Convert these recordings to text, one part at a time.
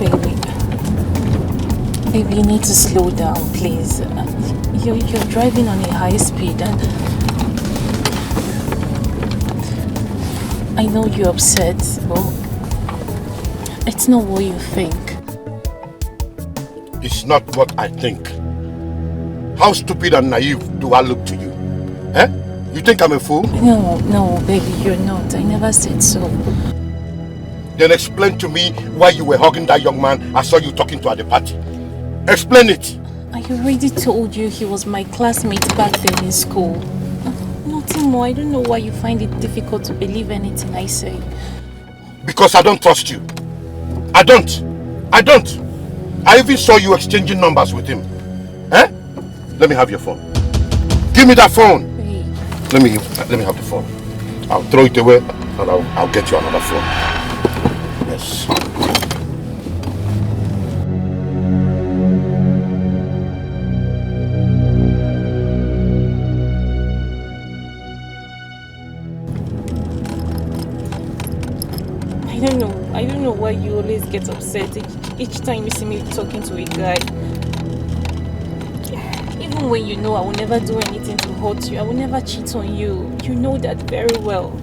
Baby. Baby, you need to slow down, please. You're driving on a high speed and I know you're upset, but it's not what you think. It's not what I think. How stupid and naive do I look to you? Eh? You think I'm a fool? No, baby, you're not. I never said so. Then explain to me why you were hugging that young man I saw you talking to at the party. Explain it. I already told you he was my classmate back then in school. Nothing more. I don't know why you find it difficult to believe anything I say. Because I don't trust you. I don't. I even saw you exchanging numbers with him. Eh? Let me have your phone. Give me that phone. Hey. Let me have the phone. I'll throw it away and I'll get you another phone. Yes. I don't know why you always get upset each time you see me talking to a guy. Even when you know I will never do anything to hurt you, I will never cheat on you. You know that very well.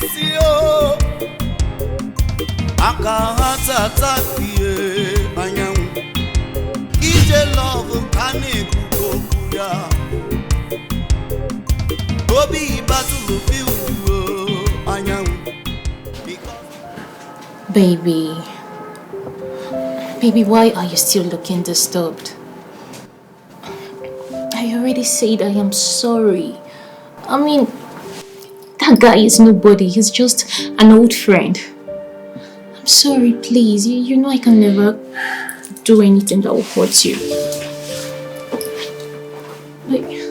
misio akahata takie anyam ije love kane kukokuya obi battle field anyam. Baby, why are you still looking disturbed? I already said I am sorry. I mean, that guy is nobody. He's just an old friend. I'm sorry, please. You know I can never do anything that will hurt you. Like,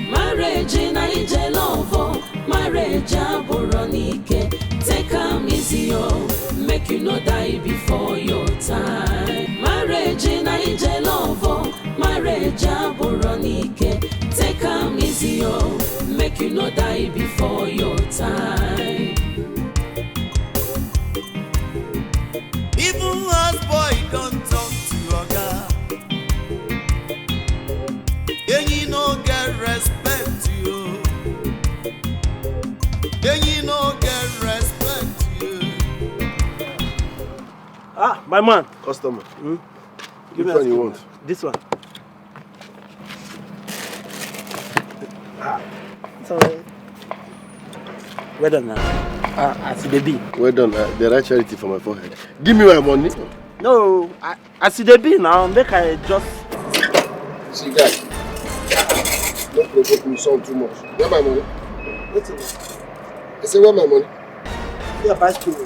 marriage in a love, marriage aboronike. Take am easy, make you no die before your time. Marriage in a love, marriage aboronike. Take am easy, make you no die before your time. Even houseboy don't talk to oga. And you no get respect you. And you no get respect you. Ah, my man. Customer. Give Which me one you want? This one. Ah, sorry. Well done now. I see the B. Well done. The right charity for my forehead. Give me my money. No, I see the B now. Make I just. See, guys. Don't provoke me sound too much. Where my money? What's it? I say, where my money? Yeah, bicycle.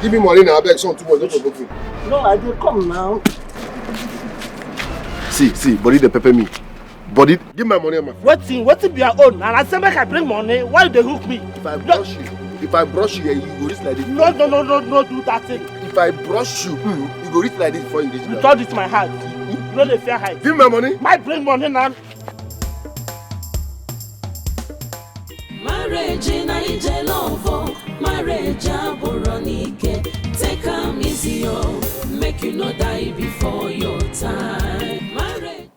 Give me money now. I beg, sound too much. Don't provoke me. No, I did come now. See, body the pepper me. Body, give my money, my friend. What be your own? And I say make I bring money. Why they hook me? If I brush you, you go reach like this. No, do that thing. If I brush you, you go reach like this before you reach. You thought it's my heart. You know the fair height. Give me my money. Might bring money now. Marriage in a love, marriage aboronike. Take am easy, make you no die before your time. Marriage.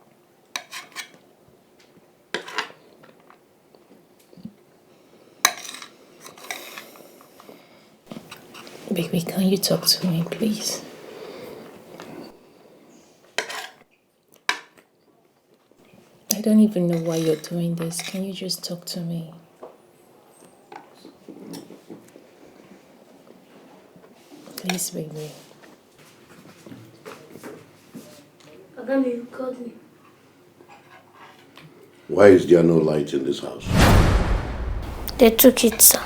baby, can you talk to me, please? I don't even know why you're doing this. Can you just talk to me? Please, baby. Agami, you called me. Why is there no light in this house? They took it, sir.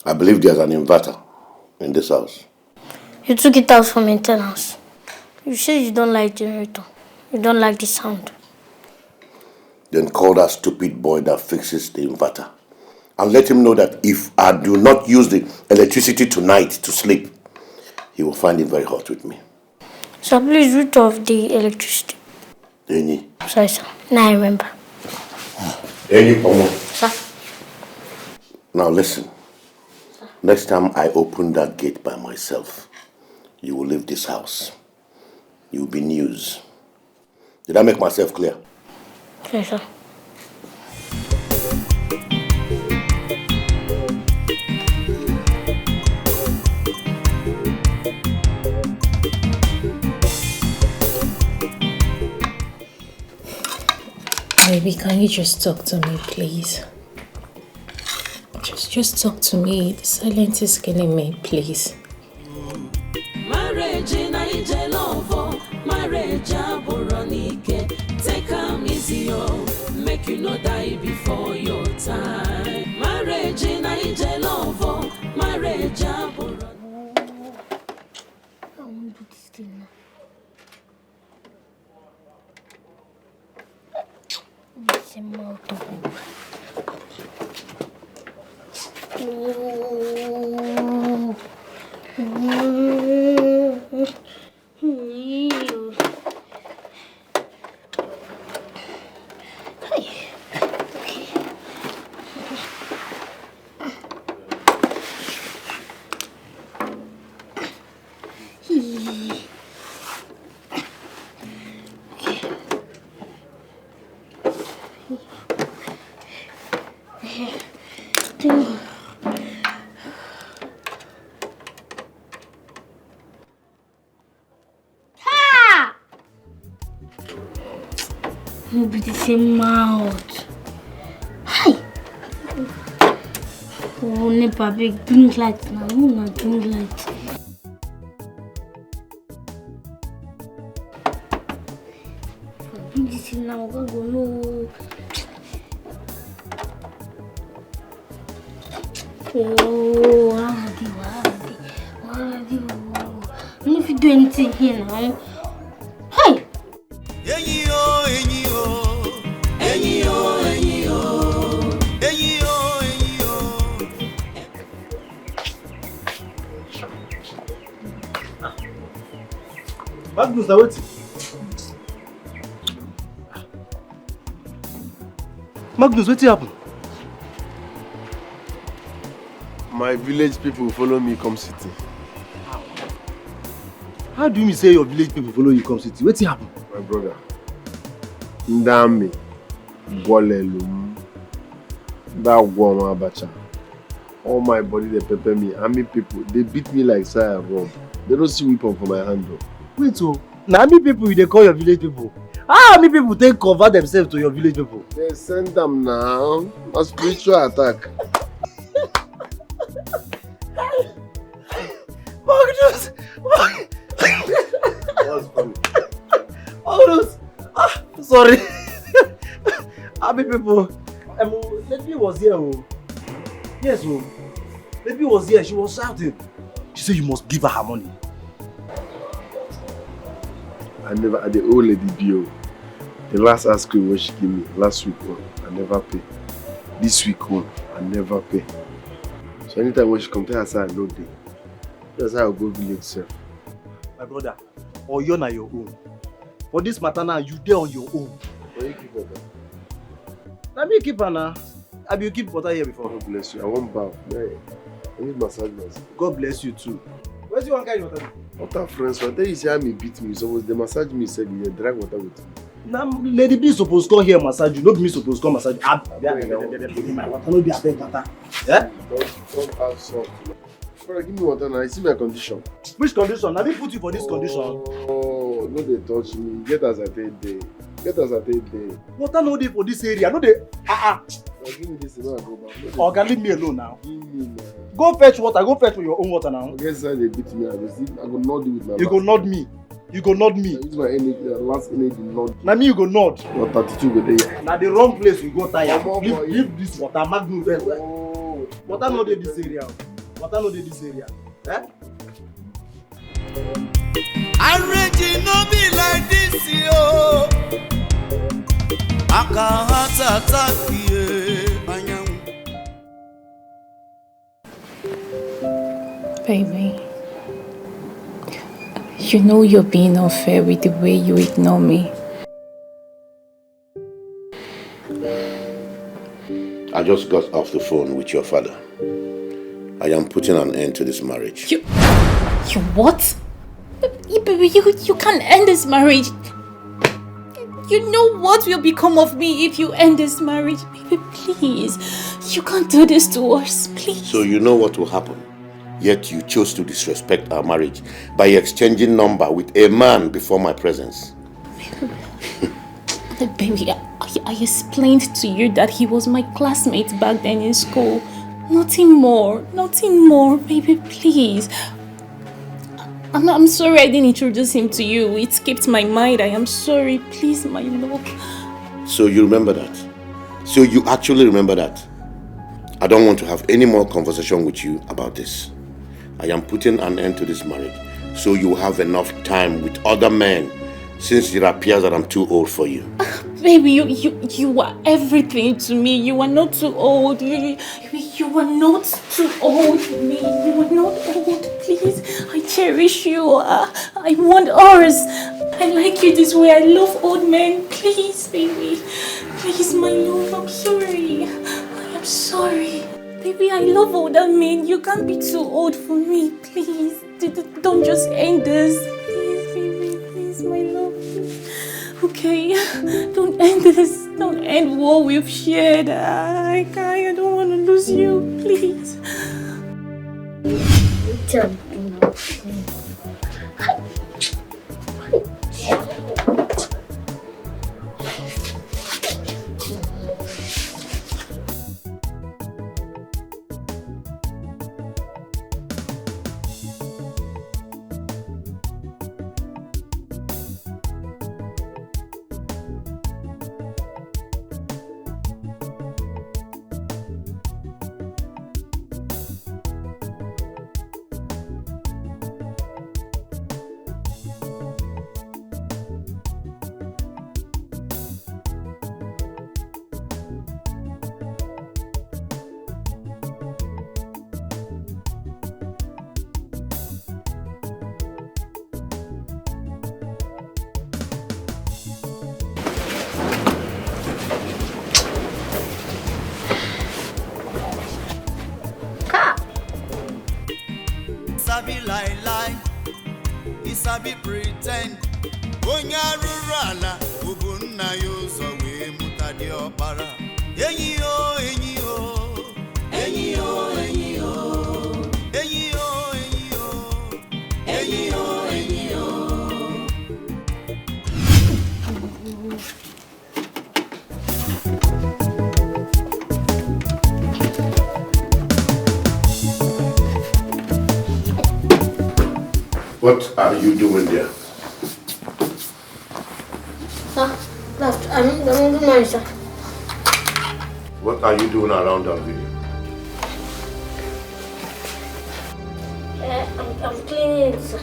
I believe there's an inverter in this house. You took it out for maintenance. You say you don't like generator. You don't like the sound. Then call that stupid boy that fixes the inverter. And let him know that if I do not use the electricity tonight to sleep, he will find it very hot with me. So please root off the electricity. Ini. Sorry, sir. Now I remember. Ini, Pomo. Sir? Now listen. Next time I open that gate by myself, you will leave this house. You will be news. Did I make myself clear? Sorry, sir. Baby, can you just talk to me, please? Just talk to me. The silence is killing me, please. Marriage in a love, marriage aboronike. Take am easy, make you no die before your time. Marriage in a love, marriage aboronike. I won't do this thing now. It's a mouth. Okay. Ha! No be the same mouth. Hi. Oh, Nepa, big bring light now. No, not bring light. Bring this in now. Go no. Oh, what? And if you do anything here now, hi. Magnus, now wait. Magnus, what happened? My village people follow me come city. How do you say your village people follow you come city? What happened? My brother. Ndami. Gwalelum. That woman abacha. All my body they pepper me. Army people, they beat me like say I rob. They don't see weapon for my hand though. Wait, so now army people they call your village people. How army people take convert themselves to your village people? They send them now. A spiritual attack. Magnus! What's funny? Magnus! Sorry. Army people. Lady was here. Oh. Yes, oh. Lady was here. She was shouting. She said you must give her money. I never had the old lady deal. The last ice cream she gave me last week one, I never pay. This week one, I never pay. So anytime when she come to her side, I no day. That's how I go village self. My brother, or you're not your own. For this matter now, you there on your own. Why you keep water? Let me keep her now. Have you keep water here before? God bless you. I want bath. Yeah, I need massage myself. God bless you too. Where's your one carry water? Water friends, but then you see how me beat me. So they massage me, say you drink water with me. Now, lady B supposed to come here massage you. Not me supposed to come massage you. My water no be a beg water. Yeah? Don't add salt. Brother, give me water now. You see my condition. Which condition? Have you put you for this condition? Oh, no, they touch me. Get as I take day. Get as I take day. Water no dey for this area. No dey. Give me this, and I go back. Oh, can leave me alone now. Give me now. Go fetch water. Go fetch your own water now. I guess they beat me. I go nod you with my. You go nod me. You go nod me. I use my energy, last energy nod. Now me you go nod. What 32 go there? Now the wrong place you go tire. Oh, Leave this water. Magnus. Oh. Water no dey this area. Water no dey this area. Eh? Arrange no be like this, yo. Aka heart attack, yeah. Baby, you know you're being unfair with the way you ignore me. I just got off the phone with your father. I am putting an end to this marriage. You what? Baby, you can't end this marriage. You know what will become of me if you end this marriage. Baby, please. You can't do this to us, please. So you know what will happen. Yet you chose to disrespect our marriage by exchanging number with a man before my presence. Baby, I explained to you that he was my classmate back then in school. Nothing more. Nothing more. Baby, please. I'm sorry I didn't introduce him to you. It skipped my mind. I am sorry. Please, my love. So you remember that? So you actually remember that? I don't want to have any more conversation with you about this. I am putting an end to this marriage so you have enough time with other men, since it appears that I'm too old for you. Baby, you are everything to me. You are not too old. You are not too old for me. You are not old. Please, I cherish you. I want ours. I like you this way. I love old men. Please, baby. Please, my love. I'm sorry. I am sorry. Baby, I love older men. You can't be too old for me. Please. Don't just end this. Please, baby. Please, my love. Okay. Don't end this. Don't end what we've shared. I don't want to lose you. Please. Isabi lie, Isabi pretend. Onya rurala, ubunna yoso we mutadi opara. Enyi o, enyi o, enyi o, enyi o, enyi o, enyi o, enyi o, enyi o. What are you doing there? Sir, left. I'm good morning, sir. What are you doing around that video? I'm cleaning it, sir.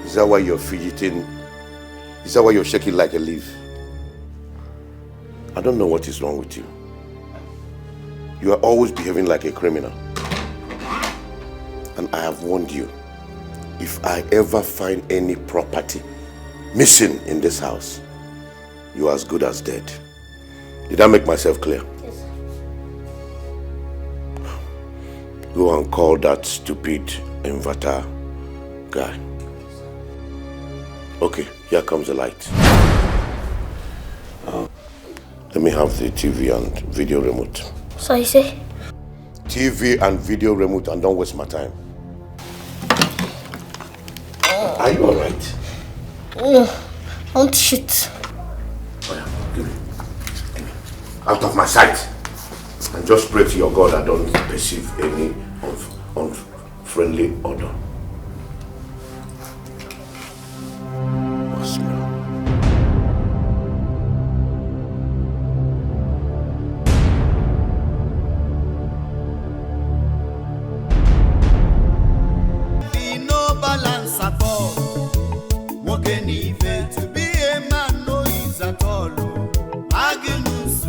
Is that why you're fidgeting? Is that why you're shaking like a leaf? I don't know what is wrong with you. You are always behaving like a criminal. And I have warned you. If I ever find any property missing in this house, you are as good as dead. Did I make myself clear? Yes, sir. Go and call that stupid inverter guy. Okay, here comes the light. Let me have the TV and video remote. So you say? TV and video remote, and don't waste my time. Are you alright? No, I want to shoot. Oh yeah, give me. Out of my sight. And just pray to your God I don't perceive any unfriendly odor. What smell? Be no balance at all. Walking even to be a man, no ease at all. Magnus,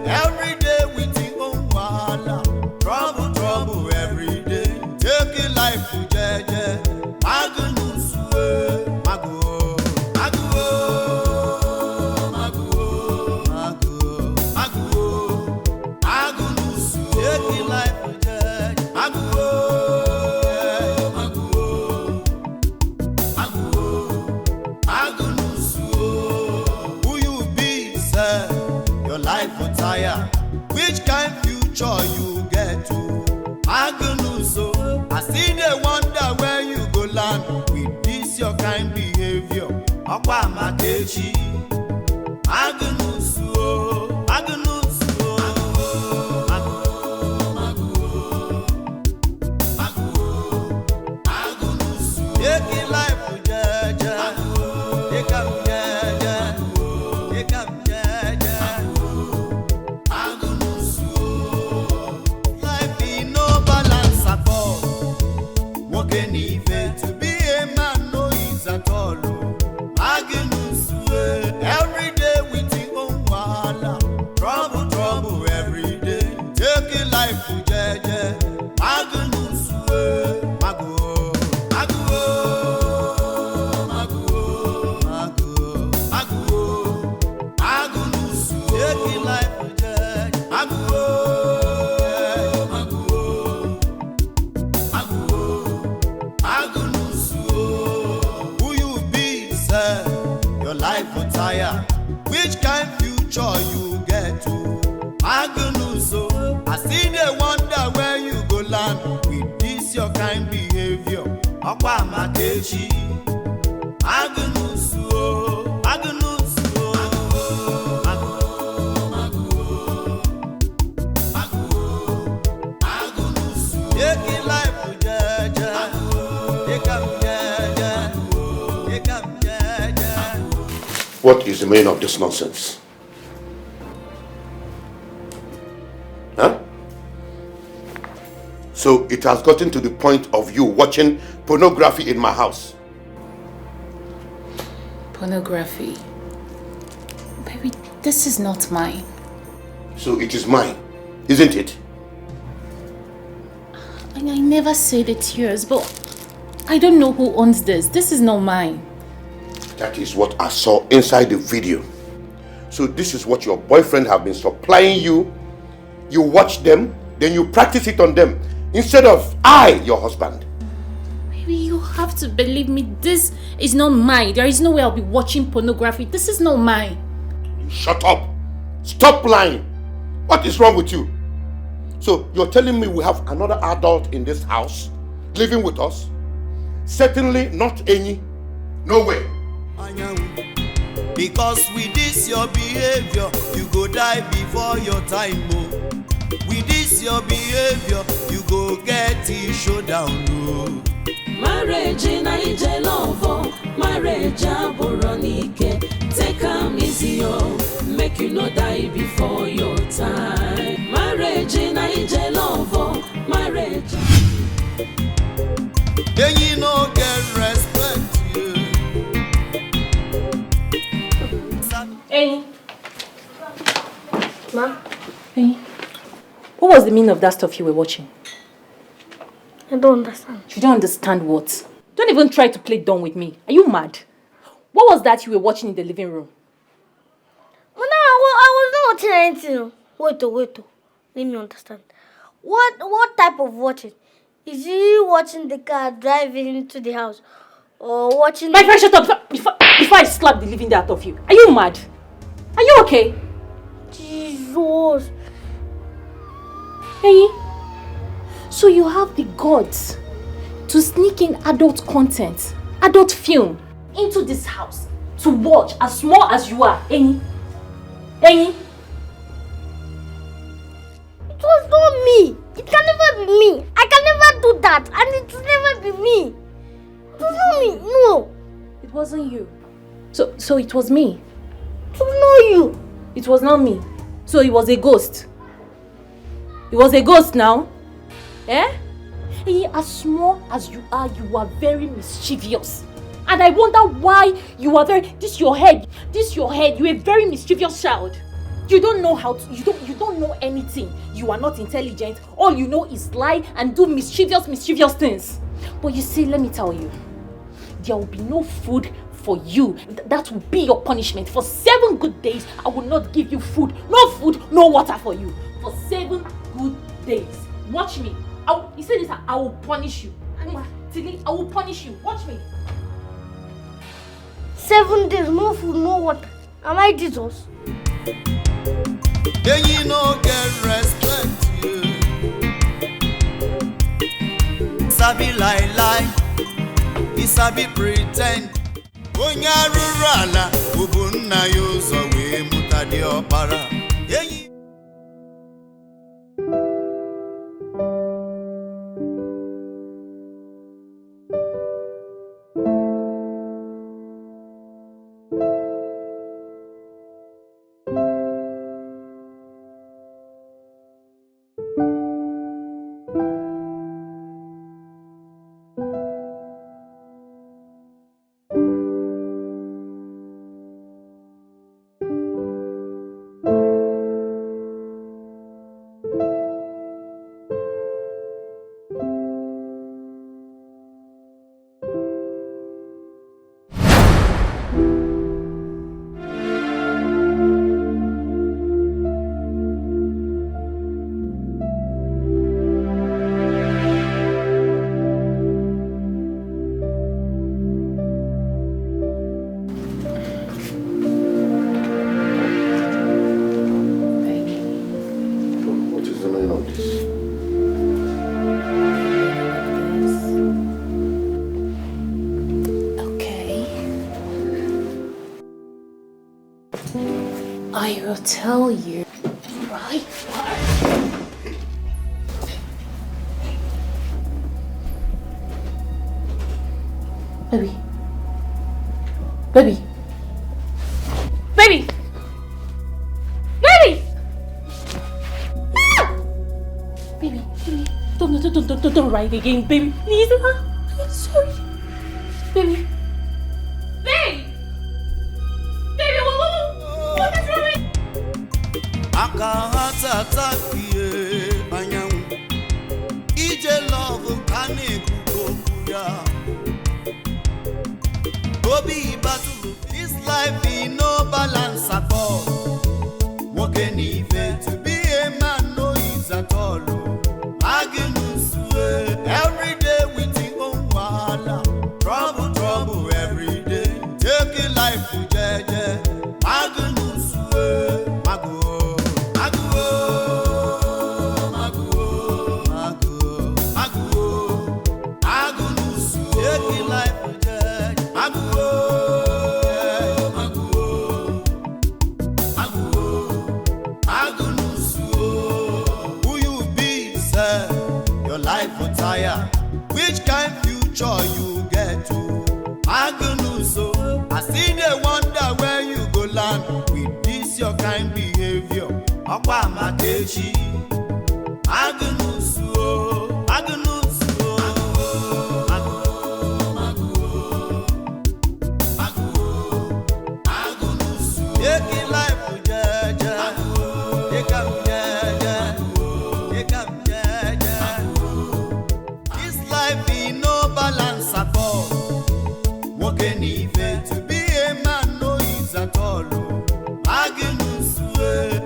every day with the own wahala. Trouble every day. Take a life to jeje. Magnus, Mago, Magnus, take a life to jeje. Magnus, who you be, sir? Your life will tire. Which kind future you get to? Magnus, I see they wonder where you go land with this your kind behavior. Akwa Makechi. Magnus, Magnus, Magnus, take it life with jeje. Take up jeje. Take up jeje. Magnus, life in no balance at all. Walking even to be a man, no ease at all. Magnus, every day with the own Magnus, I see they wonder where you go land with this your kind behavior. Akwa Makechi, Magnus, Magnus, Magnus, take life with jaja, take up jaja, take up jaja. What is the meaning of this nonsense? Huh? So it has gotten to the point of you watching pornography in my house. Pornography? Baby, this is not mine. So it is mine, isn't it? I never said it's yours, but I don't know who owns this. This is not mine. That is what I saw inside the video. So this is what your boyfriend have been supplying you. You watch them, then you practice it on them. Instead of I, your husband. Baby, you have to believe me. This is not mine. There is no way I'll be watching pornography. This is not mine. Shut up. Stop lying. What is wrong with you? So you're telling me we have another adult in this house living with us? Certainly not Ini. No way. Because with this your behavior, you go die before your time. Oh. With this your behavior, you go get it showdown. Oh. Marriage in Ije love, marriage aboronike. Take am easy, oh, make you no die before your time. Marriage in Ije love, marriage. Then you no get respect. Hey. Ma? Hey. What was the meaning of that stuff you were watching? I don't understand. You don't understand what? Don't even try to play dumb with me. Are you mad? What was that you were watching in the living room? Well, no, I was not watching anything. Wait. Let me understand. What type of watching? Is he watching the car driving to the house? Or watching... My friend, shut up before I slap the living out of you. Are you mad? Are you okay? Jesus. Hey, so you have the guts to sneak in adult content, adult film into this house to watch as small as you are, Ini? Ini? It was not me. It can never be me. I can never do that. And it will never be me. It was not me. No. It wasn't you. So it was me. It was not you. It was not me. So it was a ghost. It was a ghost now. Eh? Hey, as small as you are very mischievous. And I wonder why you are very... This your head. You're a very mischievous child. You don't know how to... You don't know anything. You are not intelligent. All you know is lie and do mischievous things. But you see, let me tell you. There will be no food for you. That will be your punishment. For 7 good days, I will not give you food. No food, no water for you. For 7 good days. Watch me. You say this, I will punish you. Tilly, I will punish you. Watch me. 7 days, no food, no water. Am I Jesus? Then you no get respect. Sabi lie, he sabi pretend. Onya rurala, ubunna yozo we mutadi opara. Okay. I will tell you right where. Baby. Baby. Baby. Baby. Ah! Baby. Baby. Don't write again, baby. Please. I'm sorry. Baby. Baby. Baby. What is wrong? Akahata takiye anyanwụ ije love ka na-ekuku ya obi battle this life in no balance at all nwoke n'ife to be a man no is at all Magnus every day with him own wahala trouble every day take life jeje Magnus which kind future you get to Magnus, I see they wonder where you go land with this your kind behavior. Akwa Matechi Magnus, Magnus, Magnus, take life jeje, take am jeje, take am jeje. This life in no balance at all. Woke n'ife to be a man no is at all. Magnus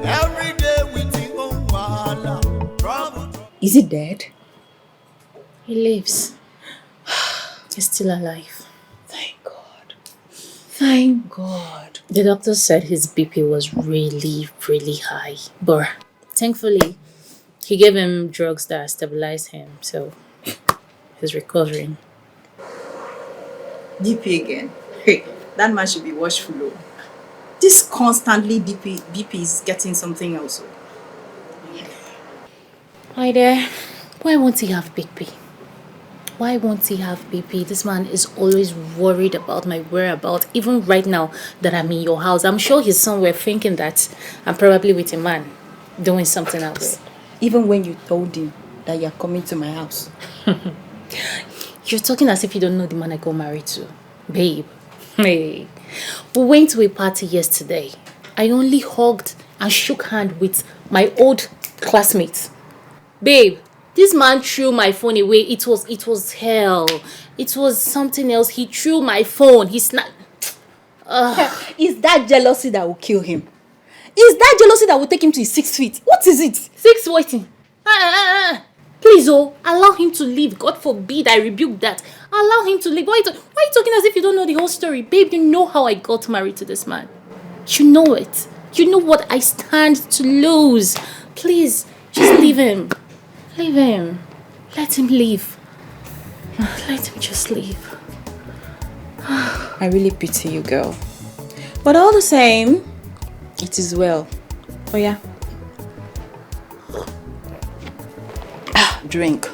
every day with him own wahala. Trouble. Is he dead? He lives. He's still alive. Thank God. Thank God. The doctor said his BP was really high. But thankfully, he gave him drugs that stabilized him. So he's recovering. DP again. Hey, that man should be watchful. Oh. This constantly BP is getting something else. Hi there. Why won't he have BP? Why won't he have BP? This man is always worried about my whereabouts. Even right now that I'm in your house, I'm sure he's somewhere thinking that I'm probably with a man doing something else. Even when you told him that you're coming to my house. You're talking as if you don't know the man I got married to. Babe. Hey. We went to a party yesterday. I only hugged and shook hands with my old classmates. Babe, this man threw my phone away. It was hell. It was something else. He threw my phone. He snapped. Is that jealousy that will kill him? Is that jealousy that will take him to his 6 feet? What is it? 6 waiting. Please, allow him to leave. God forbid I rebuke that. Allow him to leave. Why are you talking as if you don't know the whole story? Babe, you know how I got married to this man. You know it. You know what I stand to lose. Please, just leave him. Leave him. Let him leave. Let him just leave. I really pity you, girl. But all the same, it is well. Oh yeah. Drink.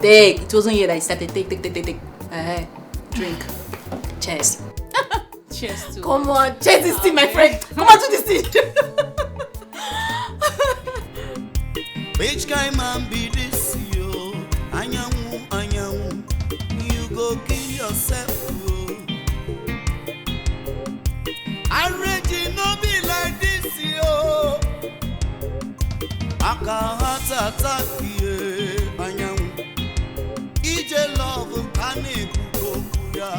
Take. It wasn't here that I started. Take. Drink. Cheers. Cheers to. Come on, cheers this thing, my friend. Come on to this thing. Which kind man be this yo? Anyanwu, you go kill yourself yo. Arrange no be like this yo. Akahata takiye anyanwu. Ije love kane kukokuya.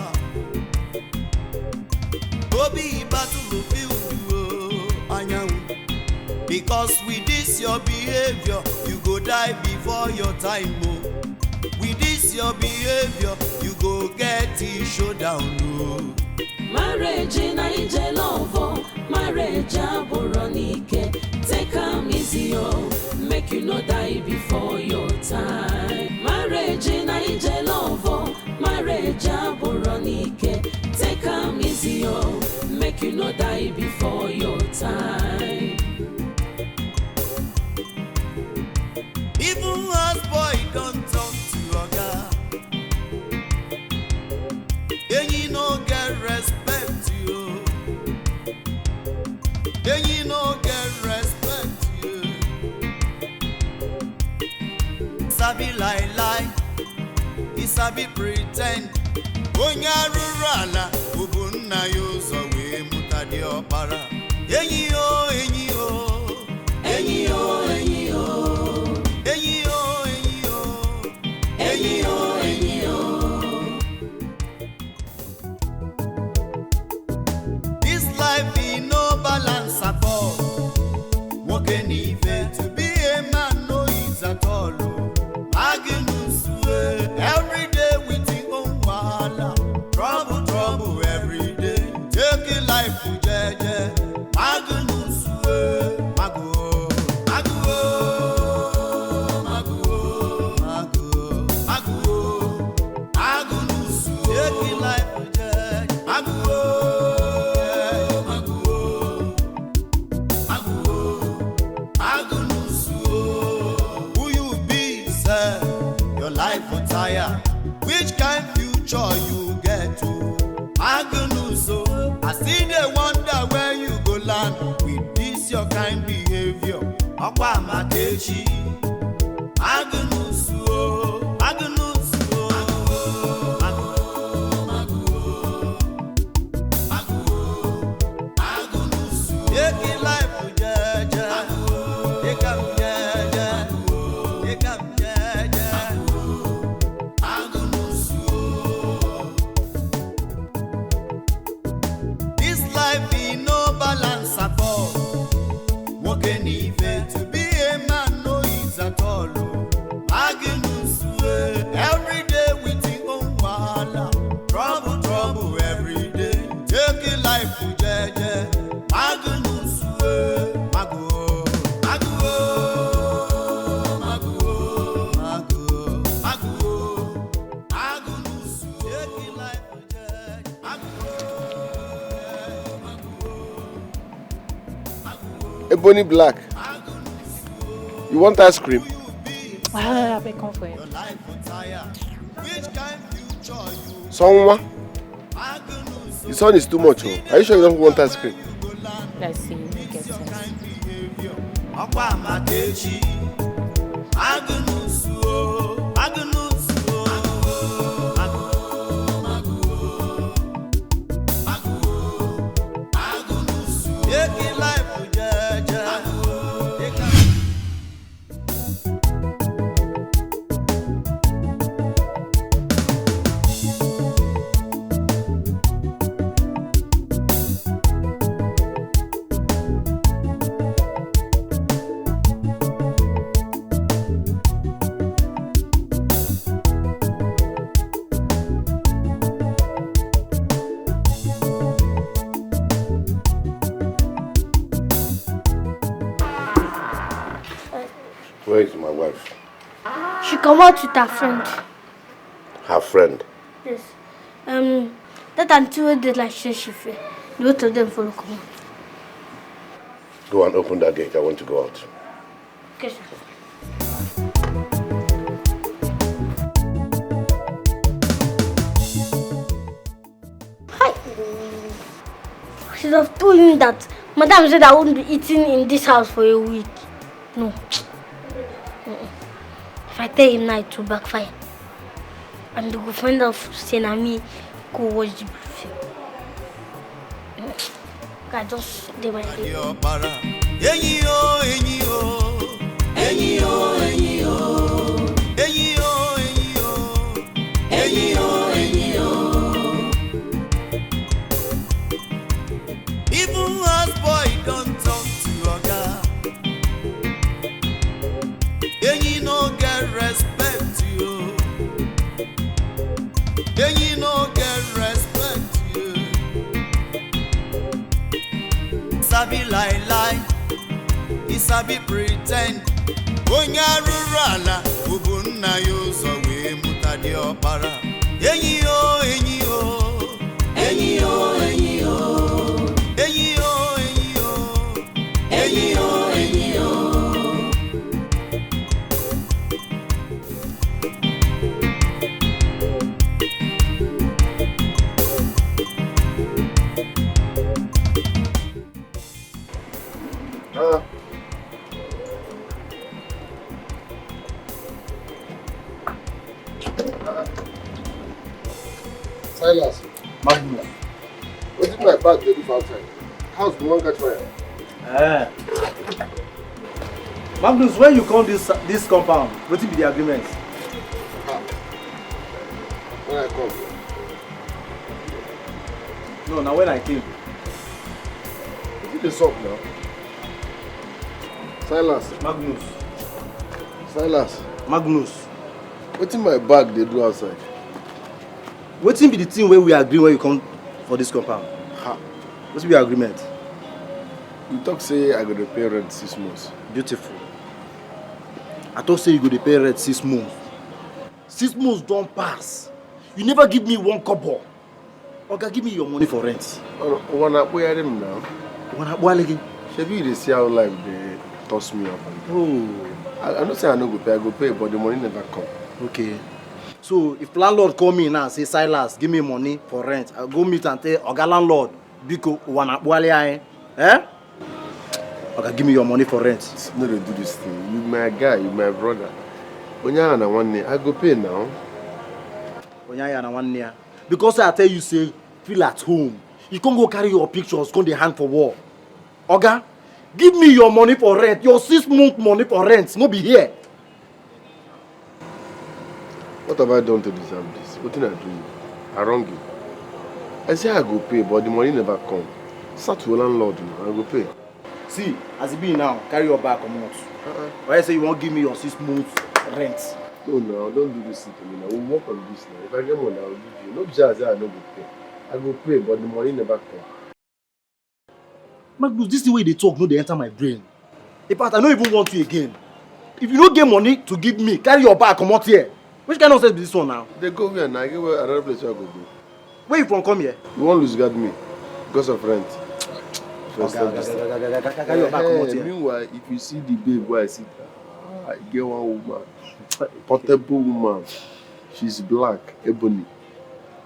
Obi battle feel you anyanwu. Because with this your behavior, you go die before your time. Oh. With this your behavior, you go get it showdown. Oh. Marriage na love, marriage aboronike. Take am easy, oh. make you no die before your time. Marriage in Naija love, marriage aboronike. Take am easy, make you no die before your time. Even houseboy don't talk to oga. And you no get respect you. And you no get respect you. Sabi lie, he sabi pretend. Onya rurala, ubunna yo so we mutadi opara. Enyi o, enyi o, enyi o, enyi o. This life in no balance at all. Walking even to be a man no is at all. Magnus, every day with your own wahala. Trouble every day. Taking life to jeje. Magnus, which kind future you get to? Magnus, I see they wonder where you go land with this your kind behavior. Akwa Makechi, Magnus, Magnus, Magnus, take life to jeje, take am jeje, take am jeje. Life in no balance at all. Walking even to be a man no is at all. Magnus, every day with your own wahala. Trouble every day. Taking life to jeje. Magnus, Mago, Mago, Mago, Mago, Mago, Magnus, taking life to jeje. Ebony Black, you want ice cream? I beg come for you. Someone? The sun is too much. Oh. Are you sure you don't want ice cream? Let's see, you get sense. Where is my wife? She come out with her friend. Her friend? Yes. That auntie who did like she fair. The both of them follow come out. Go and open that gate. I want to go out. Okay, sir. Hi. I should have told him that Madam said I wouldn't be eating in this house for a week. No. If I tell him now, it will backfire. And the go find out saying I me go watch the film. I just did my day. Even houseboy don't talk to oga. And you no get respect you. And you no get respect you. Sabi lie, he sabi pretend. onye arụrụ ala bụ nna ya ụzọ wee mụta dị ọkpara enyi o enyi o enyi o enyi o enyi o enyi o enyi o enyi o Silas, Magnus, what's in my bag they do for outside? House the one catch fire. Magnus, when you come this compound, what will be the agreement? When I come. No, now when I came. Is it the shop now? Silas. Magnus. Silas. Magnus. What's in my bag they do outside? What will be the thing where we agree when you come for this compound? What's your agreement? You talk say I got to pay rent 6 months. Beautiful. I thought say you go to pay rent 6 months. 6 months don't pass. You never give me 1 kobo. Okay, give me your money for rent. Wanna pay them now? Wanna pay again? Shebi they see how life they toss me up. I don't say I no go pay, but the money never come. Okay. So if landlord call me now and say Silas, give me money for rent, I'll go meet and tell Oga landlord, Biko wanna pay eh? Okay, give me your money for rent. No, they do this thing. You my guy, you my brother. Onya na one day, I go pay now. Onya na one year. Because I tell you, say, feel at home. You can't go carry your pictures, go the hand for war. Oga, give me your money for rent. Your 6 month money for rent. No be here. What have I done to deserve this? What did I do? I wrong you. I say I go pay, but the money never come. Start to landlord, I go pay. See, as it be now, carry your bag come out. Why you say you won't give me your 6 months rent? No, no, don't do this thing to me now. We'll work on this now. If I get money, I will give you. No just I no go pay. I go pay, but the money never come. Magnus, this is the way they talk, no, they enter my brain. In fact, I don't even want you again. If you don't get money to give me, carry your bag, come out here. Which kind of sense is this one now? They go here now. I get another place where I go go. Where you from come here? You won't lose guard me because of rent. Carry your bag, come out here. Meanwhile, if you see the babe where I sit, I get one woman, portable woman. She's black, ebony.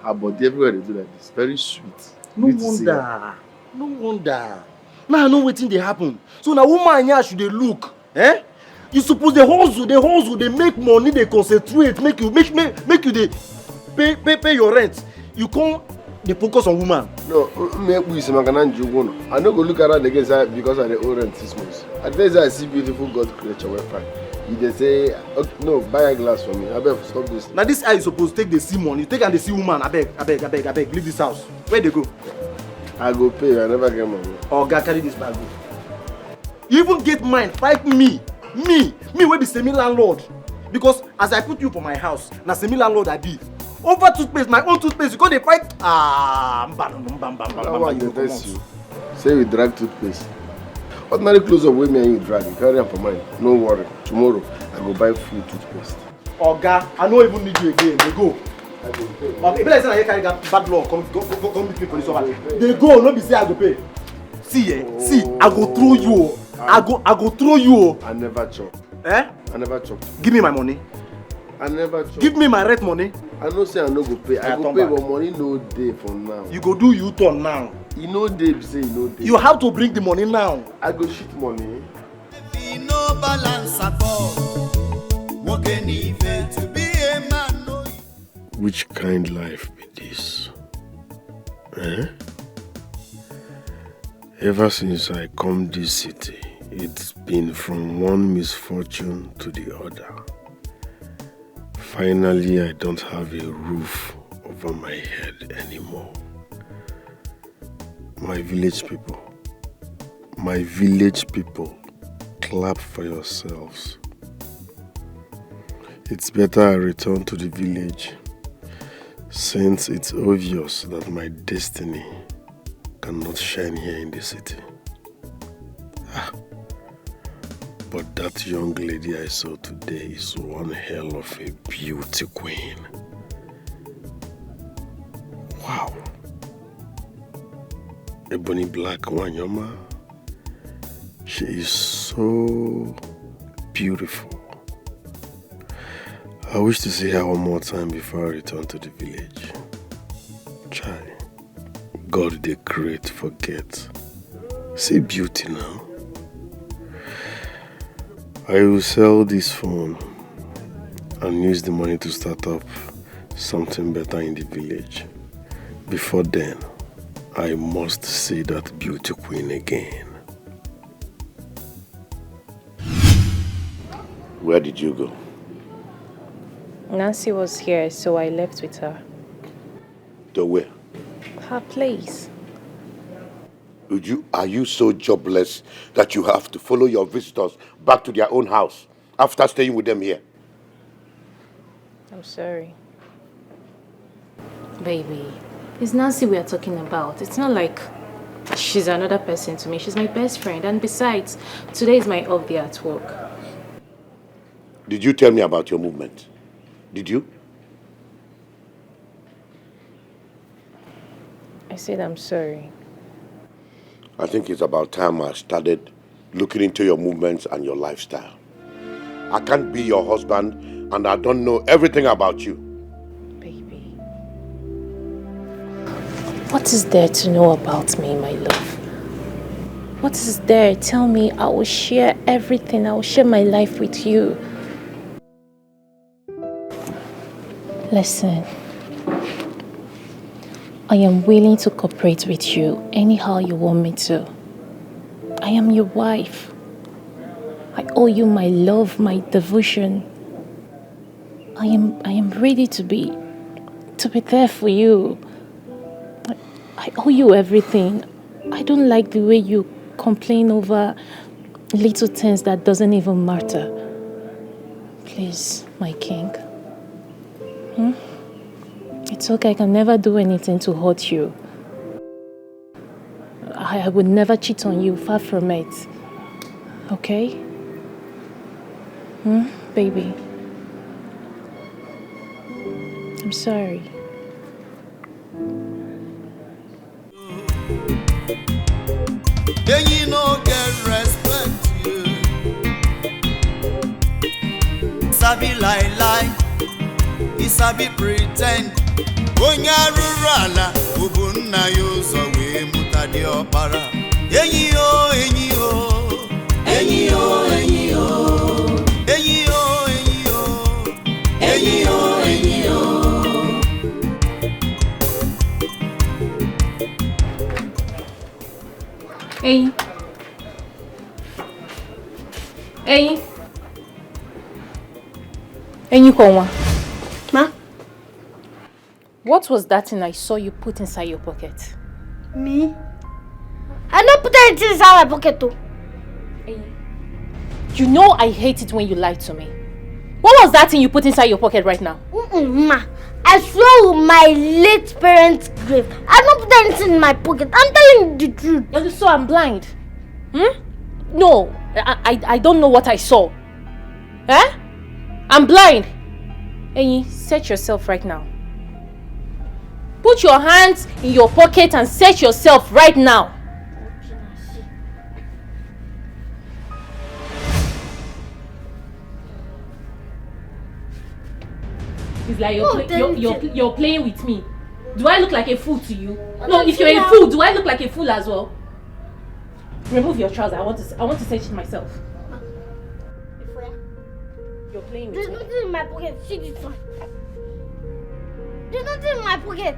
Her body everywhere they do like this. Very sweet. No wonder. No wonder. Now I know wetin dey happen. So na woman here should they look. Eh? You suppose the hustle, they make money, they concentrate, make you they pay your rent. You can't they focus on woman. No, I no go look around again because I dey owe rent 6 months. At times I see beautiful God creature wey fine. You dey say, okay, no, buy a glass for me. Abeg, stop this. Now this eye you suppose take the see money. You take and the see woman. Abeg, leave this house. Where they go? I go pay. I never get money. Oga, carry this bag go. You even get mine. Fight me wey be semi landlord. Because as I put you for my house, na semi landlord I be. Over toothpaste, my own toothpaste, you go dey fight. You say we drag toothpaste. Ordinary clothes of women you drag, you carry them for mine. No worry. Tomorrow I go buy full toothpaste. Oga, I don't even need you again. They go. If you like say I carry that bad law, come meet me for this one. They go, no be say I go pay. See, I go throw you. I go throw you. I never chop. Eh? I never chop. Give me my money. I never chop. Give me my rent money. I know say I no go pay. I go pay, but money no day for now. You go do U-turn now. You know day, say you know day. You have to bring the money now. I go shit money. No balance at all. Walking even to be a man. No. Which kind life be this? Eh? Ever since I come this city, it's been from one misfortune to the other. Finally, I don't have a roof over my head anymore. My village people, clap for yourselves. It's better I return to the village, since it's obvious that my destiny cannot shine here in the city. But that young lady I saw today is one hell of a beauty queen. Wow. Ebony Black Wanyama. She is so beautiful. I wish to see her one more time before I return to the village. Try. God the great forget. See beauty now. I will sell this phone and use the money to start up something better in the village. Before then, I must see that beauty queen again. Where did you go? Nancy was here, so I left with her. To where? Her place. Are you so jobless that you have to follow your visitors back to their own house after staying with them here? I'm sorry. Baby, it's Nancy we are talking about. It's not like she's another person to me. She's my best friend. And besides, today is my off day at work. Did you tell me about your movement? Did you? I said I'm sorry. I think it's about time I started looking into your movements and your lifestyle. I can't be your husband and I don't know everything about you. Baby. What is there to know about me, my love? What is there? Tell me. I will share everything. I will share my life with you. Listen. I am willing to cooperate with you anyhow you want me to. I am your wife. I owe you my love, my devotion. I am ready to be there for you. I owe you everything. I don't like the way you complain over little things that doesn't even matter. Please, my king. It's okay, I can never do anything to hurt you. I would never cheat on you, far from it. Okay? Baby? I'm sorry. Then you no get respect, sabi lie, he sabi pretend. Onya rurala, ubunna yozo we mutadi opara. Enyi o, enyi o, enyi o, enyi o, enyi o, enyi o, enyi o, Hey. Hey. Enyi Konwa. Ma? What was that thing I saw you put inside your pocket? Me? I don't put anything inside my pocket too. You know I hate it when you lie to me. What was that thing you put inside your pocket right now? Ma, I swear with my late parents' grave, I don't put anything in my pocket. I'm telling you the truth. So I'm blind? No, I don't know what I saw. Eh? I'm blind. Enyi, search yourself right now. Put your hands in your pocket and search yourself right now. It's like you're playing with me. Do I look like a fool to you? No, if you're a fool, do I look like a fool as well? Remove your trousers. I want to search it myself. You're playing with me. There's nothing in my pocket. See this one. There's nothing in my pocket.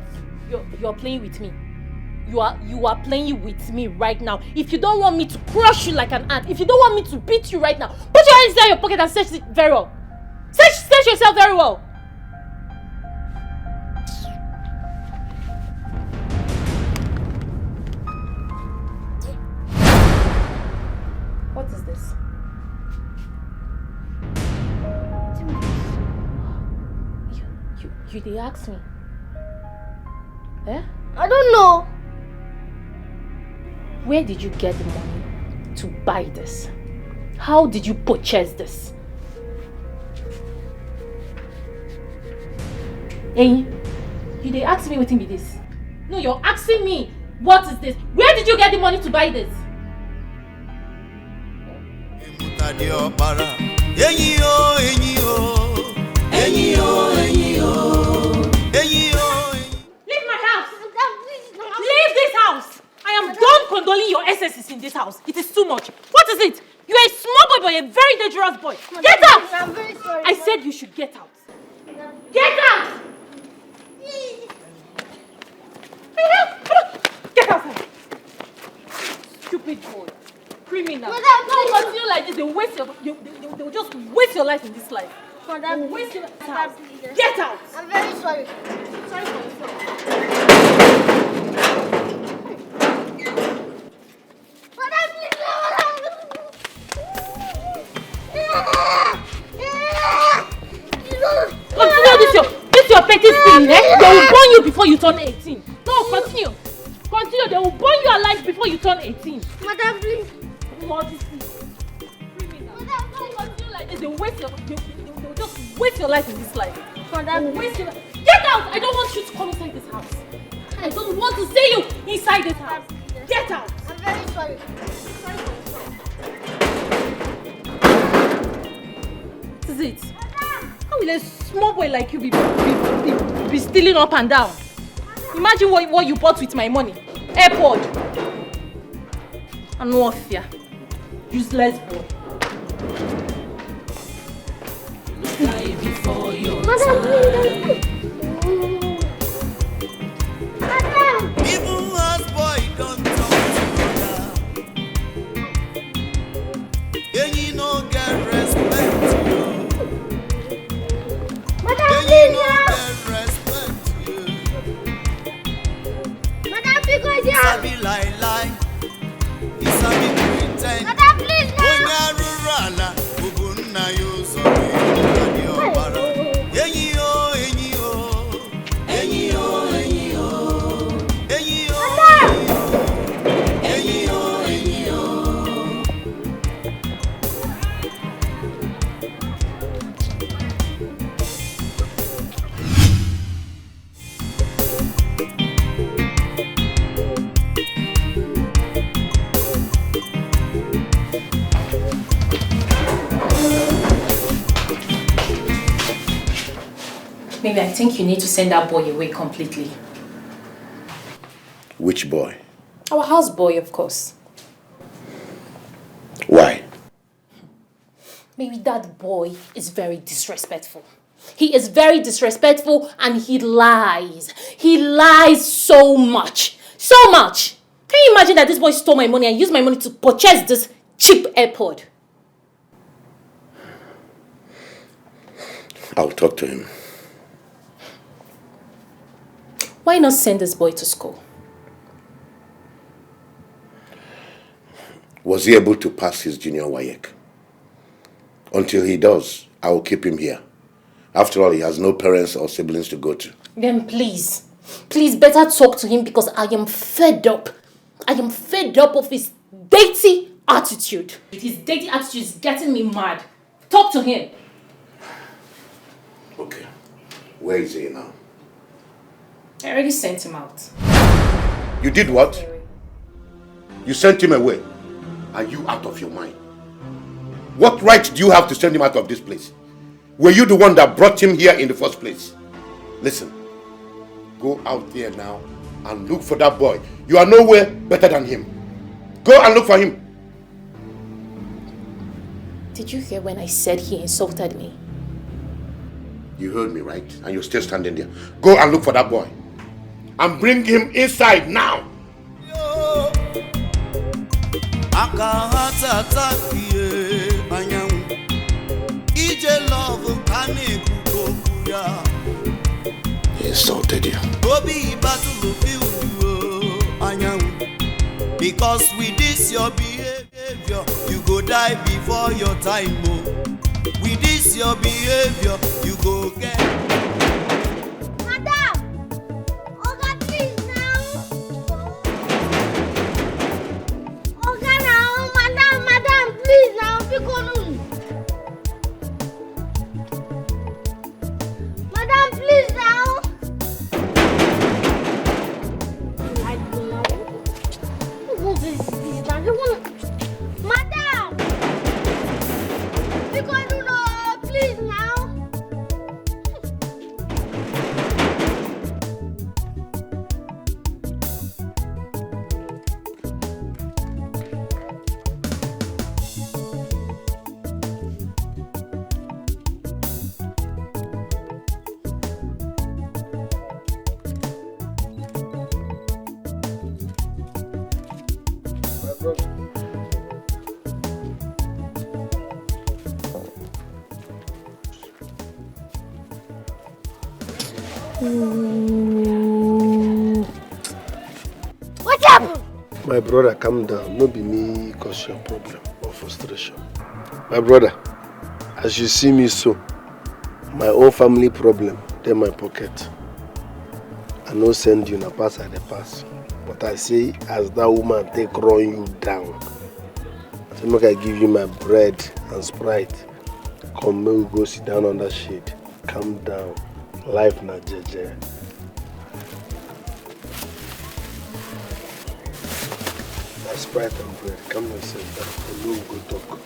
You're playing with me. You are playing with me right now. If you don't want me to crush you like an ant, if you don't want me to beat you right now, put your hands inside your pocket and search it very well. Search yourself very well. What is this? You did ask me. Eh? I don't know. Where did you get the money to buy this? How did you purchase this? Hey, you dey ask me wetin be this? No, you're asking me, what is this? Where did you get the money to buy this? Leave my house! Leave this house! I am done condoling your excesses in this house. It is too much. What is it? You are a small boy but a very dangerous boy. Get out! I'm very sorry. I said you should get out. Get out! Get outside! Stupid boy. Criminal. Don't continue like this. They will just waste your life in this life. Madam, Waste your Madam, life. please. Get out! I'm very sorry. Sorry for yourself. Madam, please. Continue this your petty thing, eh? They will burn you before you turn 18. No, continue. Continue, they will burn you alive before you turn 18. Madam, please. Modesty. Criminal. Don't continue like this. They will just waste your life in this life. Madam, Waste your life. Get out! I don't want you to come inside this house. I don't want to see you inside this house. Get out! I'm very sorry. Sorry for yourself. This is it. How will a small boy like you be stealing up and down? Imagine what you bought with my money. AirPod. And warfare. Useless boy. Die before your Madam, time. Madam. Even houseboy don't talk to you. And you no get respect. Madam, And you please. no get respect. Madam, because you Sabi lie. You sabi pretend. Madam, please. Onya rurala, ubunna yo sorry. Maybe I think you need to send that boy away completely. Which boy? Our houseboy, of course. Why? Maybe that boy is very disrespectful. He is very disrespectful and he lies. He lies so much. So much! Can you imagine that this boy stole my money and used my money to purchase this cheap AirPod? I'll talk to him. Why not send this boy to school? Was he able to pass his junior WAEC? Until he does, I will keep him here. After all, he has no parents or siblings to go to. Then please better talk to him because I am fed up. I am fed up of his dirty attitude. His dirty attitude is getting me mad. Talk to him. Okay. Where is he now? I already sent him out. You did what? You sent him away. Are you out of your mind? What right do you have to send him out of this place? Were you the one that brought him here in the first place? Listen, go out there now and look for that boy. You are nowhere better than him. Go and look for him. Did you hear when I said he insulted me? You heard me, right? And you're still standing there. Go and look for that boy. And bring him inside now. He insulted you. Because with this your behavior, you go die before your time. With this your behavior, you go get. Madam! Oga, please now! Oga now! Madam, please now! Because What happened? My brother, calm down. No be me cause your problem or frustration. My brother, as you see me so, my own family problem, they my pocket. I no send you na pass I dey pass. But I say, as that woman take run you down, I say make I give you my bread and Sprite. Come, may we go sit down on that shade. Calm down. Life na jeje. That Sprite and bread. Come and sit down. And we go talk.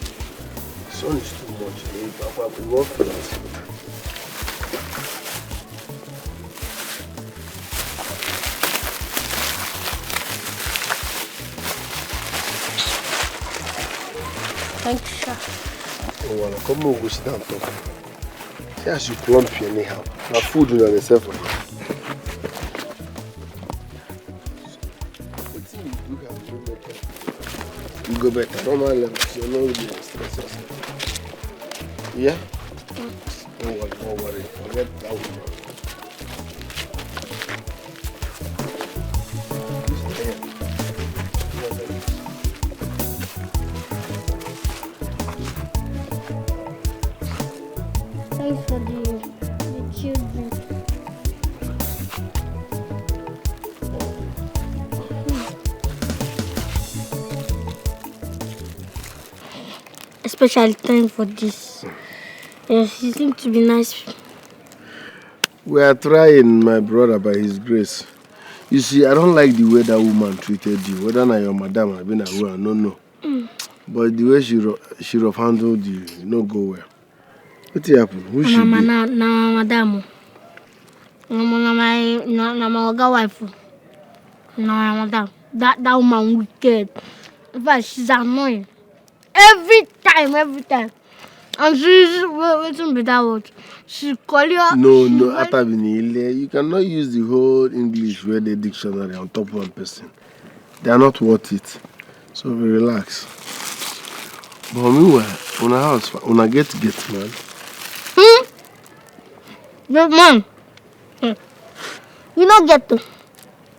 The sun is too much. Papa, we won't feel it. Thank you, sir. Oh, well, come on, go sit down and talk. See as you plump anyhow. Now food you know yourself for you. You go better. Normal levels. You're not really stress yourself. Yeah? Don't worry. Forget that woman. Thanks for the children. Especially thanks for this. Yes, you seem to be nice. We are trying, my brother, by his grace. You see, I don't like the way that woman treated you. Whether na your madam or been aware, no. But the way she have handled you, no go well. What happened? Who she be? Na madam. Na my oga wife. Na madam. That woman wicked. In fact, she's annoying. Every time. And she's waiting with that word. She call you. No, Atabini. You cannot use the whole English word dictionary on top of one person. They are not worth it. So we relax. But meanwhile, on a house, on a get man. Get man. You don't get to.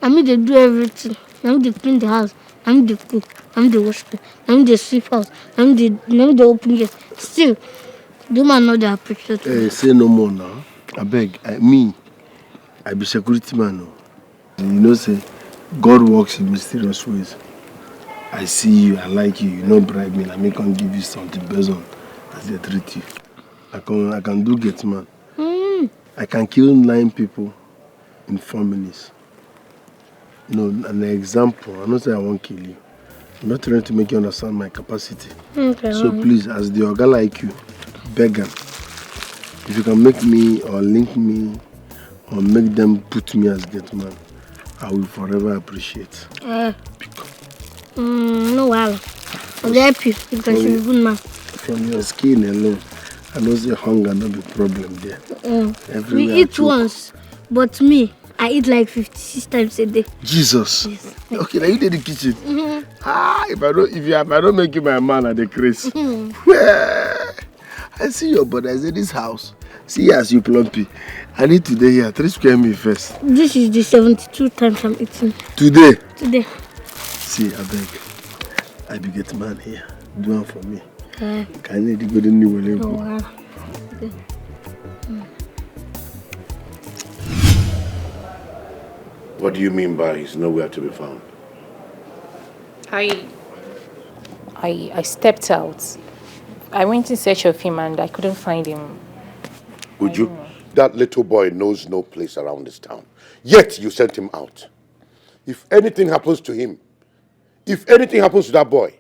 I mean, they do everything. I mean, they clean the house. I mean, they cook. I mean, they wash the. I mean, they sweep house. I mean, they open gate. Still, the man know they appreciate me. Say no more now. I beg. I be security man now. You know, say, God works in mysterious ways. I see you, I like you, you don't bribe me, I may come give you something based on as they treat you. I can do get man. I can kill 9 people in 4 minutes. No, an example, I'm not saying I won't kill you. I'm not trying to make you understand my capacity. Okay, so please, as the organ like you, beg them. If you can make me or link me or make them put me as get man, I will forever appreciate. No, well, I'll help you because you're a good man. From your skin alone, I know the hunger no be problem there. We eat once, but me, I eat like 56 times a day. Jesus. Yes. Okay, now you did the kitchen. If I don't make you my man at the craze. I see your brother. I say this house. See as you plumpy. I need today here 3 square meals first. This is the 72 times I'm eating. Today. See, I beg. I be get man here. Do one for me. Can you go to new level? What do you mean by he's nowhere to be found? I stepped out. I went in search of him and I couldn't find him. Would you? That little boy knows no place around this town. Yet you sent him out. If anything happens to him, if anything happens to that boy.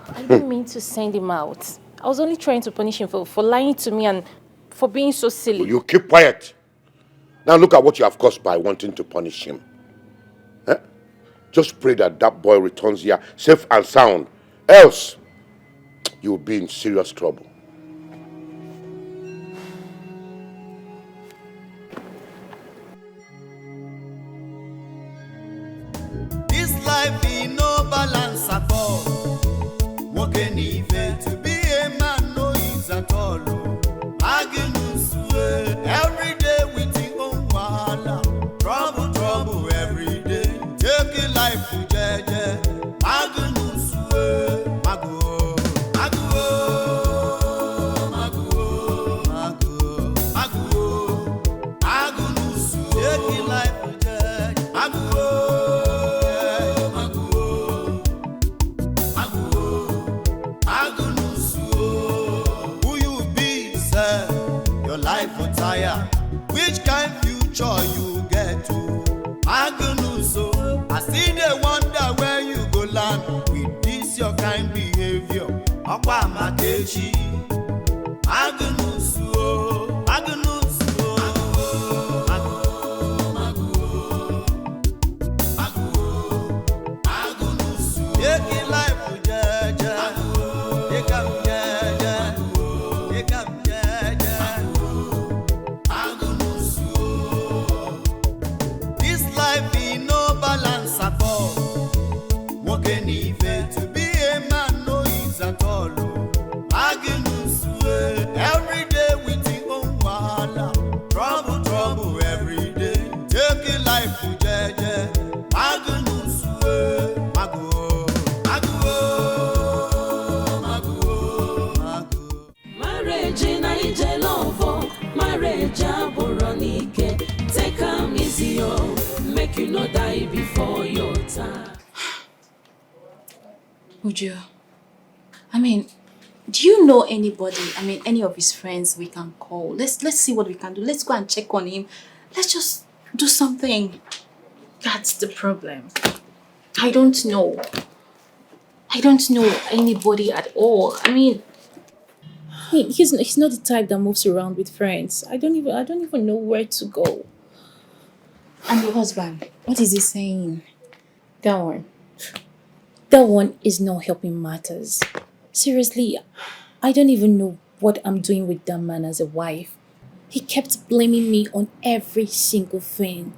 I didn't mean to send him out. I was only trying to punish him for lying to me and for being so silly. Will you keep quiet? Now look at what you have caused by wanting to punish him. Just pray that that boy returns here safe and sound. Else, you will be in serious trouble. This life in no balance at all. Walking even to be a man no is at all. Magnus every day with his own wall. life for tire. Which kind future you get to? Magnus, so I see they wonder where you go land with this your kind behavior. Akwa Matechi, Magnus, oh, Magnus, oh, Magnus, take it life for jaja, take up jaja, take up jaja, Magnus, oh. This life in no balance at all. Walking even to be a man no is at all. Magnus, every day with your own wahala. Trouble, trouble every day. Take a life to jeje. Magnus, Mago, Mago, Mago, Mago. Marriage in Naija love, marriage aboronike. Take am easy, oh, make you no die before your time. Uju, I mean, do you know anybody? I mean, any of his friends we can call? Let's see what we can do. Let's go and check on him. Let's just do something. That's the problem. I don't know. I don't know anybody at all. I mean, he's not the type that moves around with friends. I don't even know where to go. And your husband, what is he saying? That one is not helping matters. Seriously, I don't even know what I'm doing with that man as a wife. He kept blaming me on every single thing.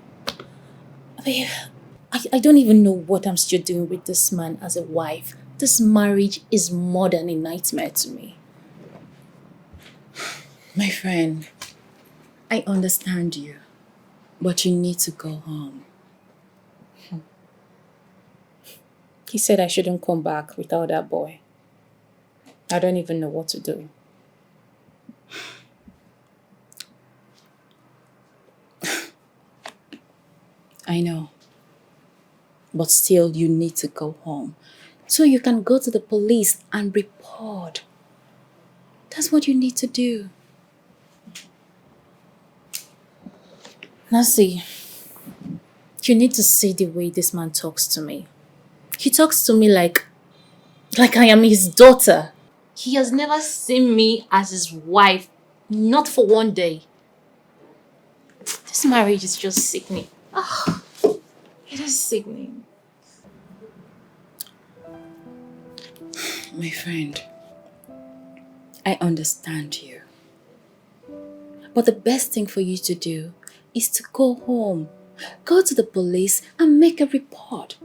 I don't even know what I'm still doing with this man as a wife. This marriage is more than a nightmare to me. My friend, I understand you, but you need to go home. He said I shouldn't come back without that boy. I don't even know what to do. I know. But still, you need to go home. So you can go to the police and report. That's what you need to do. Now see, you need to see the way this man talks to me. He talks to me like I am his daughter. He has never seen me as his wife, not for one day. This marriage is just sickening. Oh, it is sickening. My friend, I understand you. But the best thing for you to do is to go home. Go to the police and make a report.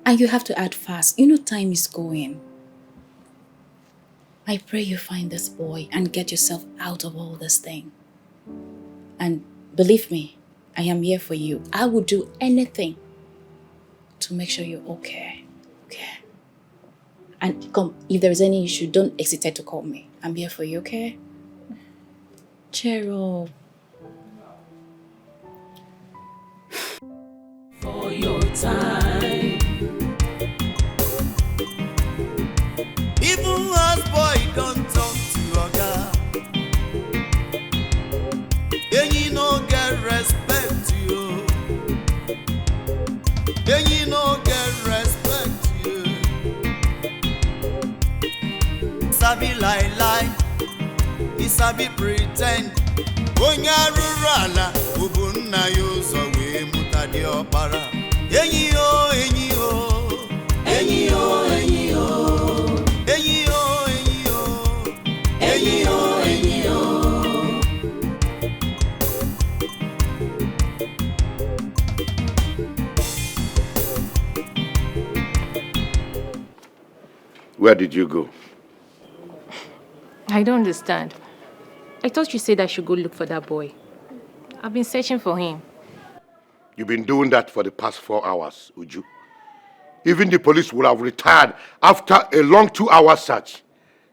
And you have to act fast. You know time is going. I pray you find this boy and get yourself out of all this thing. And believe me, I am here for you. I will do anything to make sure you're okay. Okay? And come, if there is any issue, don't hesitate to call me. I'm here for you, okay? Cheer up. For your time. Even houseboy don't talk to Oga. Then you no get respect you. Then you no get respect you. Sabi lie, he sabi pretend. Onya rurala, ubunna yo so we mutadi opara. Enyi o, enyi o, enyi o, enyi o, enyi o, enyi o, enyi o, enyi o. Where did you go? I don't understand. I thought you said I should go look for that boy. I've been searching for him. You've been doing that for the past 4 hours, Uju. Even the police would have retired after a long 2-hour search.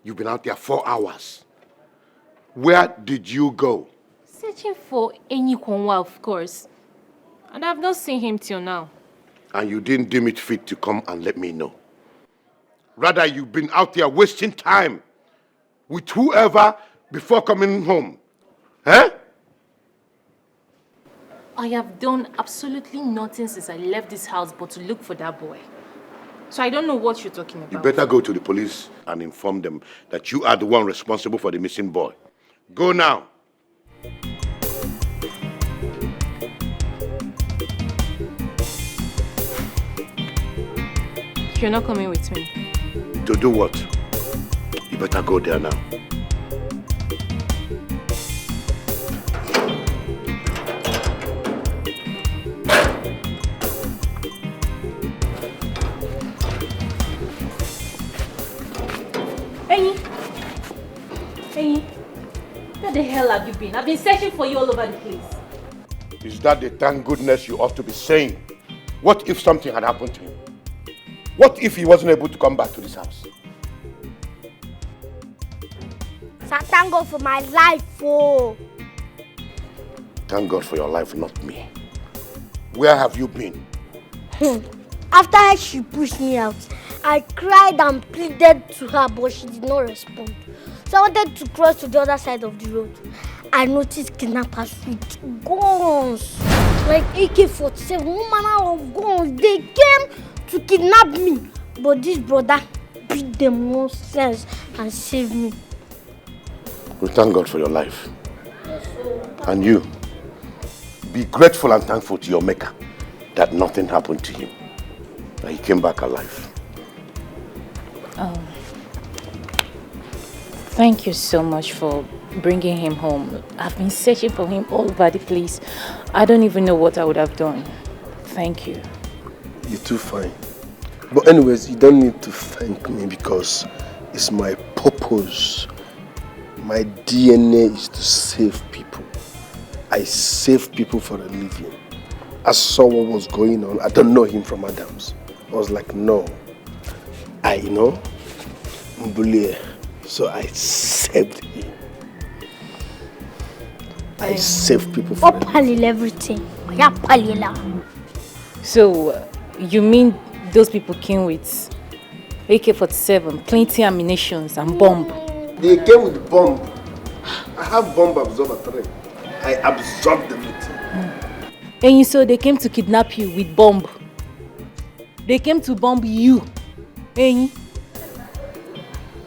You've been out there 4 hours. Where did you go? Searching for Ini Edo, of course. And I've not seen him till now. And you didn't deem it fit to come and let me know. Rather, you've been out there wasting time with whoever before coming home. Huh? I have done absolutely nothing since I left this house but to look for that boy. So I don't know what you're talking about. You better go to the police and inform them that you are the one responsible for the missing boy. Go now. You're not coming with me. To do what? You better go there now. Hey, where the hell have you been? I've been searching for you all over the place. Is that the thank goodness you ought to be saying? What if something had happened to him? What if he wasn't able to come back to this house? Sir, thank God for my life, oh. Thank God for your life, not me. Where have you been? After she pushed me out, I cried and pleaded to her, but she did not respond. So I wanted to cross to the other side of the road. I noticed kidnappers with guns, like AK-47, one manner of guns. They came to kidnap me, but this brother beat them nonsense and saved me. We thank God for your life. And you, be grateful and thankful to your Maker that nothing happened to him, that he came back alive. Thank you so much for bringing him home. I've been searching for him all over the place. I don't even know what I would have done. Thank you. You're too fine. But anyways, you don't need to thank me because it's my purpose. My DNA is to save people. I save people for a living. I saw what was going on. I don't know him from Adams. I was like, no. I know Mbule. So I saved him. I saved people for a living. Everything. So, you mean those people came with AK-47, plenty ammunitions and bomb? They came with bomb. I have bomb absorber 3. I absorbed everything. And so they came to kidnap you with bomb. They came to bomb you. Eh?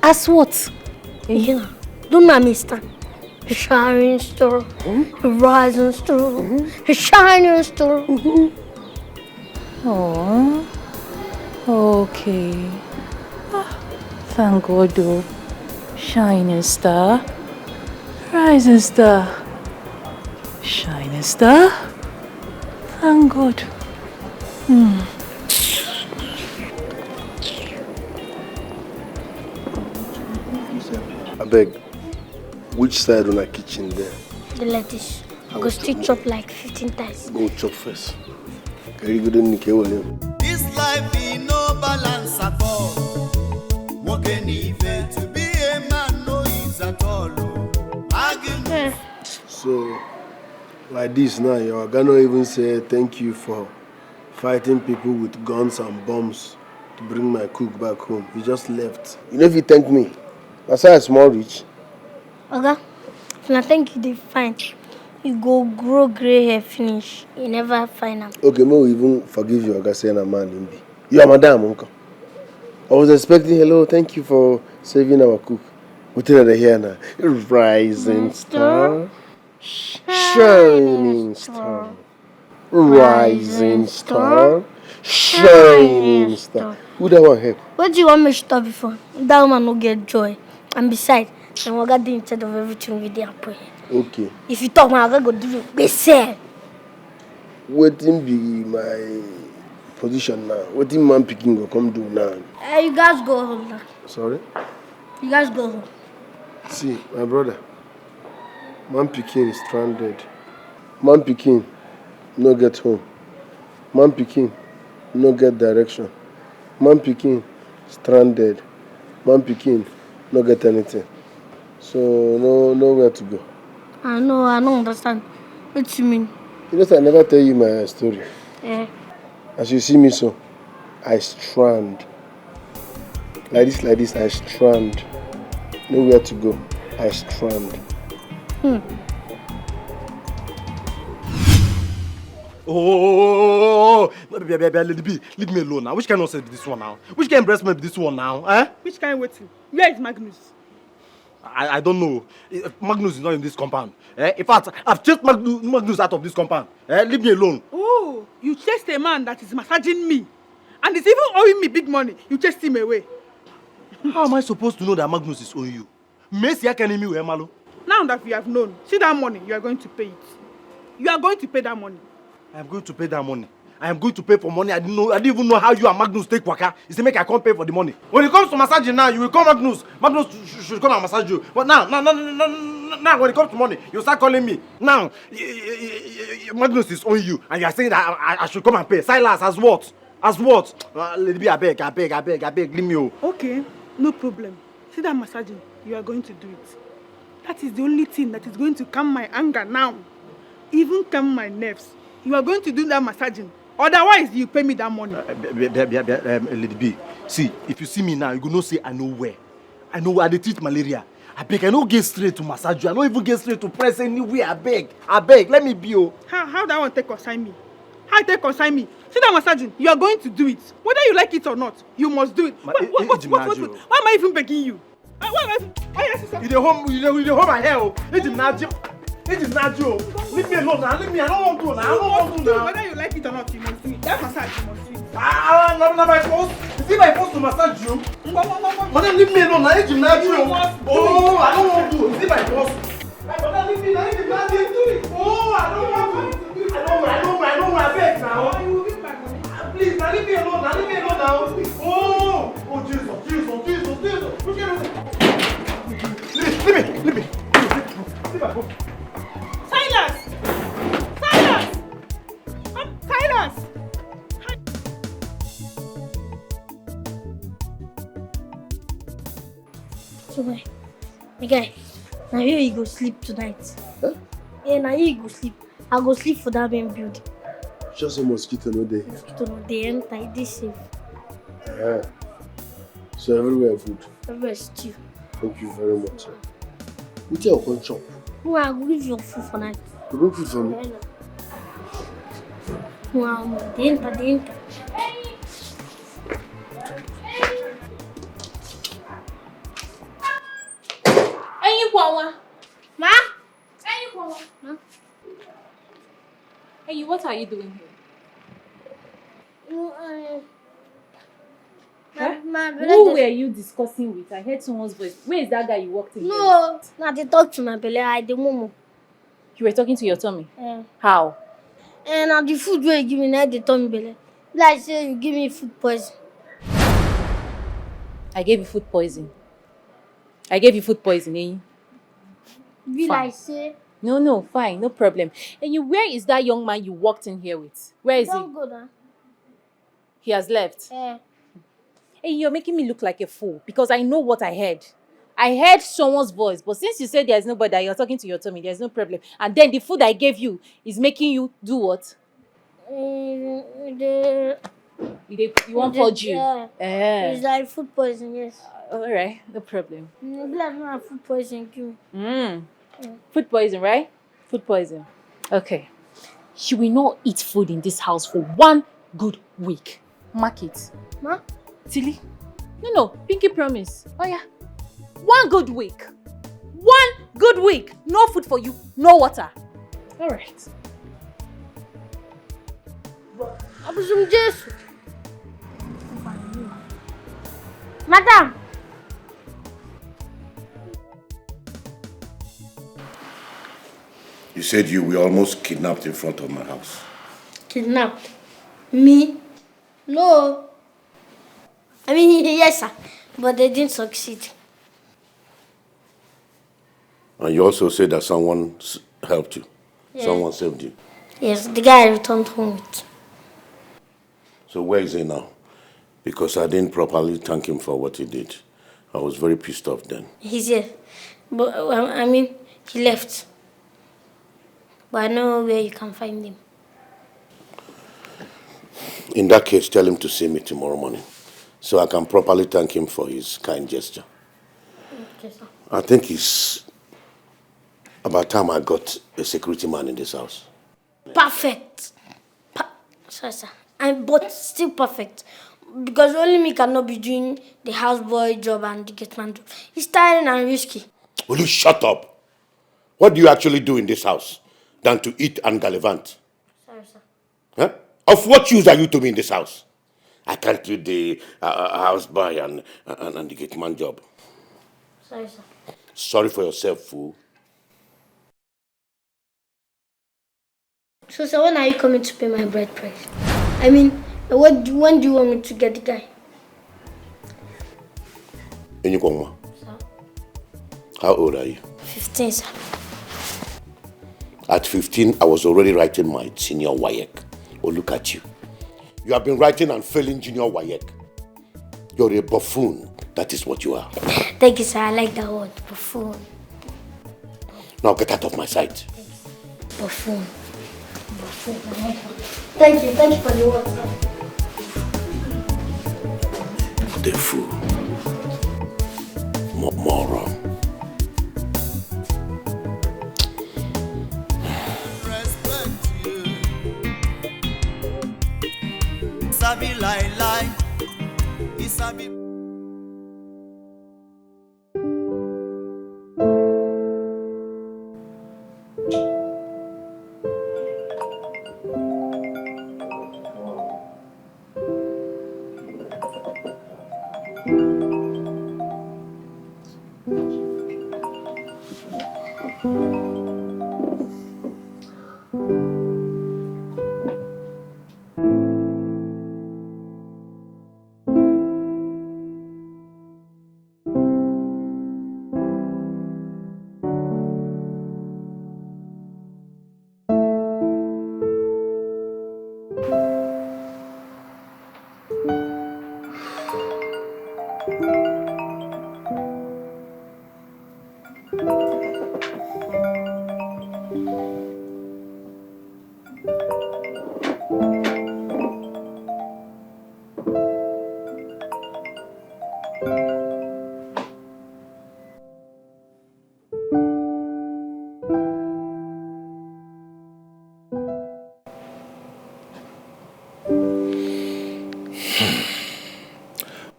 As what? Yeah. Don't know, mister. A shining star, a rising star, a shining star. Oh, okay. Thank God, though. Shining star, rising star, shining star. Thank God. I beg, which side on our kitchen there? The lettuce. I go still chop like 15 times. Go chop first. Very good, Nike, William. This life in no balance at all. Walking even to be a man no is at all. So, like this now, you're gonna even say thank you for fighting people with guns and bombs to bring my cook back home. You just left. You know if you thank me, that's why I'm small rich. Okay, if I think you did fine, you go grow grey hair finish. You never find them. Okay, me will even forgive you, Oga, saying a man in be. You are madam, uncle. I was expecting hello, thank you for saving our cook. What did I hear now? Rising star, shining star, rising star, shining star. Who that one help? What do you want me to stop before? That woman will get joy. And besides, I'm going to be in charge of everything we did and pray. Okay. If you talk, I'm going to do it. Be said. Waiting be my position now. Waiting man picking go come do now. You guys go home now. Sorry? You guys go home. See, my brother, man picking is stranded. Man picking no get home. Man picking no get direction. Man picking stranded. Man picking no get anything. So nowhere to go. I know, I don't understand. What do you mean? You know, I never tell you my story. Yeah. As you see me so, I strand. Like this, I strand. Nowhere to go. I strand. Oh, leave me alone now. Which kind of nonsense be this one now? Which kind of embarrassment be this one now? Eh? Which kind of waiting? Where is Magnus? I don't know. Magnus is not in this compound. In fact, I've chased Magnus out of this compound. Leave me alone. Oh, you chased a man that is massaging me. And is even owing me big money. You chased him away. How am I supposed to know that Magnus is owing you? Now that you have known, see that money, you are going to pay it. You are going to pay that money. I am going to pay that money. I am going to pay for money. I didn't even know how you and Magnus take waka. You say make I can't pay for the money. When it comes to massaging now, you will call Magnus. Magnus should come and massage you. But now, when it comes to money, you start calling me. Now, Magnus is owing you, and you are saying that I should come and pay. Silas, as what? As what? Let me, I beg, leave me. Okay, no problem. See that massaging, you are going to do it. That is the only thing that is going to calm my anger now. Even calm my nerves. You are going to do that massaging. Otherwise, you pay me that money. Lady B, see, if you see me now, you go not say I know where. I know where they treat malaria. I beg, I don't get straight to massage you. I don't even get straight to press anywhere. I beg, let me be. Oh. How that one take consign me? How take consign me? See that massaging, you are going to do it. Whether you like it or not, you must do it. What? Why am I even begging you? You the home my hair. It is not you. Leave me alone now. Leave me. I don't want to now. I don't want to now. Whether you like it or not, you must do it. That massage, you must do it. Not my fault. Is it my fault to massage you? Madam, leave me alone now. It is not you. Oh, I don't want to. Is it my fault? Madam, leave me now. It is not you. Oh, I don't want to. I know. I beg now. Please, now leave me alone. Now leave me alone now. Oh, Jesus. Which kind of... Leave me. Leave my phone. Silas! So, my guy, now here you go sleep tonight. Huh? Yeah, now here you go sleep. I go sleep for that main building. Just a mosquito no day. Mosquito no day, enter, this safe. Yeah. So everywhere food. Everywhere stew. Thank you very much, sir. What's your one chop? No, I will give you food for night. You bring food for me? Wow, dentro. Ma? Ma? Hey, what are you doing here? Who were you discussing with? I heard someone's voice. Where is that guy you walked in? No, they talk to my belly. I the momo. You were talking to your tummy? Yeah. How? And the food where you give me now the tummy belly. Like say you give me food poison. I gave you food poison. Eh? Be like say. No, fine, no problem. And where is that young man you walked in here with? Where is he? Don't go now. He has left? Yeah. Hey, you're making me look like a fool because I know what I heard. I heard someone's voice, but since you said there's nobody, you're talking to your tummy, there's no problem. And then the food I gave you is making you do what? You want purge you? Yeah. It's like food poison, yes. Alright, no problem. Like food poison, give me. Food poison, right? Food poison. Okay. You will not eat food in this house for 1 good week. Mark it. Ma? Tilly? No, Pinky promise. Oh yeah. 1 good week. 1 good week. No food for you, no water. Alright. I presume just. Madam! You said you were almost kidnapped in front of my house. Kidnapped? Me? No. I mean, yes, sir. But they didn't succeed. And you also said that someone helped you. Yeah. Someone saved you. Yes, the guy I returned home with. So where is he now? Because I didn't properly thank him for what he did. I was very pissed off then. He's here. But, I mean, he left. But I know where you can find him. In that case, tell him to see me tomorrow morning, so I can properly thank him for his kind gesture. Okay, sir. I think it's about time I got a security man in this house. Perfect. Sorry, sir. But still perfect. Because only me cannot be doing the houseboy job and the gateman job. It's tiring and risky. Will you shut up? What do you actually do in this house than to eat and gallivant? Sorry, sir. Huh? Of what use are you to me in this house? I can't do the houseboy and the gateman job. Sorry, sir. Sorry for yourself, fool. So, sir, when are you coming to pay my bride price? I mean, when do you want me to get the guy? Enyikongwa, Sir? how old are you? 15, sir. At 15, I was already writing my senior WAEC. Oh, look at you. You have been writing and failing junior WAEC. You're a buffoon. That is what you are. Thank you, sir. I like that word, buffoon. Now get out of my sight. Buffoon. Buffoon. Thank you for the word, sir. The fool. Moron. Isabi lie, Isabi.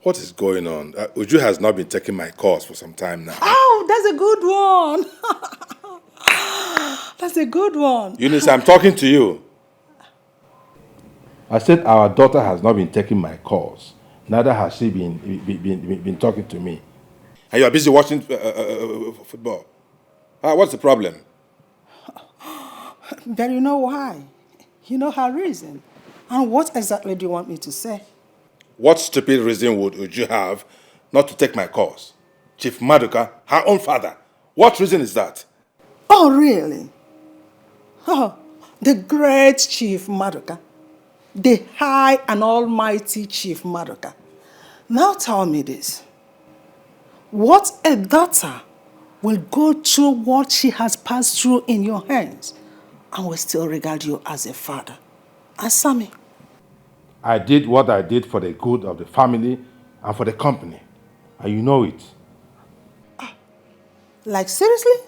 What is going on? Uju has not been taking my calls for some time now. Oh, that's a good one. That's a good one. Eunice, I'm talking to you. I said our daughter has not been taking my calls. Neither has she been talking to me. And you are busy watching football. What's the problem? Then you know why. You know her reason. And what exactly do you want me to say? What stupid reason would Uju have not to take my calls? Chief Maduka, her own father. What reason is that? Oh, really? Oh, the great Chief Maduka. The high and almighty Chief Maduka. Now tell me this. What a daughter will go through what she has passed through in your hands and will still regard you as a father? Answer me. I did what I did for the good of the family and for the company. And you know it. Like seriously?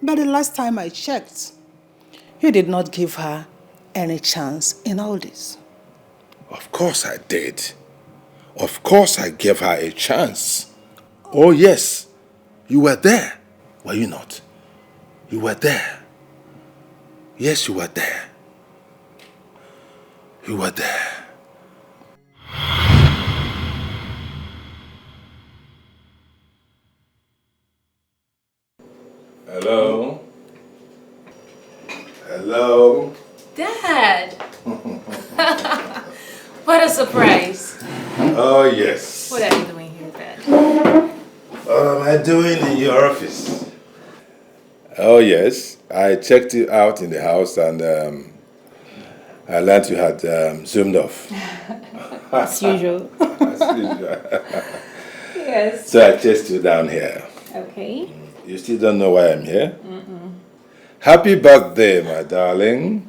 But the last time I checked, you did not give her any chance in all this. Of course I did. Of course I gave her a chance. Oh yes, you were there, were you not? You were there. Yes, you were there. You were there. Hello? Hello? Dad! What a surprise. Oh, yes. What are you doing here, Dad? What am I doing in your office? Oh, yes. I checked you out in the house and I learned you had zoomed off. As usual. As usual. Yes. So I chased you down here. Okay. You still don't know why I'm here? Mm-mm. Happy birthday, my darling.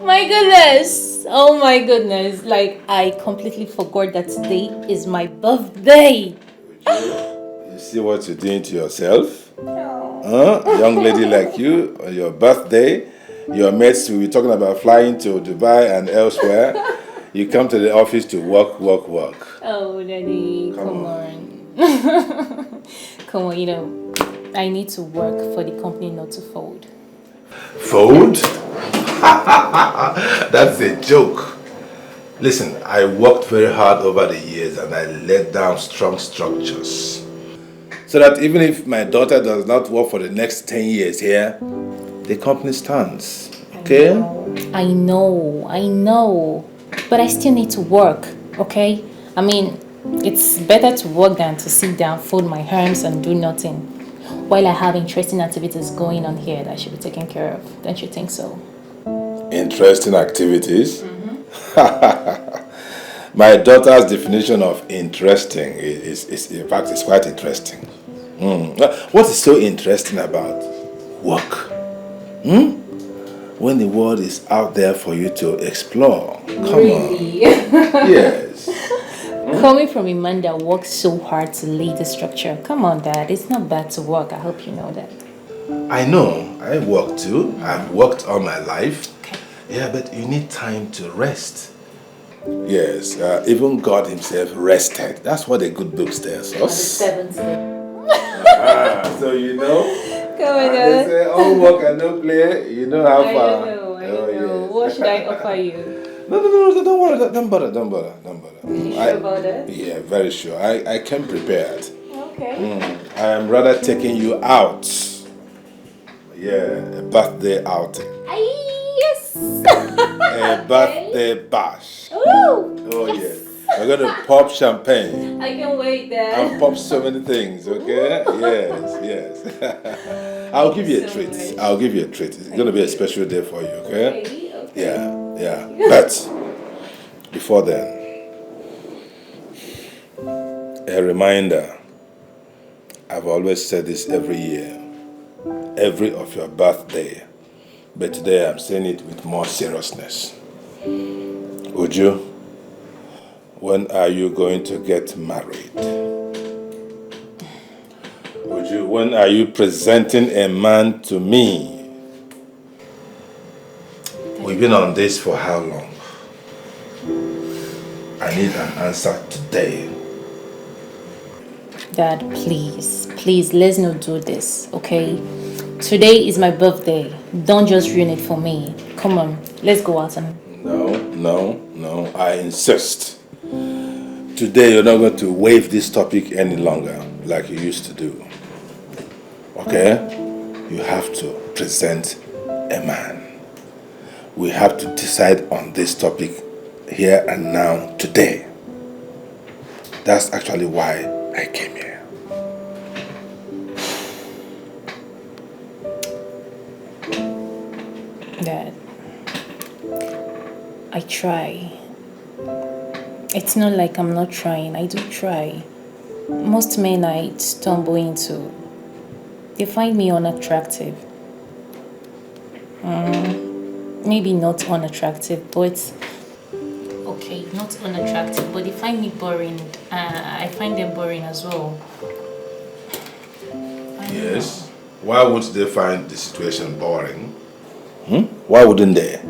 My goodness. Oh my goodness. Like, I completely forgot that today is my birthday. You see what you're doing to yourself? No. Young lady like you, on your birthday, your mates will be talking about flying to Dubai and elsewhere. You come to the office to work. Oh, Daddy, come on. Come on, I need to work for the company not to fold. Fold? That's a joke. Listen, I worked very hard over the years and I laid down strong structures. So that even if my daughter does not work for the next 10 years here, the company stands. Okay? I know. But I still need to work, okay? I mean, it's better to work than to sit down, fold my arms and do nothing. While I have interesting activities going on here that I should be taken care of. Don't you think so? Interesting activities? My daughter's definition of interesting is in fact, it's quite interesting. What is so interesting about work? When the world is out there for you to explore. Come on. Yes. Coming from a man that works so hard to lay the structure. Come on, Dad. It's not bad to work. I hope you know that. I know. I work too. I've worked all my life. Okay. Yeah, but you need time to rest. Yes, even God himself rested. That's what a good book tells us. On the 7th day. So you know. Come on, They say all work and no play. You know how far. I know. Yes. What should I offer you? No, don't worry. Don't bother. Are you sure about that? Yeah, very sure. I came prepared. Okay. I am rather taking you out. Yeah, a birthday outing. Yes. A birthday bash. Ooh. Oh, yes. We're going to pop champagne. I can wait, Dad. And pop so many things, okay? Yes. I'll give you a treat. I'll give you a treat. It's going to be a special day for you, okay? Yeah. But before then, a reminder. I've always said this every year, every of your birthday, but today I'm saying it with more seriousness. Uju, when are you going to get married? Uju, when are you presenting a man to me? We've been on this for how long? I need an answer today. Dad, please, let's not do this, okay? Today is my birthday. Don't just ruin it for me. Come on, let's go out and... No, I insist. Today you're not going to waive this topic any longer like you used to do. Okay? You have to present a man. We have to decide on this topic here and now today. That's actually why I came here. Dad, I try. It's not like I'm not trying. I do try. Most men I stumble into, they find me unattractive. Maybe not unattractive, but... Okay, not unattractive, but they find me boring. I find them boring as well. Yes. Why would they find the situation boring? Why wouldn't they?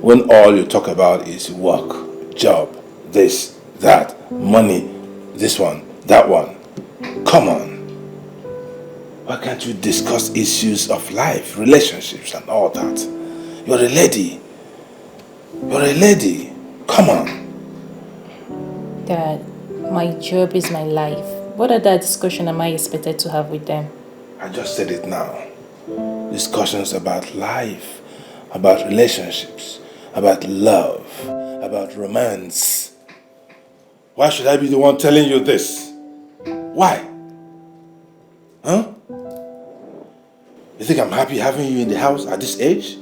When all you talk about is work, job, this, that, money, this one, that one. Come on. Why can't you discuss issues of life, relationships and all that? You're a lady. Come on. Dad, my job is my life. What other discussion am I expected to have with them? I just said it now. Discussions about life, about relationships, about love, about romance. Why should I be the one telling you this? Why? You think I'm happy having you in the house at this age?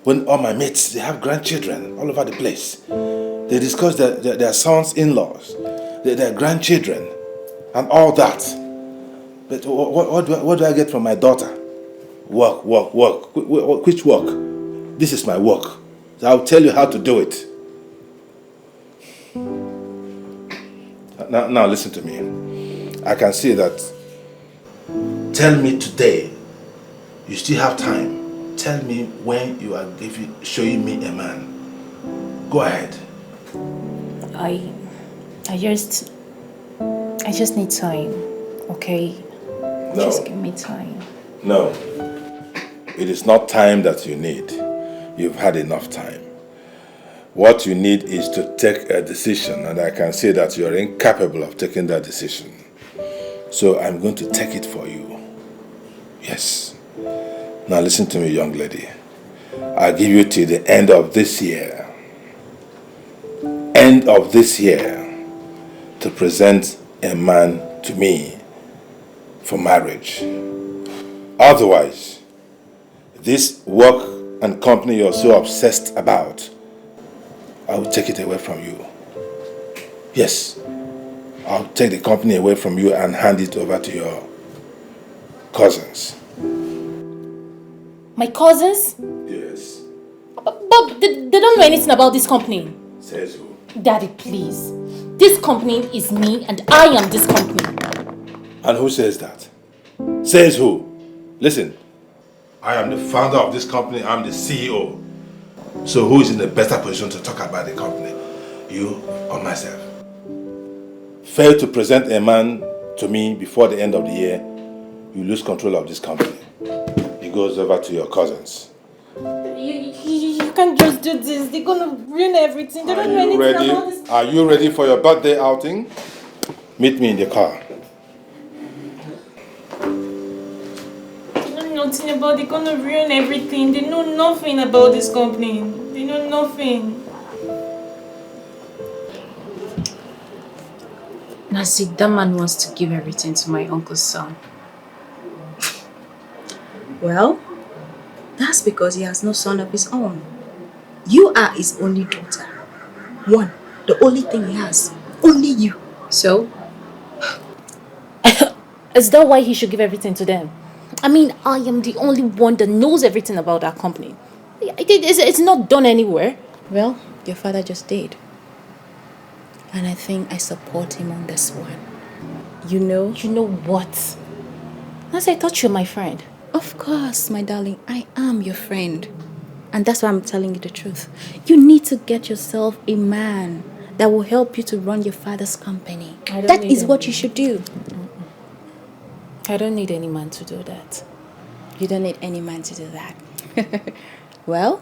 When all my mates, they have grandchildren all over the place. They discuss their sons-in-laws, their grandchildren, and all that. But what do I get from my daughter? Work. Which work? This is my work. So I'll tell you how to do it. Now listen to me. I can see that Tell me today. You still have time. Tell me when you are showing me a man. Go ahead. I just need time, okay? No. Just give me time. No. It is not time that you need. You've had enough time. What you need is to take a decision, and I can say that you are incapable of taking that decision. So I'm going to take it for you. Yes. Now listen to me, young lady. I'll give you till the end of this year. End of this year to present a man to me for marriage. Otherwise, this work and company you're so obsessed about, I will take it away from you. Yes, I'll take the company away from you and hand it over to your cousins. My cousins? Yes. But they don't know anything about this company. Says who? Daddy, please. This company is me and I am this company. And who says that? Says who? Listen, I am the founder of this company. I'm the CEO. So who is in a better position to talk about the company? You or myself? Fail to present a man to me before the end of the year, you lose control of this company. It goes over to your cousins. You can't just do this. They're gonna ruin everything. They don't know anything about this. Are you ready for your birthday outing? Meet me in the car. They know nothing about. They're gonna ruin everything. They know nothing about this company. They know nothing. Nasik, that man wants to give everything to my uncle's son. Well, that's because he has no son of his own. You are his only daughter. One, the only thing he has. Only you. So? Is that why he should give everything to them? I mean, I am the only one that knows everything about that company. It's not done anywhere. Well, your father just did. And I think I support him on this one. You know? You know what? As I thought you were my friend. Of course, my darling. I am your friend. And that's why I'm telling you the truth. You need to get yourself a man that will help you to run your father's company. That is what you should do. I don't need any man to do that. You don't need any man to do that. Well,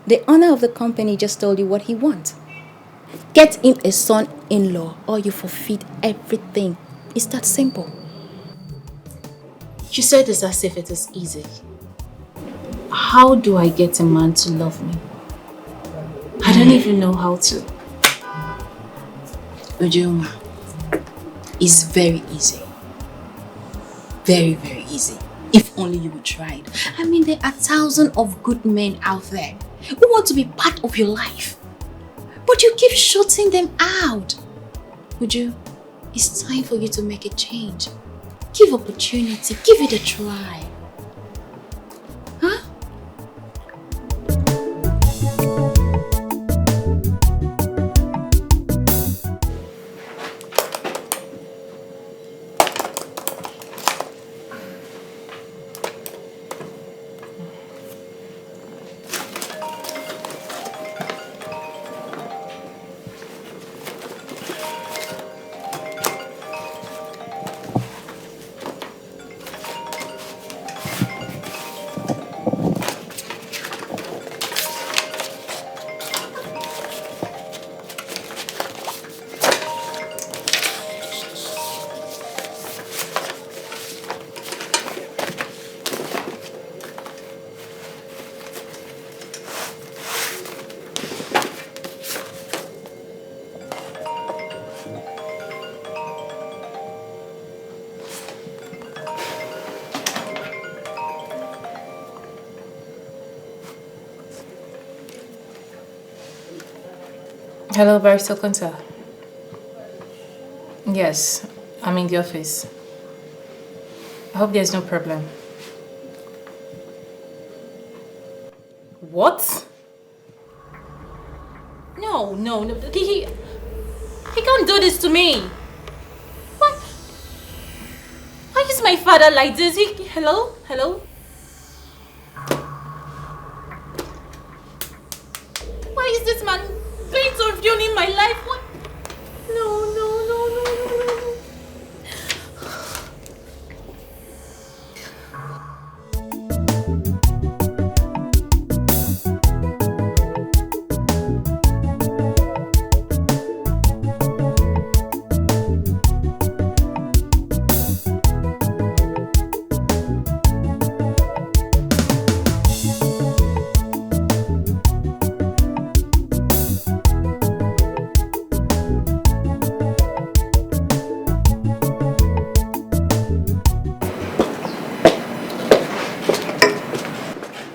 the owner of the company just told you what he wants. Get him a son-in-law or you forfeit everything. It's that simple. You said it's as if it is easy. How do I get a man to love me? I don't even know how to. Ujoma, it's very easy. Very, very easy. If only you would try it. I mean, there are thousands of good men out there who want to be part of your life. But you keep shutting them out. Uju, it's time for you to make a change. Give opportunity. Give it a try. Huh? Hello, Barrister Kunta. Yes, I'm in the office. I hope there's no problem. What? No. He can't do this to me. What? Are you is my father like this? Hello? Hello? Why is this man bent on ruining my life? What? No.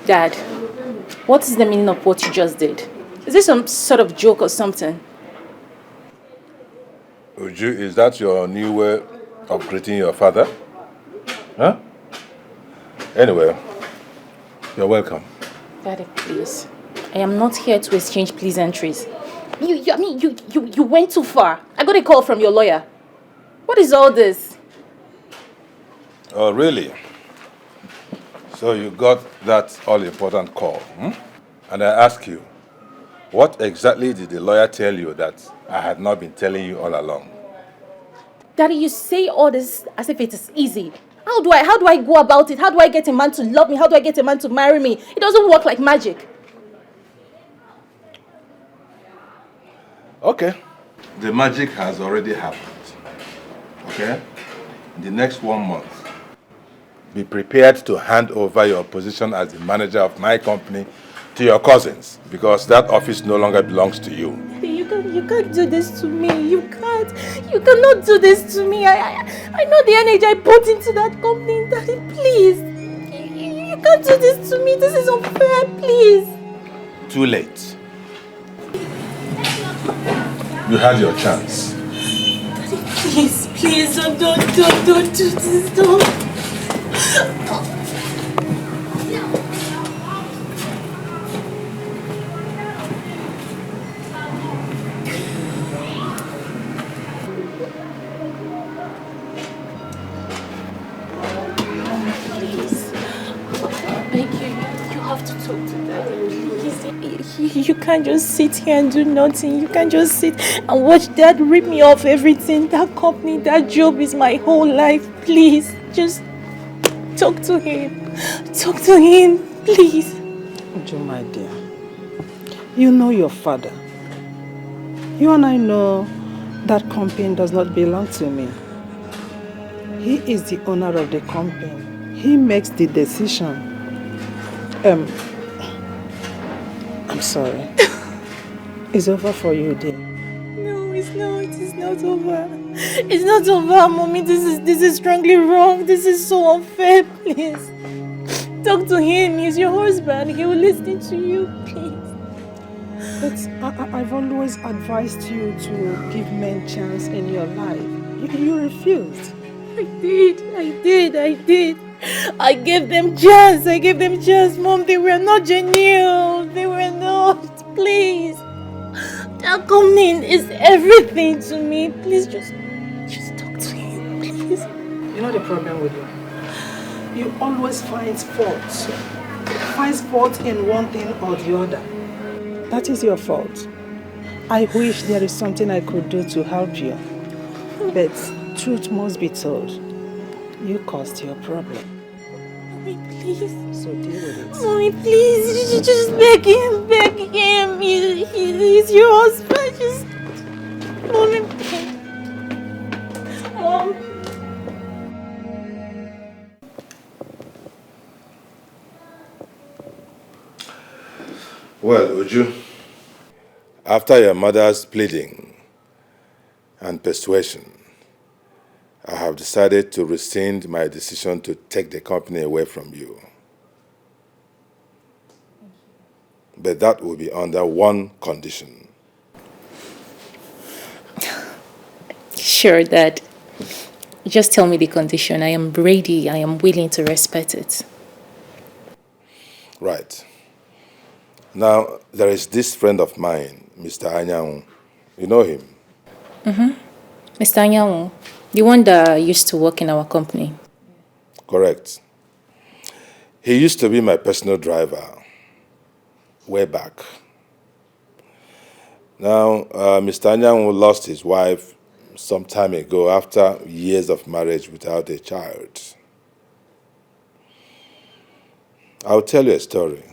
Dad, what is the meaning of what you just did? Is this some sort of joke or something? Uju, is that your new way of greeting your father? Huh? Anyway, you're welcome. Daddy, please. I am not here to exchange pleasantries. You went too far. I got a call from your lawyer. What is all this? Oh, really? So you got that all-important call, And I ask you, what exactly did the lawyer tell you that I had not been telling you all along? Daddy, you say all this as if it is easy. How do I go about it? How do I get a man to love me? How do I get a man to marry me? It doesn't work like magic. Okay. The magic has already happened. Okay? In the next 1 month, be prepared to hand over your position as the manager of my company to your cousins, because that office no longer belongs to you. You can't do this to me. You cannot do this to me. I know the energy I put into that company. Daddy, please. You can't do this to me. This is unfair, please. Too late. You had your chance. Daddy, please, don't do this, don't. You can't just sit here and do nothing. You can't just sit and watch Dad rip me off everything. That company, that job is my whole life. Please, just talk to him. Talk to him, please. Uju, my dear, you know your father. You and I know that company does not belong to me. He is the owner of the company. He makes the decision. I'm sorry. It's over for you, dear. No, it's not. It's not over. It's not over, Mommy. This is strongly wrong. This is so unfair. Please. Talk to him. He's your husband. He will listen to you, please. But I've always advised you to give men chance in your life. You refused. I did. I gave them chance. Mom, they were not genuine. They were not. Please. That company is everything to me. Please, just talk to him, please. You know the problem with you? You always find faults. Find fault in one thing or the other. That is your fault. I wish there is something I could do to help you. But truth must be told. You caused your problem. Mommy, please. So deal with it. Mommy, please. You just beg him. He's your husband. Just... Mommy, please. Mom. Well, Uju, after your mother's pleading and persuasion, I have decided to rescind my decision to take the company away from you. But that will be under one condition. Sure, Dad. Just tell me the condition. I am ready. I am willing to respect it. Right. Now, there is this friend of mine, Mr. Anyanwu. You know him? Mr. Anyanwu, the one that used to work in our company. Correct. He used to be my personal driver way back. Now, Mr. Anyanwu lost his wife some time ago after years of marriage without a child. I'll tell you a story.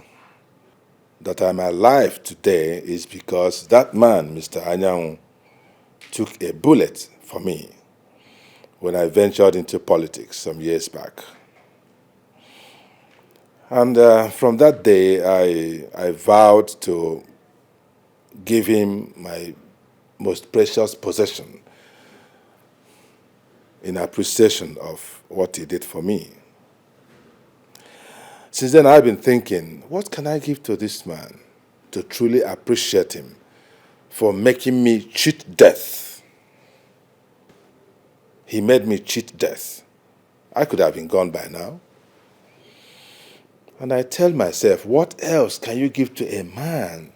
That I'm alive today is because that man, Mr. Anyanwu, took a bullet for me when I ventured into politics some years back. And from that day, I vowed to give him my most precious possession in appreciation of what he did for me. Since then, I've been thinking, what can I give to this man to truly appreciate him for making me cheat death? He made me cheat death. I could have been gone by now. And I tell myself, what else can you give to a man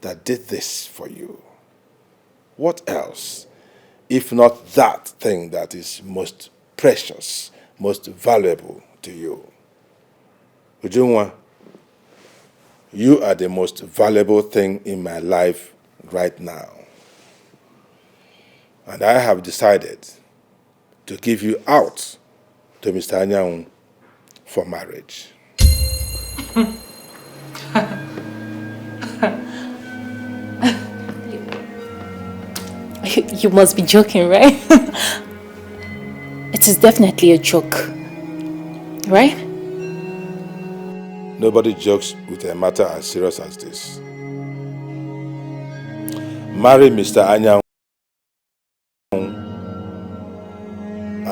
that did this for you? What else, if not that thing that is most precious, most valuable to you? Ujunwa, you are the most valuable thing in my life right now. And I have decided to give you out to Mr. Anyanwu for marriage. You must be joking, right? It is definitely a joke, right? Nobody jokes with a matter as serious as this. Marry Mr. Anyanwu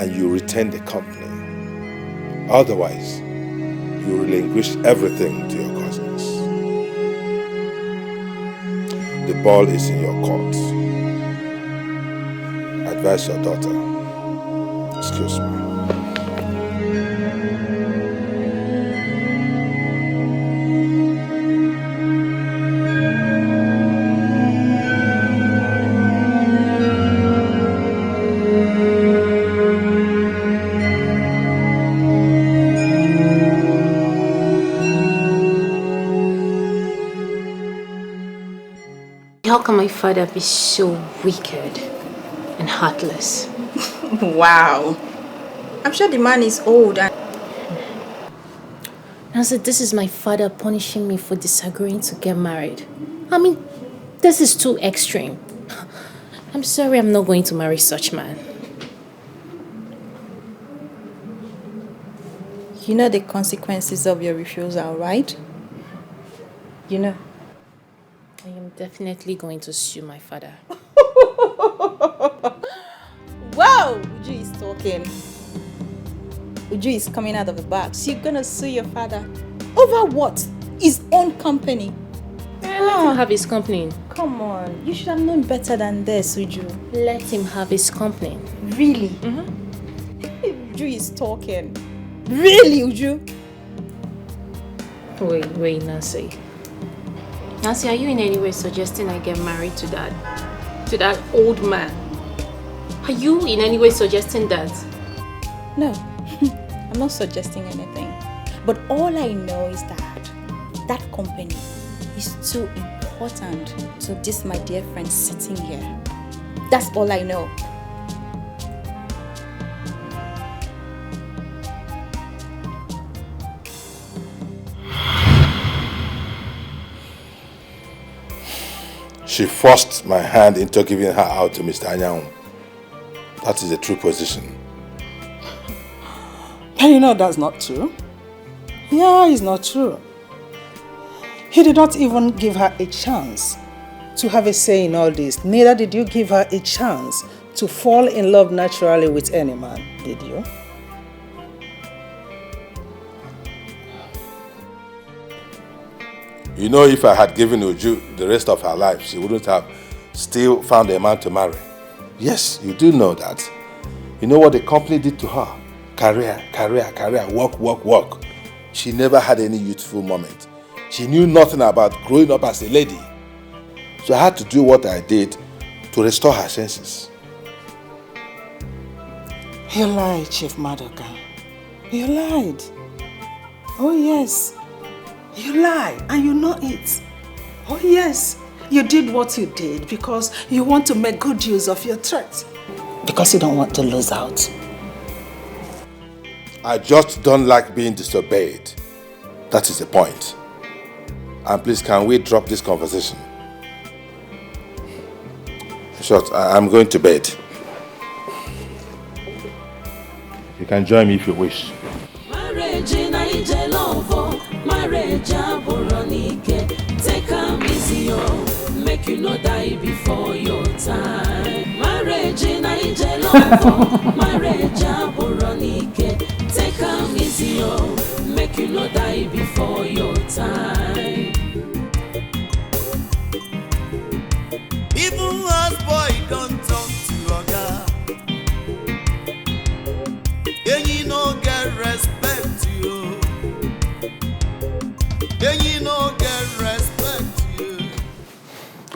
and you retain the company. Otherwise, you relinquish everything to your cousins. The ball is in your court. Advise your daughter. Excuse me. How can my father be so wicked and heartless? Wow. I'm sure the man is old and... Now, so this is my father punishing me for disagreeing to get married. I mean, this is too extreme. I'm sorry, I'm not going to marry such man. You know the consequences of your refusal, right? You know. I am definitely going to sue my father. Wow! Uju is talking. Uju is coming out of the box. You're gonna sue your father. Over what? His own company. Let him have his company. Come on. You should have known better than this, Uju. Let him have his company. Really? Uju is talking. Really, Uju? Wait, Nancy. Nancy, are you in any way suggesting I get married to that old man? Are you in any way suggesting that? No, I'm not suggesting anything. But all I know is that that company is too important to this my dear friend sitting here. That's all I know. She forced my hand into giving her out to Mr. Anyanwu. That is the true position. And you know that's not true. Yeah, it's not true. He did not even give her a chance to have a say in all this. Neither did you give her a chance to fall in love naturally with any man, did you? You know, if I had given Uju the rest of her life, she wouldn't have still found a man to marry. Yes, you do know that. You know what the company did to her? Career, work. She never had any youthful moment. She knew nothing about growing up as a lady. So I had to do what I did to restore her senses. You lie, Chief Madoka. You lied. Oh yes. You lied and you know it. Oh yes. You did what you did because you want to make good use of your threat. Because you don't want to lose out. I just don't like being disobeyed. That is the point. And please, can we drop this conversation? In short, I'm going to bed. You can join me if you wish. Marriage in Ije love, marriage aboronike. Take am easy, make you no die before your time. Marriage in Ije love, marriage aboronike. Take am easy, make you no die before your time. Even houseboy don't talk to oga. And you no get respect you. And you no get respect you.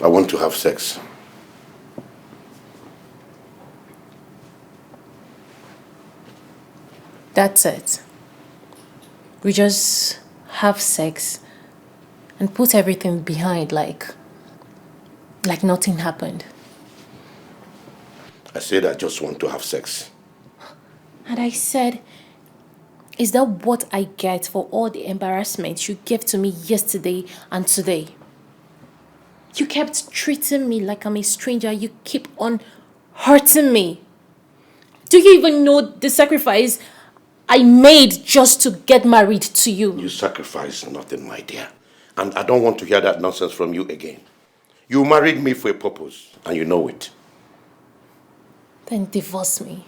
I want to have sex. That's it. We just have sex and put everything behind like nothing happened. I said I just want to have sex. And I said, is that what I get for all the embarrassment you gave to me yesterday and today? You kept treating me like I'm a stranger. You keep on hurting me. Do you even know the sacrifice I made just to get married to you? You sacrificed nothing, my dear. And I don't want to hear that nonsense from you again. You married me for a purpose, and you know it. Then divorce me.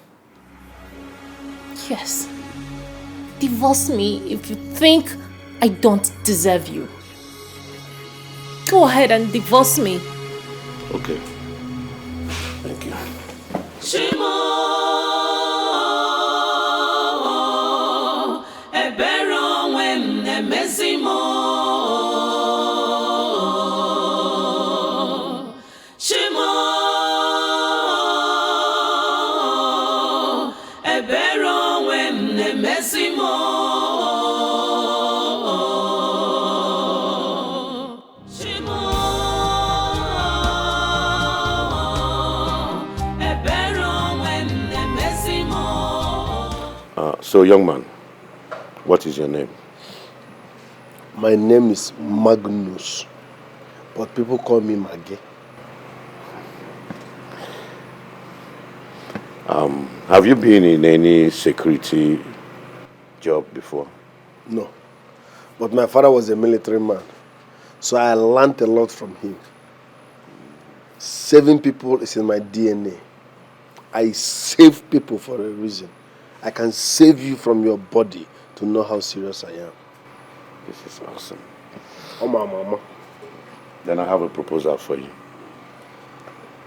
Yes. Divorce me if you think I don't deserve you. Go ahead and divorce me. Okay. Thank you. Shimo, ebero wem nemezimo. Shimo, ebero wem nemezimo. So, young man, what is your name? My name is Magnus, but people call me Maggie. Have you been in any security job before? No, but my father was a military man, so I learned a lot from him. Saving people is in my DNA. I save people for a reason. I can save you from your body to know how serious I am. This is awesome. Oh, my mama. Then I have a proposal for you.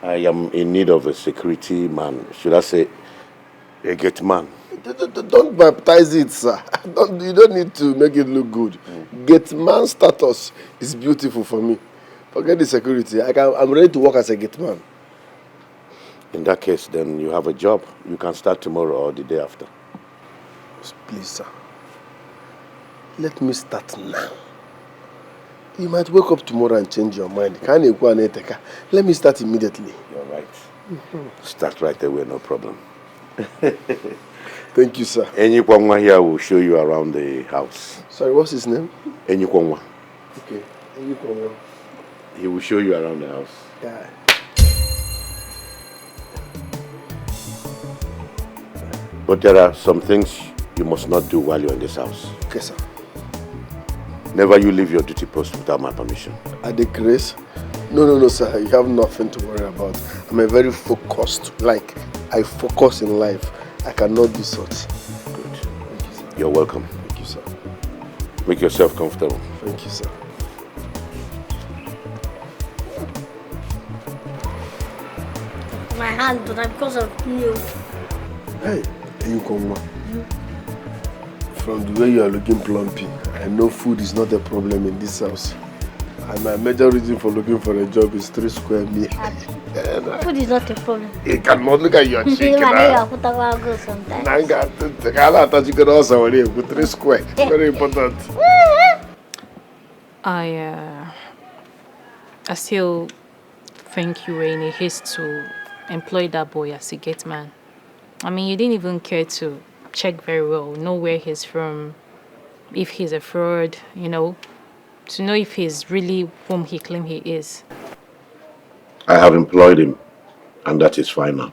I am in need of a security man. Should I say a gate man? Don't baptize it, sir. You don't need to make it look good. Gate man status is beautiful for me. Forget the security. I'm ready to work as a gate man. In that case, then you have a job. You can start tomorrow or the day after. Please, sir. Let me start now. You might wake up tomorrow and change your mind. Let me start immediately. You're right. Start right away, no problem. Thank you, sir. Enyikwangwa here will show you around the house. Sorry, what's his name? Enyikwangwa. Okay, Enyikwangwa. He will show you around the house. Yeah. But there are some things you must not do while you're in this house. Okay, sir. Never you leave your duty post without my permission. At the grace? No, sir. You have nothing to worry about. I'm a very focused. I focus in life. I cannot do such. Good. Thank you, sir. You're welcome. Thank you, sir. Make yourself comfortable. Thank you, sir. My hand, but because of you. Hey, Enyikwangwa. From the way you are looking plumpy, I know food is not a problem in this house. And my major reason for looking for a job is 3 square meals. Food is not a problem. You cannot look at your chicken. With 3 square. Very important. I still think you were in a haste to employ that boy as a gate man. I mean, you didn't even care to check very well, know where he's from, if he's a fraud, you know, to know if he's really whom he claims he is. I have employed him, and that is final.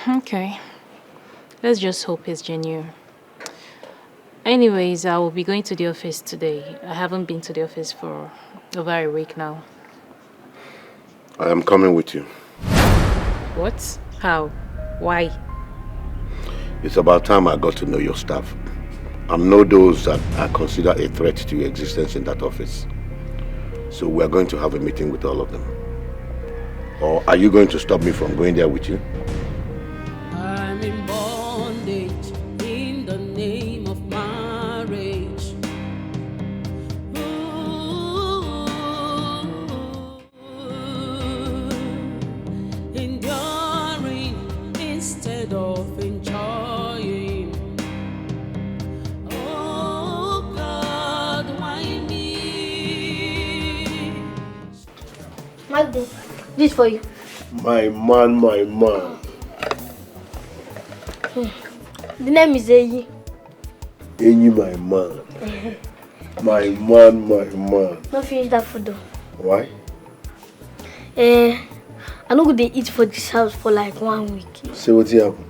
Okay. Let's just hope he's genuine. Anyways, I will be going to the office today. I haven't been to the office for over a week now. I am coming with you. What? How? Why? It's about time I got to know your staff and know those that I consider a threat to your existence in that office. So we are going to have a meeting with all of them. Or are you going to stop me from going there with you? I'm in bondage in the name of marriage. Enduring instead of enjoying. Oh God, why me? Magnus, this for you. My man, my man. The name is Ini. Ini, my man. My man, my man. Don't finish that food though. Why? I no go dey eat for this house for like 1 week. Say what happened?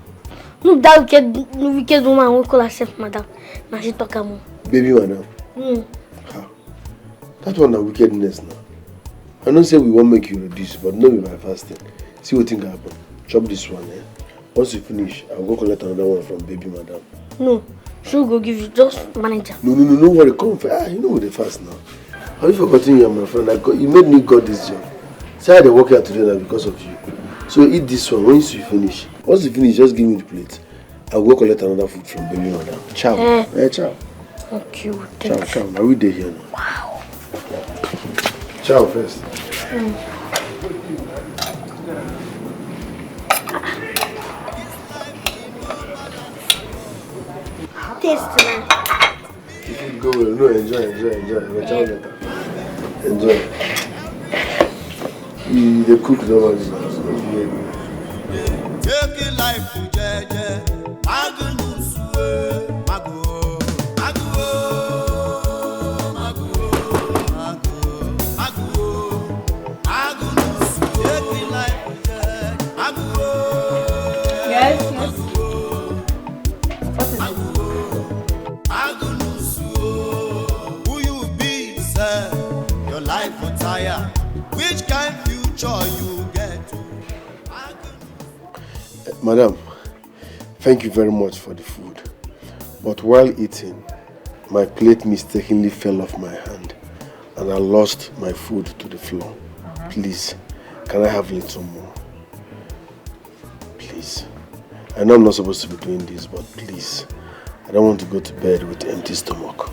Look that wicked woman who call herself madam. Now she talk am. Baby madam. How? That one na wickedness now. I don't say we won't make you reduce, but no be by fasting. See what thing happen. Chop this one, eh? Once you finish, I'll go collect another one from baby madam. No, she'll go give you just manager. No worry, come for you know the fast now. Have you forgotten you are my friend? You made me got this job. Say I dey work here today now because of you. So eat this one once you finish. Once you finish, just give me the plate. I'll go collect another food from baby madam. Ciao. Ciao. Thank you. Ciao. Now we dey here now. Wow. Ciao first. Taste man. If you go well, no, enjoy. Ciao later. Enjoy. The cook normally now, so Take it life to jeje, Magnus, Mago. Yes. Who you be, sir? Your life will tire. Which kind future you get to? Madam, thank you very much for the food. But while eating, my plate mistakenly fell off my hand and I lost my food to the floor. Please, can I have a little more? Please. I know I'm not supposed to be doing this, but please. I don't want to go to bed with empty stomach.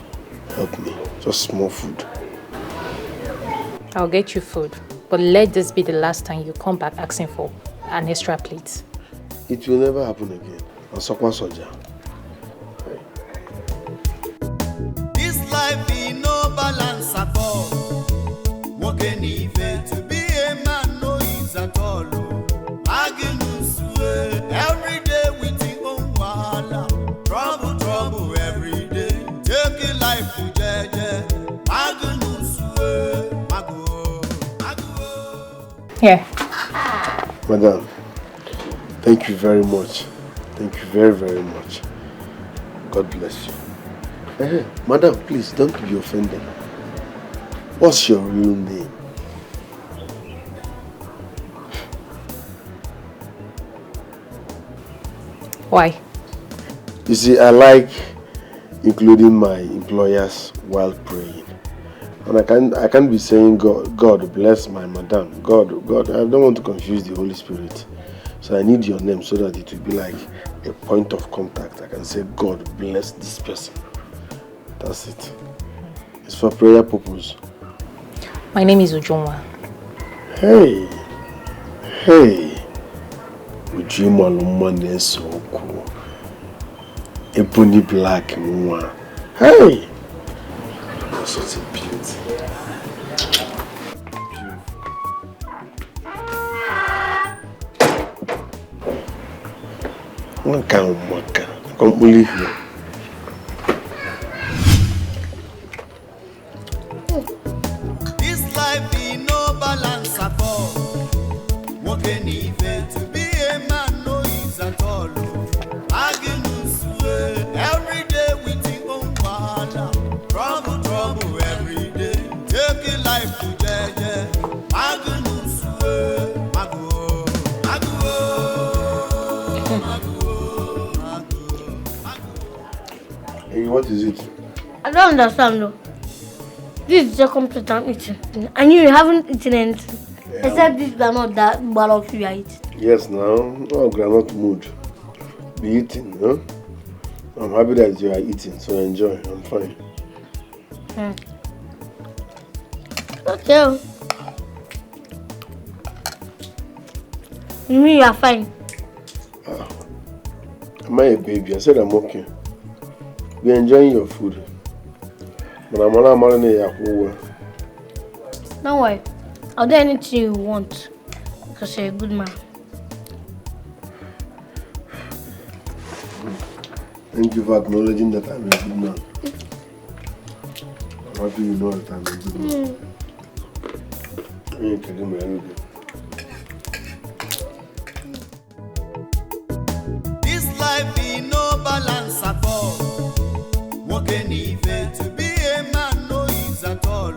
Help me. Just small food. I'll get you food, but let this be the last time you come back asking for an extra plate. It will never happen again. I'm Sokwa Soja. This life in no balance at all. Walking even to be a man no is at all. Magnus, every day with your own wahala. Trouble every day. Take it life to jeje. Magnus, Here. Madam, thank you very much. Thank you very, very much. God bless you. Madam, please don't be offended. What's your real name? Why? You see, I like including my employers while praying. And I can't be saying God bless my madam. God, I don't want to confuse the Holy Spirit. So I need your name so that it will be like a point of contact. I can say, God bless this person. That's it. It's for prayer purpose. My name is Ujunwa. Hey. Ujima Lumane Soko. Ebony black nwa. Hey! You're such a beauty. One can't believe you. This life be no balance at all. Walking even to be a man no ease at all. Magnus every day we think on wahala. Trouble every day. Take a life to Dikeh. Magnus Hey, what is it? I don't understand though. This is the second plate I'm eating. And you haven't eaten anything. Yeah. Except this granite that ballot you are eating. Yes, now. No granite mood. Be eating, huh? I'm happy that you are eating, so enjoy. I'm fine. Okay. You mean you are fine? Am I a baby? I said I'm okay. You're enjoying your food. But I'm not marrying you. Don't worry. I'll do anything you want. Because you're a good man. Thank you for acknowledging that I'm a good man. I'm happy you know that I'm a good man. You can do me anything. This life be no balance at all. Walking even to be a man no ease at all.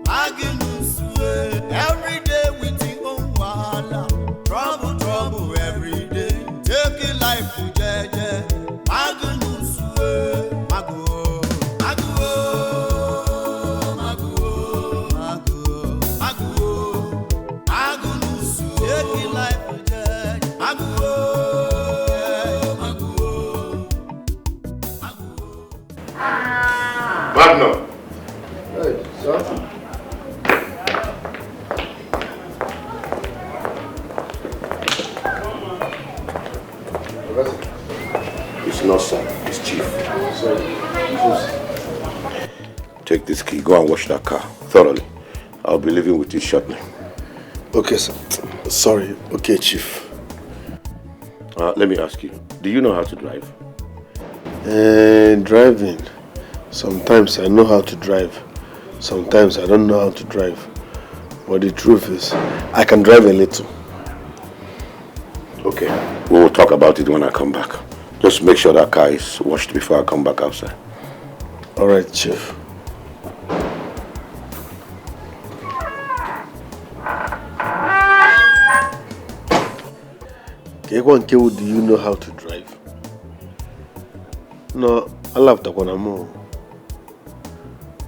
Magnus every day we think on wahala. Trouble every day. Take a life to Dikeh. Magnus take a life to Magnus. Hey, sir. It's not sir, it's chief. Sorry. Take this key, go and wash that car thoroughly. I'll be leaving with you shortly. Okay, sir. Sorry. Okay, chief. Let me ask you, do you know how to drive? Driving. Sometimes I know how to drive. Sometimes I don't know how to drive. But the truth is, I can drive a little. Okay, we will talk about it when I come back. Just make sure that car is washed before I come back outside. All right, chief. Kewo, do you know how to drive? No, I love Takonamo.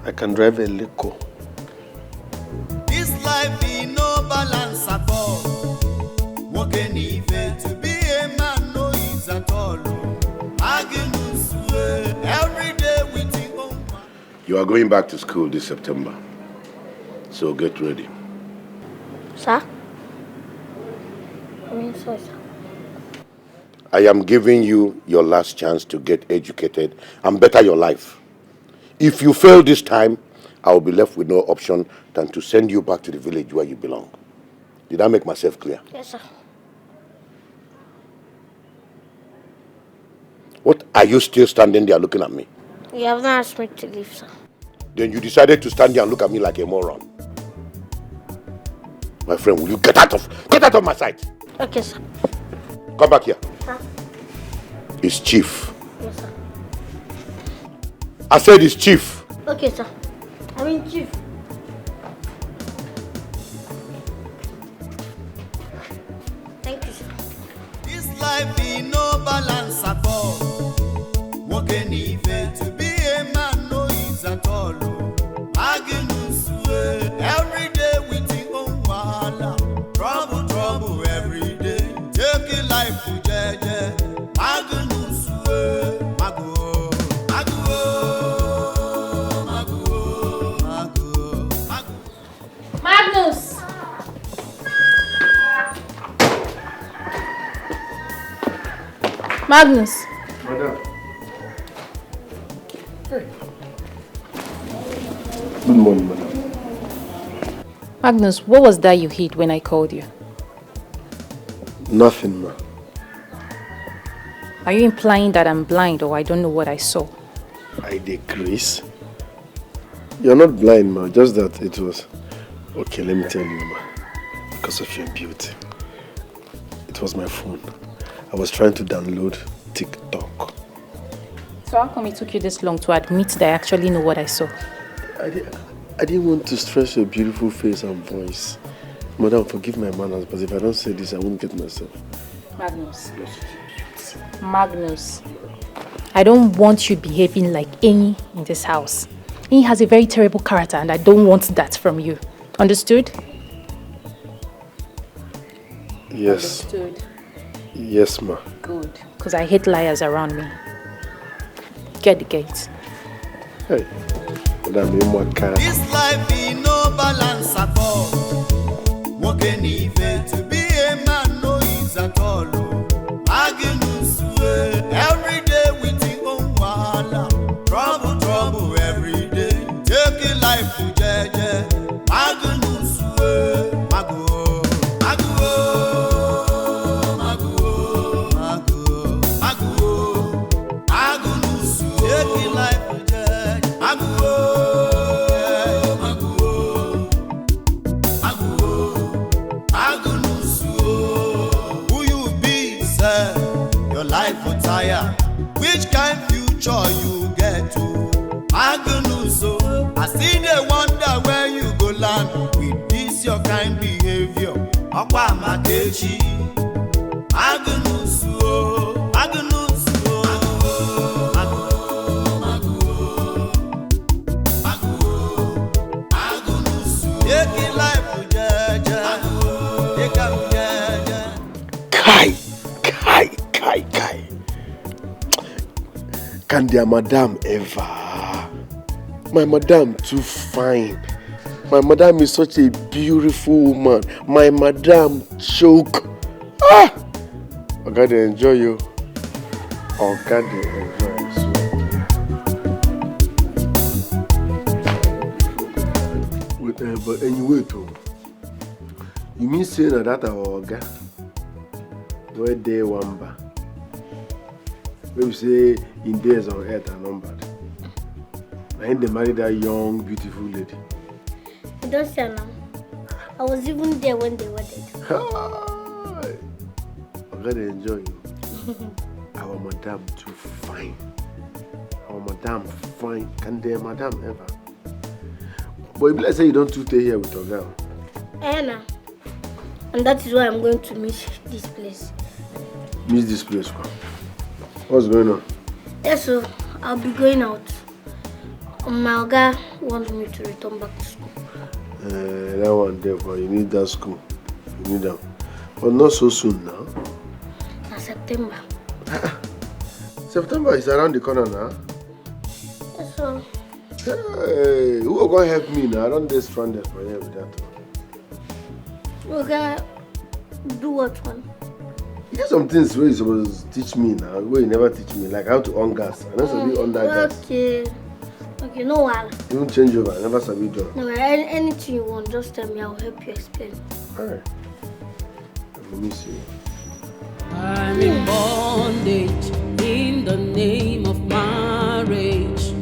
I can drive a little. This life be no balance at all. Walking even to be a man no ease at all. Magnus every day we think on. You are going back to school this September, so get ready. Sir? Sorry, sir. I am giving you your last chance to get educated and better your life. If you fail this time, I will be left with no option than to send you back to the village where you belong. Did I make myself clear? Yes, sir. What are you still standing there looking at me? You have not asked me to leave, sir. Then you decided to stand there and look at me like a moron. My friend, will you get out of my sight? Okay, sir. Come back here. Sir? It's chief. Yes, sir. I said it's chief. Okay, sir. I mean, chief. Thank you, sir. This life be no balance at all. Walking even to be a man no ease at all. Magnus every day we think on wahala. Trouble every day. Take a life to Dikeh. Magnus Magnus. Madam. Hey. Good morning, madam. Magnus, what was that you hid when I called you? Nothing, ma. Are you implying that I'm blind or I don't know what I saw? I decrease. You're not blind, ma. Just that it was... Okay, let me tell you, ma. Because of your beauty. It was my phone. I was trying to download TikTok. So how come it took you this long to admit that I actually know what I saw? I didn't want to stress your beautiful face and voice. Madam, forgive my manners, but if I don't say this, I won't get myself. Magnus. Magnus. I don't want you behaving like Ini in this house. Ini has a very terrible character and I don't want that from you. Understood? Yes. Understood. Yes, ma. Good. Because I hate liars around me. Get the gates. Hey. Madam, you're more kind. This life be no balance at all. Walking even to be a man no ease at all. Magnus, every day with your own wahala. Trouble every day. Take a life for jeje. Magnus, Mago. Take a life for jeje. Who you be, sir? Your life for tire. Which kind future you get to? Magnus, I see they wonder where you go land with this your kind behavior. Akwa Makechi. Magnus, Magnus, take life for jeje. Take am jeje. Kai. Can their madam ever? My madam too fine. My madam is such a beautiful woman. My madam choke. I gotta enjoy you. I gotta enjoy you. But anyway, too. You mean saying that our guy? Where day one bar? We say in days on earth are numbered. And they married that young, beautiful lady. You don't say now. I was even there when they wedded. I gotta enjoy you. Our madam too fine. Our madam fine. Can their madam ever? But if let's say you don't stay here with your girl. Anna. And that is why I'm going to miss this place. Miss this place, what? What's going on? Yes, so I'll be going out. My guy wants me to return back to school. That one there, but you need that school. You need that. But not so soon now. In September. September is around the corner now. Yes, so. Hey, who will go help me now? I don't get stranded for here with that one. Okay, do what one? You get some things where you're supposed to teach me now, where you never teach me, like how to on gas. I never sabi on that gas. Okay, no while. You won't change over, I never sabi job. No, anything you want, just tell me, I'll help you explain. Alright. Let me see. I'm in bondage in the name of marriage.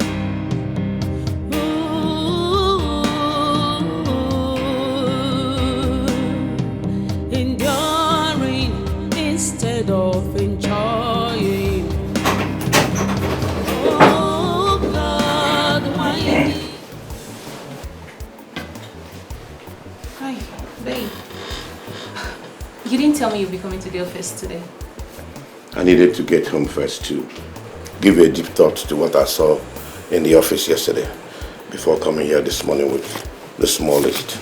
Enduring instead of enjoying. Oh God, why me? Hi, babe. You didn't tell me you'd be coming to the office today. I needed to get home first to give a deep thought to what I saw in the office yesterday before coming here this morning with the small list.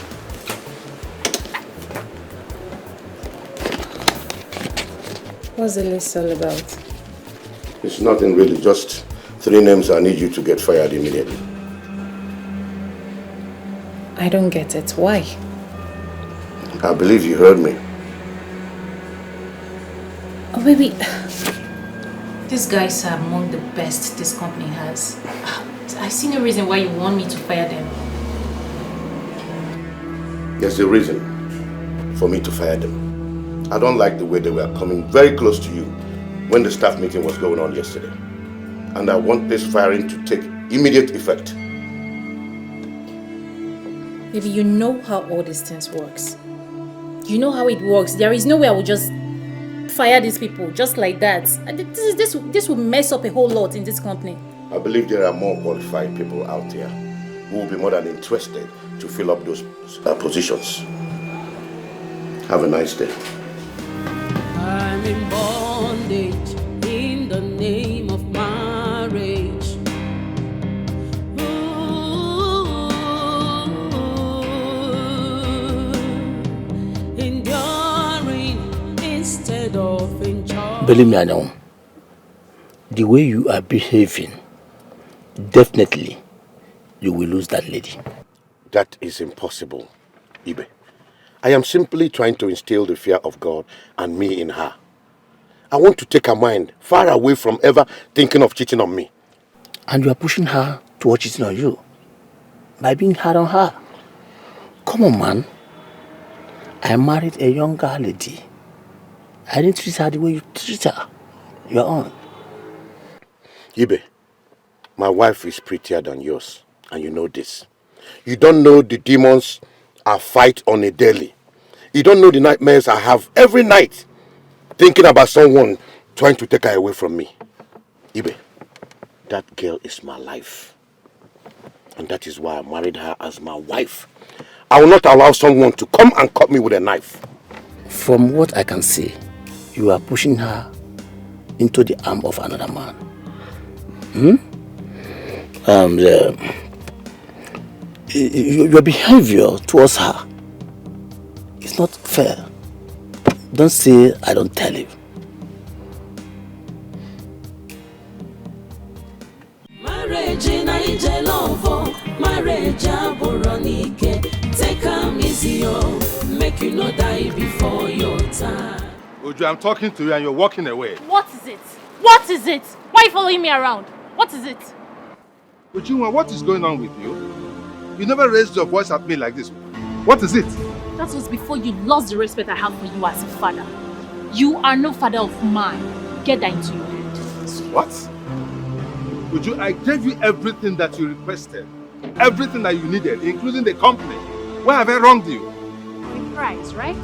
What's the list all about? It's nothing really, just 3 names I need you to get fired immediately. I don't get it. Why? I believe you heard me. Oh, baby. These guys are among the best this company has. I see no reason why you want me to fire them. There's a reason for me to fire them. I don't like the way they were coming very close to you when the staff meeting was going on yesterday. And I want this firing to take immediate effect. Maybe you know how all these things works. You know how it works. There is no way I will just fire these people just like that. And this will mess up a whole lot in this company. I believe there are more qualified people out there who will be more than interested to fill up those positions. Have a nice day. I'm in bondage in the name of marriage. Enduring instead of enjoying. Believe me, I know. The way you are behaving, definitely you will lose that lady. That is impossible, Ibe. I am simply trying to instill the fear of God and me in her. I want to take her mind far away from ever thinking of cheating on me. And you are pushing her towards cheating on you by being hard on her. Come on, man. I married a younger lady. I didn't treat her the way you treat her. Your own. Ibe, my wife is prettier than yours, and you know this. You don't know the demons I fight on a daily. You don't know the nightmares I have every night thinking about someone trying to take her away from me. Ibe, that girl is my life. And that is why I married her as my wife. I will not allow someone to come and cut me with a knife. From what I can see, you are pushing her into the arm of another man. Your behavior towards her is not fair. Don't say I don't tell you. Marriage in Ije love, marriage aboronike. Take am easy, make you not die before your time. Uju, I'm talking to you and you're walking away. What is it? What is it? Why are you following me around? What is it? Ujunwa, what is going on with you? You never raised your voice at me like this. What is it? That was before you lost the respect I have for you as a father. You are no father of mine. Get that into your head. What? Uju, I gave you everything that you requested. Everything that you needed, including the company. Where have I wronged you? A price, right?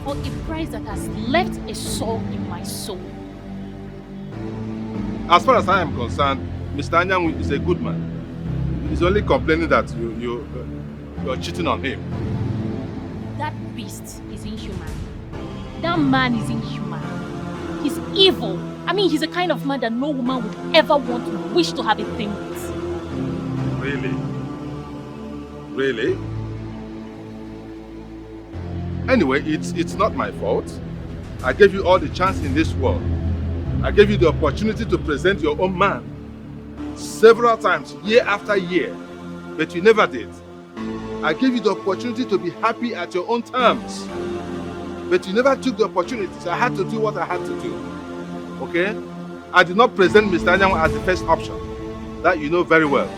For a price that has left a sore in my soul. As far as I am concerned, Mr. Anyang is a good man. He's only complaining that you're cheating on him. That beast is inhuman. That man is inhuman. He's evil. I mean, he's a kind of man that no woman would ever want to wish to have a thing with. Really? Really? Anyway, it's not my fault. I gave you all the chance in this world. I gave you the opportunity to present your own man several times, year after year, but you never did. I gave you the opportunity to be happy at your own terms, but you never took the opportunity, so I had to do what I had to do. Okay? I did not present Mr. Anyang as the first option. That you know very well.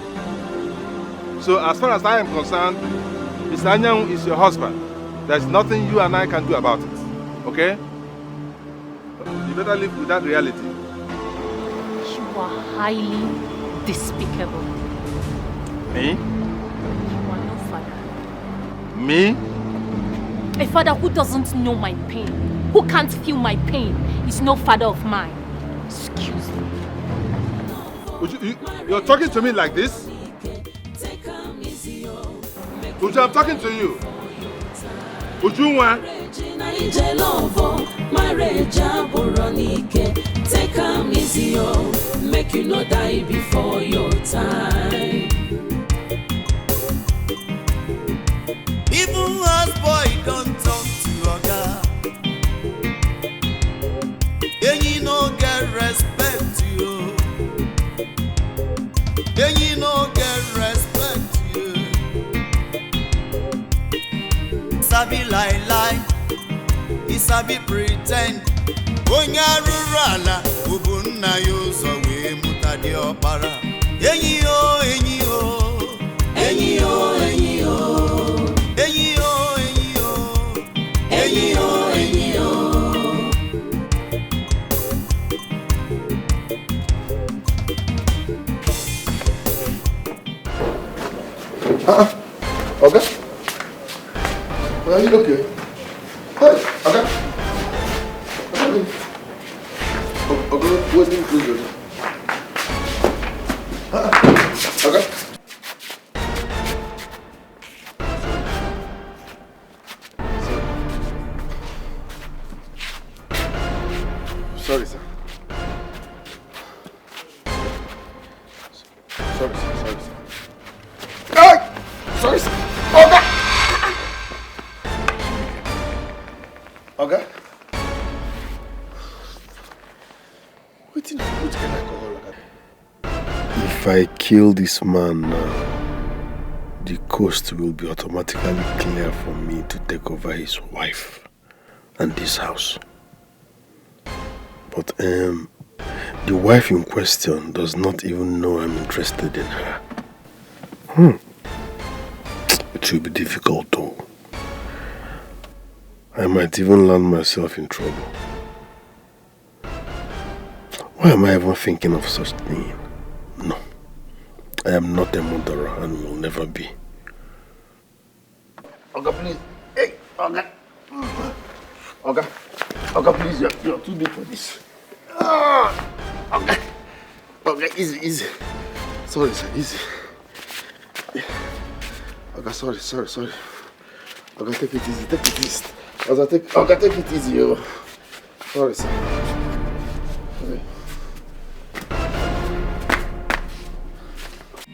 So as far as I am concerned, Mr. Anyang is your husband. There's nothing you and I can do about it. Okay? You better live with that reality. You are highly despicable. Me? You are no father. Me? A father who doesn't know my pain, who can't feel my pain, is no father of mine. Excuse me. You're talking to me like this? Uju, I'm talking to you. Ujunwa. Marriage aboronike. Take am easy, make you not die before your time. Even houseboy don't talk to oga. And you no get respect you. And you no get respect you. Sabi lie, he sabi pretend. onye arụrụ ala ubu nna ya ụzọ wee mụta dị ọkpara enyi yo enyi yo enyi yo enyi yo enyi yo enyi yo enyi yo enyi yo Okay. Are you okay? Hey, okay. Okay, what's the inclusion? Okay. Sorry, sir. Sorry, sir. Sorry, sir. Hey! Sorry, sir. Okay. Okay. What can I call her? If I kill this man now, the coast will be automatically clear for me to take over his wife and this house. But the wife in question does not even know I'm interested in her. It will be difficult though. I might even land myself in trouble. Why am I even thinking of such thing? No. I am not a murderer and will never be. Oga, please. Hey, Oga. Oga. Oga, please. You're too deep for this. Oga. Oga, easy. Sorry, sir. Easy. Oga, sorry. Oga, take it easy. Oga, take it easy. Oh. Sorry, sir. Sorry.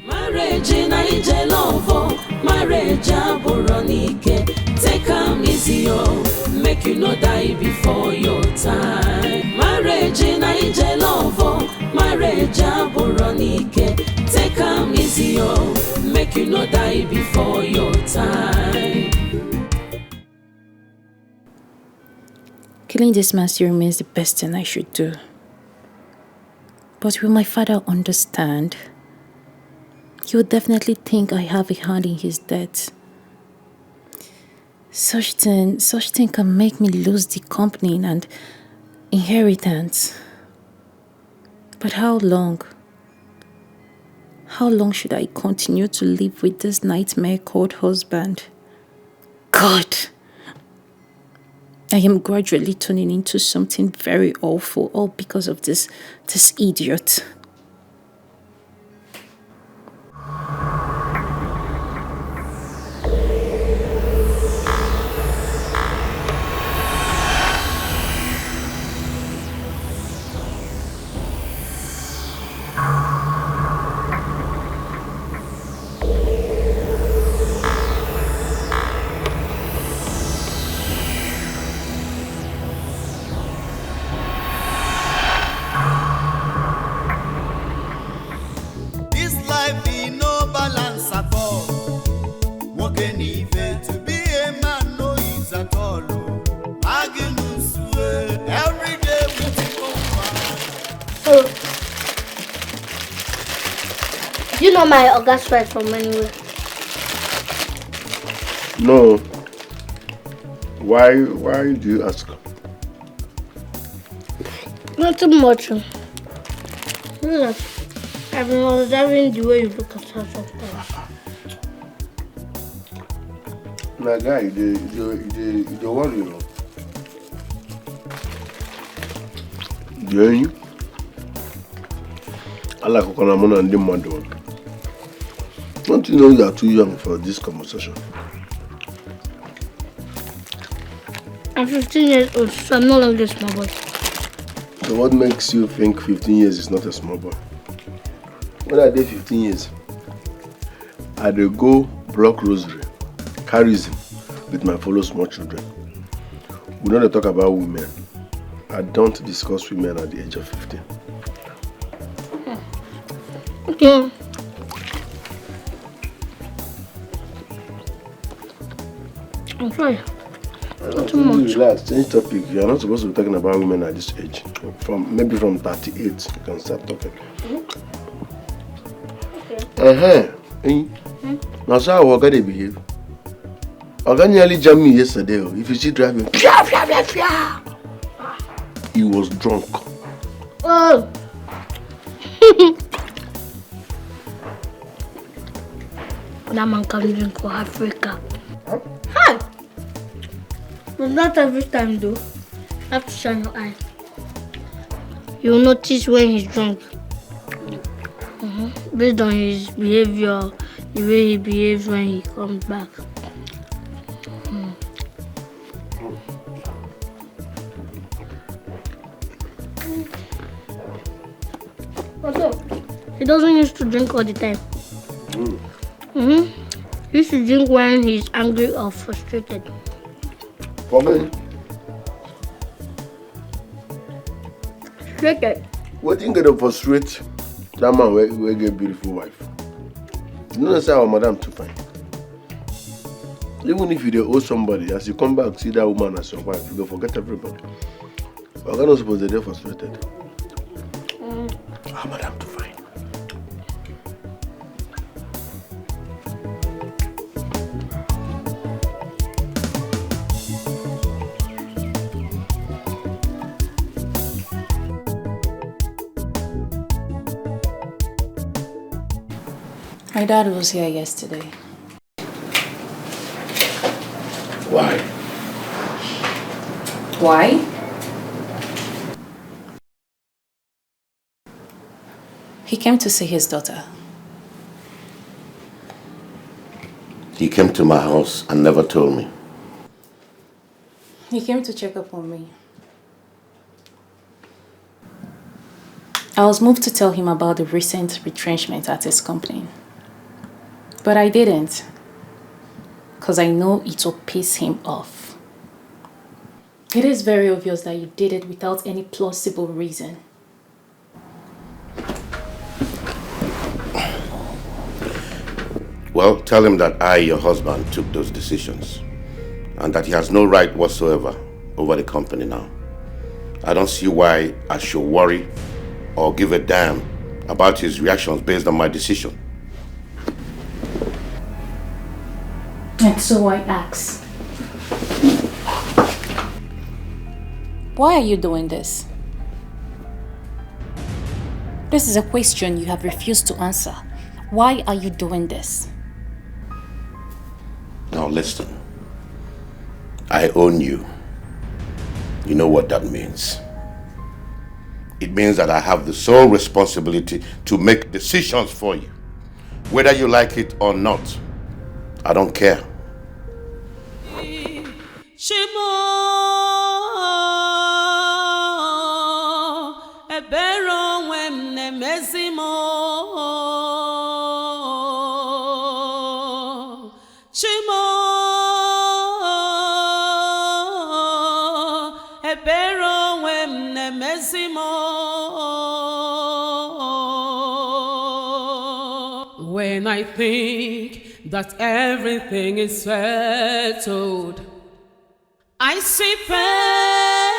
Marriage na ije love, marriage aboronike. Take am easy, oh, make you no die before your time. Marriage na ije love, marriage aboronike. Take am easy, oh, make you no die before your time. Killing this man still remains the best thing I should do. But will my father understand? He would definitely think I have a hand in his death. Such thing can make me lose the company and inheritance. But how long? How long should I continue to live with this nightmare called husband? God! I am gradually turning into something very awful, all because of this idiot. You know my August right from anywhere. No. Why do you ask? Nothing much. Yeah. I've been observing the way you look at her sometimes. My guy, you worry, you know. You? I like Okonamona and the mother. Don't you know you are too young for this conversation? I'm 15 years old, so I'm no longer a small boy. So what makes you think 15 years is not a small boy? When I did 15 years, I did go block rosary, carries him with my fellow small children. We don't talk about women. I don't discuss women at the age of 15. Okay. I'm sorry. Not too much. Relax, change topic. You are not supposed to be talking about women at this age. Maybe from 38, you can start talking. Okay. Now, so how Oga they behave? Oga nearly jammed me yesterday. If you see driving, he was drunk. Oh. That man can drink for Africa. Hi. But not every time though. You have to shine your eye. You'll notice when he's drunk. Based on his behavior, the way he behaves when he comes back. Also, he doesn't used to drink all the time. He used to drink when he's angry or frustrated. For me? Frustrated? What you get to frustrate that man will get a beautiful wife? You know say our madam too fine. Even if you owe somebody, as you come back, see that woman as your wife, you go forget everybody. We're not supposed to be frustrated. Our madam too fine. My dad was here yesterday. Why? Why? He came to see his daughter. He came to my house and never told me. He came to check up on me. I was moved to tell him about the recent retrenchment at his company. But I didn't, because I know it will piss him off. It is very obvious that you did it without any plausible reason. Well, tell him that I, your husband, took those decisions and that he has no right whatsoever over the company now. I don't see why I should worry or give a damn about his reactions based on my decision. And so I ask, why are you doing this? This is a question you have refused to answer. Why are you doing this? Now listen, I own you. You know what that means. It means that I have the sole responsibility to make decisions for you. Whether you like it or not, I don't care. Shimo ebero wem ne mezimo Shimo ebero wem ne mezimo When I think that everything is settled, I see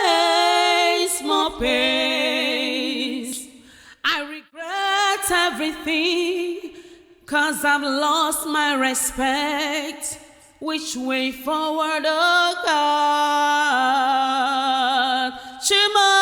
pains, more pains. I regret everything, 'cause I've lost my respect. Which way forward, oh God? Shema.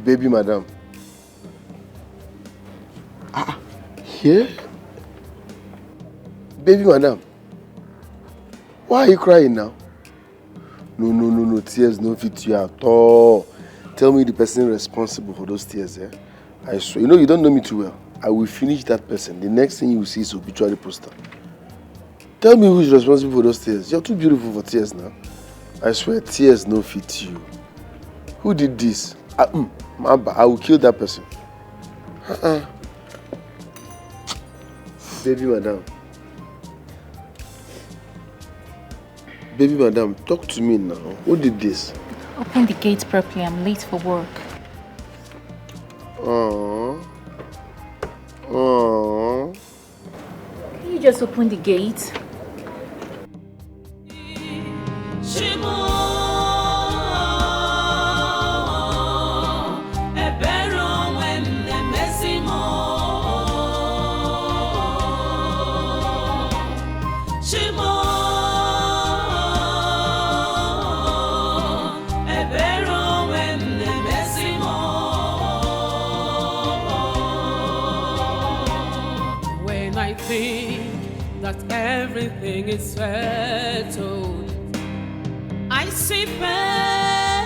Baby madam. Here? Baby madam. Why are you crying now? No. Tears no fit you at all. Tell me the person responsible for those tears, eh? I swear. You know, you don't know me too well. I will finish that person. The next thing you will see is obituary poster. Tell me who is responsible for those tears. You're too beautiful for tears now. I swear, tears no fit you. Who did this? I will kill that person. Baby madam. Baby madam, talk to me now. Who did this? Open the gate properly. I'm late for work. Aww. Can you just open the gate? Everything is settled. I see pain,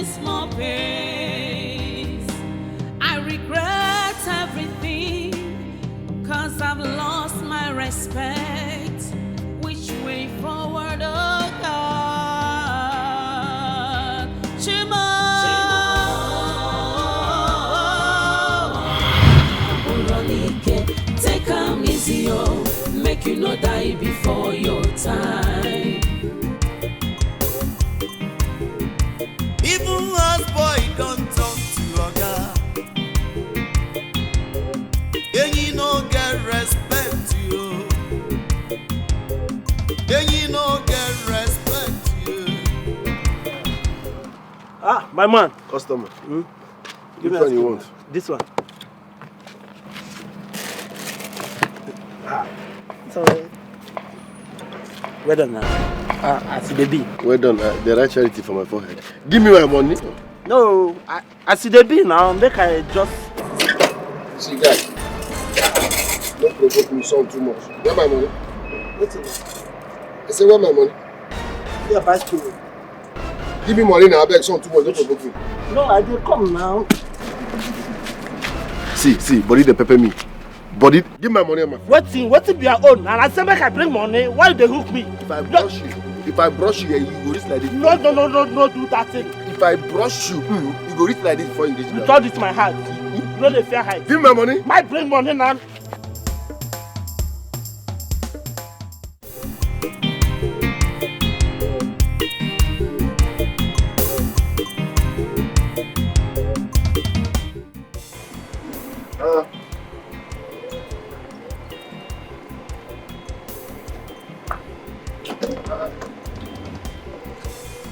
small pains. I regret everything, 'cause I've lost my respect. Which way forward, oh God? Shema. Take am easy, oh. Make you not die before your time. Even houseboy don't talk to oga. And you no get respect you. And you no get respect you. Ah, my man. Customer. Give Which me one you want? This one. Sorry. Well done now. I see the B. Well done. The right charity for my forehead. Give me my money. No, I see the B now. Make I just. See, guys. Don't provoke me son too much. Where my money? What's it? I say, where my money? Yeah, bicycle. Give me money now. I beg son too much. Don't provoke me. No, I did come now. See, body the pepper me. Body, give my money on my phone. What if you are own? And I say make I bring money. Why they hook me? If I brush you, you go reach like this. No, do that thing. If I brush you, you go reach like this before you reach. You thought this my heart. You know the fair height. Give me my money. Might bring money now.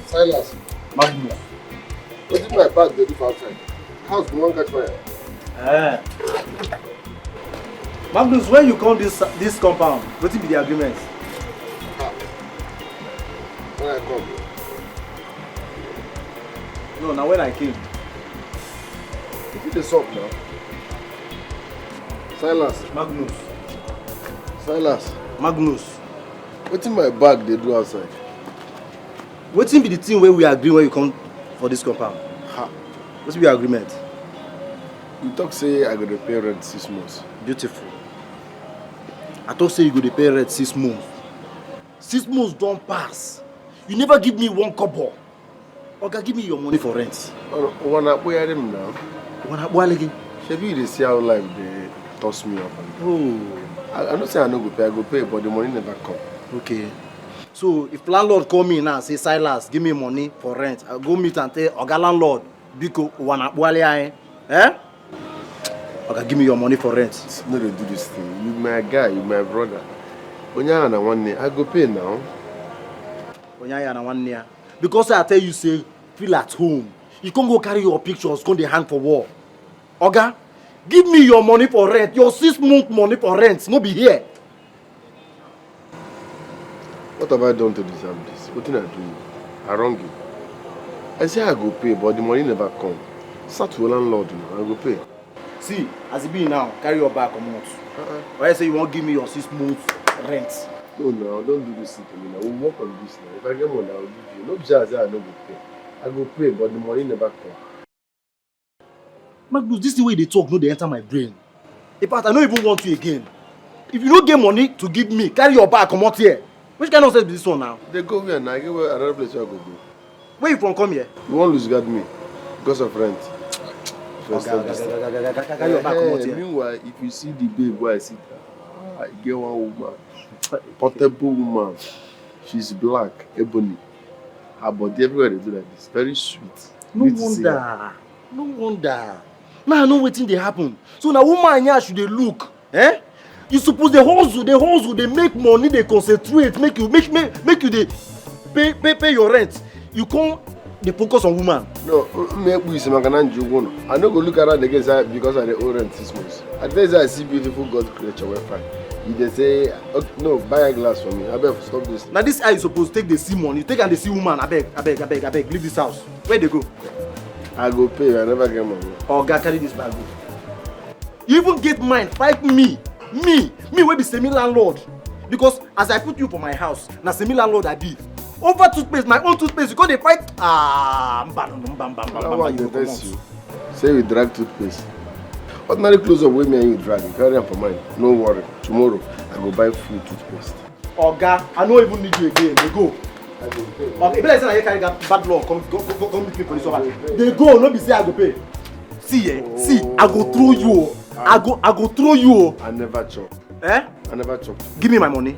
Silas. Magnus. What's in my bag they do for outside? House go wan catch fire. Magnus, when you come this compound, what be the agreement? When I come. No, now when I came. If it is up now. Silas. Magnus. Silas. Magnus. What's in my bag they do outside? What's be the thing where we agree when you come for this compound? What's be your agreement? You talk say I go to pay rent 6 months. Beautiful. I thought say you go to pay rent 6 months. 6 months don't pass. You never give me 1 kobo. Okay, give me your money for rent. Wanna boy them now? Wanna boy again? Shebi they see how life they toss me up. Oh. I don't say I no go pay, but the money never come. Okay. So if landlord call me now and say Silas, give me money for rent, I'll go meet and tell Oga landlord, Biko wanna boy eh? Okay, give me your money for rent. No, they do this thing. You my guy, you my brother. Onya na one day, I go pay now. Onya na one year. Because I tell you say, feel at home. You can't go carry your pictures, go the hand for war. Oga, give me your money for rent. Your 6 month money for rent. No be here. What have I done to deserve this? What did I do? I wrong you. I say I go pay, but the money never come. Start to landlord, I go pay. See, as it be now, carry your bag come out. Or I say you won't give me your 6 months rent. No, no, don't do this thing to me now. We'll work on this now. If I get money, I'll give you. No just I no go pay. I go pay, but the money never come. Magnus, this is the way they talk, no, they enter my brain. In fact, I don't even want you again. If you don't get money to give me, carry your bag, come out here. Which kind of sense is this one now? They go here now. I get another place where I go go. Where you from come here? You won't lose guard me because of rent. Carry your bag, come out here. Meanwhile, if you see the babe where I sit, I get one woman, portable woman. She's black, ebony. Her body everywhere they do like this. Very sweet. No wonder. No wonder. Now I know wetin dey happen. So now woman here should they look. Eh? You suppose they hustle, they make money, they concentrate, make you they pay your rent. You can't they focus on woman. No, maybe it's Magananju. I no go look around again because I owe rent 6 months. At least I see beautiful God creature where fine. If they say, okay, no, buy a glass for me. I beg, stop this. Now this eye you suppose take the see money. You take and the see woman. I beg, leave this house. Where they go? I go pay. I never get money. Oh God, carry this bag. You even get mine. Fight me. Me will be semi-landlord. Because as I put you for my house, now semi-landlord I be. Over toothpaste, my own toothpaste, you they fight. You say we drag toothpaste. Ordinary clothes of women you drag. You carry them for mine. No worry. Tomorrow I go buy full toothpaste. Oh God, I don't even need you again. They go. I go pay. Okay, if I say I carry that bad law, come meet me for this over. They go, no be say I go pay. See, I go throw you. I go throw you. I never chop. Eh? I never chop. Give me my money.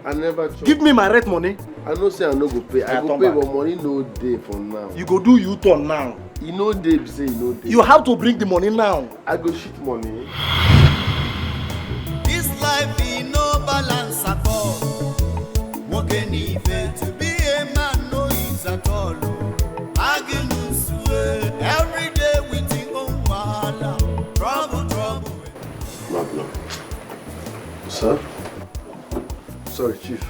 I never chop. Give me my rent money. I know say I no go pay. I go pay, but money no day for now. You go do U-turn now. You know day, say you know day. You have to bring the money now. I go shit money. This life be no balance at all. Working even to be a man no ease at all. Magnus every day with his own wahala. Trouble. Magnus. Sir? Sorry, Chief.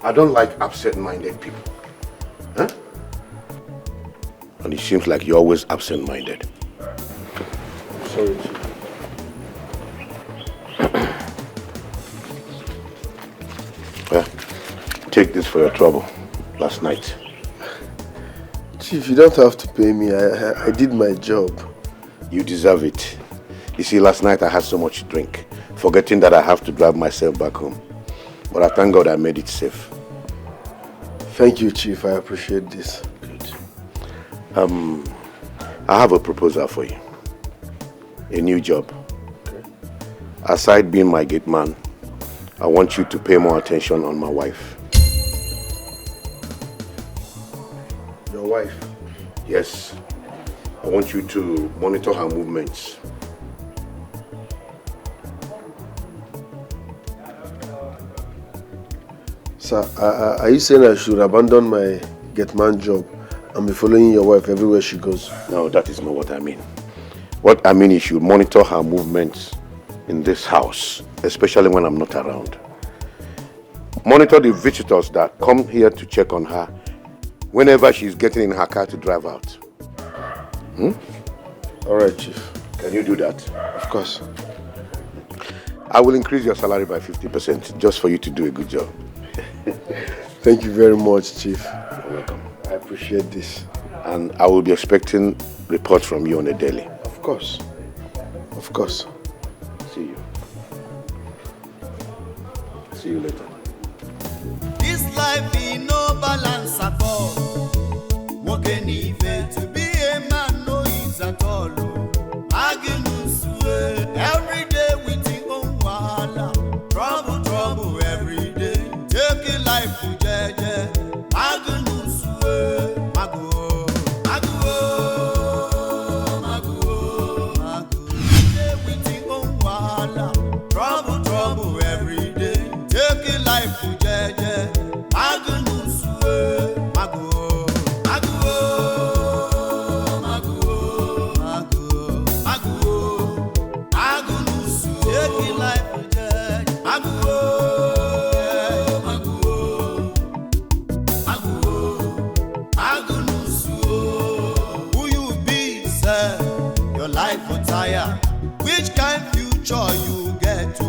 I don't like absent-minded people. Huh? And it seems like you're always absent-minded. Sorry, Chief. Well, take this for your trouble last night. Chief, you don't have to pay me. I did my job. You deserve it. You see, last night I had so much to drink, forgetting that I have to drive myself back home. But I thank God I made it safe. Thank you, Chief. I appreciate this. Good. I have a proposal for you. A new job. Okay. Aside being my gate man, I want you to pay more attention on my wife. Your wife? Yes. I want you to monitor her movements. Sir, are you saying I should abandon my gate man job and be following your wife everywhere she goes? No, that is not what I mean. What I mean is you monitor her movements in this house, especially when I'm not around. Monitor the visitors that come here to check on her whenever she's getting in her car to drive out. All right, Chief. Can you do that? Of course. I will increase your salary by 50% just for you to do a good job. Thank you very much, Chief. You're welcome. I appreciate this. And I will be expecting reports from you on a daily. Of course. Of course. See you. See you later. This life be no balance at all. Working even to be a man no ease at all. Magnus every day with his own wahala. Trouble every day. Take a life to jeje. Magnus with his own wahala. Trouble every day. Take a life to jeje. Magnus life will tire. Which kind future you get to?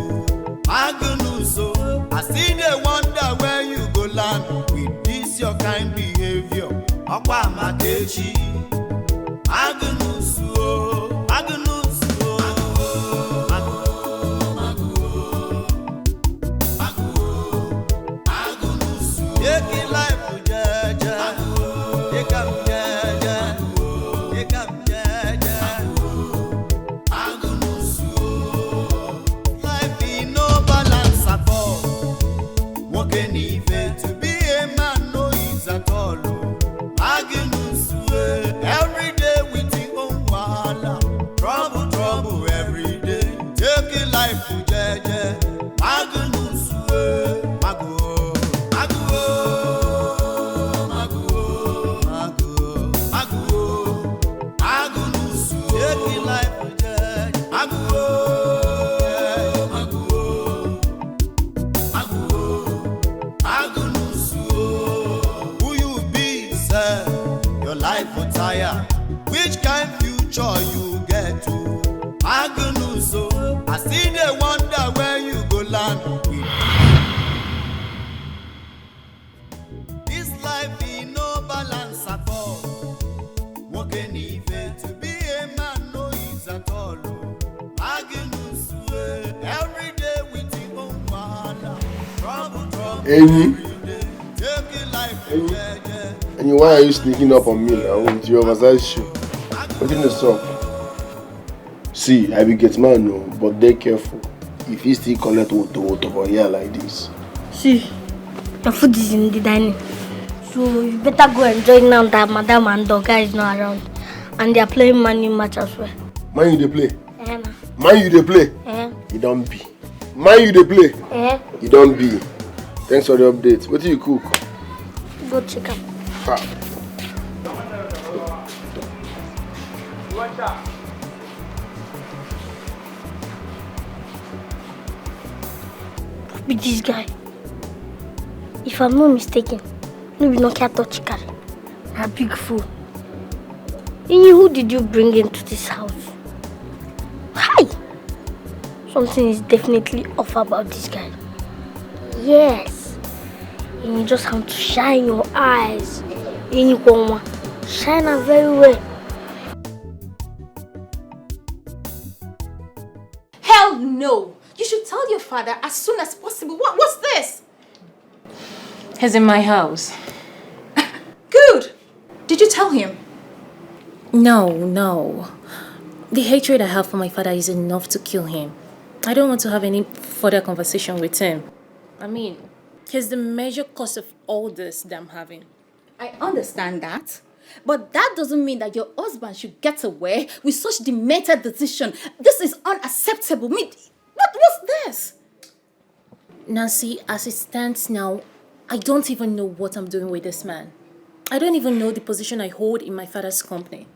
Magnus, oh, I see they wonder where you go land with this your kind behavior. Okwa Makechi, Magnus, oh, Magnus, oh, Magnus, take it life to jaja, take up jaja, take up jaja, Magnus, life in no balance at all. Walking even to be a man no is at all. Magnus, every day with your own wahala. Trouble, trouble every day. Take it life to jaja. Magnus, Mago, Mago, Mago, Mago, Mago, Magnus, take it life to jaja. Mago, Mago, Mago, Magnus, who you be, sir? Your life will tire. Which kind future you get to? Magnus, I see they wonder where you go land with. This life in no balance at all. Walking even to be a man no is at all. Magnus, every day with your own wahala. Trouble, trouble. Any? Take it life to jaja. And why are you sneaking up on me now with your oversized shoe? What in the up? See, I will get man no, but they careful. If he still collect water for here like this. See, your food is in the dining. So you better go enjoy now that Madam and Dogga is not around. And they are playing Man U match as well. Man, you they play? Nah. Man, you they play? You don't be. Man, you they play? You don't be. Thanks for the update. What do you cook? Go check out. With this guy, if I'm not mistaken, maybe not care touch carry. A big fool. Ini, who did you bring into this house? Hi! Something is definitely off about this guy. Yes. And you just have to shine your eyes. Ini, shine them very well. Hell no! You should tell your father as soon as possible. What's this? He's in my house. Good! Did you tell him? No. The hatred I have for my father is enough to kill him. I don't want to have any further conversation with him. I mean, he's the major cause of all this that I'm having. I understand that. But that doesn't mean that your husband should get away with such demented decision. This is unacceptable. What's this? Nancy, as it stands now, I don't even know what I'm doing with this man. I don't even know the position I hold in my father's company.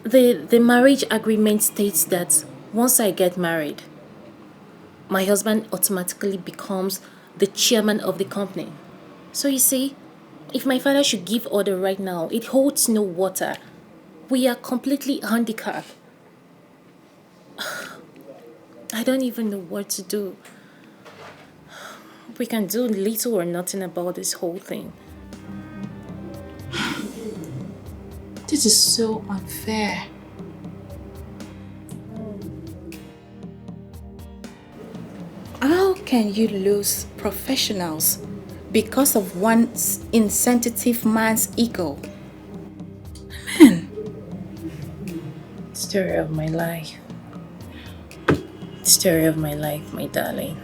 The marriage agreement states that once I get married, my husband automatically becomes the chairman of the company. So you see, if my father should give order right now, it holds no water. We are completely handicapped. I don't even know what to do. We can do little or nothing about this whole thing. This is so unfair. How can you lose professionals because of one insensitive man's ego? Man. Story of my life. Story of my life, my darling.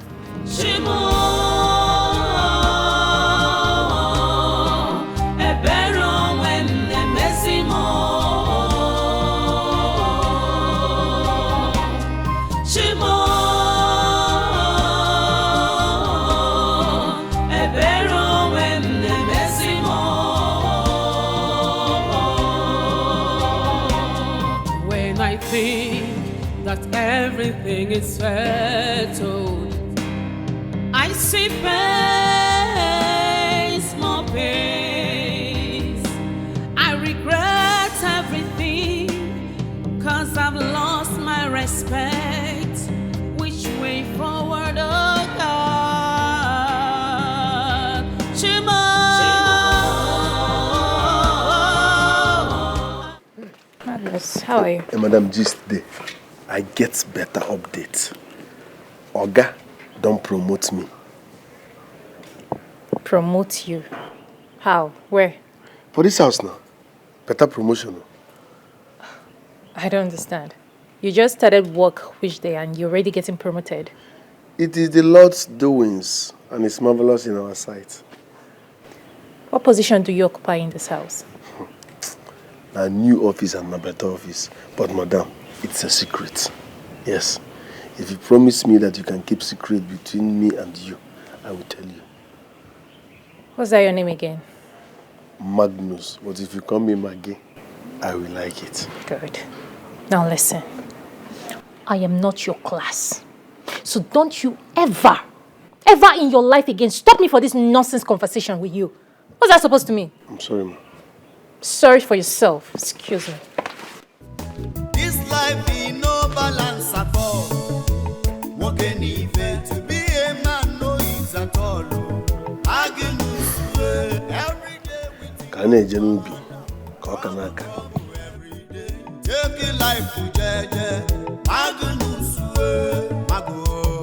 When I think that everything is settled, I see pains, more pains. I regret everything expect? Which way forward, oh God? Shimo. Magnus, how are you? Madam, just there. I get better updates. Oga, don't promote me. Promote you? How? Where? For this house now. Better promotion. I don't understand. You just started work which day and you're already getting promoted. It is the Lord's doings and it's marvelous in our sight. What position do you occupy in this house? A new office and a better office. But madam, it's a secret. Yes. If you promise me that you can keep secret between me and you, I will tell you. What's that your name again? Magnus. But if you call me Maggie, I will like it. Good. Now listen. I am not your class. So don't you ever in your life again stop me for this nonsense conversation with you. What's that supposed to mean? I'm sorry, ma. Sorry for yourself. Excuse me. This life be no balance at all. Walking even to be a man no is at all. Magnus every day with Kane Jenubi, Kokanaka. take it life to jeje. Magnus Mago.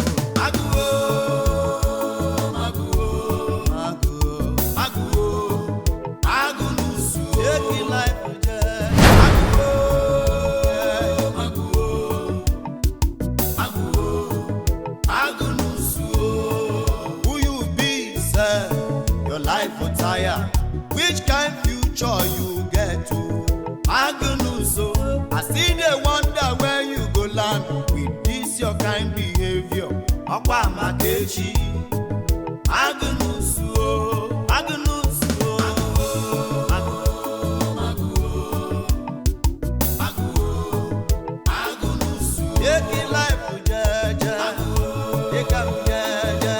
Which kind future you get to? Magnus, I see they wonder where you go land with this your kind behavior. Akwa Makechi, Magnus, Magnus, Magnus, take it life for Jaja, take up Jaja,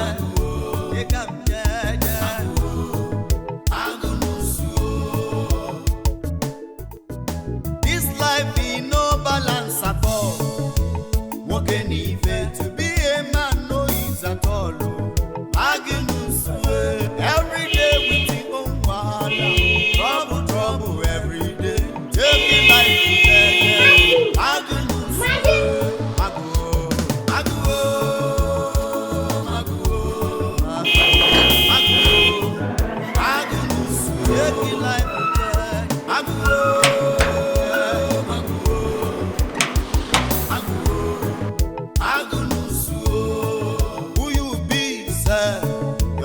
take up Jaja. Life be no balance at all. Walking even to be a man no is at all. Magnus every day with your own wahala. Trouble, trouble every day. Taking life to death. Magnus, Mago, Mago, Mago, Magnus, taking life to death. Mago.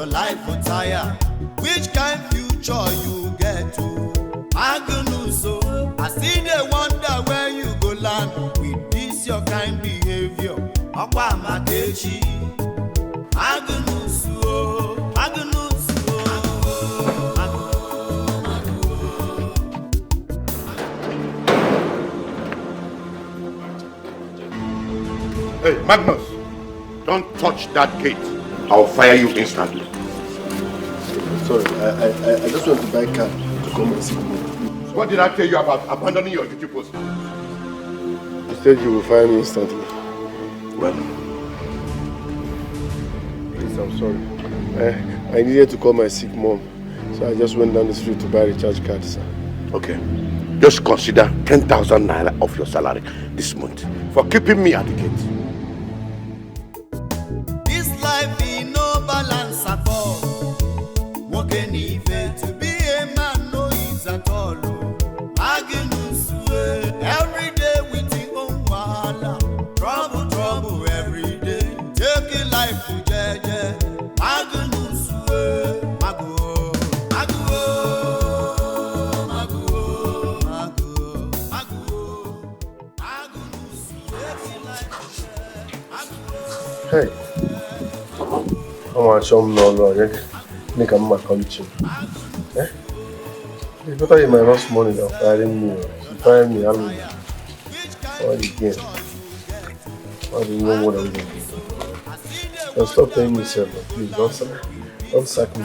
Life for tire. Which kind future you get to? Magnus, I see they wonder where you go land with this your kind behavior. Akwa Makechi, Magnus, Magnus, Hey, Magnus, don't touch that gate. I'll fire you instantly. Sorry, I just want to buy a car to come and see you. What did I tell you about abandoning your duty post? You said you will fire me instantly. Well, please, I'm sorry. I needed to call my sick mom, so I just went down the street to buy a recharge card, sir. Okay. Just consider 10,000 naira of your salary this month for keeping me at the gate. This life be no balance at all. Walking even to be a man no is at all. Magnus every day with your own wahala. Trouble, trouble every day. Taking life to jeje. Magnus, Mago, Mago, Mago, Mago, Mago, Magnus, taking life to jeje. Hey, I'm going to show them no. Make a man come to you. Eh? It's better you might lost money than firing me. If you fire me, I'll be. What again? What do you know what I'm doing? Don't stop paying me, sir. Please, don't sack me.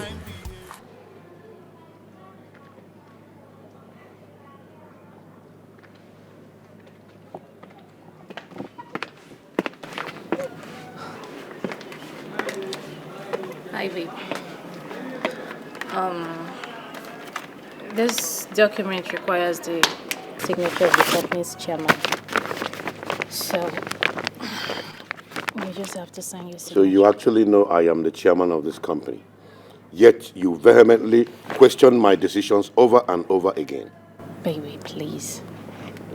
Hi, babe. This document requires the signature of the company's chairman. So, you just have to sign your signature. So you actually know I am the chairman of this company. Yet you vehemently question my decisions over and over again. Baby, please.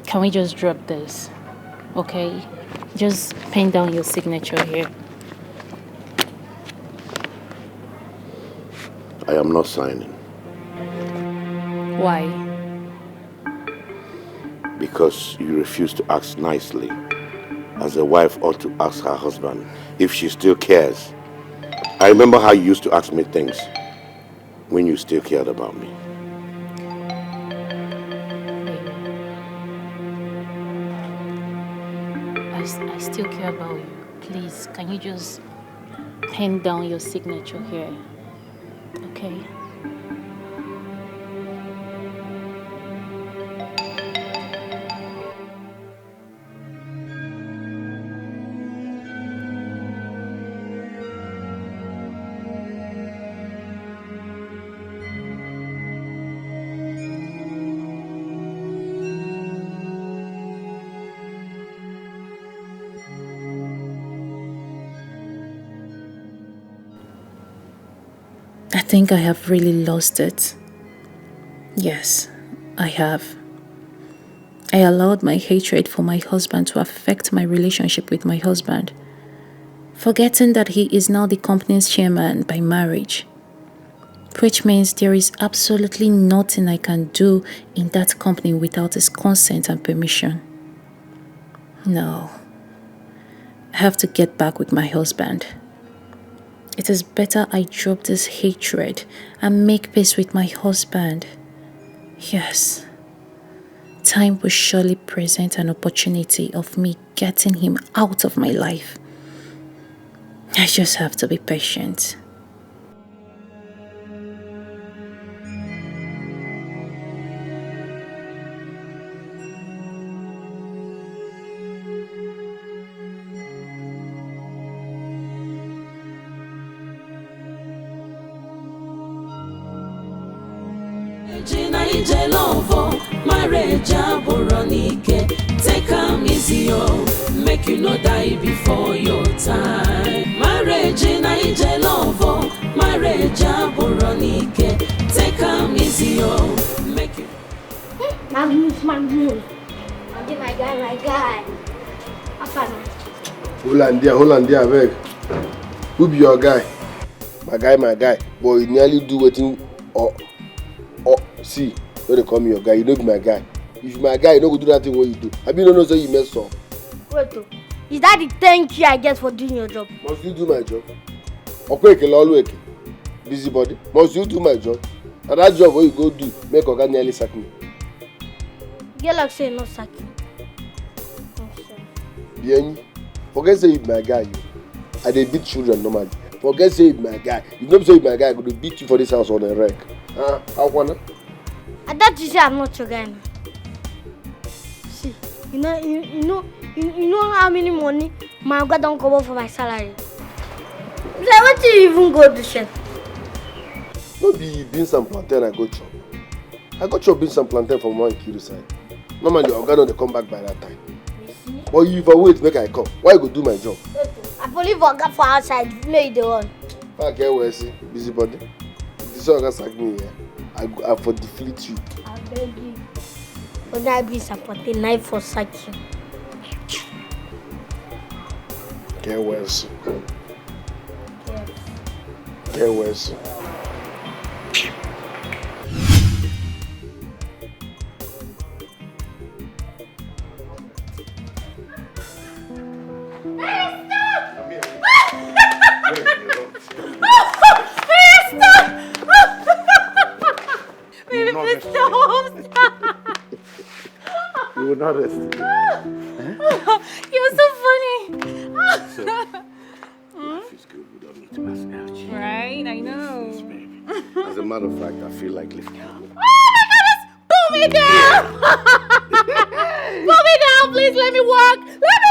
Can we just drop this? Okay? Just pen down your signature here. I am not signing. Why? Because you refuse to ask nicely, as a wife ought to ask her husband if she still cares. I remember how you used to ask me things when you still cared about me. I still care about you. Please, can you just pen down your signature here? Okay? I think I have really lost it. Yes, I have. I allowed my hatred for my husband to affect my relationship with my husband, forgetting that he is now the company's chairman by marriage, which means there is absolutely nothing I can do in that company without his consent and permission. No, I have to get back with my husband. It is better I drop this hatred and make peace with my husband. Yes, time will surely present an opportunity of me getting him out of my life. I just have to be patient. Marriage take am easy, make you no die before your time. Marriage Naija love, marriage take am easy, make you. Magnus, my guy. Hold on there, beg. Who be your guy? My guy. Boy, you nearly do wetin see, when they call me your guy, you know be my guy. If you my guy, you don't go do that thing what you do. I don't know say you mess up. Wait, is that the thank you I get for doing your job? Must you do my job? Always busybody. Must you do my job? And that job where you go do, make Oga nearly sack me. Get like say not sack you. Bien, forget say you my guy. You. I dey beat children normally. Forget say you my guy. If you don't say you my guy, I'm gonna beat you for this house on a wreck. How wanna? I thought you say I'm not your guy now. See, you know how many money my Oga don't cover for my salary. Like what do you even go to share? No be beans and plantain I go chop. I go chop beans and plantain from one kilo side. Normally Oga don't come back by that time. But if I wait, make I come. Why you go do my job? I believe Oga for outside, make the one. I can't wait, see, busybody. If this Oga sack me here, I for defeat you. I beg you. When I be supporting knife for sacking. Can't wait, see. Can't wait, see. You will not rest. You're so funny. Life is good. We don't need to pass out. Right? I know. Yes, baby. As a matter of fact, I feel like lifting you. Oh my goodness! Pull me down! Pull me down, please. Let me walk. Let me.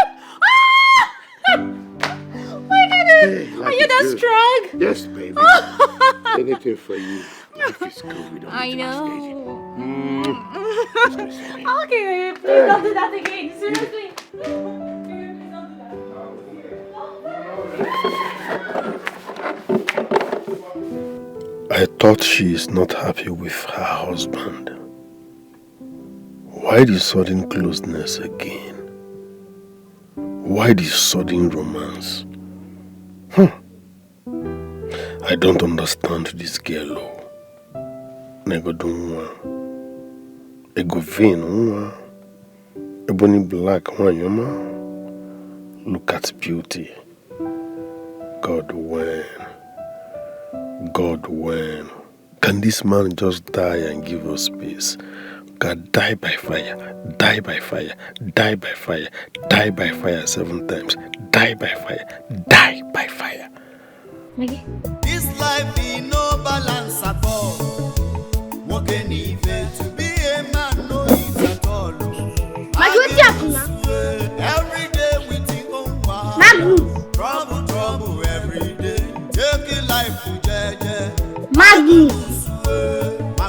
Oh my goodness! Hey, are you that strong. Yes, baby. Anything for you. Life is good. We don't I need to be staging. Okay, please don't do that again. Seriously. I thought she is not happy with her husband. Why the sudden closeness again? Why the sudden romance? I don't understand this girl. Nego dunwa. Ego vein unwa. Ebony black wanyama. Look at beauty. God when? God when? Can this man just die and give us peace? God, die by fire, die by fire, die by fire, die by fire 7 times, die by fire, die by fire. Maggie? This life in no balance at all. Walking even to be a man, no ease at all. Maggie, what's happening now? Every day we think on one. Magnus! Trouble every day. Taking life to judge. Magnus!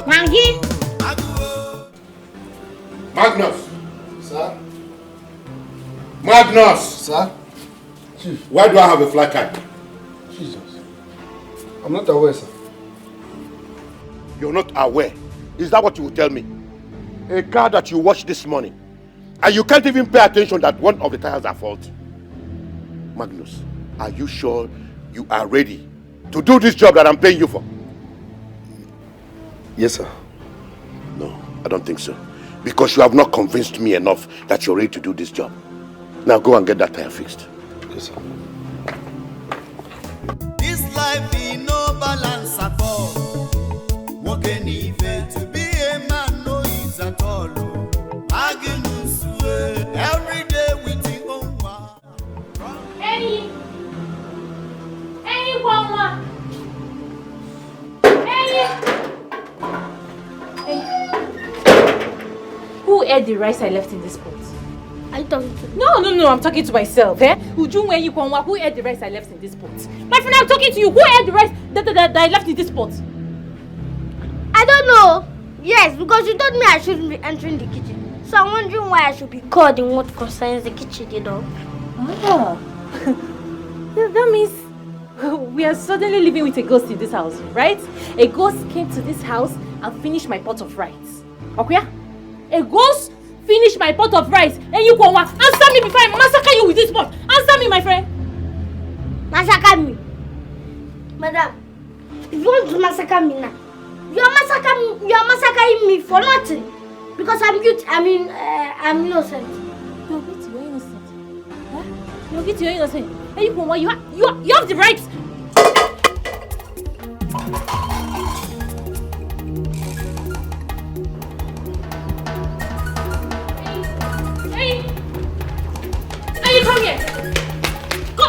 Maggie? Magnus! Sir? Magnus! Sir? Chief. Why do I have a flat card? Jesus. I'm not aware, sir. You're not aware? Is that what you will tell me? A car that you watched this morning, and you can't even pay attention that one of the tires are faulty. Magnus, are you sure you are ready to do this job that I'm paying you for? Yes, sir. No, I don't think so. Because you have not convinced me enough that you're ready to do this job. Now go and get that tire fixed. Yes, sir. This life in no balance at all. Walking even to be a man, no ease at all. Magnus, every day we think on one. Hey, Mama. Hey. Who ate the rice I left in this pot? Are you talking to me? No, I'm talking to myself, eh? Who ate the rice I left in this pot? My friend, I'm talking to you. Who ate the rice that I left in this pot? I don't know. Yes, because you told me I shouldn't be entering the kitchen. So I'm wondering why I should be called in what concerns the kitchen, you know. Ah. That means we are suddenly living with a ghost in this house, right? A ghost came to this house and finished my pot of rice. Okay? A ghost finished my pot of rice. And you go answer me before I massacre you with this pot. Answer me, my friend. Massacre me? Madam, if you want to massacre me now, you are massacring me for nothing. Because I'm guilty. I'm innocent. You're guilty, you're innocent. Huh? You're guilty, you're innocent. And you go you have the right. Hey, come here. Go.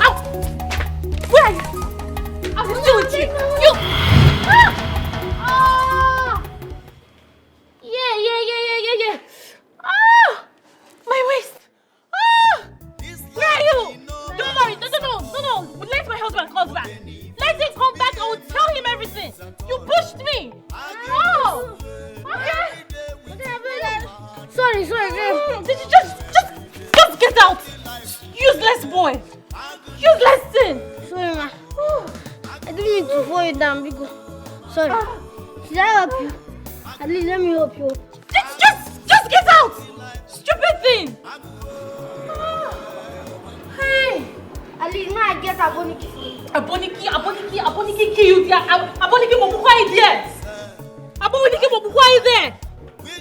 Out. Where are you? I will deal with you. You. Yeah. My waist. Where are you? Don't worry. No. Let my husband come back. Let him come back. I will tell him everything. You pushed me. Oh. Okay. Sorry. Just get out. Useless boy. Useless thing. Sorry, ma. I didn't mean to fall you down because. Sorry. Should I help you? At least let me help you. Just get out. Stupid thing. Hey. At least now I get Aboniki. Aboniki kill you there. Aboniki Mopukwa is there. Aboniki Mopukwa is there.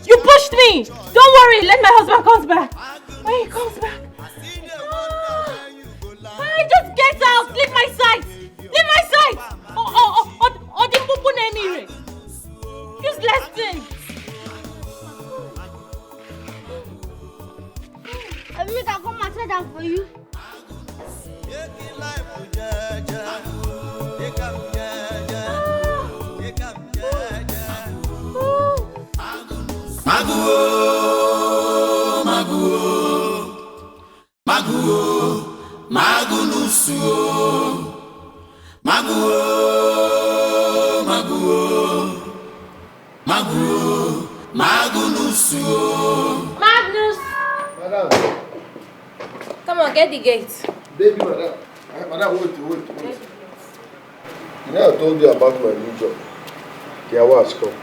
You pushed me. Don't worry. Let my husband come back. When he comes back. Hey, just get out. Leave my sight. Leave my sight. Or the Mupu Nemire. Useless thing. I make I come and sit down for you. Maguo. Magnus, Maguo, Magnus. Madam. Come on, get the gate. Baby, madam. Madam, wait. You know I told you about my new job. Kiawa has come.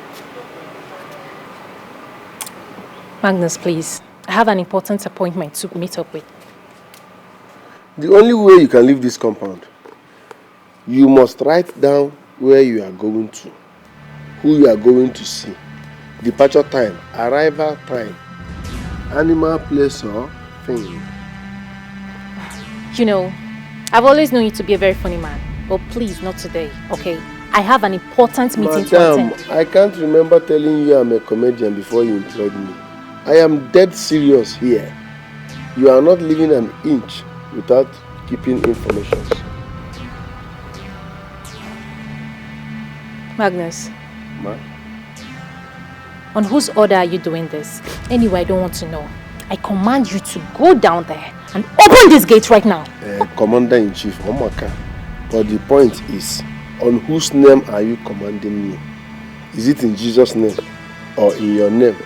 Magnus, please. I have an important appointment to meet up with. The only way you can leave this compound, you must write down where you are going to, who you are going to see, departure time, arrival time, animal, place or thing. You know, I've always known you to be a very funny man. But please, not today, okay? I have an important meeting to attend. Madam, I can't remember telling you I'm a comedian before you employed me. I am dead serious here. You are not leaving an inch without keeping information. Magnus. Ma? On whose order are you doing this? Anyway, I don't want to know. I command you to go down there and open this gate right now. Commander-in-Chief, Omaka. But the point is, on whose name are you commanding me? Is it in Jesus' name or in your name?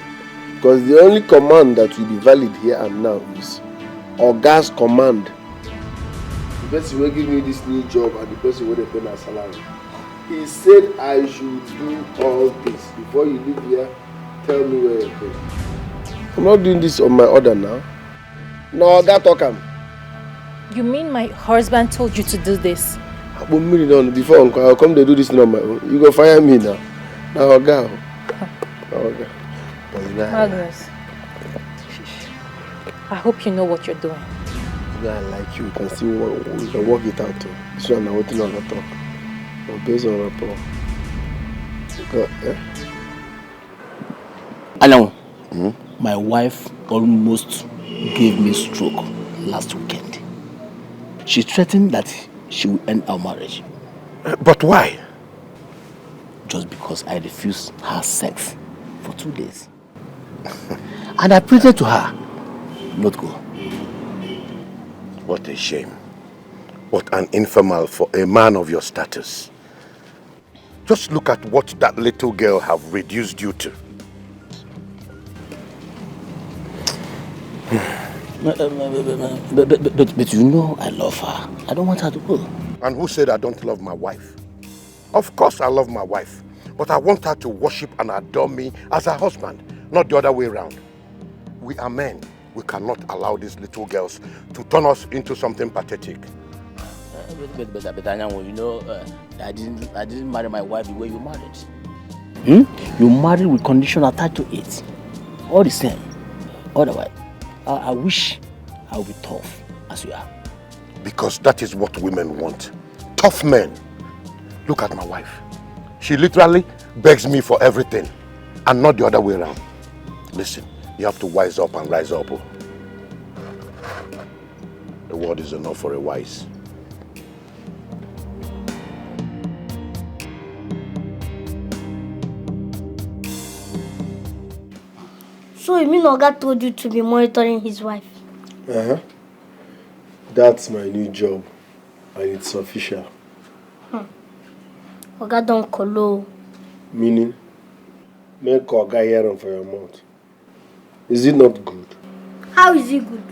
Because the only command that will be valid here and now is Oga's command. The person will give me this new job and the person will pay my salary. He said I should do all this. Before you leave here, tell me where you're going. I'm not doing this on my order now. No, Oga talk am. You mean my husband told you to do this? Before Uncle, I'll come to do this on my own. You go fire me now. Now Oga. Oga. Magnus, I hope you know what you're doing. Yeah, I like you. We can still work it out too. This one I'm waiting on the talk. But based on rapport. Along, my wife almost gave me stroke last weekend. She threatened that she will end our marriage. But why? Just because I refused her sex for 2 days. And I pleaded to her not go. What a shame. What an infamy for a man of your status. Just look at what that little girl have reduced you to. But you know I love her. I don't want her to go. And who said I don't love my wife? Of course I love my wife. But I want her to worship and adore me as her husband, not the other way around. We are men. We cannot allow these little girls to turn us into something pathetic. But you know, I didn't marry my wife the way you married. You married with condition attached to it. All the same. Otherwise, I wish I would be tough as you are. Because that is what women want. Tough men. Look at my wife. She literally begs me for everything and not the other way around. Listen, you have to wise up and rise up. The word is enough for a wise. So you mean Oga told you to be monitoring his wife? That's my new job. And it's official. Oga don't colo. Meaning? Make Oga hear him for your mouth. Is it not good? How is it good?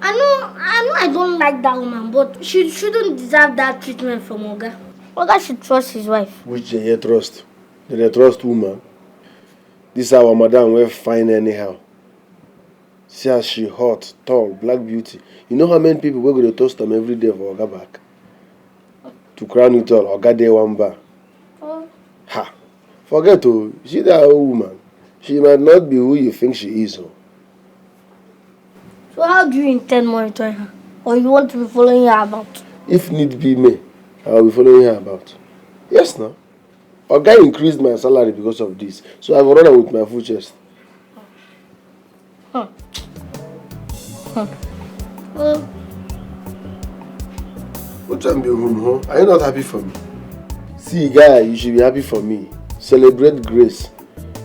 I know I don't like that woman, but she shouldn't deserve that treatment from Oga. Oga should trust his wife. Which they trust? They trust woman? This our madam will fine anyhow. See how she hot, tall, black beauty. You know how many people will go to toast them every day for Oga back? To crown it all, Oga day one bar. Ha! Forget to, she that old woman. She might not be who you think she is. So how do you intend monitoring her? Or you want to be following her about? If need be me, I will be following her about. Yes, no. Oga increased my salary because of this. So I will run her with my full chest. What time be home, huh? Are you not happy for me? See, guy, you should be happy for me. Celebrate grace.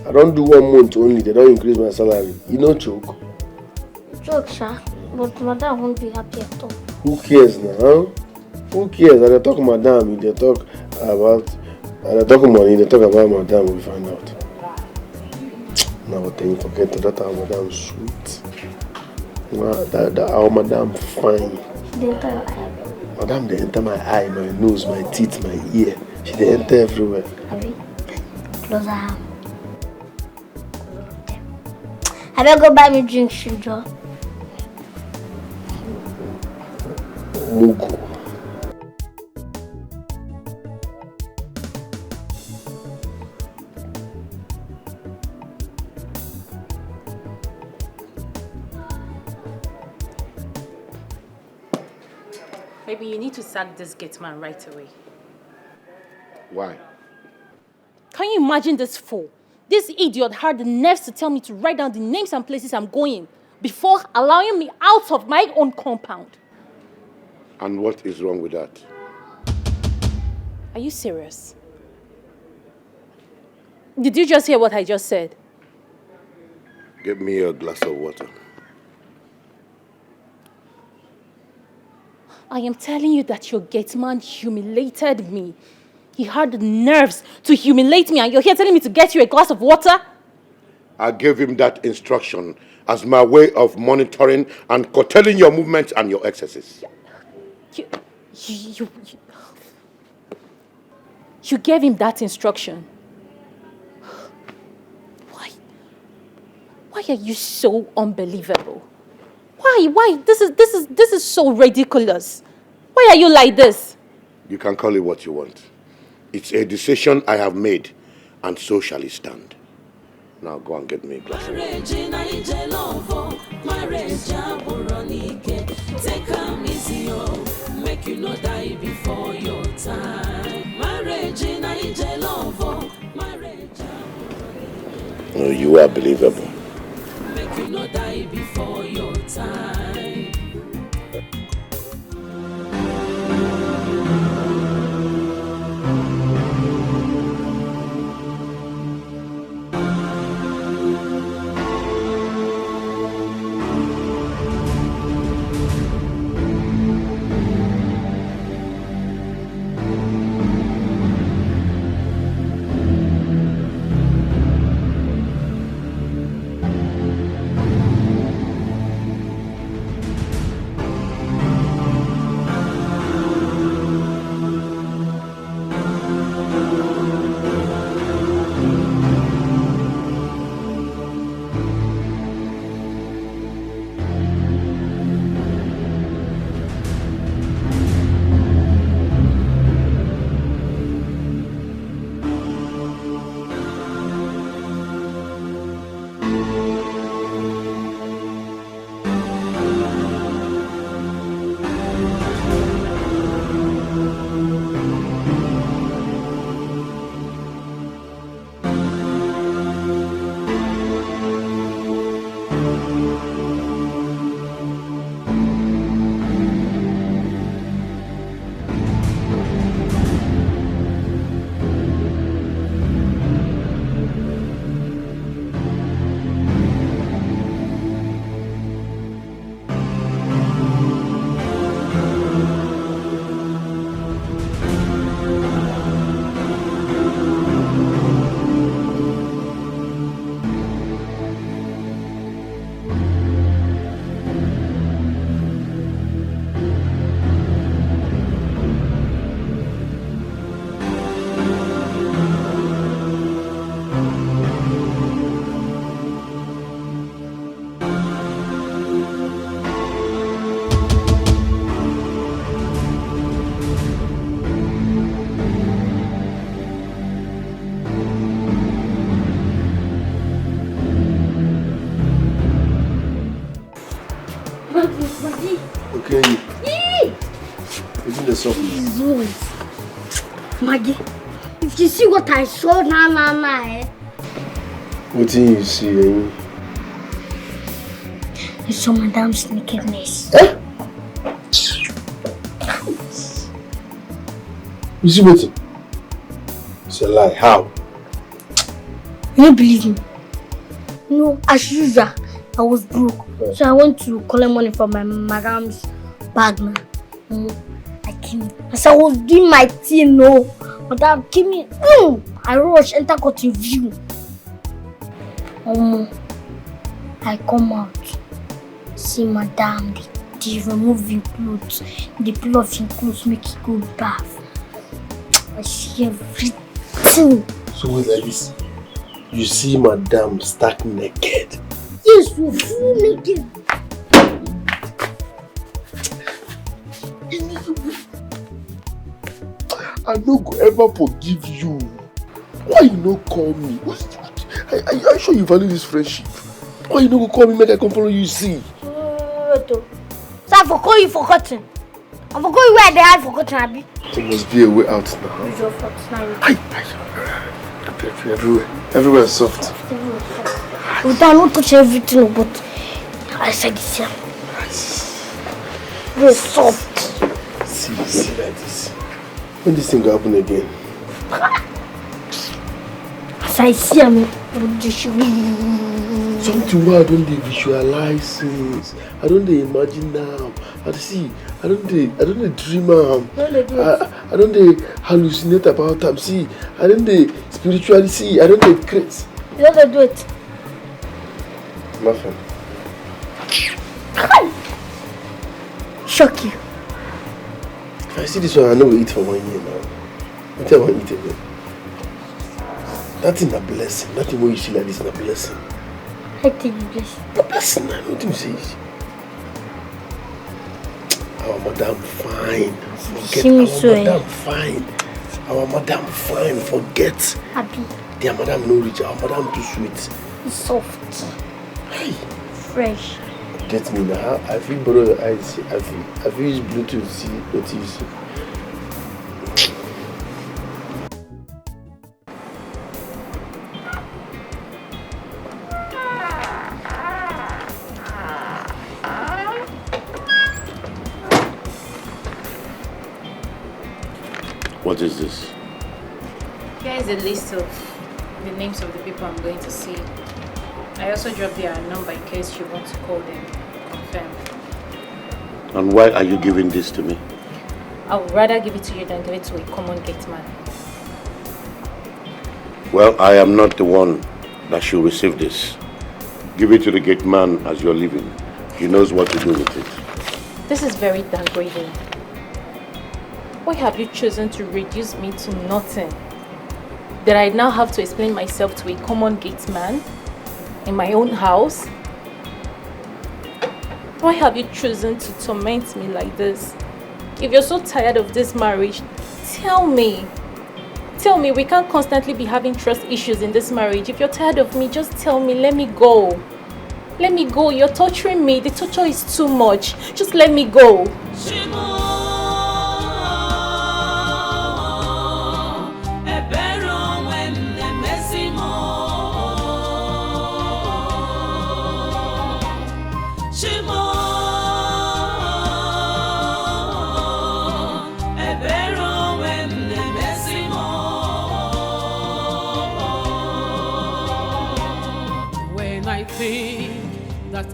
I don't do 1 month only. They don't increase my salary. You know, choke. Joke, sir. But madam won't be happy at all. Who cares now? Who cares? They talk madam, they talk about money, they talk about madam, we find out. Now what you forget that our madam sweet. That our madam fine. They enter your eye. Madam, they enter my eye, my nose, my teeth, my ear. They enter everywhere. Abi, close her hand. I better go buy me drink, Shujo. Mugu. Maybe you need to sack this gate man right away. Why? Can you imagine this fool? This idiot had the nerves to tell me to write down the names and places I'm going before allowing me out of my own compound. And what is wrong with that? Are you serious? Did you just hear what I just said? Give me a glass of water. I am telling you that your gate man humiliated me. He had the nerves to humiliate me, and you're here telling me to get you a glass of water? I gave him that instruction as my way of monitoring and curtailing your movements and your excesses. You gave him that instruction? Why are you so unbelievable? Why? This is so ridiculous. Why are you like this? You can call it what you want. It's a decision I have made, and so shall it stand. Now go and get me a glass of water. Take am easy, make you no die before your time. Marriage in Naija love, marriage. No, you are believable. Make you no die before your time. Okay. Isn't the song? Maggie, if you see what I saw now, eh? What do you see? I saw Madame's nakedness. Eh? You see what? It's a lie. How? You don't believe me? No, as usual. I was broke. So I went to collect money from my madam's bag now. I came. As I was doing my thing, no. Madam came in. I rushed, enter cutting view. I come out. See madam, they remove your clothes. They pull off your clothes, make you go bath. I see everything. So wait like this. You see madam stark naked? Yes, you full naked. I no go ever forgive you. Why you no call me? I sure you value this friendship. Why you no go call me make I come follow you see? So I forgot you forgotten. I forgot you where they had forgotten, Abby. There must be a way out now. Use your fault now. Everywhere is soft. We don't touch everything, but I said it's here. Very soft. See like this. When this thing will happen again? As I see him, something where I don't visualize things. I don't imagine now. I don't dream I don't hallucinate about them. See, I don't spiritually see. I don't create. You don't do it. Nothing. Shock you. If I see this one, I know we eat for 1 year now. I tell you, I eat again. That thing a blessing. Nothing what you see like this is a blessing. I think you blessing. A blessing, I know what you say. Our madam fine. Forget our madam fine. Our madam fine. Forget. Happy. Their madam no rich. Our madam too sweet. It's soft. Hey. Fresh. Get me now. I feel borrow your eyes. I feel use Bluetooth see what you see. What is this? Here is a list of the names of the people I'm going to see. I also dropped their number in case you want to call them, confirm. And why are you giving this to me? I would rather give it to you than give it to a common gate man. Well, I am not the one that should receive this. Give it to the gate man as you're leaving. He knows what to do with it. This is very degrading. Why have you chosen to reduce me to nothing? That I now have to explain myself to a common gate man in my own house? Why have you chosen to torment me like this? If you're so tired of this marriage, tell me. Tell me, we can't constantly be having trust issues in this marriage. If you're tired of me, just tell me, let me go. Let me go. You're torturing me. The torture is too much. Just let me go.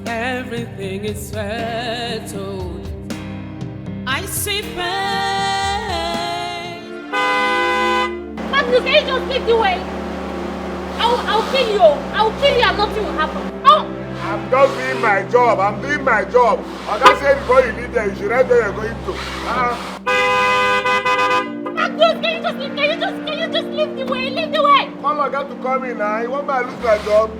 Everything is settled. I see pain. Magnus, can you just leave the way? I'll kill you. I'll kill you and nothing will happen. Oh! I'm just doing my job. I'm doing my job. Like I said before you leave there, you should write where you're going to. Magnus, can you just leave the way? Leave the way. All I got to come in now. You want me to lose my job?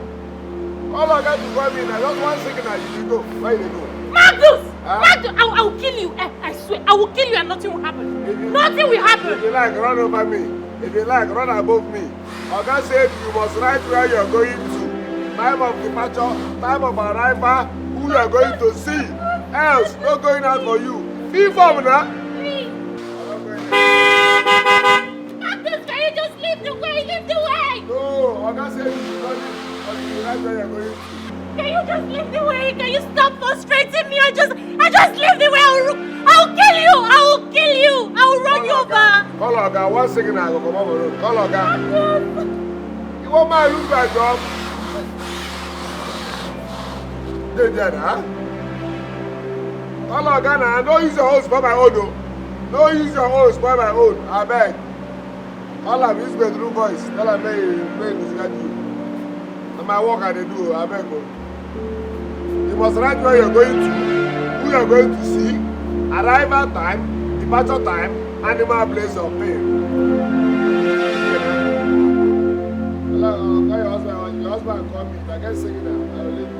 All I got to come in now. Just 1 second now. You go. Where you go? Magnus! Magnus, I will kill you. I swear, I will kill you and nothing will happen. Nothing will happen. If you like, run over me. If you like, run above me. Oga said you must write where you're going to. Time of departure, time of arrival, who you're going to see. Else, no going out for you. Be firm now. Magnus, can you just leave the way? Leave the way. No, Oga said you should write where you're going to. Can you just leave the way? Can you stop frustrating me? I just leave the way. I'll kill you. I will kill you. I will run you over. Call Oga. 1 second I will come over the road. Call Oga. You want me to lose my job? dey there, huh? Hello, Ghana, don't use your own spoil my own, though. Don't use your own spoil my own, I beg. All of his bedroom voice, tell him may discard you. And my work I dey do, I beg. You must write where you're going to, who you're going to see, arrival time, departure time, animal place of pain. Hello, call your husband. Your husband call me. If I get sick now, I will leave you.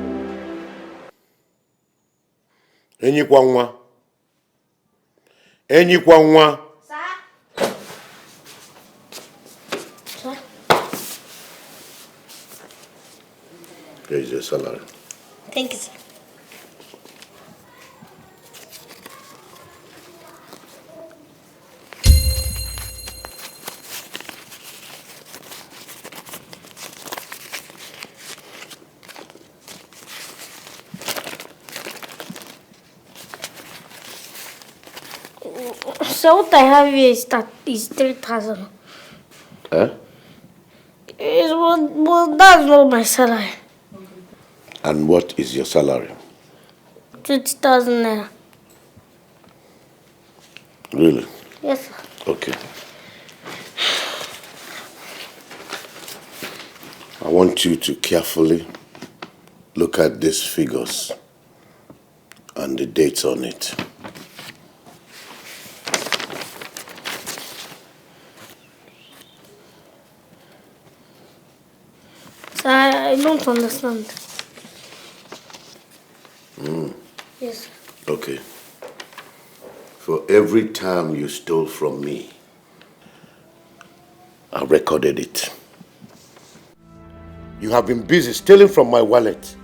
Enyikwa nwa. Enyikwa nwa. Sir? Here is your salary. Thank you, sir. So what I have here is 3,000. Eh? Well, that's not my salary. And what is your salary? 20,000 naira. Really? Yes, sir. Okay. I want you to carefully look at these figures and the dates on it. Sir, I don't understand. Yes, sir. Okay. For every time you stole from me, I recorded it. You have been busy stealing from my wallet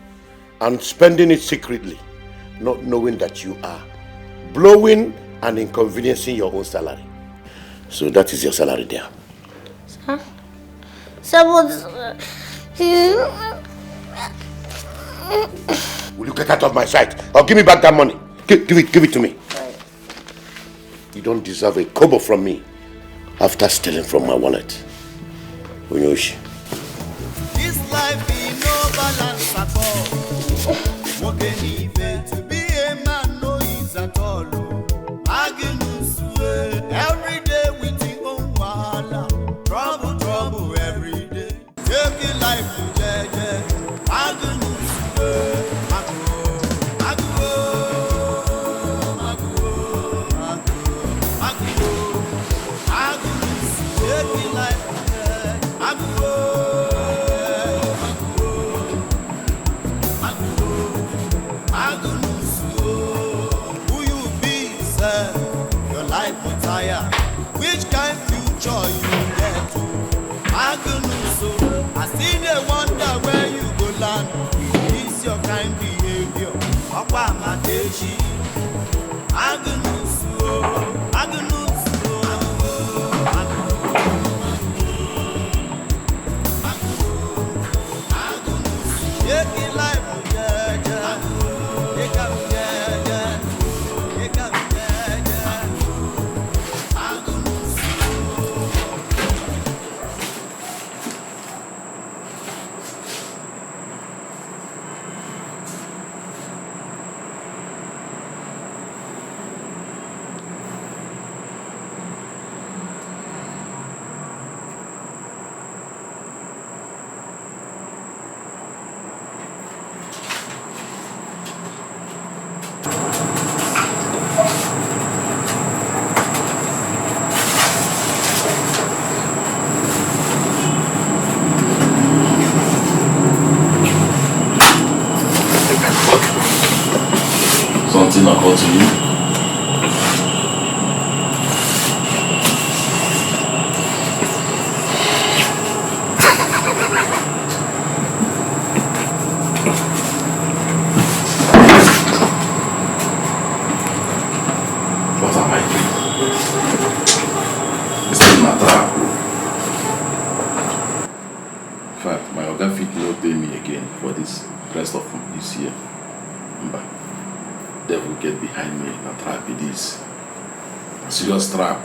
and spending it secretly, not knowing that you are blowing and inconveniencing your own salary. So that is your salary there. Sir? Sir, but... Will you get out of my sight or give me back that money? Give it to me. You don't deserve a kobo from me after stealing from my wallet. Unyoshi. This life is no balance at all. Walking even to be a man no ease at all. Magnus, every day with your own wahala. Trouble every day. Taking life to judge. Magnus, which kind future you get to? Magnus, I still dey wonder where you go land. This your kind behavior. Papa Mateshi. Magnus, Magnus, Magnus, take it life, yeah. Take up, yeah. Take up, yeah. Something occurred to you? What am I doing? It's still not trap. In fact, my organ fit not pay me again for this rest of this year. Remember, devil get behind me and trap it is. Serious trap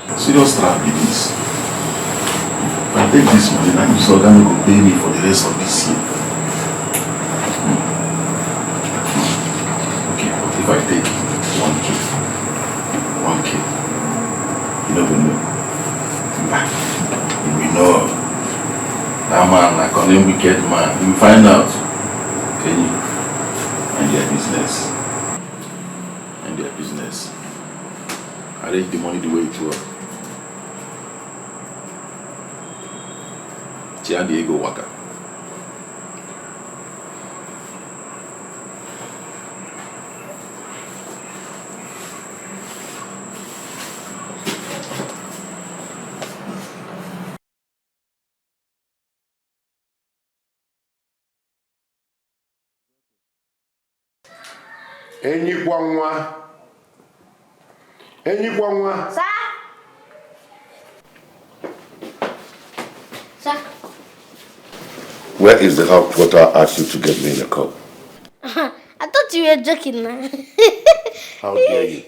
it is. If I take this money, this organ will pay me for the rest of this year. same wicked man. You find out. Can you? And their business. And their business. Arrange the money the way it was. Chia Diego Waka. Enyi kwa nwa. Sir? Sir? Where is the hot water I asked you to get me in a cup? I thought you were joking now. How dare you?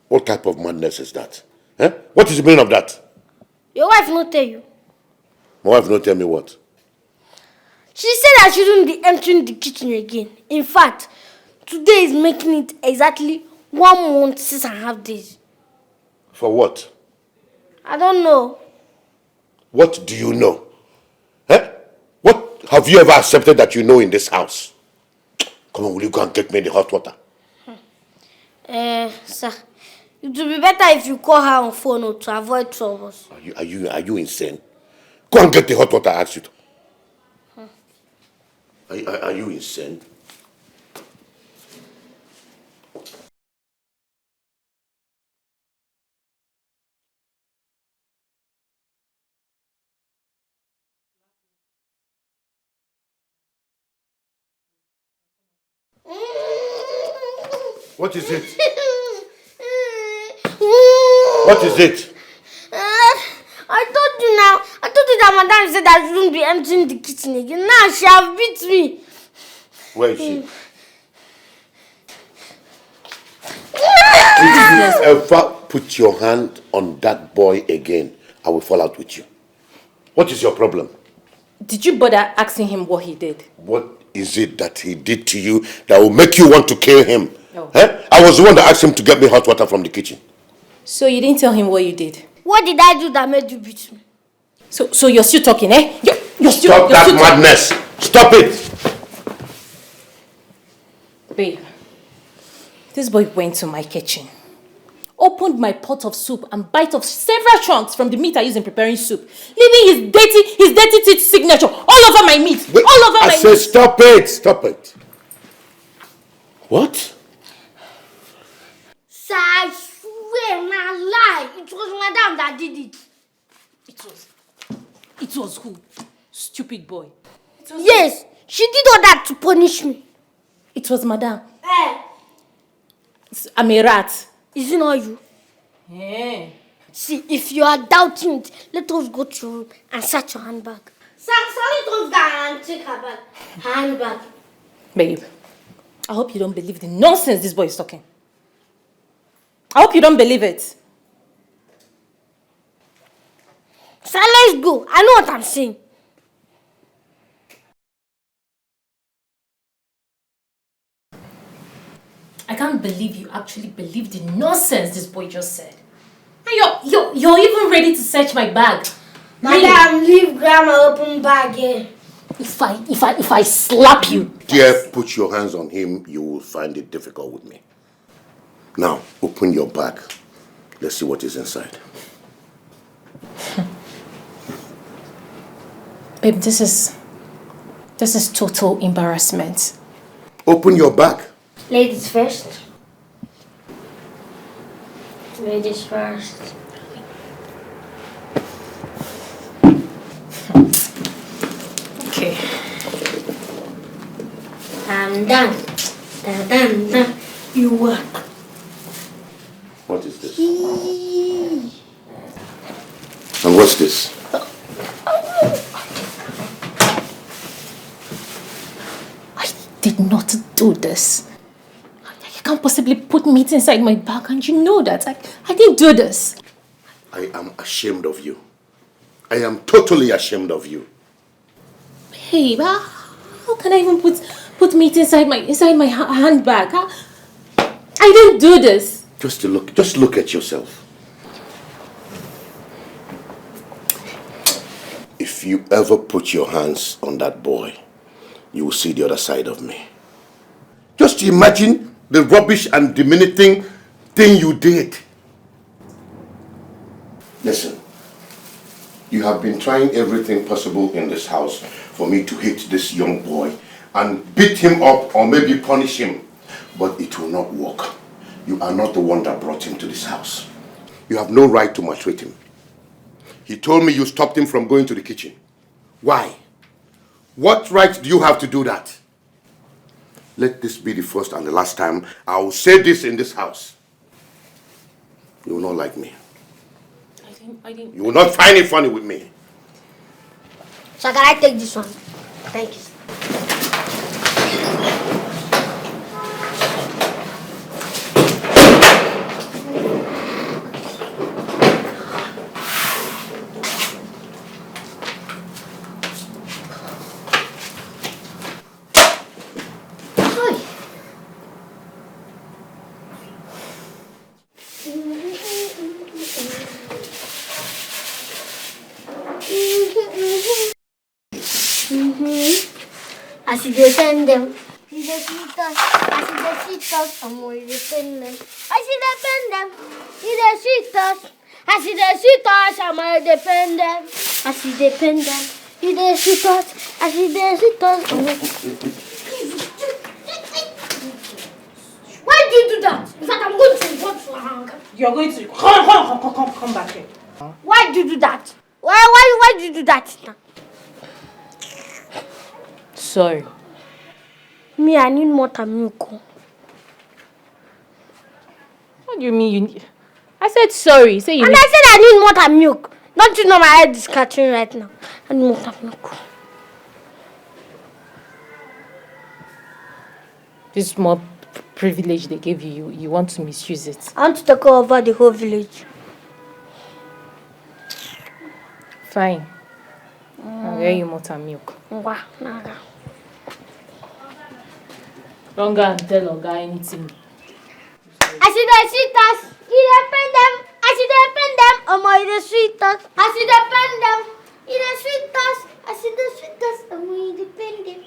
What type of madness is that? Eh? What is the meaning of that? Your wife not tell you. My wife not tell me what? She said I shouldn't be entering the kitchen again. In fact, today is making it exactly 1 month, 6.5 days. For what? I don't know. What do you know? Eh? What have you ever accepted that you know in this house? Come on, will you go and get me the hot water? Sir, it would be better if you call her on phone to avoid troubles. Are you insane? Go and get the hot water I asked you to. Are you insane? What is it? What is it? I told you now. I told you that madam said I shouldn't be emptying the kitchen again. Now she have beat me. Where is she? If you ever put your hand on that boy again, I will fall out with you. What is your problem? Did you bother asking him what he did? What is it that he did to you that will make you want to kill him? Oh. Eh? I was the one that asked him to get me hot water from the kitchen. So you didn't tell him what you did? What did I do that made you beat me? So you're still talking, eh? Stop that madness! Stop it! Babe, this boy went to my kitchen, opened my pot of soup and bite off several chunks from the meat I use in preparing soup, leaving his dirty teeth signature all over my meat. Wait, all over my meat. I said stop it! Stop it! What? Sir, I swear, na lie. It was madam that did it. It was who? Stupid boy. Yes, she did all that to punish me. It was madam. I'm a rat. Is it not you? Yeah. See, if you are doubting it, let us go to your room and search your handbag. Sir, let us go and take her bag. Her handbag. Babe, I hope you don't believe the nonsense this boy is talking. I hope you don't believe it. Sir, let's go. I know what I'm saying. I can't believe you actually believe the nonsense this boy just said. And you're even ready to search my bag. Madam, leave grandma open bag here. If I slap you. Dear, put your hands on him, you will find it difficult with me. Now, open your bag. Let's see what is inside. Babe, this is total embarrassment. Open your bag. Ladies first. Ladies first. Okay. I'm done. Done. You work. What is this? And what's this? I did not do this. You can't possibly put meat inside my bag, and you know that. I didn't do this. I am ashamed of you. I am totally ashamed of you. Babe, how can I even put meat inside my handbag? I didn't do this. Just look at yourself. If you ever put your hands on that boy, you will see the other side of me. Just imagine the rubbish and demeaning thing you did. Listen, you have been trying everything possible in this house for me to hit this young boy and beat him up or maybe punish him, but it will not work. You are not the one that brought him to this house. You have no right to maltreat him. He told me you stopped him from going to the kitchen. Why? What right do you have to do that? Let this be the first and the last time I will say this in this house. You will not like me. You will not find it funny with me. So can I take this one? Thank you. As you defend them, you defeat us. As you defeat us, someone you defend them. As you defend them, you defeat us. As you defeat us, someone you defend them. As you defend them, you defeat us. As you defeat us, why did you do that? In fact, I'm going to report for hunger. You're going to come back here. Why did you do that? Why did you do that? Sorry. Me, I need more milk. What do you mean you need? I said sorry. Say you and need... I said I need more milk. Don't you know my head is catching right now? I need more milk. This small privilege they gave you, you want to misuse it. I want to take over the whole village. Fine. I'll get you more milk. Don't go and tell Oga anything. I see the sweetest. You depend them. I see the depend them. Oh my, the sweetest. I see the depend them. You the sweetest. I see the sweetest. Oh my, depend them.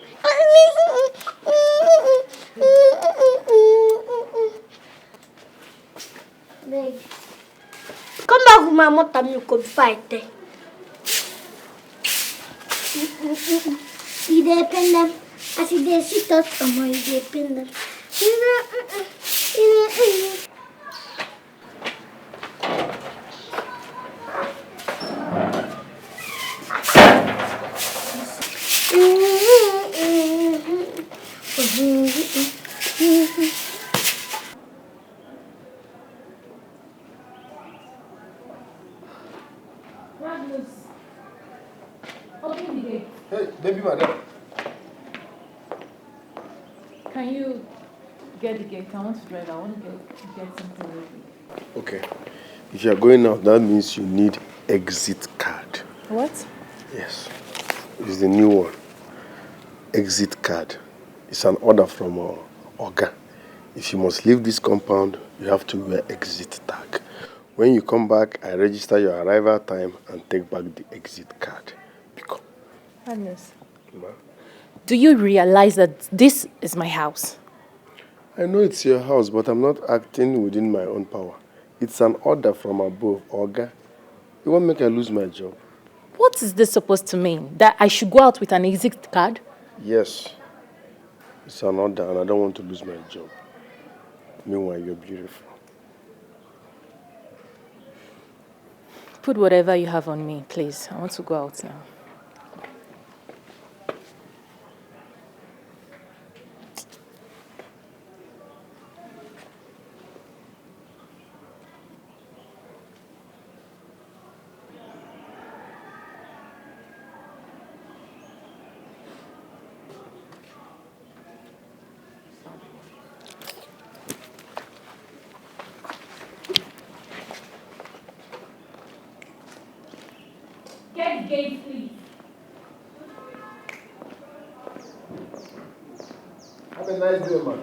Babe, come back with my mother milk before I tell. You depend them. I see the sweetest. Oh my, depend them. Magnus, open the gate. Hey, baby madam. Can you get the gate? I want to drive. I want to get something ready. Okay. If you're going out, that means you need exit card. What? Yes. It's the new one. Exit card. It's an order from Oga. If you must leave this compound, you have to wear exit tag. When you come back, I register your arrival time and take back the exit card. Magnus, do you realize that this is my house? I know it's your house, but I'm not acting within my own power. It's an order from above, Oga. You won't make I lose my job. What is this supposed to mean? That I should go out with an exit card? Yes. It's an order and I don't want to lose my job. Meanwhile, you're beautiful. Put whatever you have on me, please. I want to go out now. Get the gate, please. Have a nice day, man.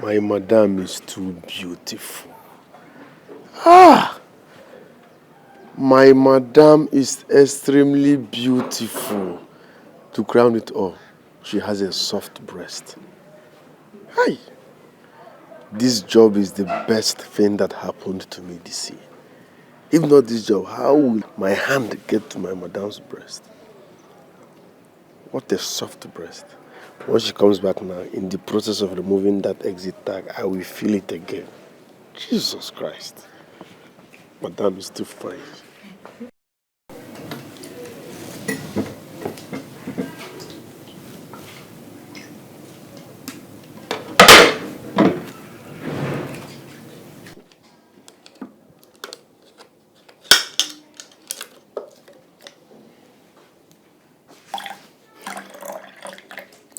My madam is too beautiful. Ah! My madam is extremely beautiful. To crown it all, she has a soft breast. Hi! This job is the best thing that happened to me this year. If not this job, how will my hand get to my madam's breast? What a soft breast. When she comes back now, in the process of removing that exit tag, I will feel it again. Jesus Christ. Madam is too fine.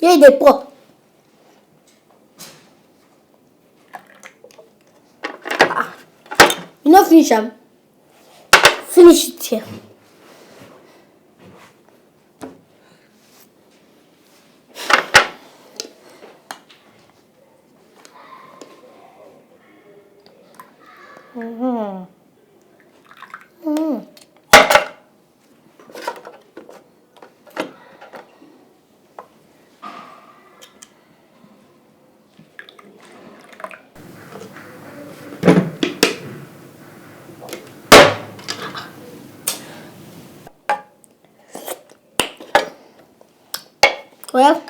Yeah, they pour. You not finish them. Finish it here. Well,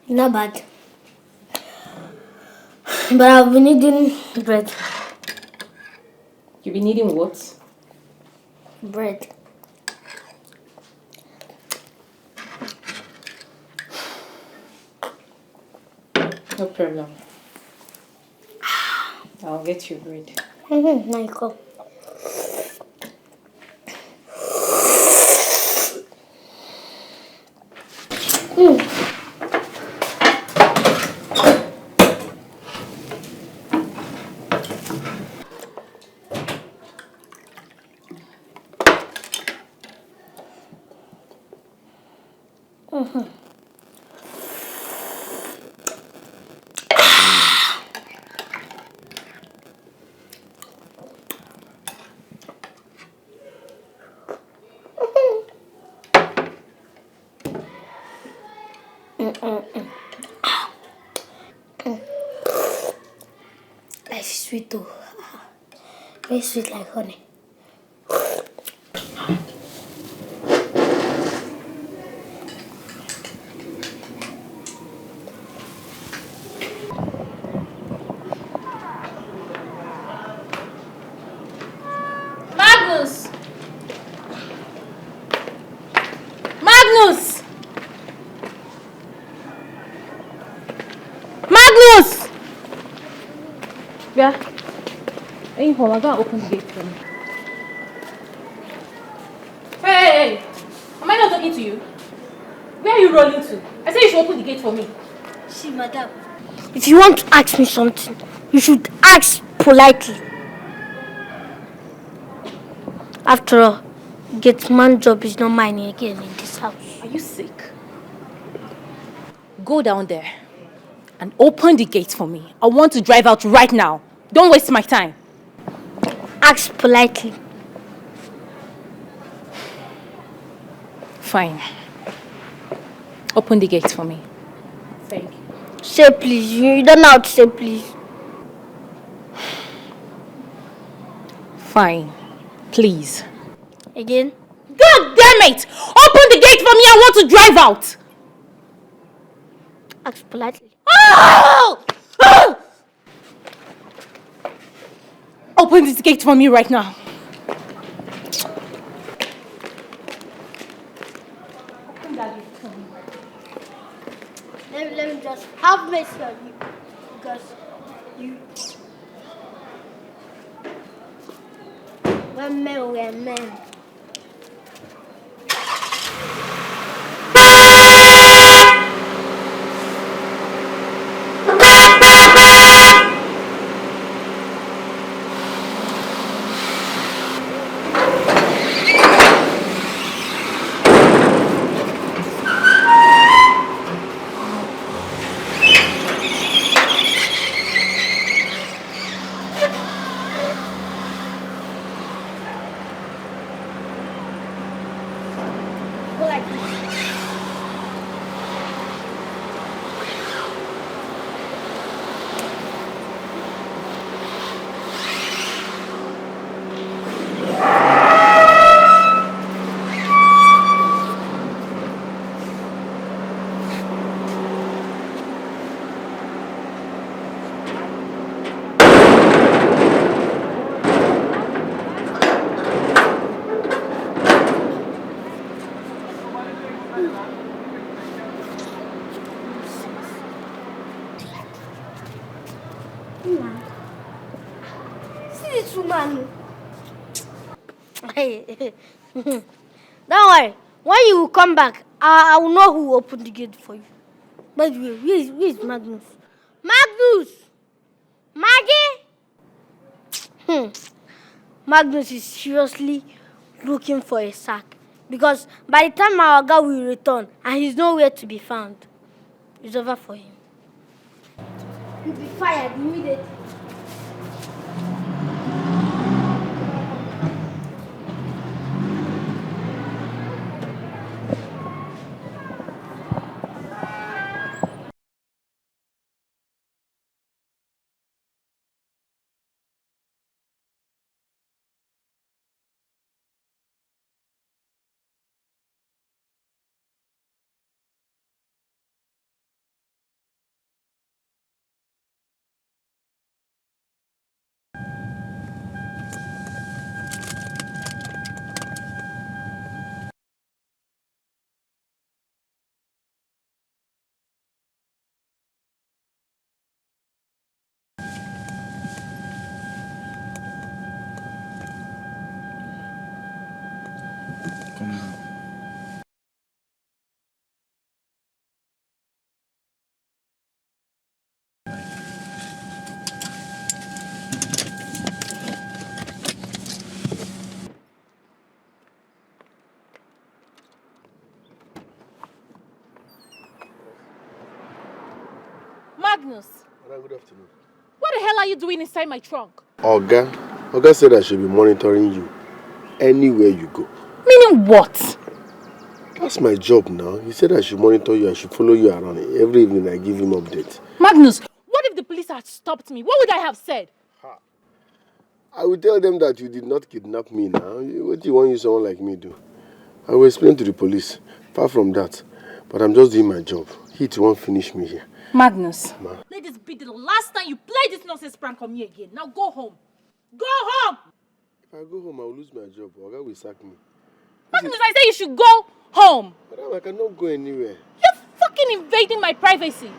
not bad. But I've been eating bread. You've been eating what? Bread. No problem. I'll get you bread. Nice. Life is sweet too. Very sweet like honey. Magnus! Magnus! Magnus! Yeah. Hey, hold on, I gotta open the gate for me. Hey! Am I not talking to you? Where are you rolling to? I said you should open the gate for me. See, madam, if you want to ask me something, you should ask politely. After all, gate man job is not mine again in this house. Are you sick? Go down there and open the gate for me. I want to drive out right now. Don't waste my time. Ask politely. Fine. Open the gate for me. Thank you. Say please. You don't know how to say please. Fine. Please. Again? God damn it! Open the gate for me. I want to drive out. Ask politely. Oh! Oh! Open this gate for me right now. Open that gate for me. Let me just have mercy on you. Because you... We're men. Don't worry. When you come back, I will know who opened the gate for you. By the way, where is Magnus? Magnus! Maggie! Magnus is seriously looking for a sack. Because by the time our guy will return and he's nowhere to be found, it's over for him. He'll be fired immediately. Magnus, Good afternoon. what the hell are you doing inside my trunk? Oga said I should be monitoring you anywhere you go. Meaning what? That's my job now. He said I should monitor you, I should follow you around. Every evening I give him updates. Magnus, what if the police had stopped me? What would I have said? I will tell them that you did not kidnap me now. What do you want someone like me do? I will explain to the police. Far from that. But I'm just doing my job. He too won't finish me here. Magnus, let this be the last time you play this nonsense prank on me again. Now go home. Go home! If I go home, I will lose my job. Oga will sack me. Magnus, I say you should go home. Madam, I cannot go anywhere. You're fucking invading my privacy.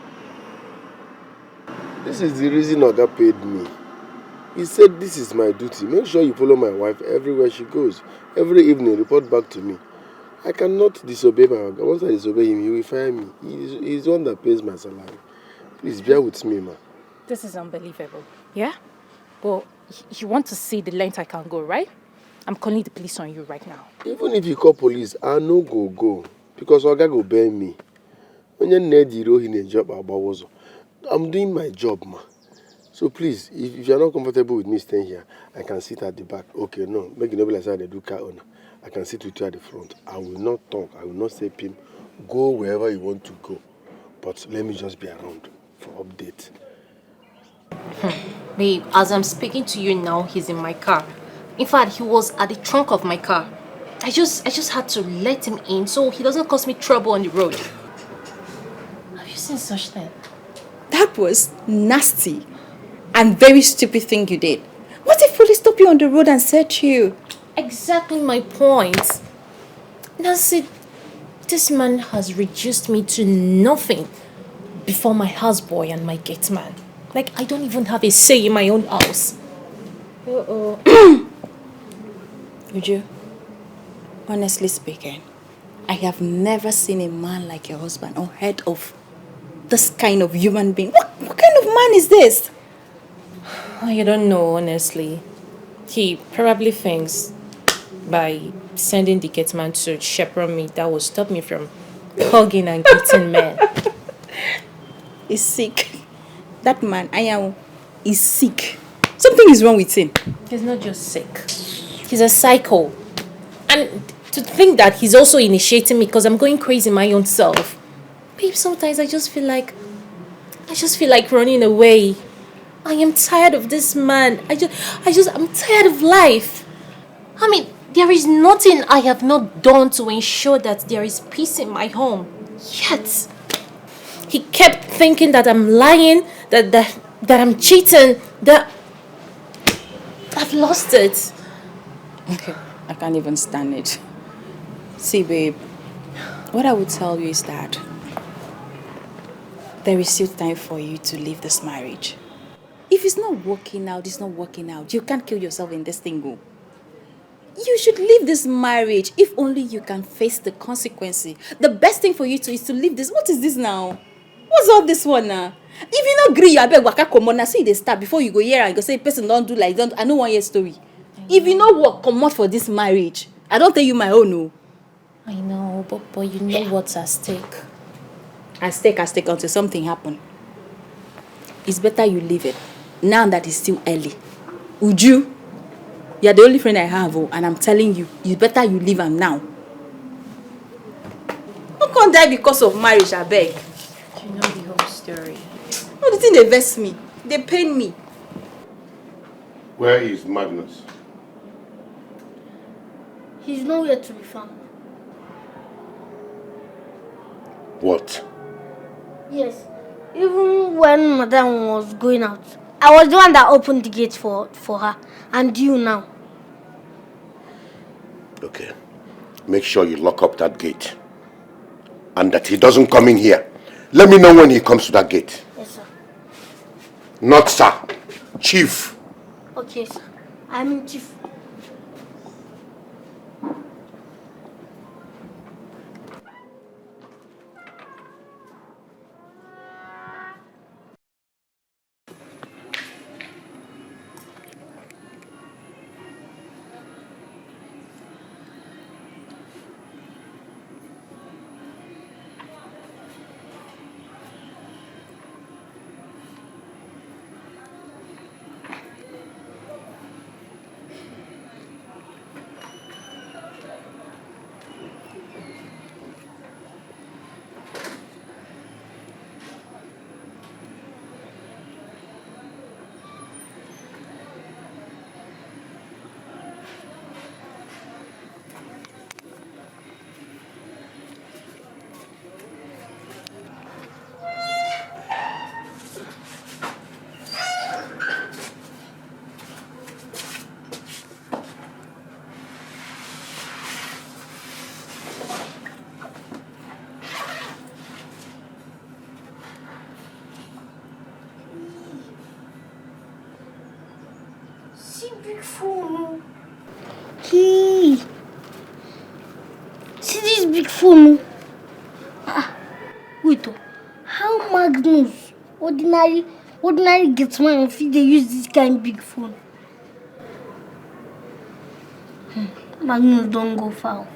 This is the reason Oga paid me. He said this is my duty. Make sure you follow my wife everywhere she goes. Every evening, report back to me. I cannot disobey my Oga. Once I disobey him, he will fire me. He's the one that pays my salary. Please bear with me, ma. This is unbelievable. Yeah? Well, you want to see the length I can go, right? I'm calling the police on you right now. Even if you call police, I no go. Because Oga go bear me. When you need the job, I'm doing my job, ma. So please, if you're not comfortable with me staying here, I can sit at the back. Okay, no. Make it not be like I do car owner. I can sit with you at the front. I will not talk. I will not say, Pim, go wherever you want to go. But let me just be around for update. Babe, as I'm speaking to you now, he's in my car. In fact, he was at the trunk of my car. I just had to let him in so he doesn't cause me trouble on the road. Have you seen such thing? That was nasty and very stupid thing you did. What if police stop you on the road and search you? Exactly my point. Nancy, this man has reduced me to nothing before my houseboy and my gate man. Like, I don't even have a say in my own house. Uju, honestly speaking, I have never seen a man like your husband or heard of this kind of human being. What kind of man is this? You don't know, honestly. He probably thinks by sending the gate man to chaperone me, that will stop me from hugging and greeting men. He's sick. That man, is sick. Something is wrong with him. He's not just sick. He's a psycho. And to think that he's also initiating me because I'm going crazy my own self. Babe, sometimes I just feel like running away. I am tired of this man. I'm tired of life. I mean, there is nothing I have not done to ensure that there is peace in my home. Yet, he kept thinking that I'm lying, that I'm cheating, that I've lost it. Okay, I can't even stand it. See, babe, what I would tell you is that there is still time for you to leave this marriage. If it's not working out, it's not working out. You can't kill yourself in this thing, go. You should leave this marriage if only you can face the consequences. The best thing for you to is to leave this. What is this now? What's all this one now? If you not agree, I beg waka come on. See they start before you go here and go say person don't do like don't. I know one year story. If you know what come out for this marriage, I don't tell you my own. No. I know, but you know what's at stake. At stake until something happen. It's better you leave it now that it's still early. Uju, you're the only friend I have, and I'm telling you, it's better you leave him now. Don't come die because of marriage, I beg. You know the whole story. No, the thing they vex me. They pain me. Where is Magnus? He's nowhere to be found. What? Yes. Even when Madame was going out, I was the one that opened the gate for her. And you now. Okay. Make sure you lock up that gate. And that he doesn't come in here. Let me know when he comes to that gate. Yes, sir. Not sir. Chief. Okay, sir. I'm in chief. Big phone. Hey. See this big phone. Wait. How Magnus, ordinary gets man if they use this kind of big phone? Magnus don't go far.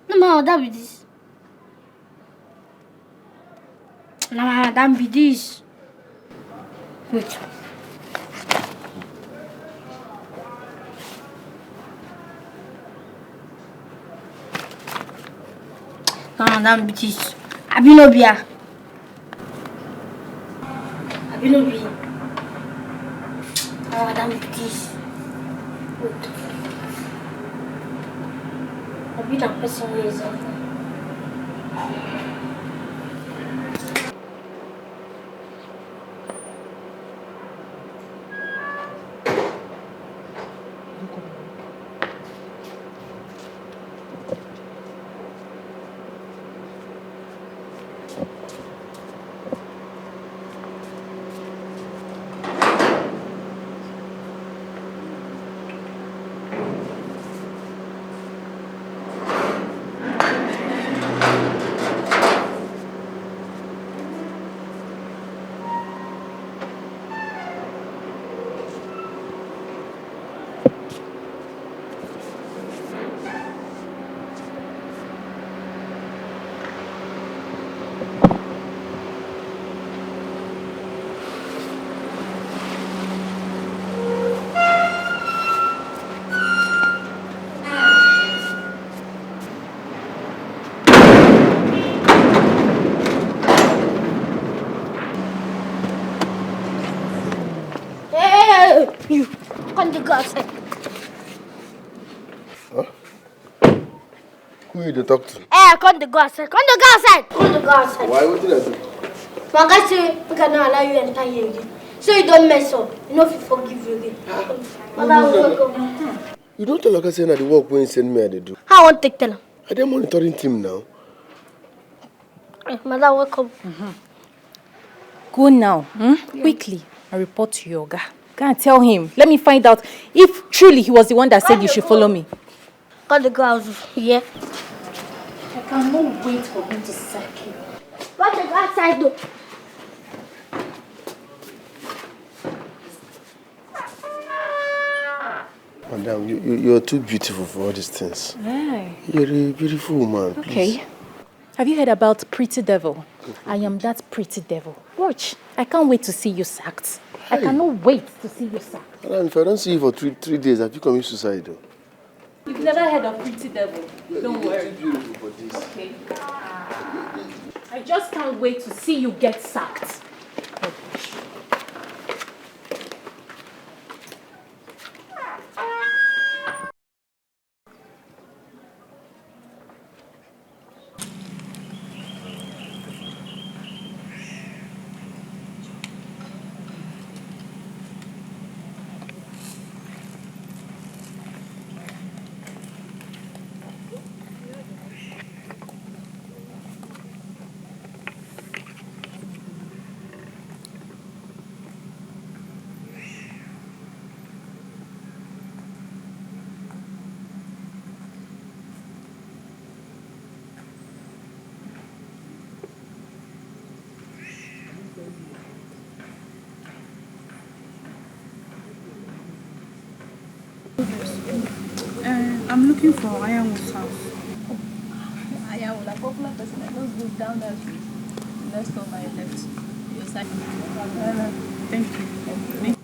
No matter that be this. Nah, that be this. Wait. Nah, that be this. Abinobia. Nah, that be this. Wait. Abi that person where is it? You, come to go outside. Huh? Who you talk to? Come to go outside. Come to go outside. Come to go outside. Why? What did I do? My guy say we cannot allow you enter here again. So you don't mess up. You know if you forgive you again. No. You don't tell like I say that the work when you send me they do. How I want to tell him? Are they monitoring team now? Madam, welcome. Go now, quickly, and report to your guy. Go and tell him. Let me find out if truly he was the one that said you should follow me. Got the girls here. I cannot wait for him to sack you. Got the go outside though. Madam, you're too beautiful for all these things. Aye. You're a beautiful woman, please. Okay. Have you heard about Pretty Devil? I am that Pretty Devil. Watch. I can't wait to see you sacked. I cannot wait to see you sacked. Madam, if I don't see you for three days, have you committed suicide though? You've never heard of Pretty Devil. Don't worry. You're too beautiful for this. Okay. I just can't wait to see you get sacked. I'm looking for Ironwood's house. Ironwood, a popular person. Let's go down that street. Let's go by left. Your side. Thank you.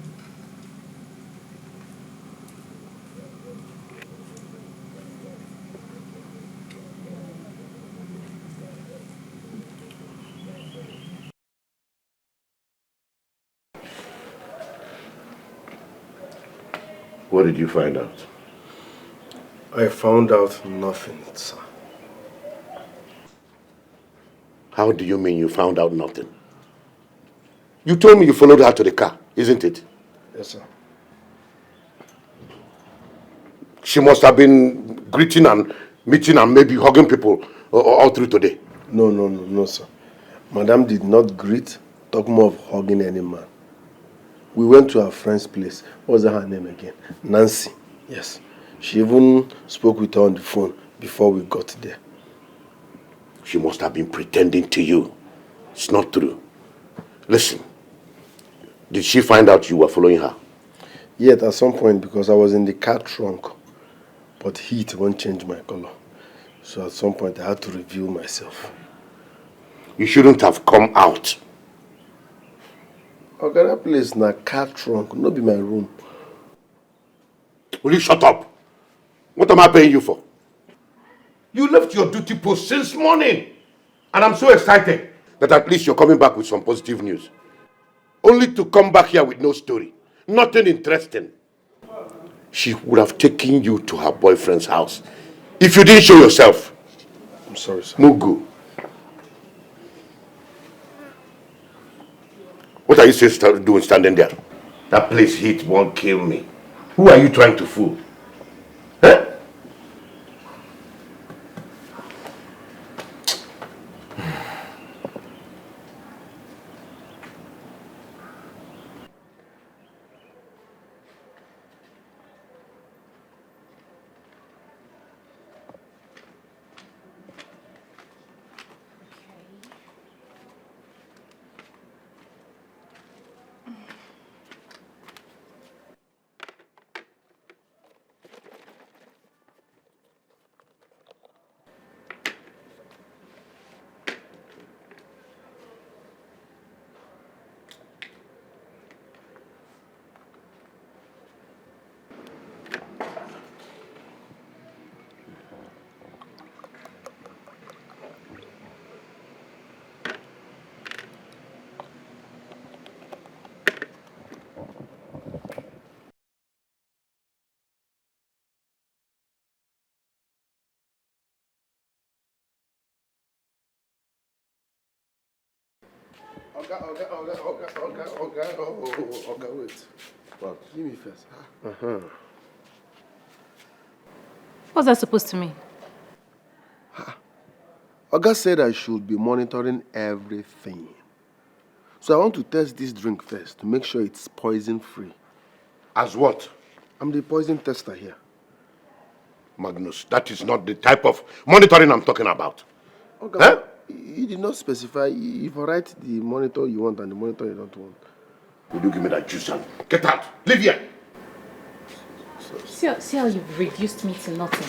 What did you find out? I found out nothing, sir. How do you mean you found out nothing? You told me you followed her to the car, isn't it? Yes, sir. She must have been greeting and meeting and maybe hugging people all through today. No, sir. Madam did not greet, talk more of hugging any man. We went to our friend's place. What was her name again? Nancy. Yes. She even spoke with her on the phone before we got there. She must have been pretending to you. It's not true. Listen, did she find out you were following her? Yet at some point, because I was in the car trunk, but heat won't change my color. So at some point I had to reveal myself. You shouldn't have come out. Okay, that place na car trunk, not be my room. Will you shut up? What am I paying you for? You left your duty post since morning. And I'm so excited that at least you're coming back with some positive news. Only to come back here with no story. Nothing interesting. She would have taken you to her boyfriend's house if you didn't show yourself. I'm sorry, sir. Mugu. What are you doing standing there? That place heat won't kill me. Who are you trying to fool? Huh? Okay, wait. Well, give me first. What's that supposed to mean? Oga said I should be monitoring everything. So I want to test this drink first to make sure it's poison-free. As what? I'm the poison tester here. Magnus, that is not the type of monitoring I'm talking about. Okay, Huh? you did not specify if I write the monitor you want and the monitor you don't want. Would you give me that juice and get out? Leave here. See how you've reduced me to nothing.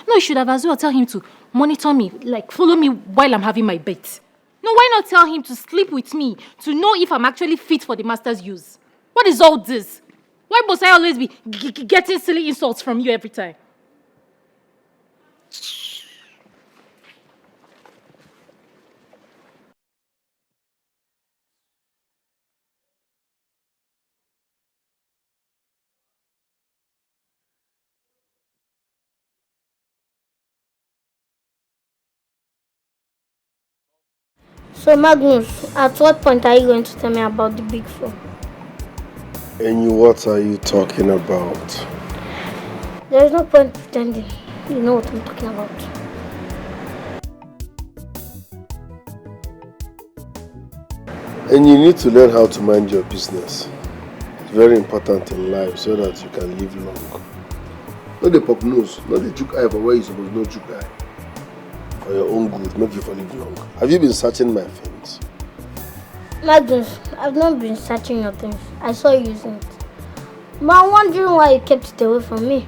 No, you should have as well tell him to monitor me, like follow me while I'm having my bet. No, why not tell him to sleep with me to know if I'm actually fit for the master's use? What is all this? Why must I always be getting silly insults from you every time? So Magnus, at what point are you going to tell me about the big four? And what are you talking about? There is no point pretending. You know what I'm talking about. And you need to learn how to mind your business. It's very important in life so that you can live long. Not the pop nose, not the juke eye for where you're supposed to know juke eye. For your own good, make you for live long. Have you been searching my things? Magnus, I've not been searching your things. I saw you using it. But I'm wondering why you kept it away from me.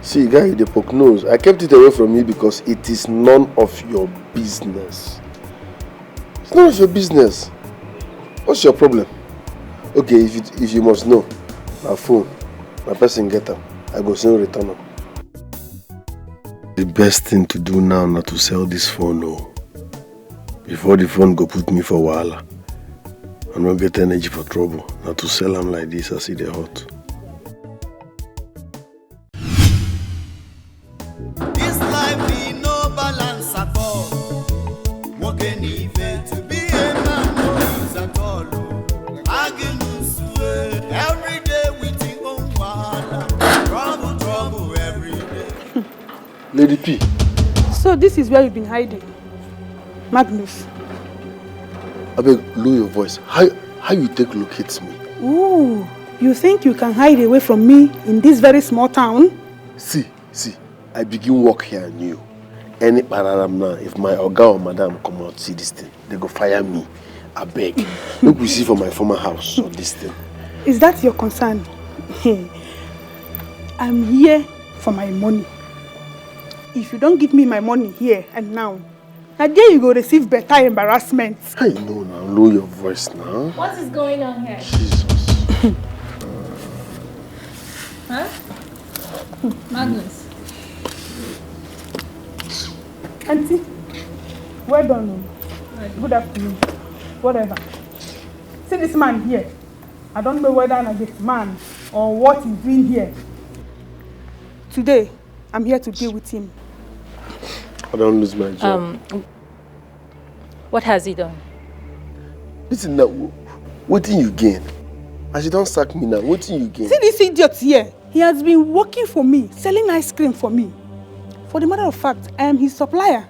See, guy, the poke nose. I kept it away from you because it is none of your business. It's none of your business. What's your problem? Okay, if you must know, my phone, my person get them. I go soon return them. The best thing to do now not to sell this phone, no. Before the phone go put me for wahala. I don't get energy for trouble. Not to sell them like this, I see they hot. This life be no balance at all. Walking even to be a man no use at all. Magnus, every day with your own wahala. Trouble every day. Lady P. So this is where you've been hiding, Magnus. I beg, lower your voice. How you take locate me? Ooh, you think you can hide away from me in this very small town? See, I begin work here new. Any pararam now, if my oga or madam come out see this thing, they go fire me. I beg. Look, we see for my former house or this thing. Is that your concern? I'm here for my money. If you don't give me my money here and now there you go receive better embarrassment. I know now, lower your voice now. What is going on here? Jesus. Huh? Magnus. Auntie, well done. Good afternoon. Whatever. See this man here. I don't know whether I'm this man or what he's doing here. Today, I'm here to deal with him. I don't lose my job. What has he done? Listen now, what do you gain? As you don't sack me now, what do you gain? See this idiot here. He has been working for me, selling ice cream for me. For the matter of fact, I am his supplier.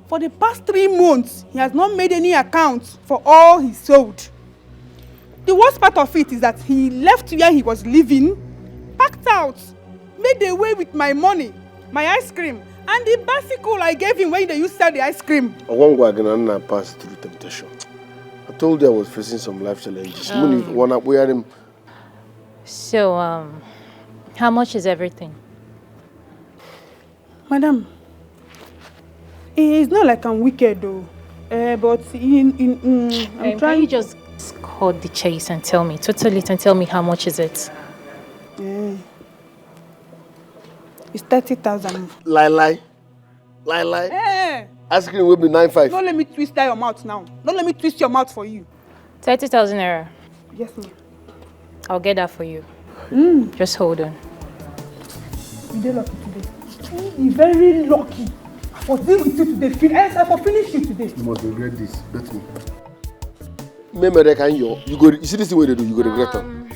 For the past 3 months, he has not made any accounts for all he sold. The worst part of it is that he left where he was living, packed out, made away with my money, my ice cream, and the bicycle I gave him when they used to sell the ice cream. I won't go again and I passed through temptation. I told you I was facing some life challenges. So, how much is everything? Madam, it's not like I'm wicked though. But I'm trying. You just cut the chase and tell me, total it and tell me how much is it? It's 30,000. Lie. Ice cream will be 9.5. Don't let me twist that your mouth now. Don't let me twist your mouth for you. 30,000 naira. Yes, ma'am. I'll get that for you. Just hold on. You're lucky today. You're very lucky. I was dealing with you today. I will finish you today. You must regret this. Bet me. You see this way they do, you go regret them.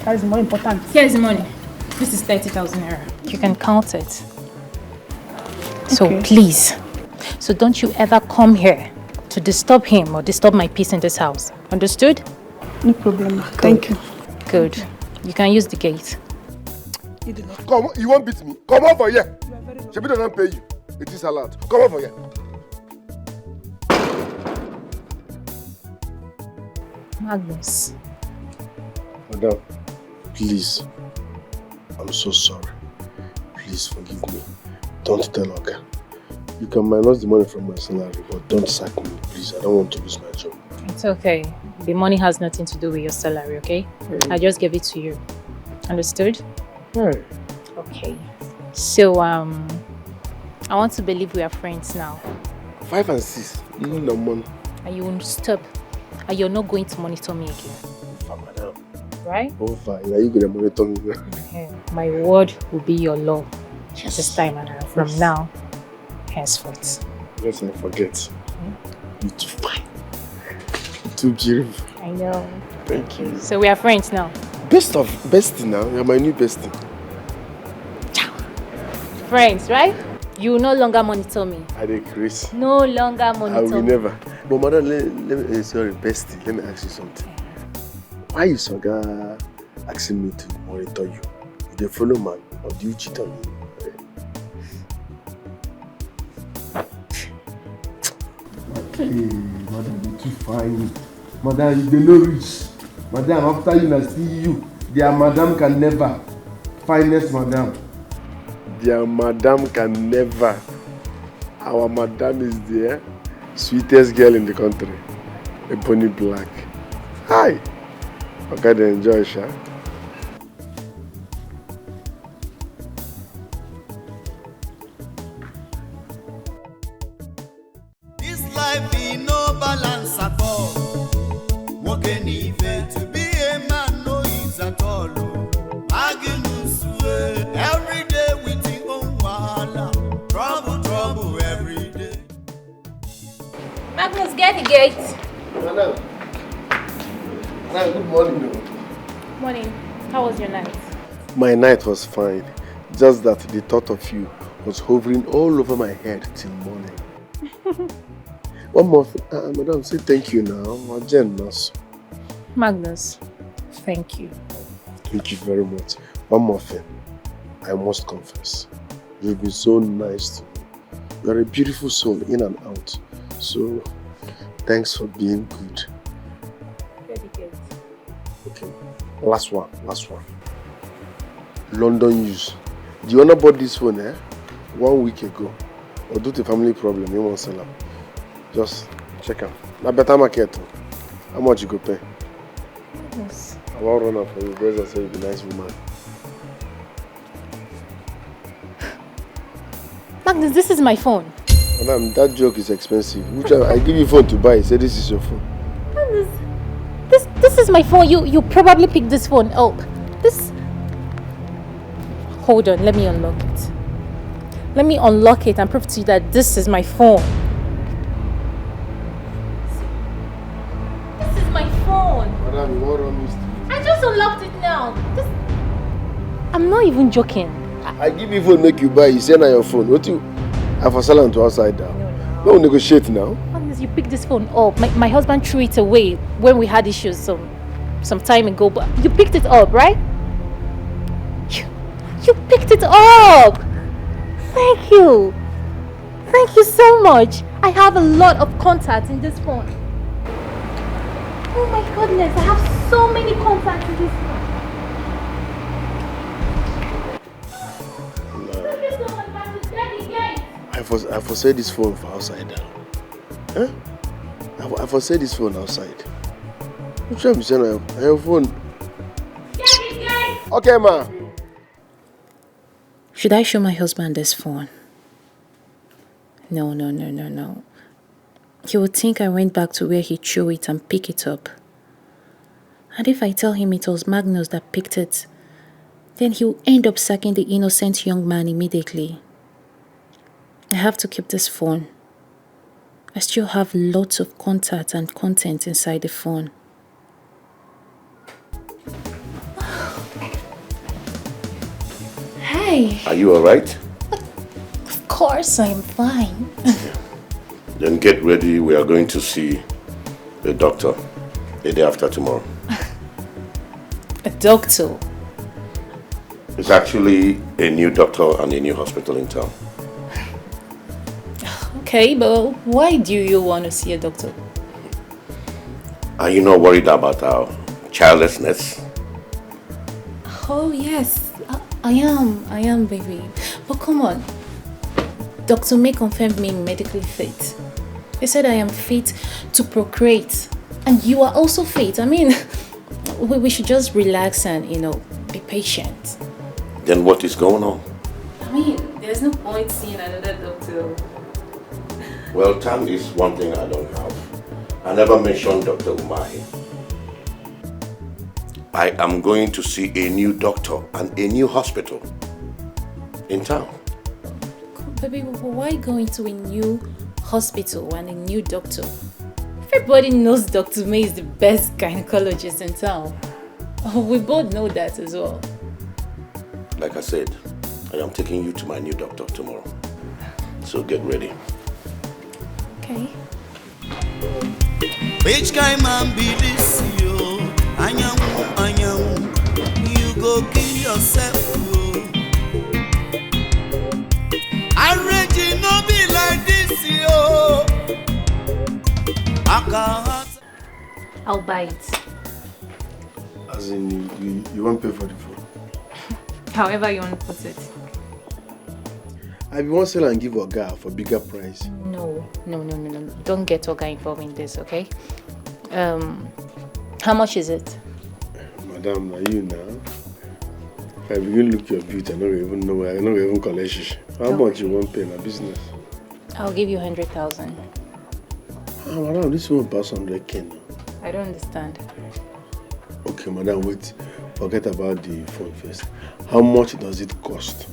That is more important. Here's the money. This is 30,000 naira. You can count it. So please, so don't you ever come here to disturb him or disturb my peace in this house. Understood? No problem. Thank you. Good. You can use the gate. Come, you won't beat me. Come over here. Shebi doesn't pay you. It is allowed. Come over here. Magnus. Madam, please. I'm so sorry. Please forgive me. Don't tell Oga. You can minus the money from my salary, but don't sack me, please. I don't want to lose my job. It's okay. The money has nothing to do with your salary, okay? I just gave it to you. Understood? Right. Okay. So, I want to believe we are friends now. 5 and 6. No money. And you won't stop. And you're not going to monitor me again. Madam. Right? Oh, fine. Are you going to monitor me? My word will be your law. Yes. This time and from now, henceforth. Yes, I forget. You're too fine. You're too beautiful. I know. Thank you. So we are friends now. Bestie now. You're my new bestie. Friends, right? You will no longer monitor me. I did Chris. No longer monitor I will me. never. But madam, let me, sorry, bestie, let me ask you something. Why is Oga asking me to monitor you? You the follow man, or do you cheat on me? Hey, madam, you're too fine. Madam, you don't know rich. Madam, after you na see you, their madam can never. Finest madam. Their madam can never. Our madam is the sweetest girl in the country. A bunny black. Hi. Okay, then enjoy, Sha. This life be no balance at all. Walking even to be a man no ease at all. Magnus, every day with your own wahala. Trouble every day. Magnus, get the gate. Madam. Madam, good morning. Morning. How was your night? My night was fine. Just that the thought of you was hovering all over my head till morning. One more thing. Madam, say thank you now. Magnus, thank you. Thank you very much. One more thing. I must confess. You've been so nice to me. You're a beautiful soul in and out. So, thanks for being good. Okay. Last one. London use. The owner bought this phone 1 week ago. Or due to family problem, he won't sell them. Just check out. Now better market. How much you go pay? Yes. I won't run up for you. Brothers say you're a nice woman. Magnus, this is my phone. Madam, that joke is expensive. I give you phone to buy. Say this is your phone. Magnus, this is my phone. You probably picked this phone up. Hold on, let me unlock it. Let me unlock it and prove to you that this is my phone. This is my phone. Madam, you won't run me. I just unlocked it now. I'm not even joking. I give you phone, make you buy. You say na your phone. What you? I for sell to outside now. No negotiate now. Magnus, you picked this phone up. My husband threw it away when we had issues some time ago. But you picked it up, right? You picked it up. Thank you. Thank you so much. I have a lot of contacts in this phone. Oh my goodness, I have so many contacts in this phone. I for say this phone for outside. Huh? I for say this phone outside. I'm trying to say your phone. Okay, ma. Should I show my husband this phone? No. He would think I went back to where he threw it and picked it up. And if I tell him it was Magnus that picked it, then he'll end up sacking the innocent young man immediately. I have to keep this phone. I still have lots of contacts and content inside the phone. Hi. Are you alright? Of course I am fine. Then get ready. We are going to see a doctor the day after tomorrow. A doctor? It's actually a new doctor and a new hospital in town. Okay, but why do you want to see a doctor? Are you not worried about our childlessness? Oh yes, I am, baby. But come on, Dr. May confirmed me medically fit. He said I am fit to procreate, and you are also fit. I mean, we should just relax and, be patient. Then what is going on? I mean, there's no point seeing another doctor. Well, time is one thing I don't have. I never mentioned Dr. Umahi. I am going to see a new doctor and a new hospital in town. Baby, why going to a new hospital and a new doctor? Everybody knows Dr. May is the best gynecologist in town. We both know that as well. Like I said, I am taking you to my new doctor tomorrow. So get ready. Okay. Which kind man be this, yo? Anyamu, you go kill yourself, yo. Arrange no be like this, yo. I'll buy it. As in, you won't pay for the phone? However you want to put it. I want to sell and give Oga for bigger price. No. Don't get Oga involved in this, okay? How much is it? Madam, are you now? If I begin look your beauty, I don't even know. I don't even collect it. How much you want pay in a business? I'll give you 100,000. Madam, this won't pass 100K now. I don't understand. Okay, madam, wait. Forget about the phone first. How much does it cost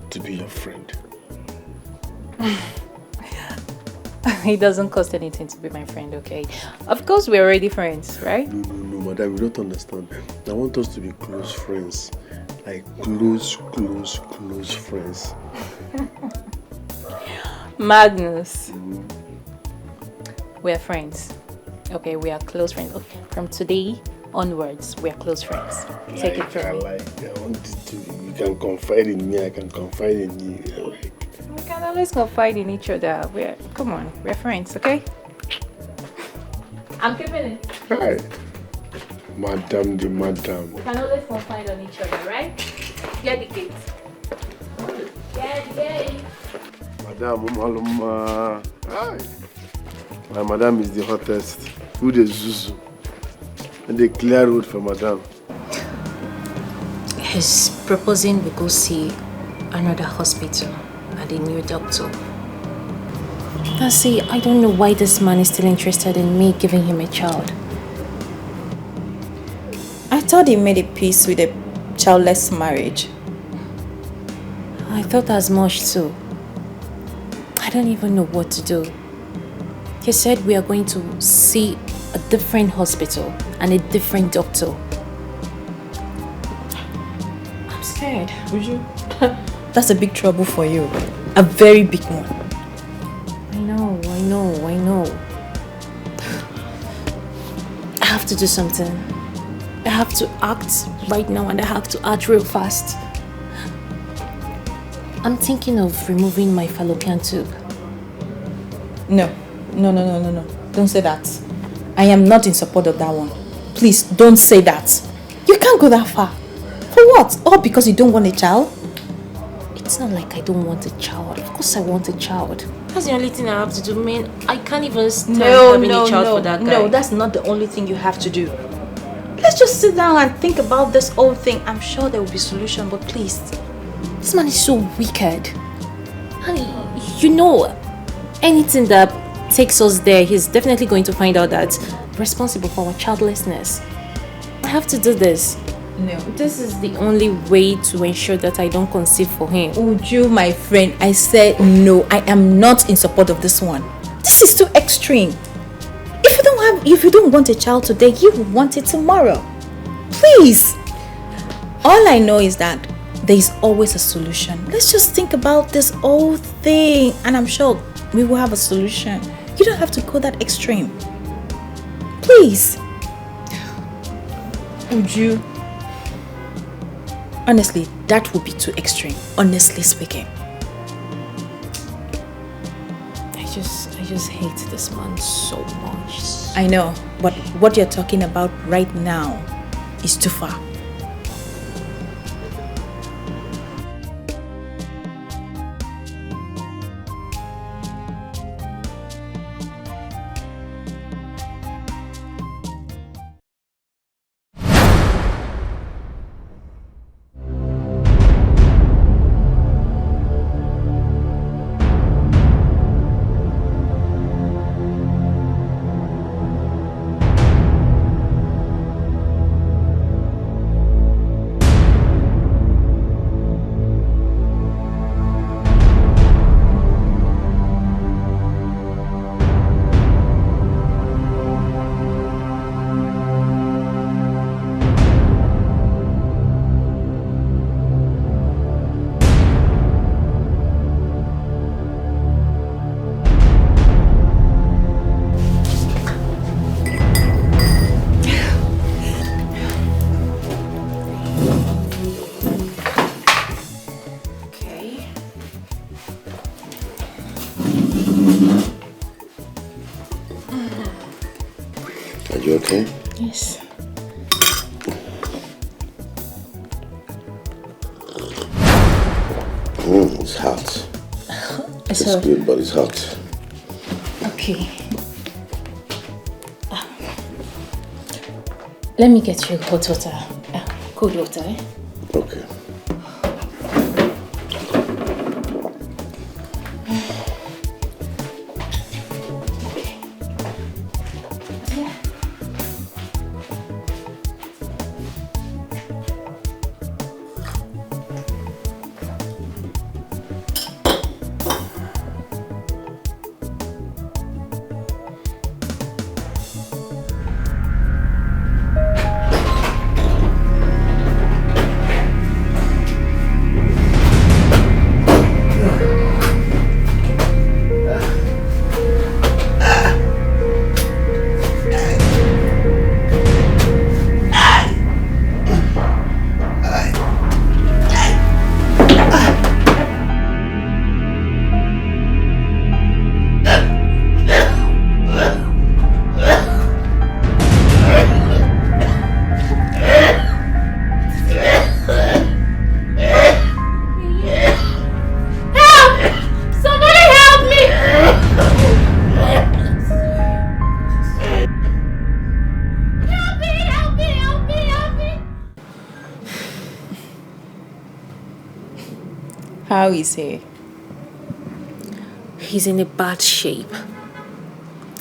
to be your friend? It doesn't cost anything to be my friend, okay? Of course, we're already friends, right? No, madam, you don't understand. I want us to be close friends. Like close friends. Magnus. We're friends. Okay, we are close friends. Okay. From today onwards, we are close friends. Take it from me. I want you can confide in me, I can confide in you. We can always confide in each other. Come on, we're friends, okay? I'm keeping it. Hi. Madam. We can always confide on each other, right? Get the kids. Get. Madam, hi. My madam is the hottest. Who the Zuzu? And they clear road for madam. He's proposing we go see another hospital and a new doctor. Now see, I don't know why this man is still interested in me giving him a child. I thought he made a peace with a childless marriage. I thought as much too. I don't even know what to do. He said we are going to see a different hospital and a different doctor. I'm scared. Would you? That's a big trouble for you. A very big one. I know. I have to do something. I have to act right now and I have to act real fast. I'm thinking of removing my fallopian tube. No. Don't say that. I am not in support of that one. Please, don't say that. You can't go that far. For what? All because you don't want a child? It's not like I don't want a child. Of course I want a child. That's the only thing I have to do, man. I can't even stand having a child for that guy. No, that's not the only thing you have to do. Let's just sit down and think about this whole thing. I'm sure there will be a solution, but please. This man is so wicked. Honey, anything that takes us there, he's definitely going to find out that I'm responsible for our childlessness. I have to do this. No. This is the only way to ensure that I don't conceive for him. Uju, my friend, I said no. I am not in support of this one. This is too extreme. If you don't want a child today, you will want it tomorrow. Please. All I know is that There's always a solution. Let's just think about this whole thing, and I'm sure we will have a solution. You don't have to go that extreme. Please. Would you? Honestly, that would be too extreme, honestly speaking. I just hate this man so much. I know, but what you're talking about right now is too far. Are you okay? Yes. It's hot. It's It's good, but it's hot. Okay. Let me get you hot water. Cold water, eh? Okay. How is he? He's in a bad shape.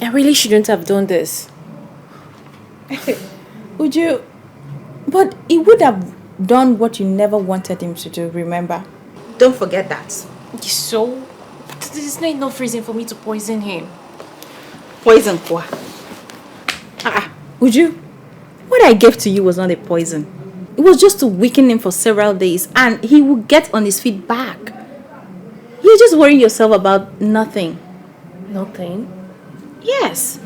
I really shouldn't have done this. Would you? But he would have done what you never wanted him to do, remember? Don't forget that. So, there's not enough reason for me to poison him. Poison quoi? Would you? What I gave to you was not a poison. It was just to weaken him for several days and he will get on his feet back. You're just worrying yourself about nothing. Nothing? Yes.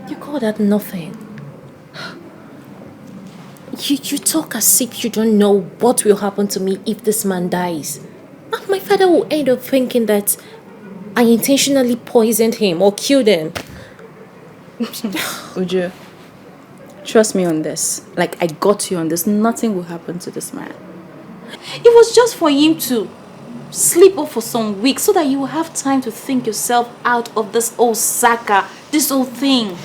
You call that nothing? You talk as if you don't know what will happen to me if this man dies. My father will end up thinking that I intentionally poisoned him or killed him. Uju, trust me on this. Like, I got you on this. Nothing will happen to this man. It was just for him to sleep off for some weeks so that you will have time to think yourself out of this old saga, this whole thing.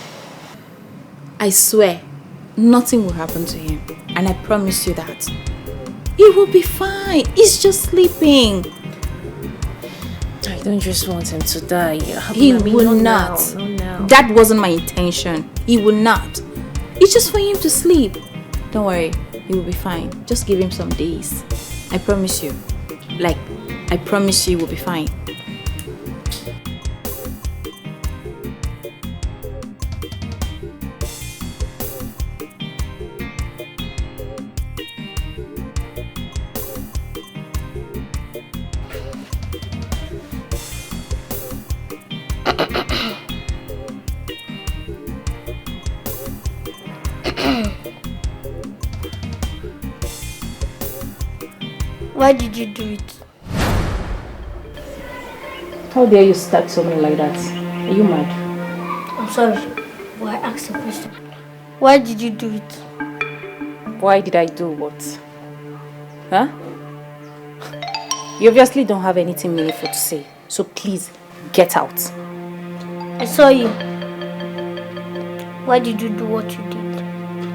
I swear, nothing will happen to him. And I promise you that. He will be fine. He's just sleeping. I don't just want him to die. He will not. That wasn't my intention. He will not. It's just for him to sleep. Don't worry. He will be fine. Just give him some days. I promise you. Like, I promise you he will be fine. Why did you do it? How dare you start something like that? Are you mad? I'm sorry, but I asked a question. Why did you do it? Why did I do what? Huh? You obviously don't have anything meaningful to say, so please get out. I saw you. Why did you do what you did?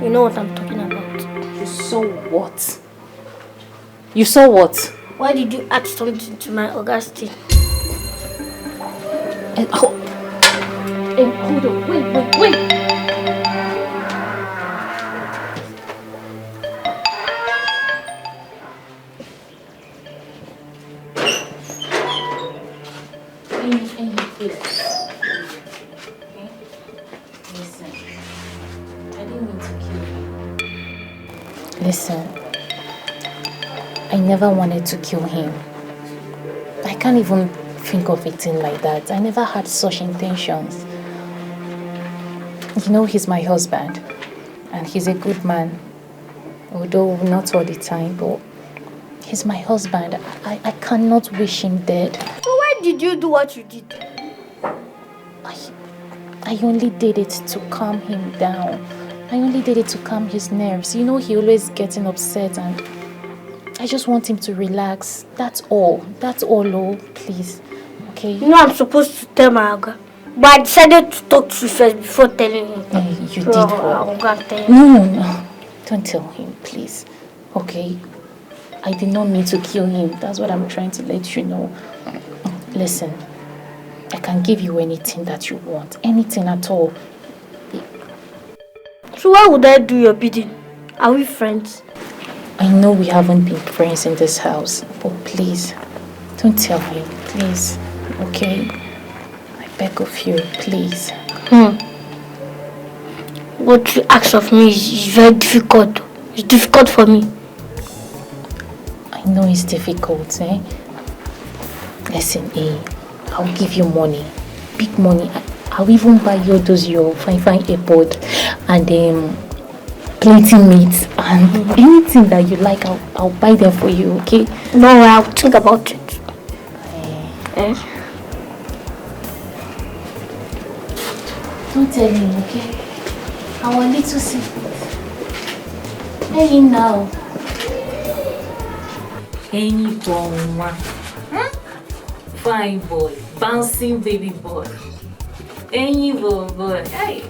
You know what I'm talking about. You saw what? You saw what? Why did you add something to my Augustine? Hold on, wait. Listen, I never wanted to kill him. I can't even think of it like that. I never had such intentions. You know, he's my husband, and he's a good man. Although not all the time, but he's my husband. I cannot wish him dead. So why did you do what you did? I only did it to calm him down. I only did it to calm his nerves. You know, he always getting upset, and I just want him to relax. That's all. That's all, oh, please. Okay? You know I'm supposed to tell my Aga, but I decided to talk to you first before telling him. You did what? I'm gonna tell him. No. Don't tell him, please. Okay? I did not mean to kill him. That's what I'm trying to let you know. Listen, I can give you anything that you want. Anything at all. So why would I do your bidding? Are we friends? I know we haven't been friends in this house, but please, don't tell him, please. Okay? I beg of you, please. What you ask of me is very difficult. It's difficult for me. I know it's difficult, eh? Listen, I'll give you money. Big money. I'll even buy you those your fine airpod and plenty meat and anything that you like. I'll buy them for you, okay? No, I'll think about it. Don't tell him, okay? Our little secret. Hey now. Hey boy, fine boy, bouncing baby boy. Hey boy, hey.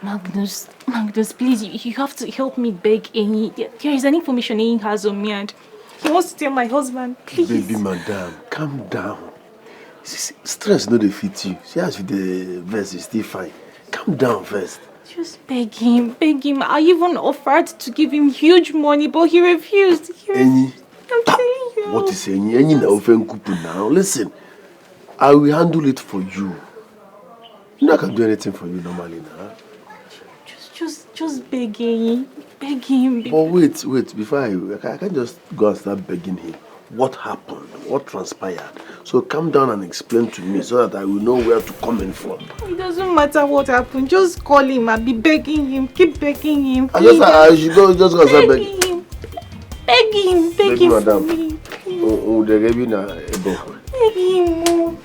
Magnus, please, you have to help me beg Ini. There is an information Ini has on me and he wants to tell my husband, please. Baby madam, calm down. Stress no defeat you. See as the verse is still fine. Calm down first. Just beg him. I even offered to give him huge money, but he refused. Ini. I'm telling you. What is Ini? Ini na ofen kupu now. Listen, I will handle it for you. You know I can do anything for you normally now. Just beg him. Beg him. But wait, before I can't just go and start begging him. What happened? What transpired? So calm down and explain to me so that I will know where to come in from. It doesn't matter what happened. Just call him and be begging him. Keep begging him. I should go and start begging him. Beg him Baby for madam. me.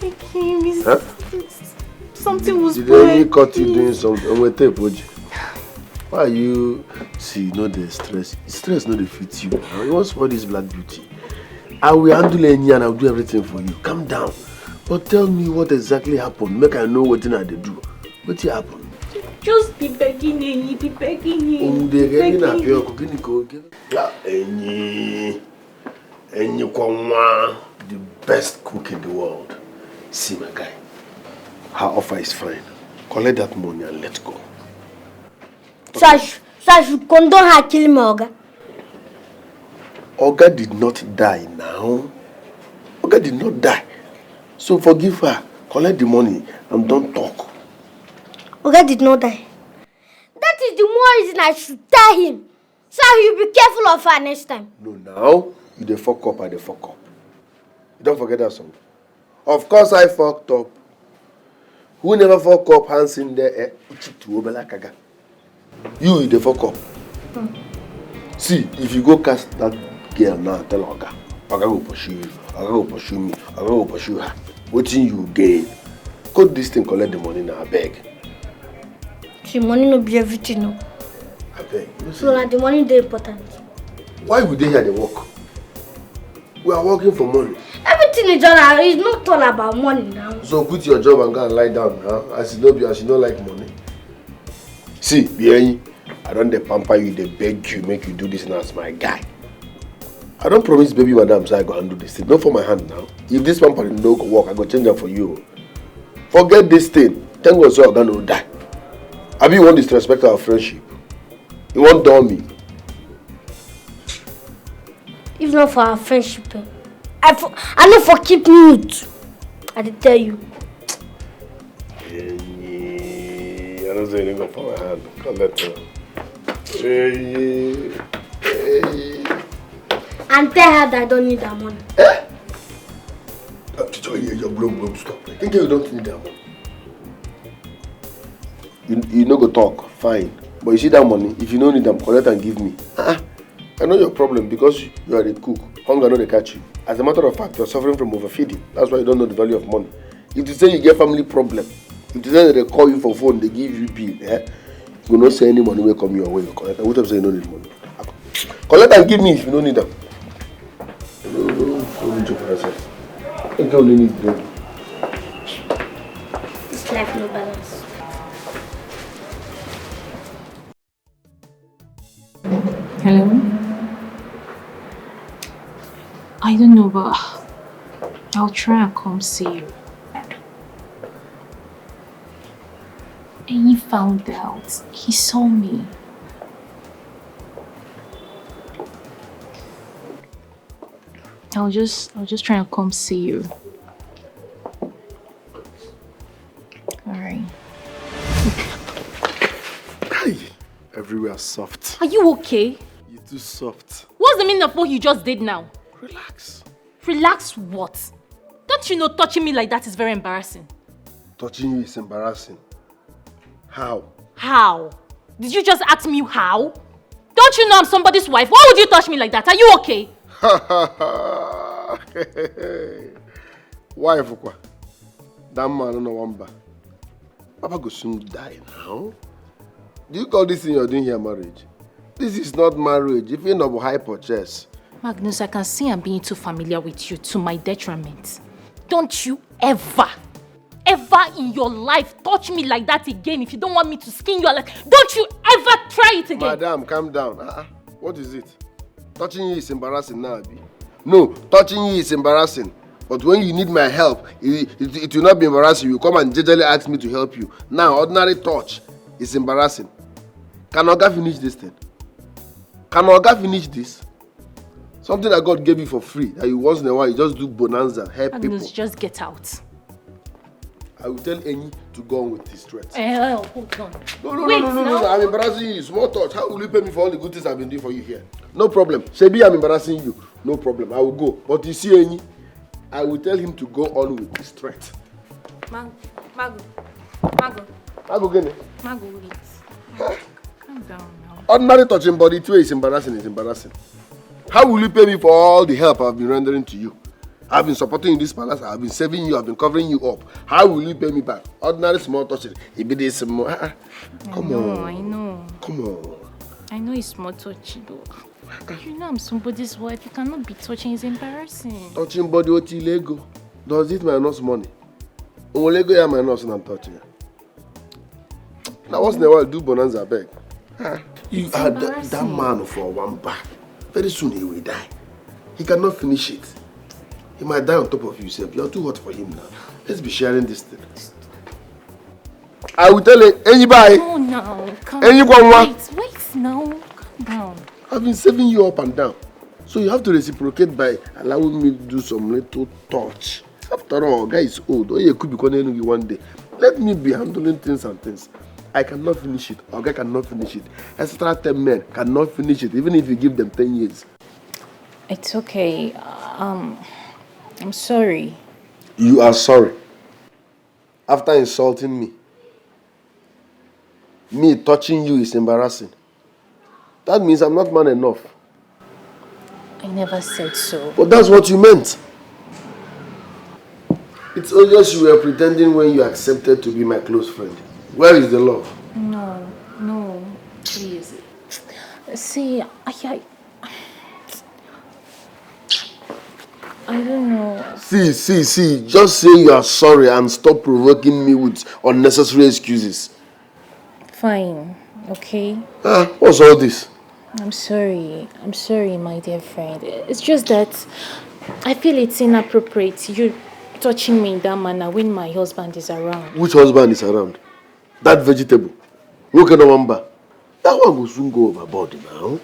Beg him. Huh? Something was Did they caught you doing something? Why are you... See, the stress. Stress no defeat you. You want for this black beauty. I will handle any and I'll do everything for you. Calm down. But tell me what exactly happened. Make I know what I do. What happened? Just be begging him. Be begging him. The best cook in the world. See my guy. Her offer is fine. Collect that money and let's go. So I should condone her killing my Oga. Oga did not die now. Oga did not die. So forgive her. Collect the money and don't talk. Oga did not die. That is the more reason I should tell him. So he'll be careful of her next time. No, now you dey fuck up, I dey fuck up. Don't forget that song. Of course I fucked up. Who never fuck up hands in there? You the fuck up. See, if you go cast that girl now, tell Oga. Oga go pursue you. Oga go pursue me. Oga go pursue her. What you gain? Cut this thing, collect the money now, I beg. The money no be everything, no. I beg. So like the money is important. Why would they hear the work? We are working for money. Everything is done. It's not all about money now. So quit your job and go and lie down now. As you don't like money. See, Bienyi, I don't dey pamper you, they beg you, make you do this now as my guy. I don't promise baby madam so I go and do this thing. Not for my hand now. If this pampering no go work, I go change them for you. Forget this thing. Thank God so I'm gonna die. I be want disrespect our friendship. You want dumb me. If not for our friendship, I know for keep mute. I did tell you. I don't say anything for my hand. Collect her. And tell her that I don't need that money. Your blow stop. I think you don't need that money. You no go talk, fine. But you see that money, if you don't need them, collect and give me. I know your problem because you are the cook. Hunger no dey catch you. As a matter of fact, you are suffering from overfeeding. That's why you don't know the value of money. If you say you get family problem, if you say they call you for phone, they give you bill, you will not say any money will come your way. You collect. What if say you don't need money? Collect and give me if you don't need them. Don't need you for yourself. I think I only need them. This life no balance. Hello? I don't know, but I'll try and come see you. And he found out. He saw me. I'll just try and come see you. Alright. Everywhere soft. Are you okay? You're too soft. What's the meaning of what you just did now? Relax. Relax what? Don't you know touching me like that is very embarrassing? Touching you is embarrassing. How? How? Did you just ask me how? Don't you know I'm somebody's wife? Why would you touch me like that? Are you okay? Wife, what? That man no one back. Papa go soon die now. Do you call this thing you're doing here marriage? This is not marriage. If you're not hyper-chest. Magnus, I can see I'm being too familiar with you to my detriment. Don't you ever in your life touch me like that again if you don't want me to skin you alive. Don't you ever try it again. Madam, calm down. What is it? Touching you is embarrassing now, Abi. No, touching you is embarrassing. But when you need my help, it will not be embarrassing. You come and jejely ask me to help you. Now, ordinary touch is embarrassing. Can Oga finish this thing? Can Oga finish this? Something that God gave you for free, that you once in a while, you just do bonanza, help Magnus, people. just get out. I will tell Ini to go on with his threats. Hold on. No, I'm embarrassing you. Small touch. How will you pay me for all the good things I've been doing for you here? No problem. Shebi, I'm embarrassing you. No problem. I will go. But you see Ini, I will tell him to go on with his threat. Mago, wait. Calm down now. Ordinary touching body too is embarrassing. How will you pay me for all the help I've been rendering to you? I've been supporting you in this palace, I've been saving you, I've been covering you up. How will you pay me back? Ordinary small touching. It be this small. Come on. I know. Come on. I know it's small touchy though. You know I'm somebody's wife. You cannot be touching. It's embarrassing. Touching body oti Lego. Does it minus money? Lego ya minus and touching. Now once in a while do bonanza beg. You are that man for one back. Very soon he will die. He cannot finish it. He might die on top of you, sir. You're too hot for him now. Let's be sharing this thing. I will tell anybody. Oh no, come on. Wait now. Calm down. I've been saving you up and down. So you have to reciprocate by allowing me to do some little touch. After all, guy is old. Oh, you could be calling you one day. Let me be handling things and things. I cannot finish it. Or guy cannot finish it. Extra 10 men cannot finish it, even if you give them 10 years. It's okay. I'm sorry. You are sorry. After insulting me. Me touching you is embarrassing. That means I'm not man enough. I never said so. But that's what you meant. It's obvious you were pretending when you accepted to be my close friend. Where is the love? No, please. See, I don't know. See. Just say you are sorry and stop provoking me with unnecessary excuses. Fine, okay? What's all this? I'm sorry, my dear friend. It's just that I feel it's inappropriate you touching me in that manner when my husband is around. Which husband is around? That vegetable. Look at the number. That one will soon go overboard now.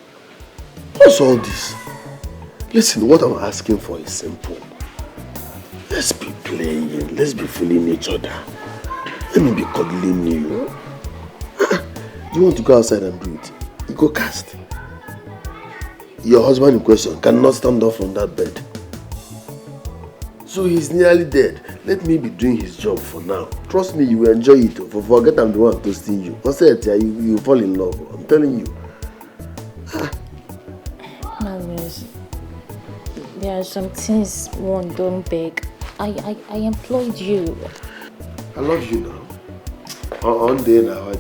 What's all this? Listen, what I'm asking for is simple. Let's be playing. Let's be feeling each other. Let me be cuddling you. You want to go outside and do it? You go cast. Your husband in question cannot stand up from that bed. So he's nearly dead. Let me be doing his job for now. Trust me, you will enjoy it. Forget I'm the one toasting you. You fall in love. I'm telling you. Magnus, there are some things one don't beg. I employed you. I love you now. On day now,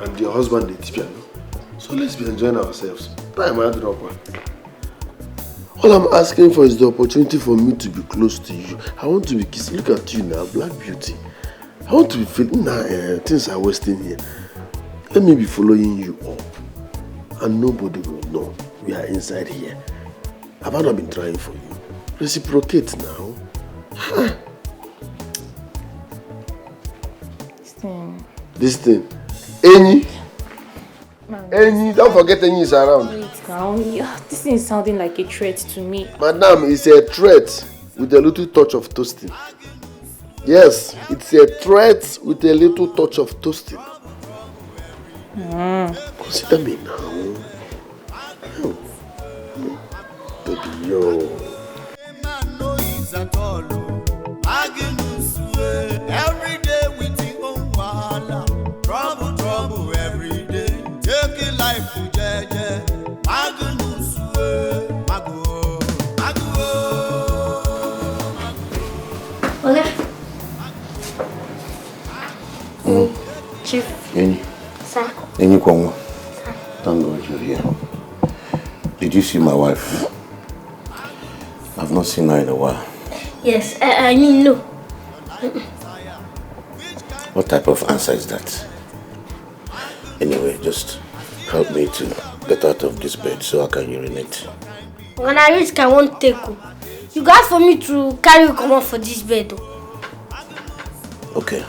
and your husband is piano. So let's be enjoying ourselves. Time I drop one. All I'm asking for is the opportunity for me to be close to you. I want to be kissing. Look at you now, black beauty. I want to be feeling things are wasting here. Let me be following you up. And nobody will know we are inside here. Have I not been trying for you? Reciprocate now. This thing. Ini. Ini. Don't forget Ini is around. Wait now. This thing is sounding like a threat to me. Madam, it's a threat with a little touch of toasting. Yes, it's a threat with a little touch of toasting. Consider me now. Baby, yo. Every day with your own wahala. Trouble every day. Take it life to jeje. Magnus, Okay. Chief. Ini. Sir. Ini Kongo. Thank God you're here. Did you see my wife? I've not seen her in a while. Yes, I mean no. What type of answer is that? Anyway, just help me to get out of this bed so I can urinate. When I reach, I won't take you. You got for me to carry you come out for this bed. Okay.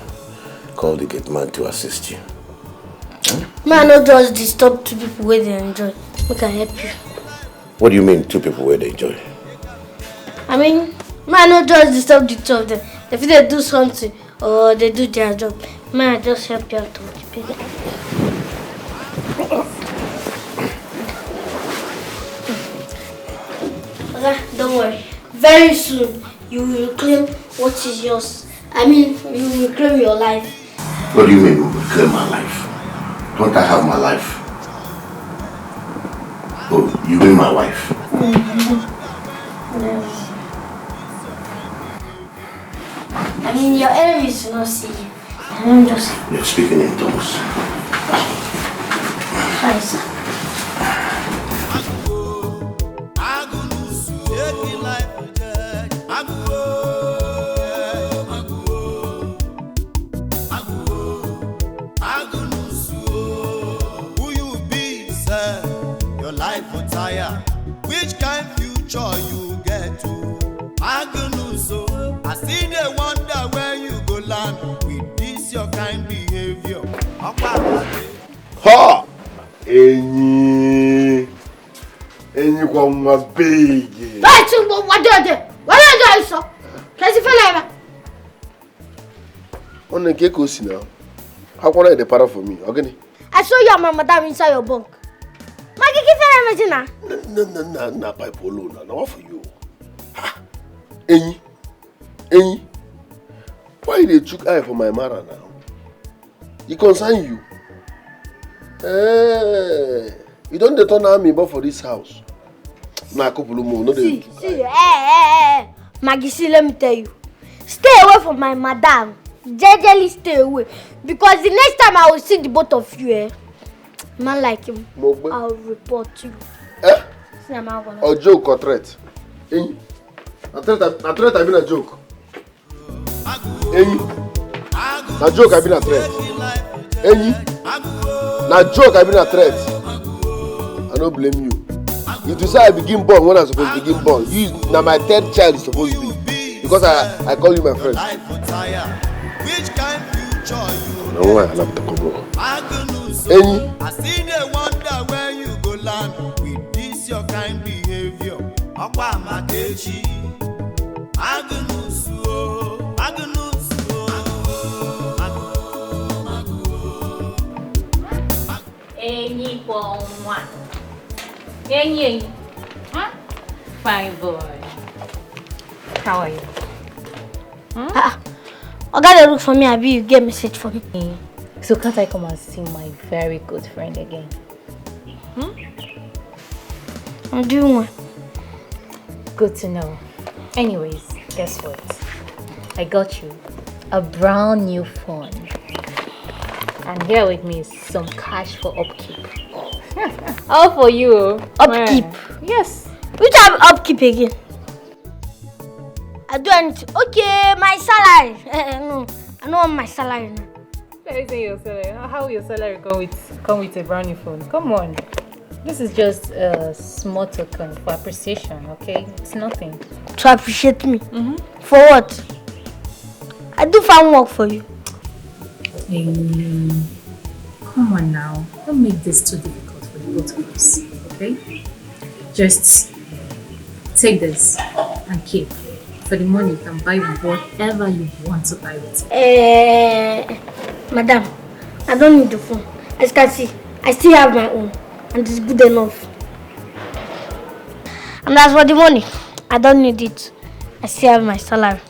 Call the gate man to assist you. Man, not just disturb two people where they enjoy. We can help you. What do you mean, two people where they enjoy? I mean, man, not just disturb the two of them. If they do something or they do their job, man, just help you out with the bed. Okay, don't worry. Very soon, you will claim what is yours. I mean, you will claim your life. What do you mean, reclaim my life? Don't I have my life? Oh, you mean my wife? Yes. I mean, your enemies will not see you. I'm just... You're speaking in tongues. Hi, sir. Which kind future you get to? Magnus, I see they wonder where you go land with this your kind behavior. Ha! Ini kwa mabegi. Right, so what do you do? What do you do, sir? Can you feel it? On the cake now. How can I the para for me? Okay. I saw your mama madam inside your bunk. No, pipe alone. Now what for you? Ha! Ini. Why they took eye for my mother now? It concern you. You don't turn army but for this house. Nah, couple more. No, see, Maggie, see, let me tell you. Stay away from my madam. Jejely stay away. Because the next time I will see the both of you, man like him, I'll report you. See, or joke or threat? A threat I been a joke. Na joke I been a threat. Na joke I been a threat. I don't blame you. If you say I begin born when I'm supposed to begin born, you now my third child is supposed to be. Because I call you my friend. Which kind future you No one have to come on. I see the wonder where you go land with this your kind behavior. Akwa Makechi. Magnus. Any one. Any. Huh? Fine boy. How are you? Oga, look for me. Abi, you get message for me. So can't I come and see my very good friend again? I'm doing one. Good to know. Anyways, guess what? I got you a brand new phone. And here with me is some cash for upkeep. All for you. Upkeep? Yes. Which type of upkeep again? I do anything. Okay, my salary. No, I don't want my salary now. Let me say your salary. How will your salary come with a brand new phone? Come on. This is just a small token for appreciation, okay? It's nothing. To appreciate me? For what? I do farm work for you. Come on now. Don't make this too difficult for the both of us, okay? Just take this and keep. For the money, you can buy whatever you want to buy with. Madam, I don't need the phone. As you can see, I still have my own. And it's good enough. And as for the money, I don't need it. I still have my salary.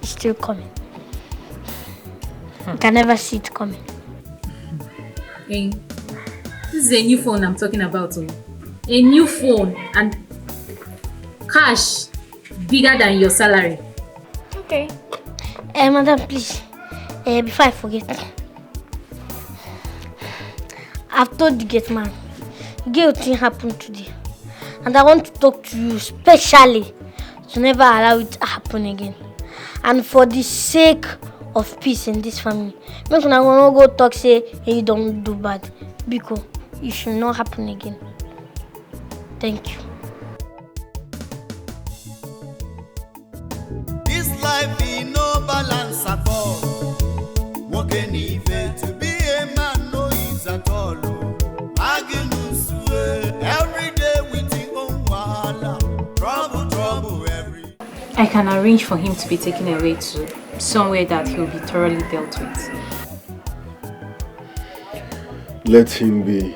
It's still coming. You can never see it coming. Hey, this is a new phone I'm talking about. A new phone and cash bigger than your salary. Okay. Madam, please. Before I forget. I've told the gate man. Guilt thing happened today. And I want to talk to you specially to never allow it to happen again. And for the sake of peace in this family. Make una go talk say hey, you don't do bad. Because it should not happen again. Thank you. This life in no balance at all. Walking even to be a man no ease at all. Magnus, every day with your own wahala. Trouble every. I can arrange for him to be taken away to somewhere that he'll be thoroughly dealt with. Let him be.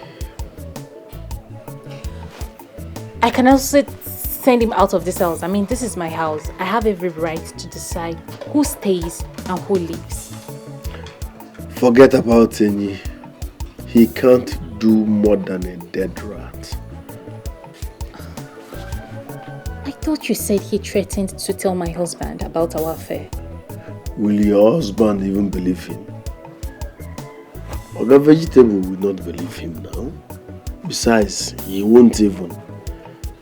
I can also send him out of this house. I mean, this is my house. I have every right to decide who stays and who leaves. Forget about Ini. He can't do more than a dead rat. I thought you said he threatened to tell my husband about our affair. Will your husband even believe him? Oga Vegetable will not believe him now. Besides, he won't even.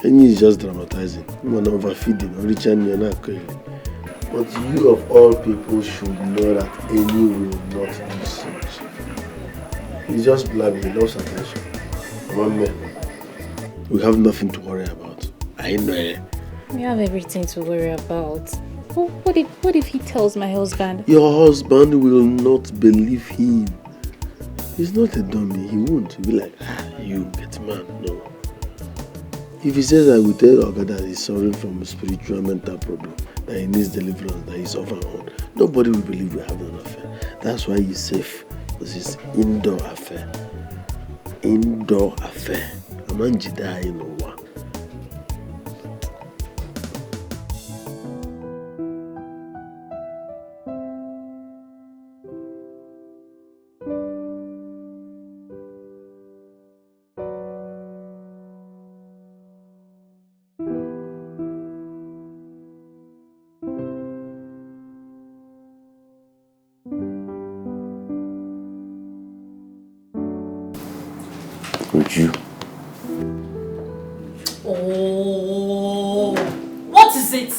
Ini is just dramatizing. Woman overfeeding, but you of all people should know that Ini will not do such. He's just blabbing, he loves attention. We have nothing to worry about. I know. We have everything to worry about. What if he tells my husband? Your husband will not believe him. He's not a dummy. He won't. He'll be like, you get man. No. If he says I will tell Oga that he's suffering from a spiritual mental problem, that he needs deliverance, that he's off and on, nobody will believe we have an affair. That's why he's safe. Because it's indoor affair. Indoor affair. Amanjida in one. Would you? Oh, what is it?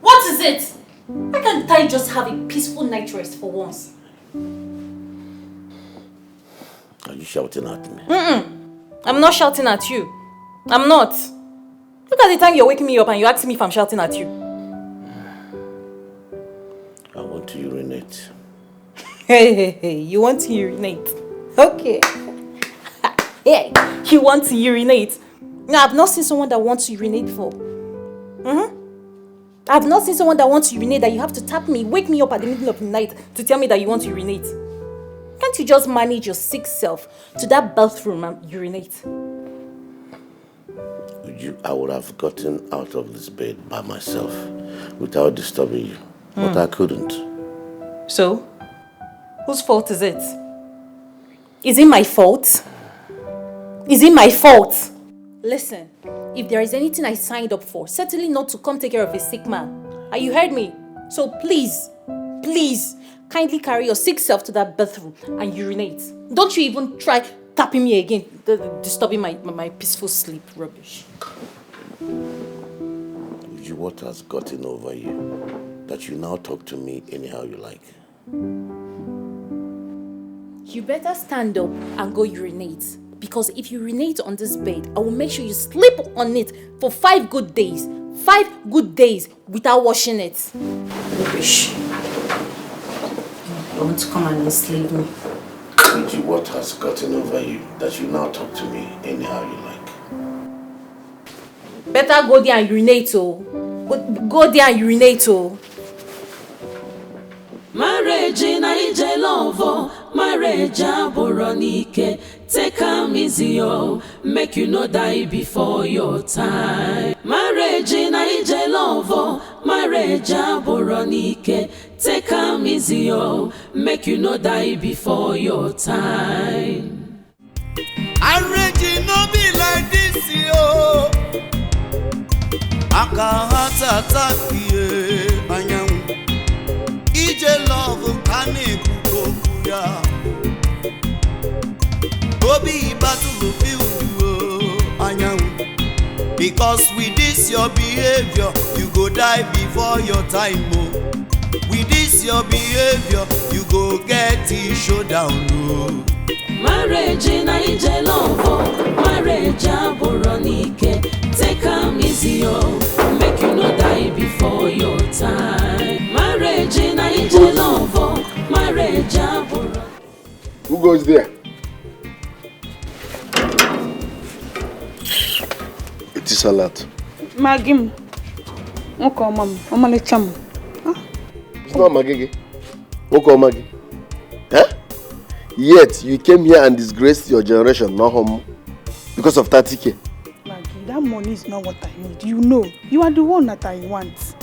What is it? Why can't I just have a peaceful night rest for once? Are you shouting at me? I'm not shouting at you. I'm not. Look at the time you're waking me up and you ask me if I'm shouting at you. I want to urinate. Hey, you want to urinate? Okay. Hey, you want to urinate? Now, I've not seen someone that wants to urinate before. I've not seen someone that wants to urinate that you have to tap me, wake me up at the middle of the night to tell me that you want to urinate. Can't you just manage your sick self to that bathroom and urinate? I would have gotten out of this bed by myself without disturbing you, but I couldn't. So, whose fault is it? Is it my fault? Is it my fault? Listen, if there is anything I signed up for, certainly not to come take care of a sick man. You heard me? So please, kindly carry your sick self to that bathroom and urinate. Don't you even try tapping me again, disturbing my peaceful sleep. Rubbish. What has gotten over you that you now talk to me anyhow you like? You better stand up and go urinate. Because if you urinate on this bed, I will make sure you sleep on it for 5 good days. 5 good days without washing it. Rubbish. You want to come and enslave me? What has gotten over you that you now talk to me anyhow you like? Better go there and urinate, oh. Go there and urinate, oh. Marriage in Ije love, marriage aboronike. Take am easy, oh, make you no die before your time. Marriage in Ije love, marriage aboronike. Take am easy, oh, make you no die before your time. Marriage no be like this, yo. Aka heart attack, yeah, anyangu. Ije love kane kukokuya. Obi battle field, anyangu. Because with this your behavior, you go die before your time, oh. With this your behavior, you go get it showdown, oh. Marriage in Ije love, marriage aboronike. Take am easy, oh, make you no die before your time. Marriage in Ije love, marriage aboronike. Who goes there? It is a lot. Magim. Okay, mom. Mama cham. It's not Magigi. Okay, Maggie. Huh? Yet you came here and disgraced your generation, not home, because of 30K. Maggie, that money is not what I need. You know, you are the one that I want.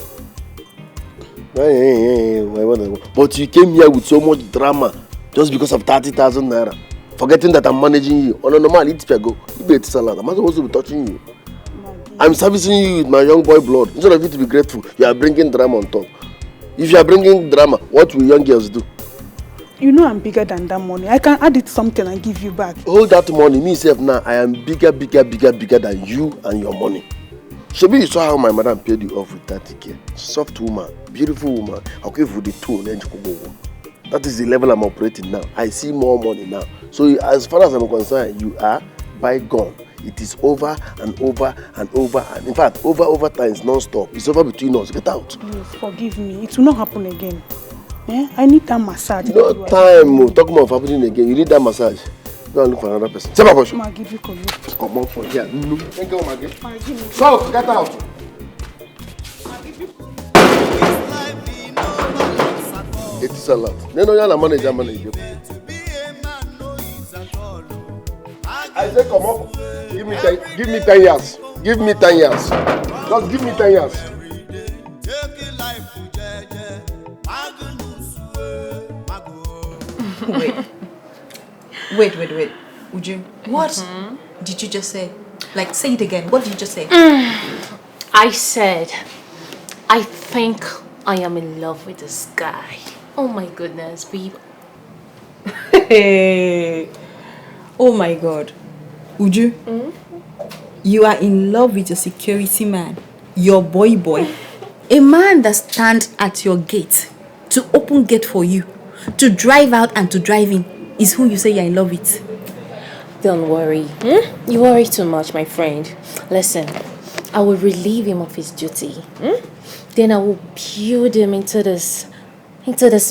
But you came here with so much drama just because of 30,000 naira. Forgetting that I'm managing you. On a normal, it's go. You better salad. I'm not supposed to be touching you. I'm servicing you with my young boy blood. Instead of you to be grateful, you are bringing drama on top. If you are bringing drama, what will young girls do? You know I'm bigger than that money. I can add it something and give you back. Hold that money. Me self now, I am bigger than you and your money. Shebi, you saw how my madam paid you off with 30K. Soft woman, beautiful woman. I'll give you the two. That is the level I'm operating now. I see more money now. So as far as I'm concerned, you are bygone. It is over and over and over. And in fact, over times non-stop. It's over between us. Get out. Please forgive me. It will not happen again. Yeah? I need that massage. No time. Talk more of happening again. You need that massage. Go and look for another person. Say my question. I'll give you collude. Come on for here. No. Thank you, Maggie. Go, get out. It is a lot. No, you're manager. I say come up. Give me 10 years. Give me 10 years. Just give me 10 years. Wait. Would you? What did you just say? Like, say it again. What did you just say? I said, I think I am in love with this guy. Oh my goodness, babe. Hey. Oh my God. Uju, you are in love with your security man, your boy. A man that stands at your gate to open gate for you, to drive out and to drive in, is who you say you're in love with. Don't worry. You worry too much, my friend. Listen, I will relieve him of his duty. Then I will build him into this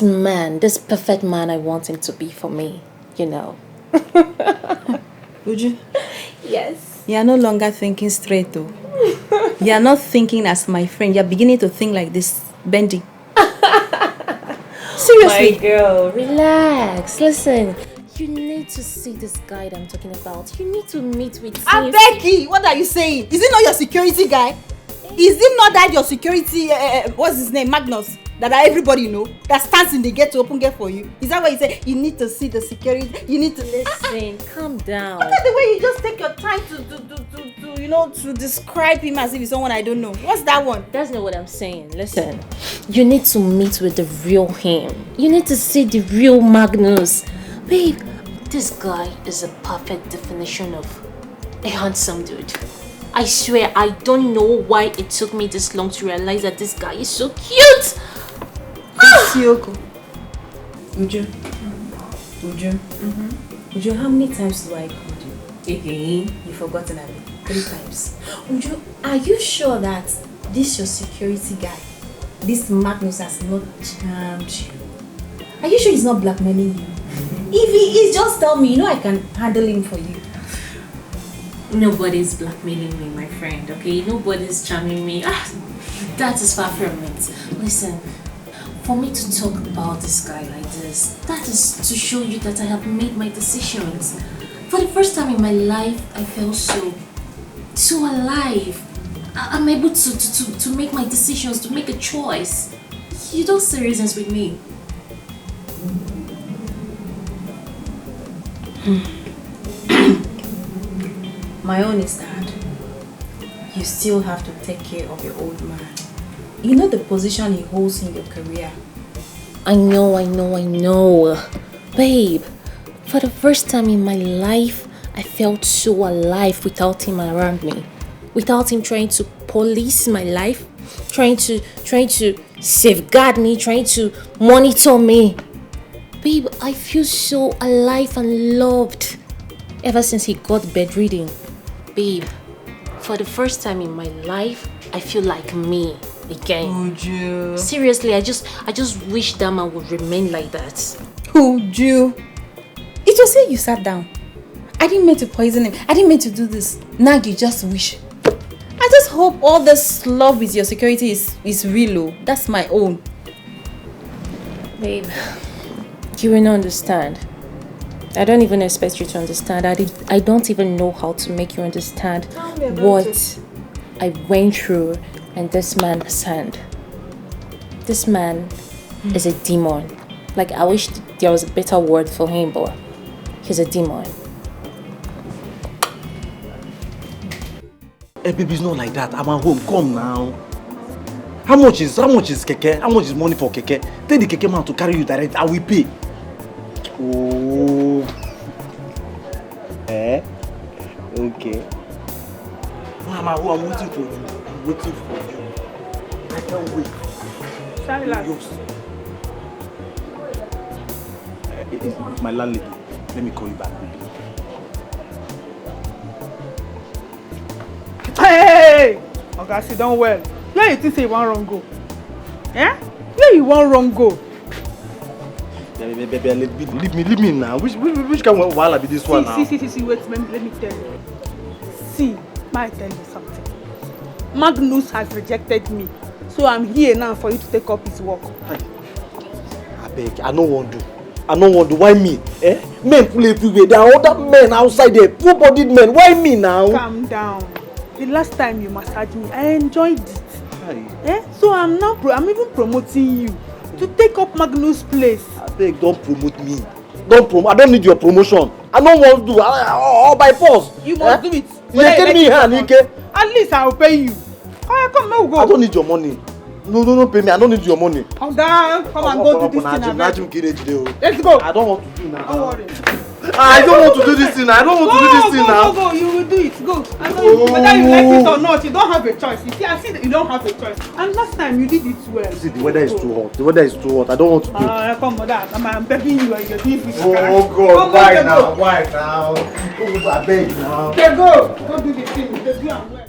man, this perfect man I want him to be for me, you know. Uju? Yes. You are no longer thinking straight though. You are not thinking as my friend. You are beginning to think like this, bending. Seriously. My girl, relax. Listen, you need to see this guy that I'm talking about. You need to meet with him. Becky, what are you saying? Is it not your security guy? Is it not that your security, what's his name, Magnus, that everybody know, that stands in the gate to open gate for you? Is that why you say you need to see the security? You need to listen. Calm down. Look at the way you just take your time to describe him as if he's someone I don't know. What's that one? That's not what I'm saying. Listen, you need to meet with the real him. You need to see the real Magnus. Babe, this guy is a perfect definition of a handsome dude. I swear, I don't know why it took me this long to realize that this guy is so cute. Sioko. Uju. Uju, how many times do I call you? Again? You've forgotten me. 3 times. Uju, are you sure that this your security guy, this Magnus, has not charmed you? Are you sure he's not blackmailing you? If he is, just tell me. You know I can handle him for you. Nobody's blackmailing me, my friend, okay? Nobody's charming me. That is far from it. Listen, for me to talk about this guy like this, that is to show you that I have made my decisions. For the first time in my life, I felt so alive. I'm able to make my decisions, to make a choice. You don't see reasons with me. My own is that you still have to take care of your old man. You know the position he holds in your career. I know. Babe, for the first time in my life, I felt so alive without him around me. Without him trying to police my life, trying to safeguard me, trying to monitor me. Babe, I feel so alive and loved ever since he got bedridden. Babe, for the first time in my life, I feel like me again. Uju. Seriously, I just wish that man would remain like that. Uju. It was here you sat down. I didn't mean to poison him. I didn't mean to do this. Now you just wish. I just hope all this love with your security is real. That's my own. Babe, you will not understand. I don't even expect you to understand. I don't even know how to make you understand what I went through and this man's hand. This man is a demon. Like, I wish there was a better word for him, but he's a demon. Hey, baby, it's not like that. I'm at home. Come now. How much is keke? How much is money for keke? Tell the keke man to carry you direct. I will pay. Oh. Okay. Mama, I'm waiting for you. I'm waiting for you. I can't wait. It's my landlady. Let me call you back, baby. Hey! Okay, sit down well. Where you think say you want wrong go? Eh? Where you want wrong go? Baby, leave me now. Which kind of wahala be this one now? See, wait, let me tell you. See, may I tell you something? Magnus has rejected me. So I'm here now for you to take up his work. I beg, I don't want to. Why me? Men full everywhere. There are other men outside there. Full-bodied men. Why me now? Calm down. The last time you massaged me, I enjoyed it. So I'm even promoting you to take up Magnus' place. I beg, don't promote me. I don't need your promotion. I don't want to do all by force. You must do it. You get me hand, okay? At least I'll pay you. Come now, go. I don't need your money. No, pay me. I don't need your money. Come down. Come and go do this thing. Let's go. I don't want to do now. Don't worry. I don't want to do this thing. I don't want to do this thing now. Go. You will do it. Go. I know you, whether you like it or not, you don't have a choice. You see, I see that you don't have a choice. And last time you did it well. See, the weather is too hot. The weather is too hot. I don't want to do it. Come on, that. I'm begging you and you're doing this. Oh God, why now? Why now? Oh, I beg now. Okay, go. Go do the thing. They do am well.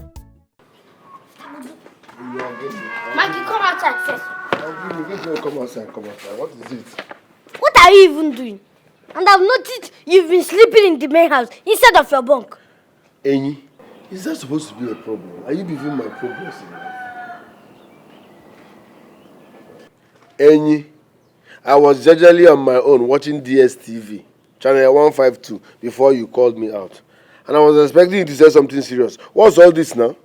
Maggie, come outside first. Come outside. What is it? What are you even doing? And I've noticed you've been sleeping in the main house instead of your bunk. Ini, is that supposed to be a problem? Are you giving my progress in life? Ini, I was gradually on my own watching DSTV, channel 152, before you called me out. And I was expecting you to say something serious. What's all this now?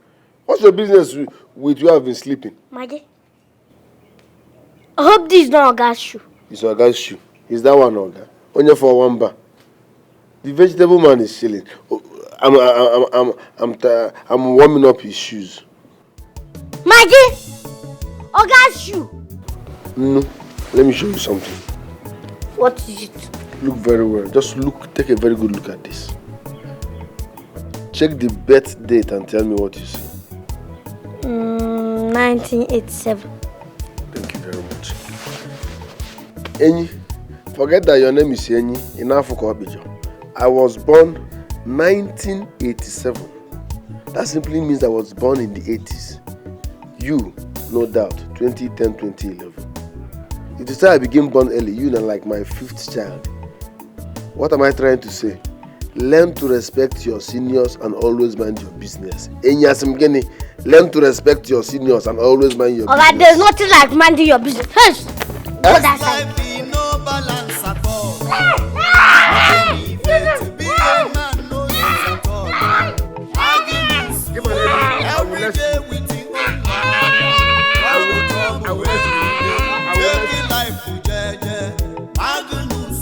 What's your business with you have been sleeping? Maggie, I hope this is not Oga's shoe. It's Oga's shoe. Is that one Oga? Only for one bar. The vegetable man is chilling. I'm warming up his shoes. Maggie, Oga's shoe. No, let me show you something. What is it? Look very well. Just look. Take a very good look at this. Check the birth date and tell me what you see. 1987. Thank you very much. Ini, forget that your name is Ini in Africa. I was born 1987. That simply means I was born in the 80s. You, no doubt, 2010, 2011. If you say I became born early, you are like my 5th child. What am I trying to say? Learn to respect your seniors and always mind your business. Enyasmgeni, learn to respect your seniors and always mind your business. Alright, there's nothing like minding your business. Hush! Go that side. No balance at all. Every day we think I will take life to jeje. Magnus,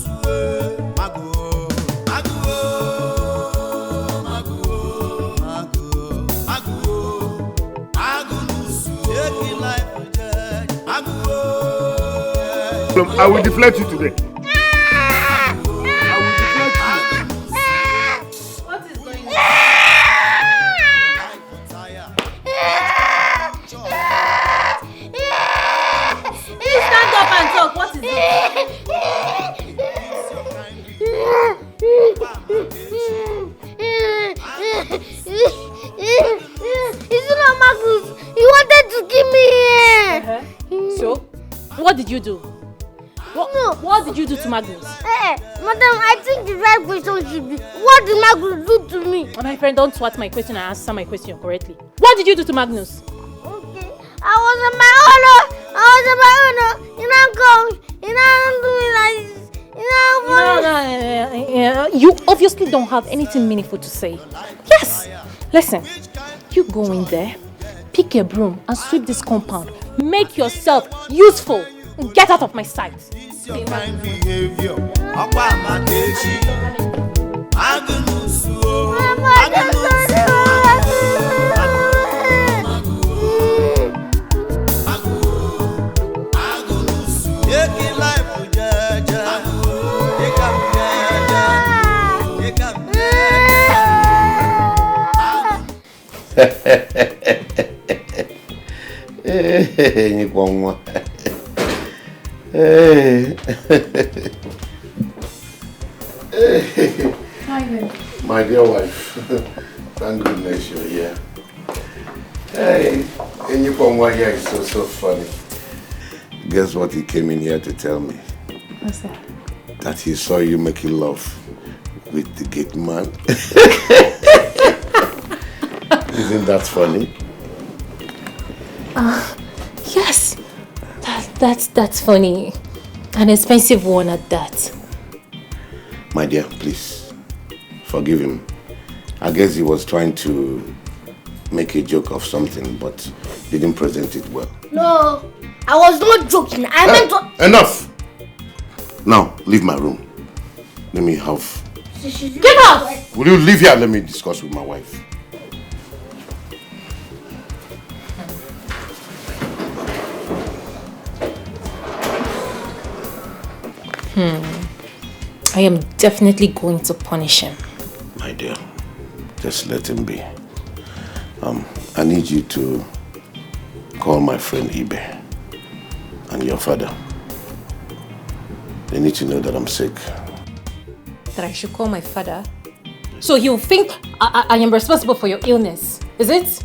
I will deflect you today. What is going on? Stand up and talk. What is it? It's not Magnus. He wanted to kill me here. So, what did you do? What did you do to Magnus? Madam, I think the right question should be, what did Magnus do to me? My friend, don't swat my question and answer my question correctly. What did you do to Magnus? Okay, I was on my own. You don't go. You don't do it like this. No. You obviously don't have anything meaningful to say. Yes. Listen, you go in there, pick a broom and sweep this compound. Make yourself useful. Get out of my sight. Your kind behavior. My dear wife, thank goodness you're here. Hey, and you come over here is so funny. Guess what he came in here to tell me? What's that? That he saw you making love with the gate man. Isn't that funny? Yes. That's funny. An expensive one at that. My dear, please, forgive him. I guess he was trying to make a joke of something, but didn't present it well. No, I was not joking. I meant to... Enough! Now, leave my room. Let me have... Get out! Will you leave here and let me discuss with my wife? I am definitely going to punish him. My dear, just let him be. I need you to call my friend Ibe and your father. They need to know that I'm sick. That I should call my father? So he'll think I am responsible for your illness, is it?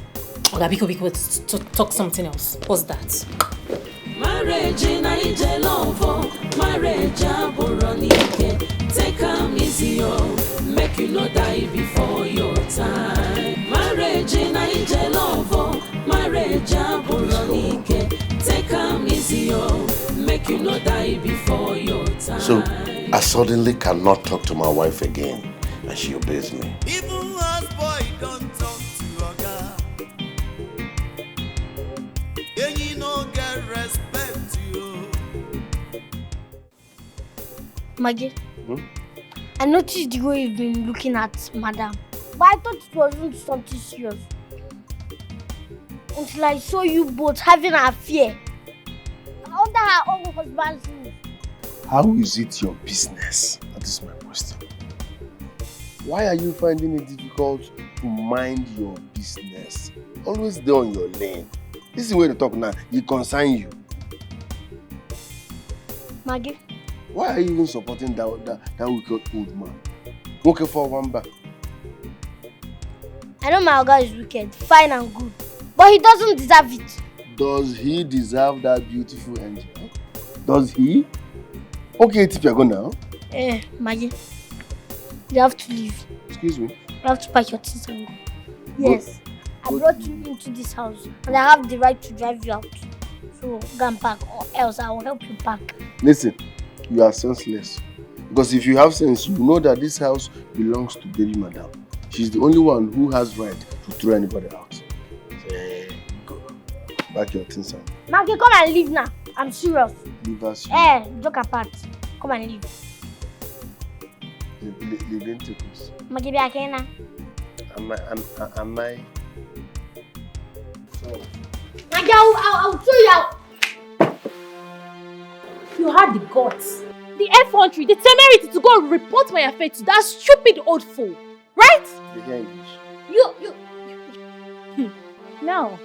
Okay, Biko, talk something else. What's that? Marriage in Ije love, marriage aboronike. Take am easy, make you no die before your time. Marriage in Ije love, marriage aboronike. Take am easy, make you no die before your time. So, I suddenly cannot talk to my wife again, and she obeys me. Even houseboy don't talk to Oga. And you no get respect, you. Maggie, I noticed the way you've been looking at Madam, but I thought it wasn't something serious. Until I saw you both having an affair under her own husband's roof. How is it your business? That is my question. Why are you finding it difficult to mind your business? Always there on your lane. This is the way to talk now. It concerns you. Maggie? Why are you even supporting that wicked old man? Okay for one back. I know my Oga is wicked, fine and good, but he doesn't deserve it. Does he deserve that beautiful angel? Does he? Okay, if you're going now. Maggie, you have to leave. Excuse me? You have to pack your things and go. Yes, I brought you into this house and I have the right to drive you out. So go and pack, or else I will help you pack. Listen, you are senseless. Because if you have sense, you know that this house belongs to baby madam. She's the only one who has right to throw anybody out. Go. Pack your things and Maggie, come and leave now. I'm serious. leave us. Joke apart. Come and leave. They didn't take us. Maggie, be okay now. Am I? So, Maggie, I'll throw you out. You had the guts, the effrontery, the temerity to go and report my affair to that stupid old fool, right? they hear English. Now,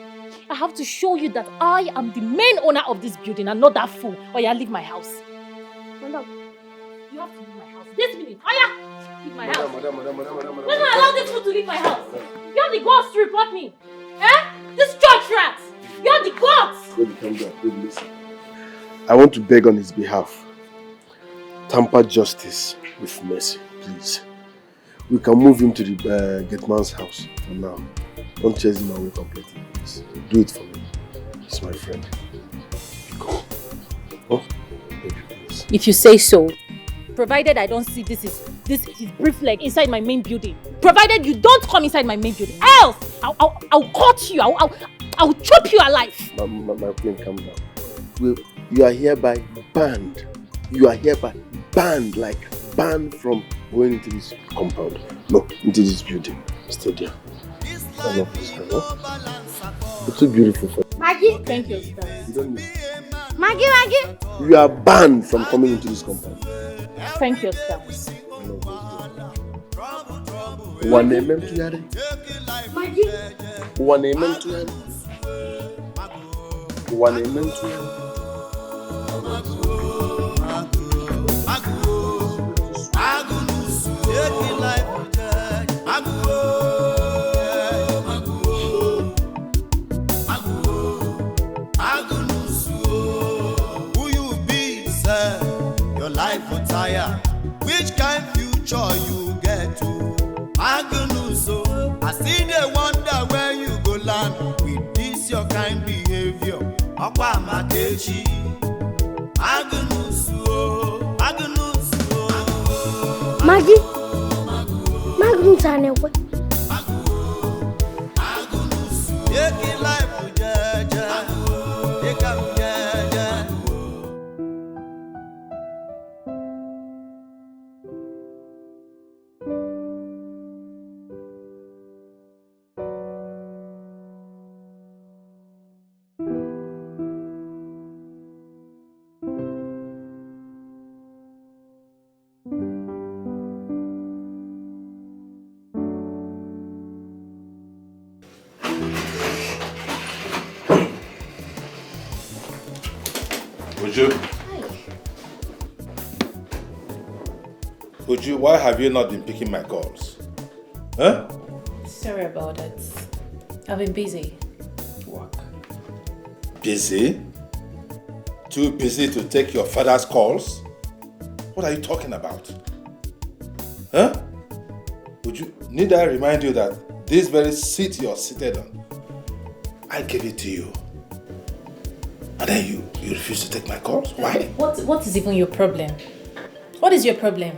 I have to show you that I am the main owner of this building and not that fool, or you leave my house. Madam, you have to leave my house. This minute, leave my house. Madam. When I allow this fool to leave my house, you have the guts to report me. This church rat, you have the guts. Baby, calm down. Baby, listen. I want to beg on his behalf. Tamper justice with mercy, please. We can move him to the Gateman's house for now. Don't chase him away completely, please. Do it for me. He's my friend. Go. Oh, baby, please. If you say so. Provided I don't see his brief leg inside my main building. Provided you don't come inside my main building. Else, I'll cut you. I'll chop you alive. My queen, calm down. You are hereby banned. You are hereby banned, like banned from going into this compound. No, into this building. Stay there. I love this girl. You're too beautiful for you. Maggie? Thank you, sir. You don't need. Maggie! You are banned from coming into this compound. Thank you, sir. One amen to yare. Maggie? One amen to yare. One amen to yare. Which kind future you get to? Magnus, I see they wonder where you go land with this your kind behavior. Akwa Makechi, Magnus, Maggie? Magnus and what? Take life with Jaja, take up Jaja. Uju. Uju, why have you not been picking my calls? Huh? Sorry about it. I've been busy. Work. Busy? Too busy to take your father's calls? What are you talking about? Huh? Need I remind you that this very seat you're seated on, I gave it to you. And then you refuse to take my calls? Why? What is even your problem? What is your problem?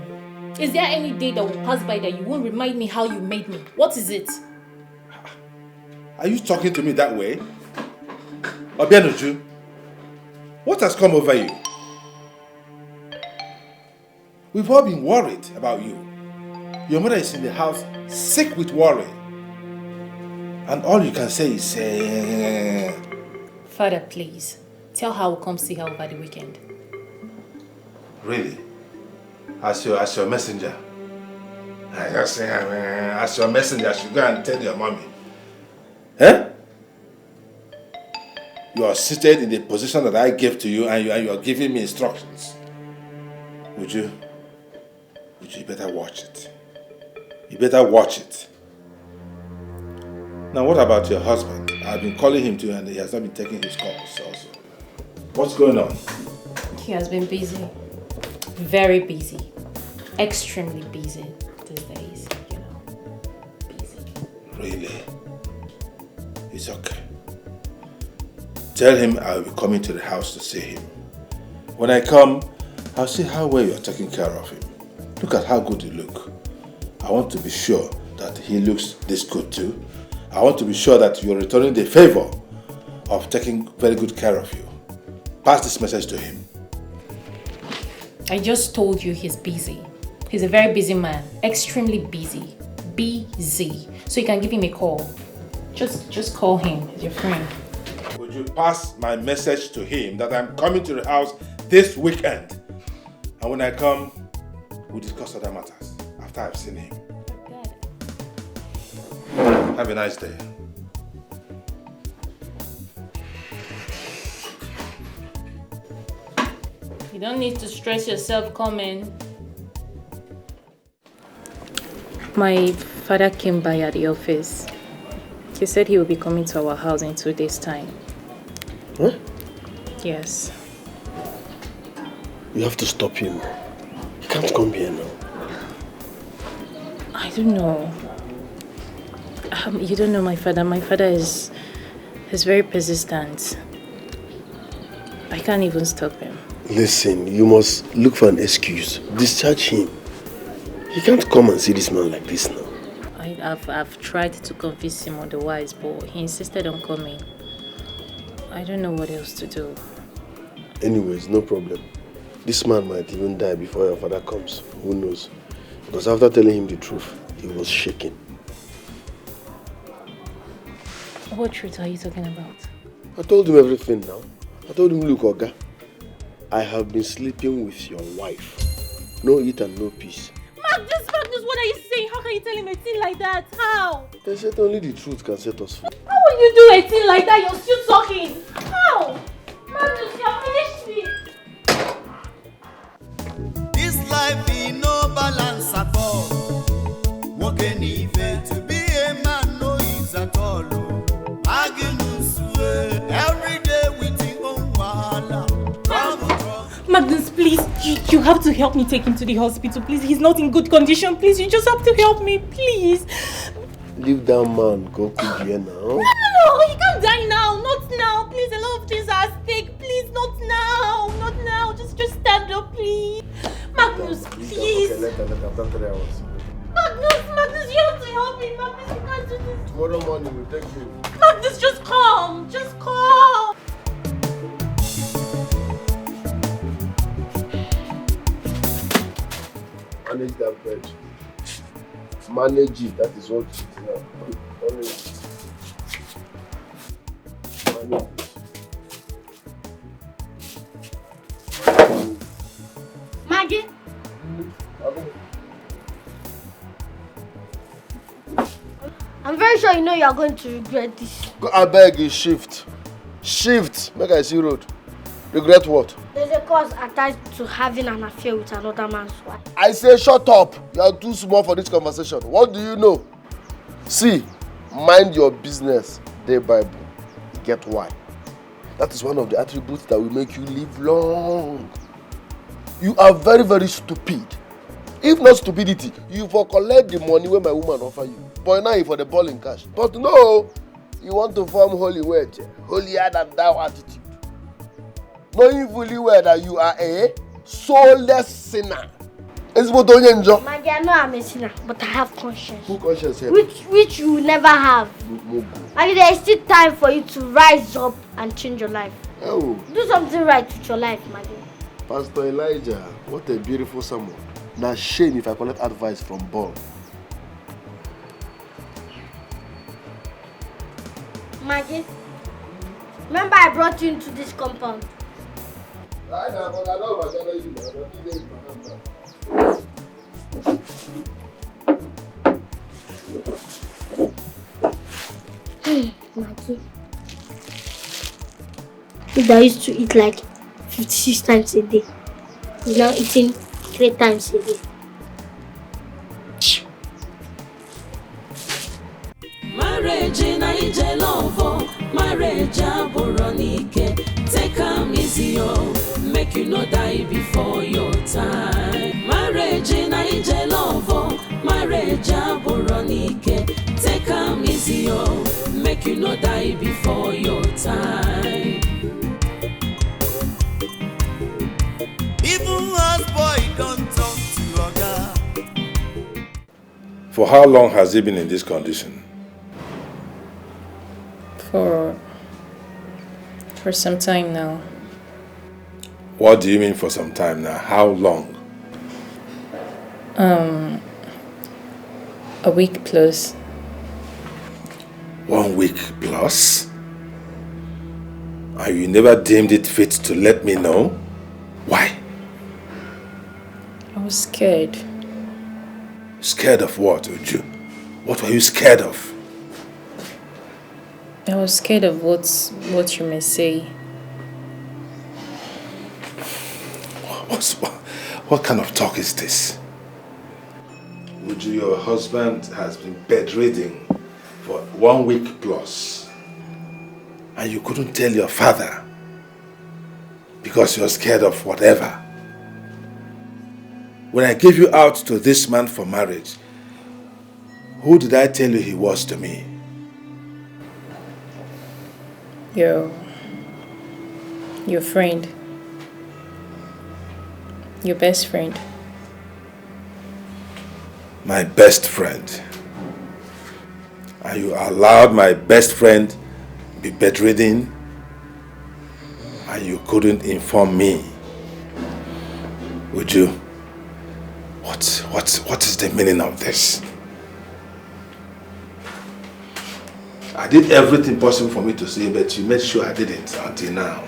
Is there any day that will pass by that you won't remind me how you made me? What is it? Are you talking to me that way? Obianuju, what has come over you? We've all been worried about you. Your mother is in the house, sick with worry. And all you can say is, Father, please, tell her I'll come see her over the weekend. Really? As your messenger? As your messenger, I should go and tell your mommy. Eh? You are seated in the position that I gave to you and you are giving me instructions. Would you better watch it. You better watch it. Now what about your husband? I've been calling him too and he has not been taking his calls also. What's going on? He has been busy. Very busy. Extremely busy these days, you know. Busy. Really? It's okay. Tell him I'll be coming to the house to see him. When I come, I'll see how well you're taking care of him. Look at how good you look. I want to be sure that he looks this good too. I want to be sure that you're returning the favor of taking very good care of you. Pass this message to him. I just told you he's busy. He's a very busy man. Extremely busy. Busy. So you can give him a call. Just call him. He's your friend. Would you pass my message to him that I'm coming to the house this weekend? And when I come, we'll discuss other matters after I've seen him. Have a nice day. You don't need to stress yourself coming. My father came by at the office. He said he will be coming to our house in 2 days' time. Huh? Yes. You have to stop him. He can't come here now. I don't know. You don't know my father. My father is very persistent. I can't even stop him. Listen, you must look for an excuse. Discharge him. He can't come and see this man like this now. I've tried to convince him otherwise, but he insisted on coming. I don't know what else to do. Anyways, no problem. This man might even die before your father comes. Who knows? Because after telling him the truth, he was shaking. What truth are you talking about? I told him everything now. I told him, look, Oga, I have been sleeping with your wife. No eat and no peace. Magnus, what are you saying? How can you tell him a thing like that? How? They said only the truth can set us free. How will you do a thing like that? You're still talking. How? Magnus, you have finished me. This life in no balance at all. Walking even to be a man no is at all. Magnus, every day with your own wahala. Magnus, please, you have to help me take him to the hospital, please. He's not in good condition. Please, you just have to help me, please. Leave that man go to here now. No, he can't die now. Not now. Please, a lot of things are at stake. Please, not now. Not now. Just stand up, please. Magnus, please. Okay, let after 3 hours. Magnus, you have to help me. Magnus, you can't do this. Tomorrow morning we'll take you. Magnus, just come. Just come. Manage that bed. Manage it. That is what it is now. Manage it. Manage it. Maggie? I'm very sure you know you are going to regret this. Go, I beg you, shift. Shift. Make I see road. Regret what? There's a cause attached to having an affair with another man's wife. I say shut up. You are too small for this conversation. What do you know? See, mind your business, day Bible. Get why? That is one of the attributes that will make you live long. You are very, very stupid. If not stupidity, you for collect the money when my woman offer you. But now you for the ball in cash. But no, you want to form holy word, holier than thou attitude. Knowing fully well that you are a soulless sinner. It's what do you enjoy? My dear, I know I'm a sinner, but I have conscience. Who conscience here? Which you will never have. And there is still time for you to rise up and change your life. Oh. Do something right with your life, my dear. Pastor Elijah, what a beautiful sermon. Now shame if I collect advice from Paul. Maggie, remember I brought you into this compound. Maggie, I used to eat like 56 times a day. He's now eating 3 times a day. Marriage in a love, marriage aboronike. Take am easy, make you no die before your time. Marriage in a love, marriage aboronike. Take am easy, make you no die before your time. Even houseboy don't talk to Oga. For how long has he been in this condition? For some time now. What do you mean for some time now? How long? A week plus. 1 week plus? And you never deemed it fit to let me know? Why? I was scared. Scared of what, Uju? What were you scared of? I was scared of what you may say. What kind of talk is this? Uju, your husband has been bedridden for 1 week plus. And you couldn't tell your father because you're scared of whatever. When I gave you out to this man for marriage, who did I tell you he was to me? Your friend. Your best friend. My best friend. And you allowed my best friend be bedridden and you couldn't inform me. Would you? What is the meaning of this? I did everything possible for me to say, but you made sure I didn't until now.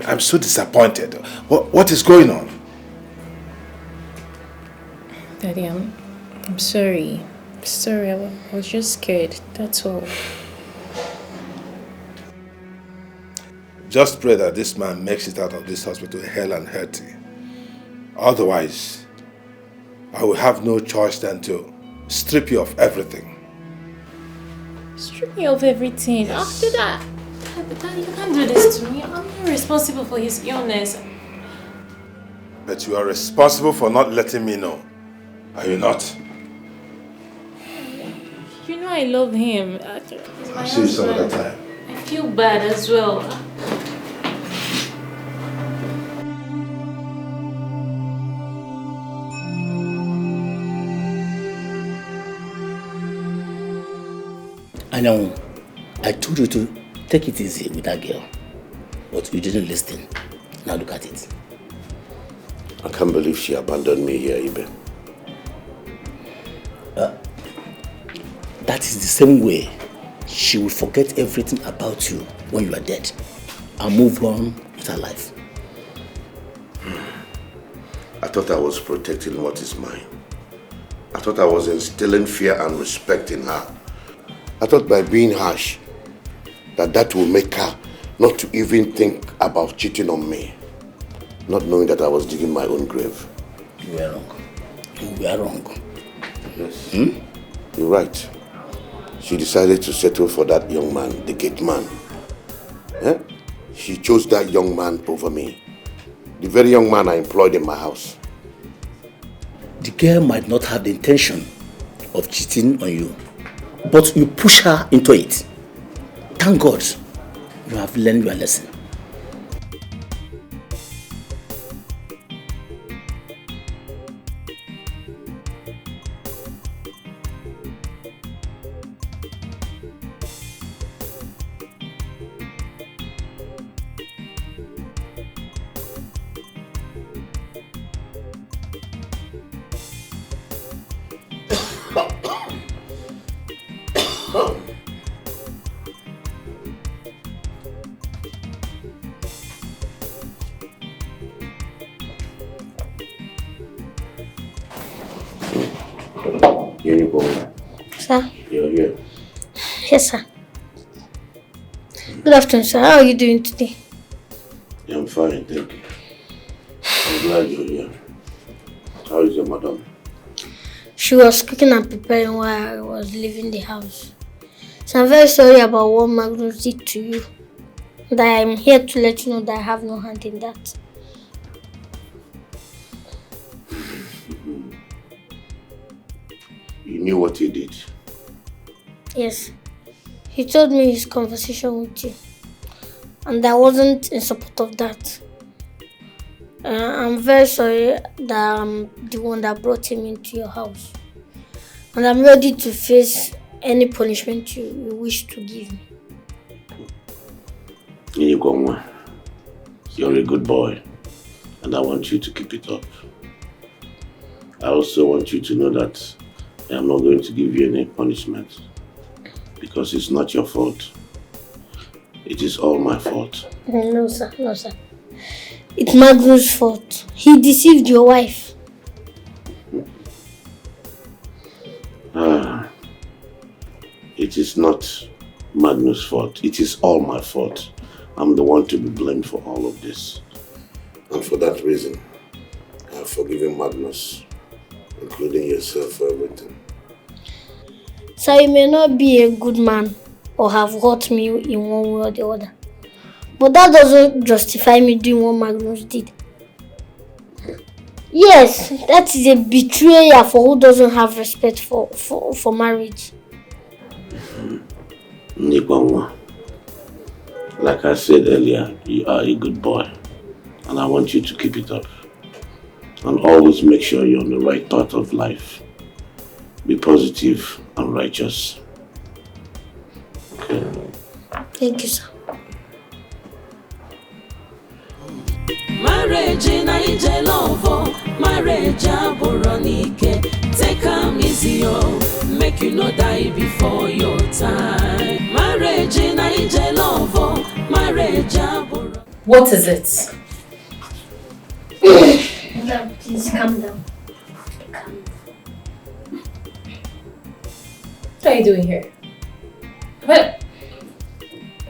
I'm so disappointed. What is going on? Daddy, I'm sorry. Sorry, I was just scared, that's all. Just pray that this man makes it out of this hospital hell and healthy. Otherwise, I will have no choice than to strip you of everything. Strip me of everything? Yes. After that? Daddy, you can't do this to me. I'm not responsible for his illness. But you are responsible for not letting me know. Are you not? You know I love him. I'll see you some other time. I feel bad as well. I know. I told you to take it easy with that girl, but you didn't listen. Now look at it. I can't believe she abandoned me here, Ibe. That is the same way she will forget everything about you when you are dead and move on with her life. I thought I was protecting what is mine. I thought I was instilling fear and respect in her. I thought by being harsh, that will make her not to even think about cheating on me, not knowing that I was digging my own grave. You were wrong. You were wrong. Yes. You're right. She decided to settle for that young man, the gate man. Eh? She chose that young man over me. The very young man I employed in my house. The girl might not have the intention of cheating on you, but you push her into it. Thank God you have learned your lesson. Here you go. Sir? You're here. Yes, sir. Good afternoon, sir. How are you doing today? I'm fine, thank you. I'm glad you're here. How is your madam? She was cooking and preparing while I was leaving the house. So I'm very sorry about what Magnus did to you. And I am here to let you know that I have no hand in that. You knew what he did. Yes. He told me his conversation with you. And I wasn't in support of that. I'm very sorry that I'm the one that brought him into your house. And I'm ready to face any punishment you wish to give me. Ini, you're a good boy, and I want you to keep it up. I also want you to know that I am not going to give you any punishment, because it's not your fault. It is all my fault. No, sir. No, sir. It's Magnus' fault. He deceived your wife. It is not Magnus' fault. It is all my fault. I'm the one to be blamed for all of this. And for that reason, I have forgiven Magnus, including yourself, for everything. So you may not be a good man or have hurt me in one way or the other. But that doesn't justify me doing what Magnus did. Yes, that is a betrayal for who doesn't have respect for marriage. Nikwangwa, like I said earlier, you are a good boy. And I want you to keep it up. And always make sure you're on the right path of life. Be positive and righteous. Okay. Thank you, sir. Marriage in Ije love, marriage aboronike. Take am easy, make you no die before your time. Marriage in Ije love, marriage aboronike. What is it? Madam, please calm down. What are you doing here? Well,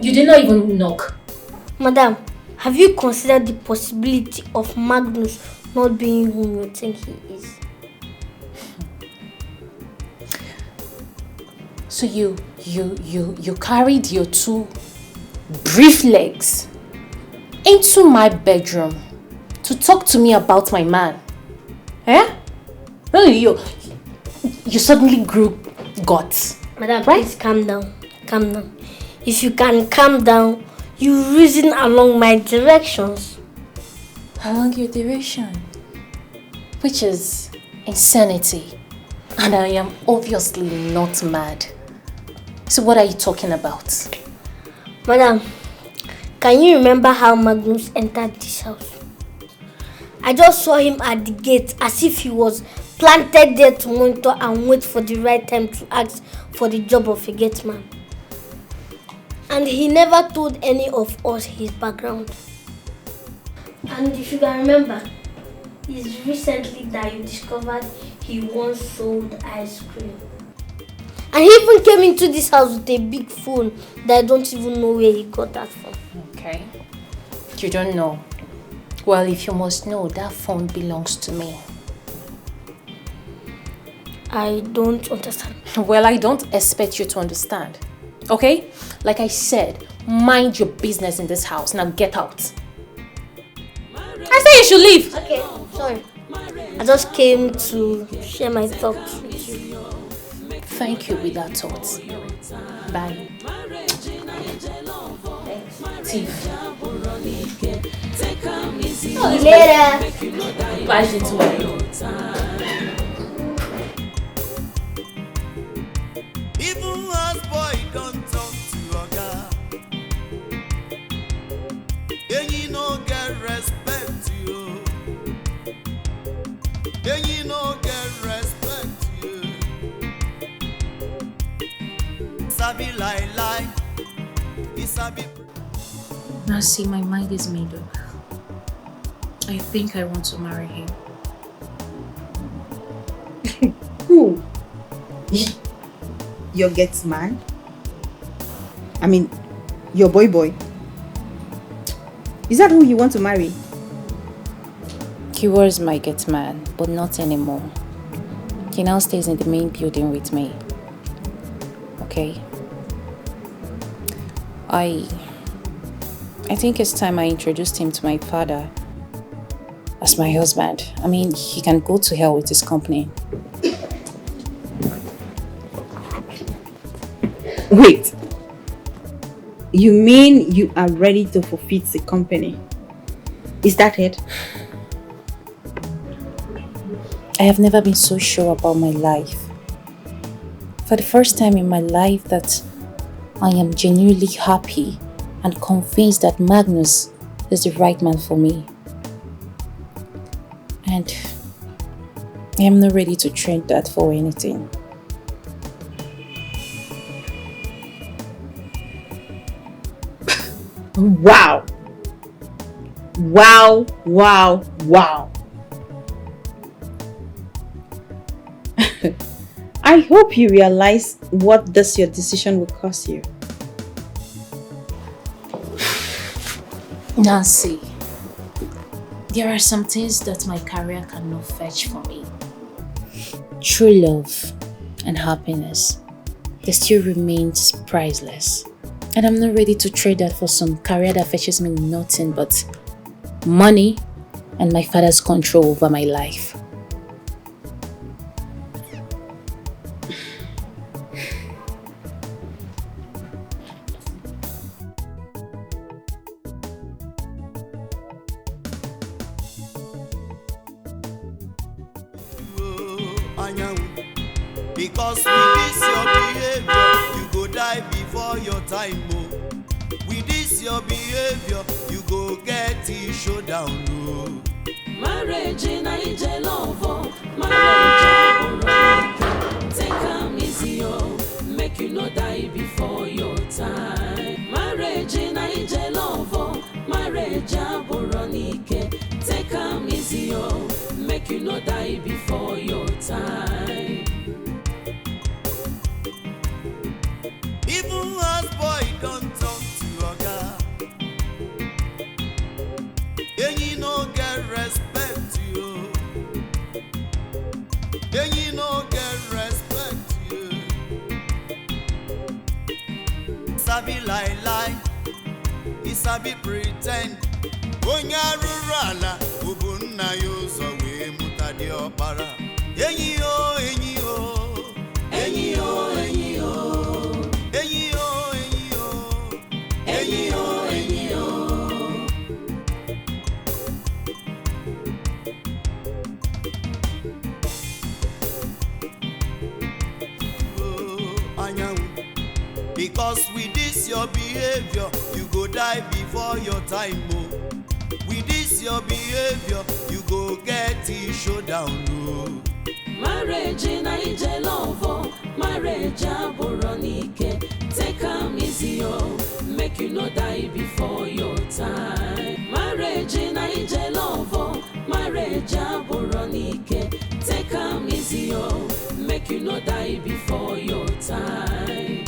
you did not even knock. Madam, have you considered the possibility of Magnus not being whom you think he is? So you carried your two brief legs into my bedroom to talk to me about my man. Eh? Really, you suddenly grew guts. Madam, right? Please calm down. Calm down. If you can calm down, you reason along my directions. Along your direction? Which is insanity. And I am obviously not mad. So what are you talking about? Madam, can you remember how Magnus entered this house? I just saw him at the gate as if he was planted there to monitor and wait for the right time to ask for the job of a gate man. And he never told any of us his background. And if you can remember, it's recently that you discovered he once sold ice cream. And he even came into this house with a big phone that I don't even know where he got that from. Okay. You don't know. Well, if you must know, that phone belongs to me. I don't understand. Well, I don't expect you to understand. Okay? Like I said, mind your business in this house. Now get out. I say you should leave. Okay, sorry. I just came to share my thoughts with you. Thank you with that thought. Bye. Tiff. Later. Bye, gentlemen. Even houseboy don't talk to oga. And you no get respect you. And you no get respect you. Sabi lie. He sabi. Now see, my mind is made up. I think I want to marry him. Who? Your gets man? I mean, your boy? Is that who you want to marry? He was my get man, but not anymore. He now stays in the main building with me. Okay? I think it's time I introduced him to my father as my husband. I mean, he can go to hell with his company. Wait. You mean you are ready to forfeit the company? Is that it? I have never been so sure about my life. For the first time in my life that I am genuinely happy and convinced that Magnus is the right man for me. And I am not ready to trade that for anything. Wow. I hope you realize what this your decision will cost you. Nancy, there are some things that my career cannot fetch for me. True love and happiness, they still remains priceless. And I'm not ready to trade that for some career that fetches me nothing but money and my father's control over my life. Because with this your behavior, you go die before your time. Oh. With this your behavior, you go get it showdown. Oh. Marriage in a love, marriage take am easy, oh. Make you no die before your time. Marriage in a love, marriage take am easy, oh. Make you no die before your time. Even houseboy don't talk to oga. And you no get respect you. And you no get respect you. Sabi lie, he sabi pretend. Onya rurala, ubunna yozo we mutadi opara. Enyi o, enyi o, enyi o, enyi o. Because with this your behavior, you go die before your time. Oh. With this your behavior, you go get it showdown. Oh. Marriage in a love, marriage take am easy, oh. Make you no die before your time. Marriage in a love, marriage take am easy, oh. Make you not die before your time.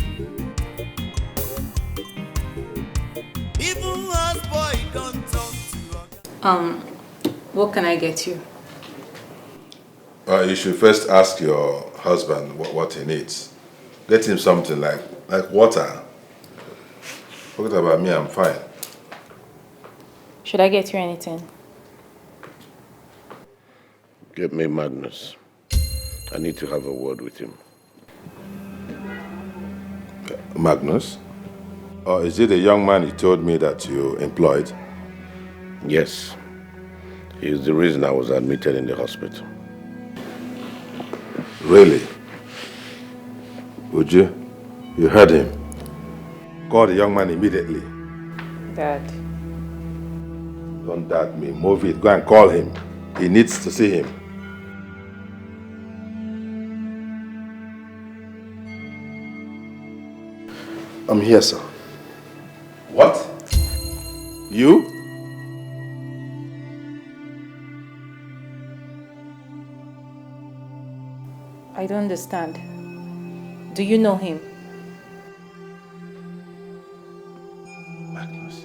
Even houseboy don't talk to What can I get you? You should first ask your husband what he needs. Get him something like water. Forget about me, I'm fine. Should I get you anything? Get me Magnus. I need to have a word with him. Magnus? Or is it the young man you told me that you employed? Yes. He is the reason I was admitted in the hospital. Really? Would you? You heard him. Call the young man immediately. Dad. Don't dad me. Move it. Go and call him. He needs to see him. I'm here, sir. What? You? I don't understand. Do you know him? Magnus.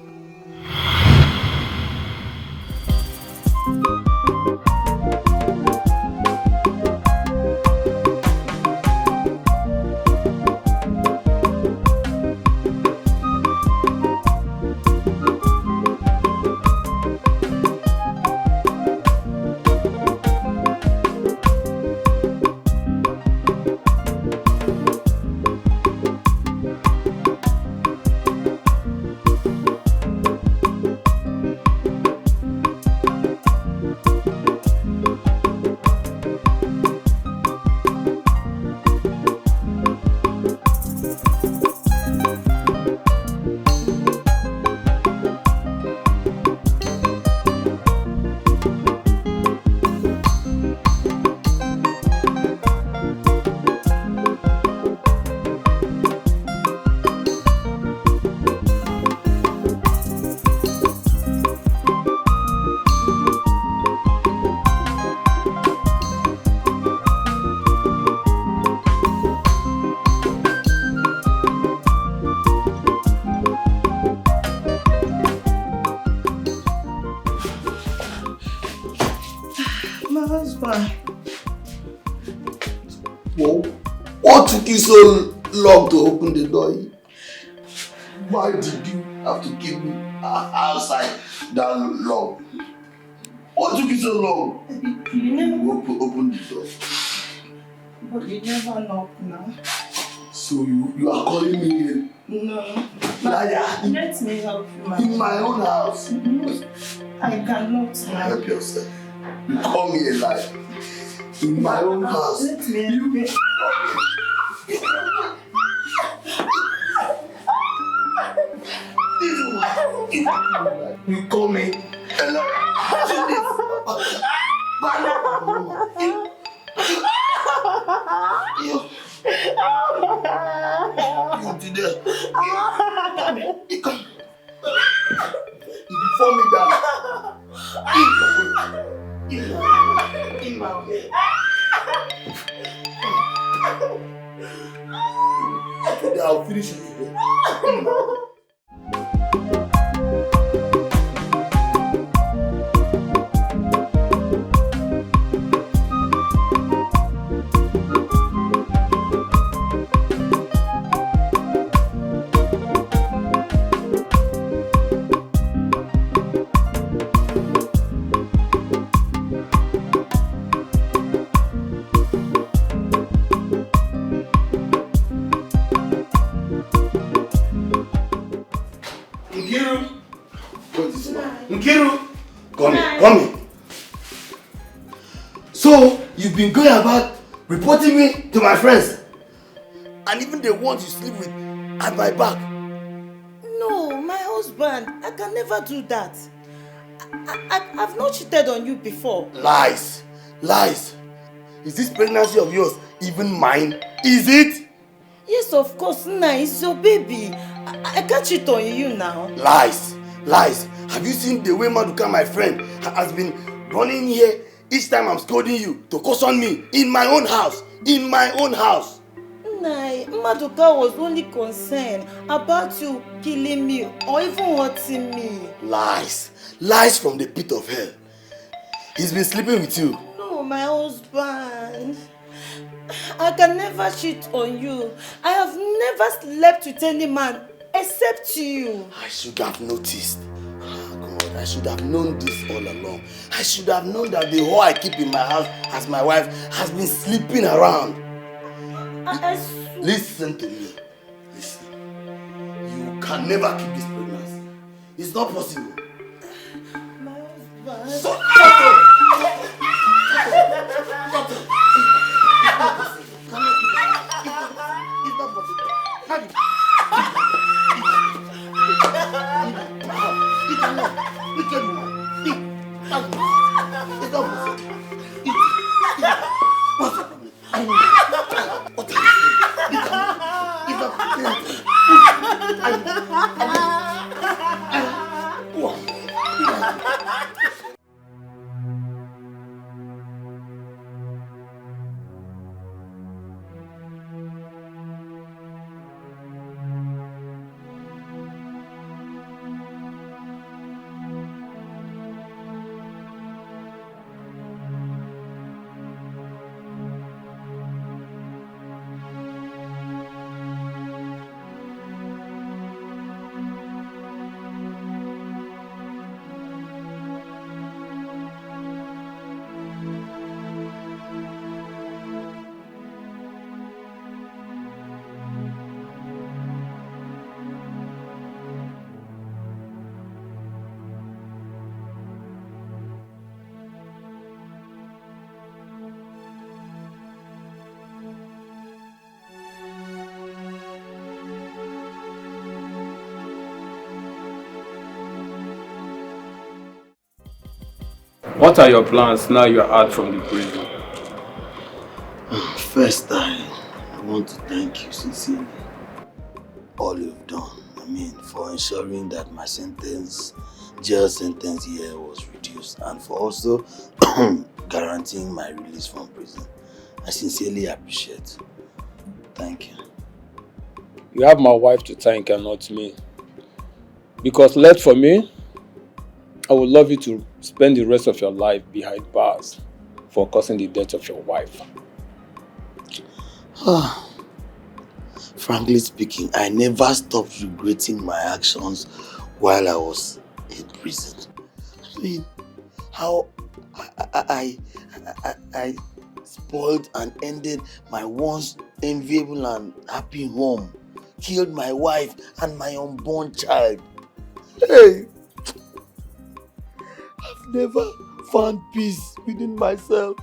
Whoa. What took you so long to open the door? Why did you have to keep me outside that long? What took you so long? You never open the door. But you never knock now. So you are calling me here? No. Liar. Let me help you, In my own house? I cannot now. Help yourself. You call me a liar. In my own house. Let me help you. You call me a liar. You fall me down. In my way. I'll finish it today. Come. So, you've been going about reporting me to my friends, and even the ones you sleep with at my back. No, my husband, I can never do that. I've not cheated on you before. Lies. Is this pregnancy of yours even mine? Is it? Yes, of course, Nna, it's your baby. I can't cheat on you now. Lies. Have you seen the way Maduka, my friend, has been running here Each time I'm scolding you to caution me in my own house. In my own house. Nai, Maduka was only concerned about you killing me or even hurting me. Lies. Lies from the pit of hell. He's been sleeping with you. No, my husband. I can never cheat on you. I have never slept with any man except you. I should have noticed. Oh God, I should have known this all along. I should have known that the whore I keep in my house as my wife has been sleeping around. Listen to me. Listen. You can never keep this pregnancy. It's not possible. My husband. So, shut up! What are your plans now you are out from the prison? First, I want to thank you sincerely. All you've done. I mean, for ensuring that my jail sentence here was reduced, and for also guaranteeing my release from prison. I sincerely appreciate. Thank you. You have my wife to thank and not me. Because left for me, I would love you to spend the rest of your life behind bars for causing the death of your wife. Frankly speaking, I never stopped regretting my actions while I was in prison. I mean, how I spoiled and ended my once enviable and happy home, killed my wife and my unborn child. Hey! I've never found peace within myself.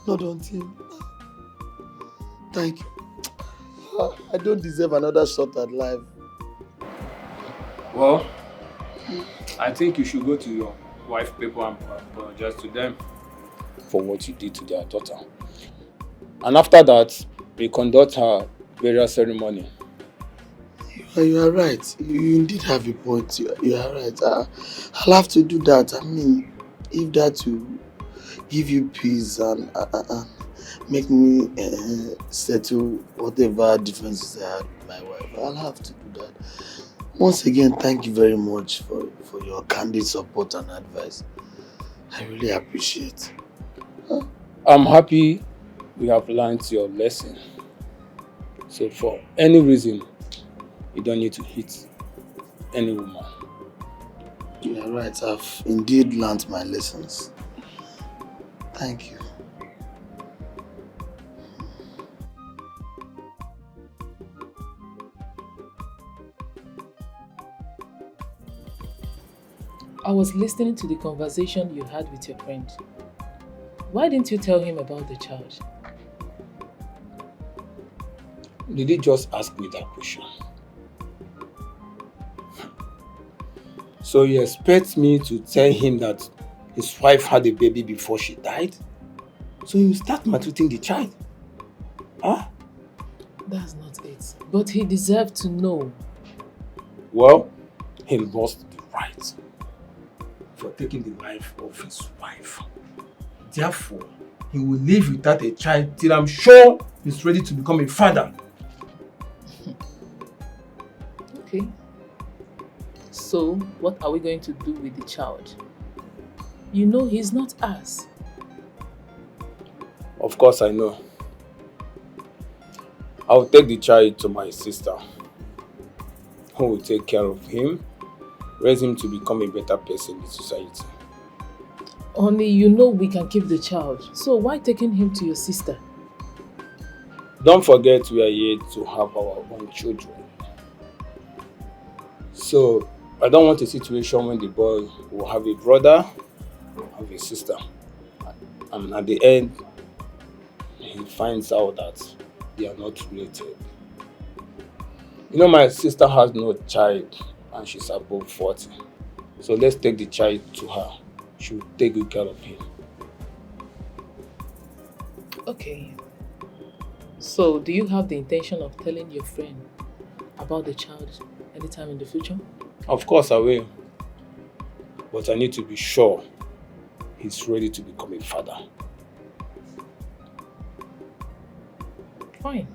Not until now. Thank you. I don't deserve another shot at life. Well, I think you should go to your wife's people and apologize to them for what you did to their daughter. And after that, we conduct her burial ceremony. You are right. You indeed have a point. You are right. I'll have to do that. I mean, if that will give you peace and make me settle whatever differences I had with my wife, I'll have to do that. Once again, thank you very much for your candid support and advice. I really appreciate. I'm happy we have learned your lesson. So for any reason, you don't need to hit any woman. You are right. I've indeed learned my lessons. Thank you. I was listening to the conversation you had with your friend. Why didn't you tell him about the charge? Did he just ask me that question? So you expect me to tell him that his wife had a baby before she died? So you start maltreating the child? Huh? That's not it. But he deserved to know. Well, he lost the right for taking the life of his wife. Therefore, he will live without a child till I'm sure he's ready to become a father. Okay. So, what are we going to do with the child? You know he's not us. Of course I know. I will take the child to my sister, who will take care of him, raise him to become a better person in society. Only you know we can keep the child, so why taking him to your sister? Don't forget we are here to have our own children. So, I don't want a situation when the boy will have a brother, have a sister, and at the end, he finds out that they are not related. You know, my sister has no child and she's above 40. So let's take the child to her. She will take good care of him. Okay. So, do you have the intention of telling your friend about the child anytime in the future? Of course I will. But I need to be sure he's ready to become a father. Fine.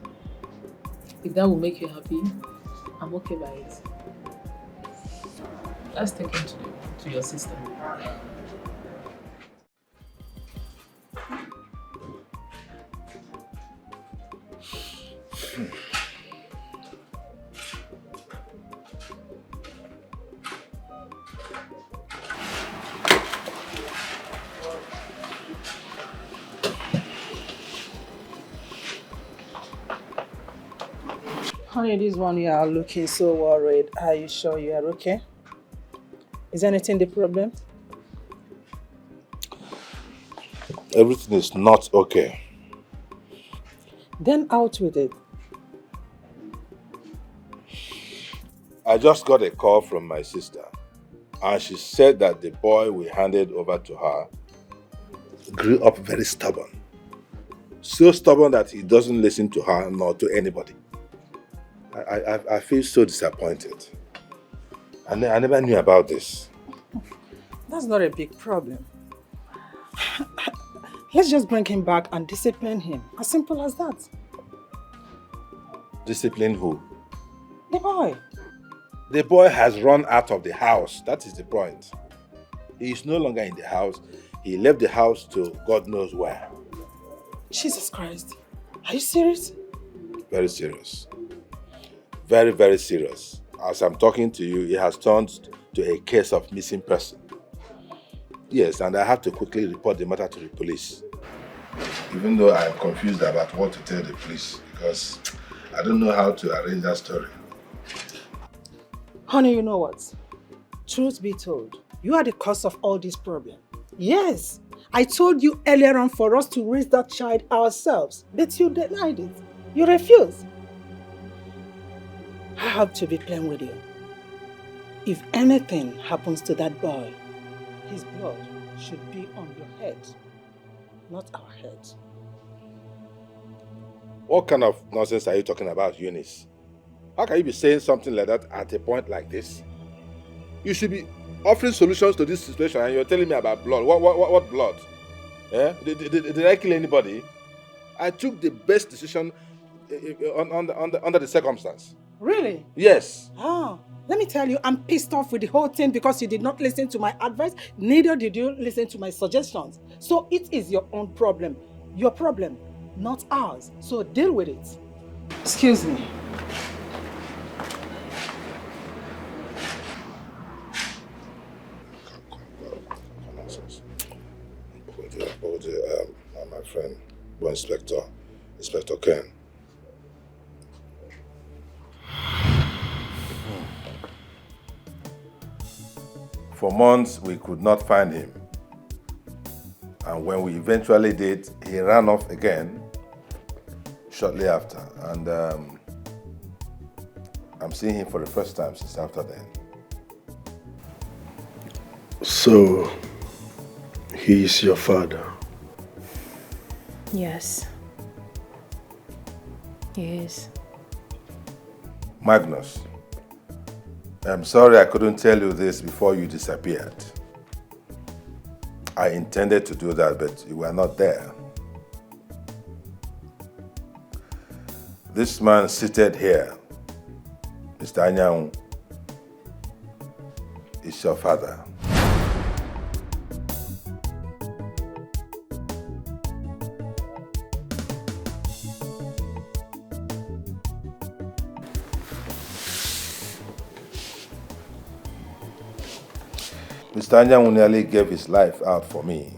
If that will make you happy, I'm okay by it. Let's take him to your sister. Honey, this one you are looking so worried. Are you sure you are okay? Is anything the problem? Everything is not okay. Then out with it. I just got a call from my sister, and she said that the boy we handed over to her grew up very stubborn. So stubborn that he doesn't listen to her nor to anybody. I feel so disappointed. I never knew about this. That's not a big problem. Let's just bring him back and discipline him. As simple as that. Discipline who? The boy. The boy has run out of the house. That is the point. He is no longer in the house. He left the house to God knows where. Jesus Christ. Are you serious? Very serious. Very, very serious. As I'm talking to you, it has turned to a case of missing person. Yes, and I have to quickly report the matter to the police. Even though I'm confused about what to tell the police, because I don't know how to arrange that story. Honey, you know what? Truth be told, you are the cause of all this problem. Yes, I told you earlier on for us to raise that child ourselves, but you denied it. You refused. I have to be plain with you. If anything happens to that boy, his blood should be on your head, not our head. What kind of nonsense are you talking about, Eunice? How can you be saying something like that at a point like this? You should be offering solutions to this situation and you're telling me about blood. What blood? Eh? Did I kill anybody? I took the best decision under the circumstance. Really? Yes. Oh, let me tell you, I'm pissed off with the whole thing because you did not listen to my advice, neither did you listen to my suggestions. So it is your own problem. Your problem, not ours. So deal with it. Excuse me. My friend, Inspector Ken. For months, we could not find him. And when we eventually did, he ran off again shortly after. And I'm seeing him for the first time since after then. So, he is your father? Yes. He is. Magnus, I'm sorry I couldn't tell you this before you disappeared. I intended to do that, but you were not there. This man seated here, Mr. Anyang, is your father. Mr. Anyang nearly gave his life out for me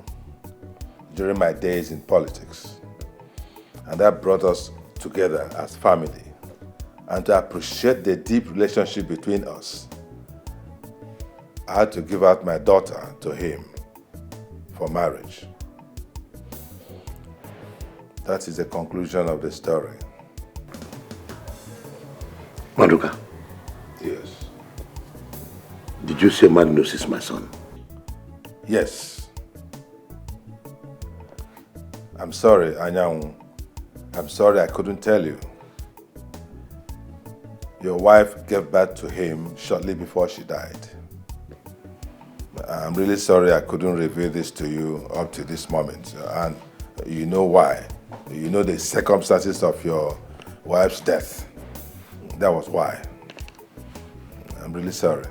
during my days in politics. And that brought us together as family. And to appreciate the deep relationship between us, I had to give out my daughter to him for marriage. That is the conclusion of the story. Maduka. Yes. Did you say Magnus is my son? Yes. I'm sorry, Anyang. I'm sorry I couldn't tell you. Your wife gave birth to him shortly before she died. I'm really sorry I couldn't reveal this to you up to this moment. And you know why. You know the circumstances of your wife's death. That was why. I'm really sorry.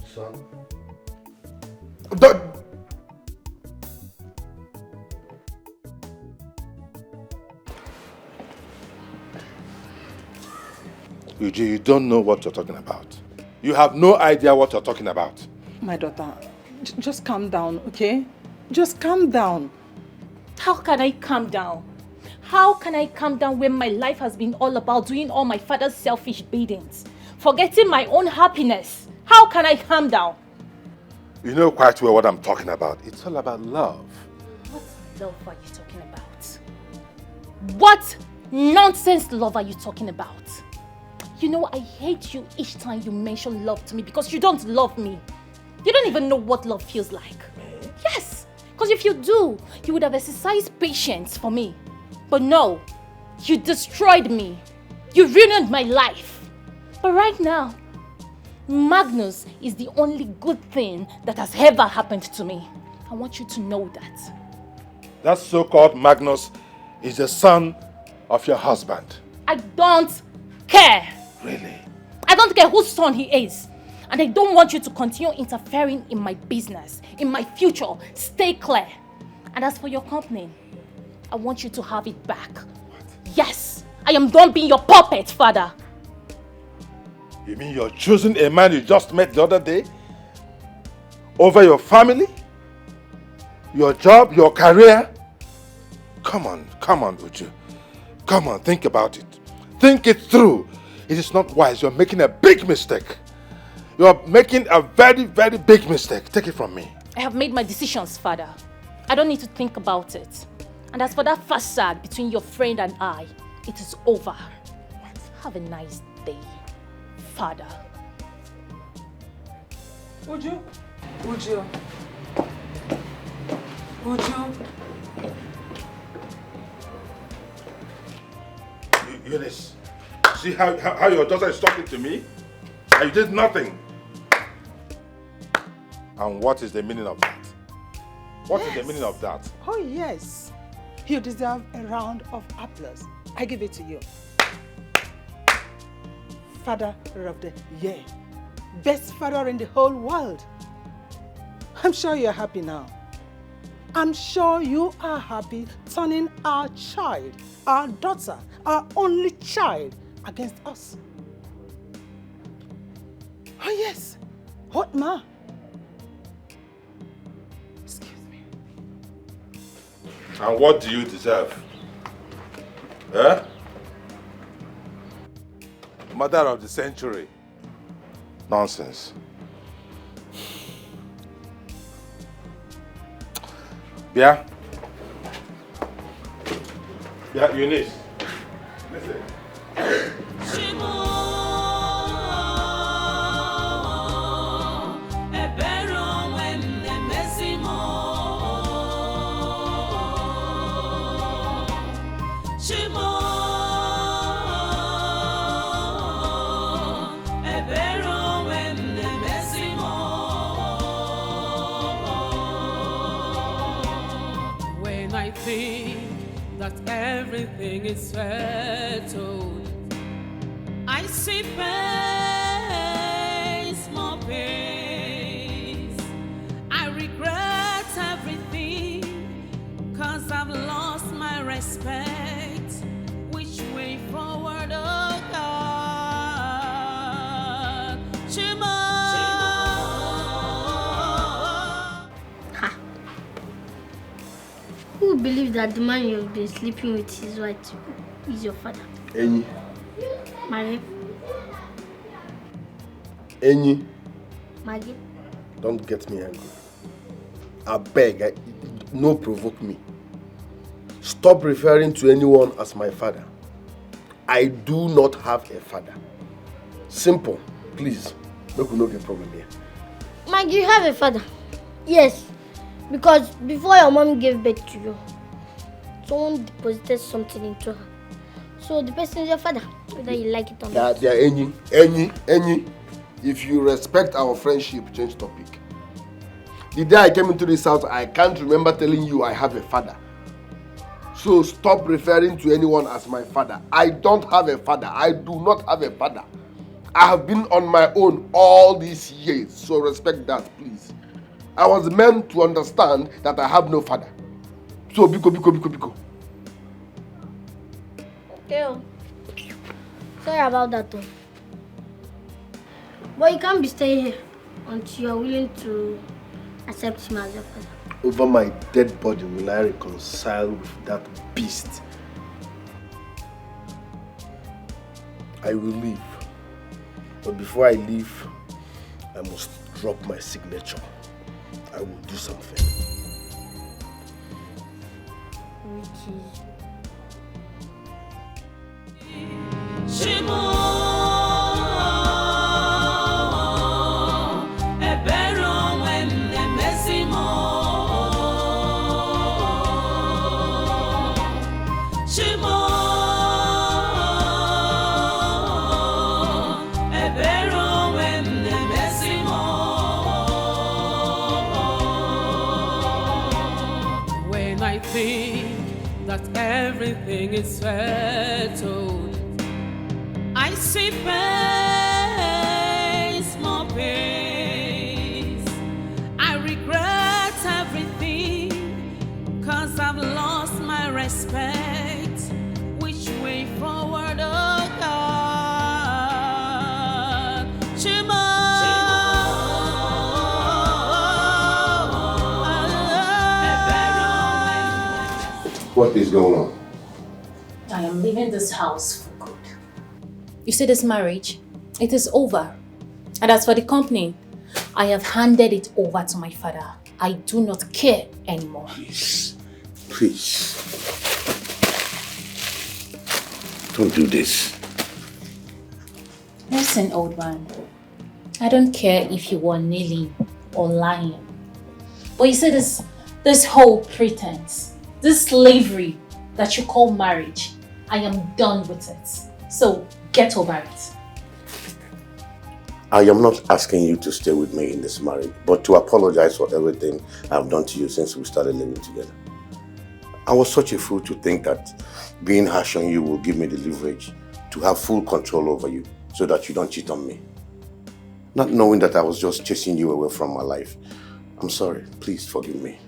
Son? Uju, you don't know what you're talking about. You have no idea what you're talking about. My daughter, just calm down, okay? Just calm down. How can I calm down? How can I calm down when my life has been all about doing all my father's selfish biddings, forgetting my own happiness? How can I calm down? You know quite well what I'm talking about. It's all about love. What love are you talking about? What nonsense love are you talking about? You know, I hate you each time you mention love to me because you don't love me. You don't even know what love feels like. Yes, because if you do, you would have exercised patience for me. But no, you destroyed me. You ruined my life. But right now, Magnus is the only good thing that has ever happened to me. I want you to know that. That so-called Magnus is the son of your husband. I don't care. Really? I don't care whose son he is. And I don't want you to continue interfering in my business, in my future. Stay clear. And as for your company, I want you to have it back. What? Yes, I am done being your puppet, father. You mean you're choosing a man you just met the other day? Over your family? Your job? Your career? Come on, Uju. Come on, think about it. Think it through. It is not wise. You're making a big mistake. You're making a very, very big mistake. Take it from me. I have made my decisions, father. I don't need to think about it. And as for that facade between your friend and I, it is over. What? Have a nice day, father. Uju. Eunice, see how your daughter is talking to me? And you did nothing. And what is the meaning of that? What is the meaning of that? Oh yes. You deserve a round of applause. I give it to you. Father of the year. Best father in the whole world. I'm sure you're happy now. I'm sure you are happy turning our child, our daughter, our only child against us. Oh yes. What ma? Excuse me. And what do you deserve? Eh? Mother of the century. Nonsense. Yeah? Yeah, Eunice. Listen. think that everything is settled, I see pains, more pains. I regret everything, 'cause I've lost my respect. Which way forward, oh God? Chimo. Who believes that the man you've been sleeping with his wife is your father? Ini. Maggie? Ini. Maggie? Don't get me angry. I beg, no provoke me. Stop referring to anyone as my father. I do not have a father. Simple. Please, make we no get problem here. Maggie, you have a father. Yes, because before your mom gave birth to you, someone deposited something into her. So the person is your father, whether you like it or not. Yeah, Any. If you respect our friendship, change topic. The day I came into this house, I can't remember telling you I have a father. So stop referring to anyone as my father. I don't have a father. I do not have a father. I have been on my own all these years. So respect that, please. I was meant to understand that I have no father. So biko. Okay. Sorry about that though. But you can't be staying here until you are willing to accept him as your father. Over my dead body will I reconcile with that beast. I will leave. But before I leave, I must drop my signature. I will do something. Which is... Shimo. Everything is settled, I see pains, more pains. I regret everything, 'cause I've lost my respect. Which way forward, oh God? Chimo. What is going on? I am leaving this house for good. You see, this marriage, it is over. And as for the company, I have handed it over to my father. I do not care anymore. Please. Don't do this. Listen, old man. I don't care if you were kneeling or lying. But you see, this whole pretense, this slavery that you call marriage, I am done with it. So get over it. I am not asking you to stay with me in this marriage, but to apologize for everything I've done to you since we started living together. I was such a fool to think that being harsh on you will give me the leverage to have full control over you so that you don't cheat on me. Not knowing that I was just chasing you away from my life. I'm sorry. Please forgive me.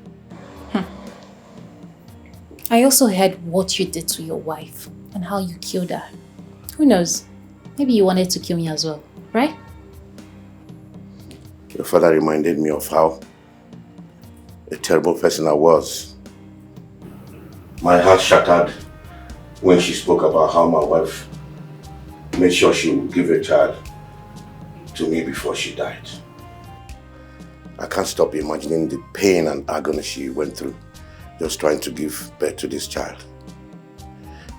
I also heard what you did to your wife and how you killed her. Who knows? Maybe you wanted to kill me as well, right? Your father reminded me of how a terrible person I was. My heart shattered when she spoke about how my wife made sure she would give a child to me before she died. I can't stop imagining the pain and agony she went through just trying to give birth to this child.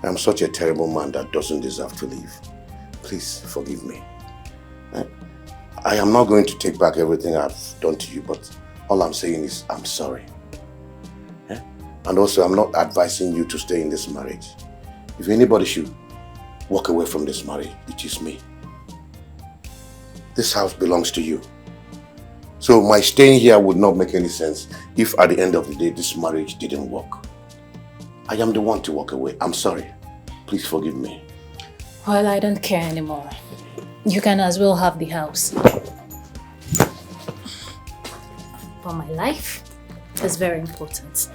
I'm such a terrible man that doesn't deserve to live. Please forgive me. I am not going to take back everything I've done to you, but all I'm saying is I'm sorry. And also, I'm not advising you to stay in this marriage. If anybody should walk away from this marriage, it is me. This house belongs to you. So my staying here would not make any sense if at the end of the day this marriage didn't work. I am the one to walk away. I'm sorry. Please forgive me. Well, I don't care anymore. You can as well have the house. But my life is very important.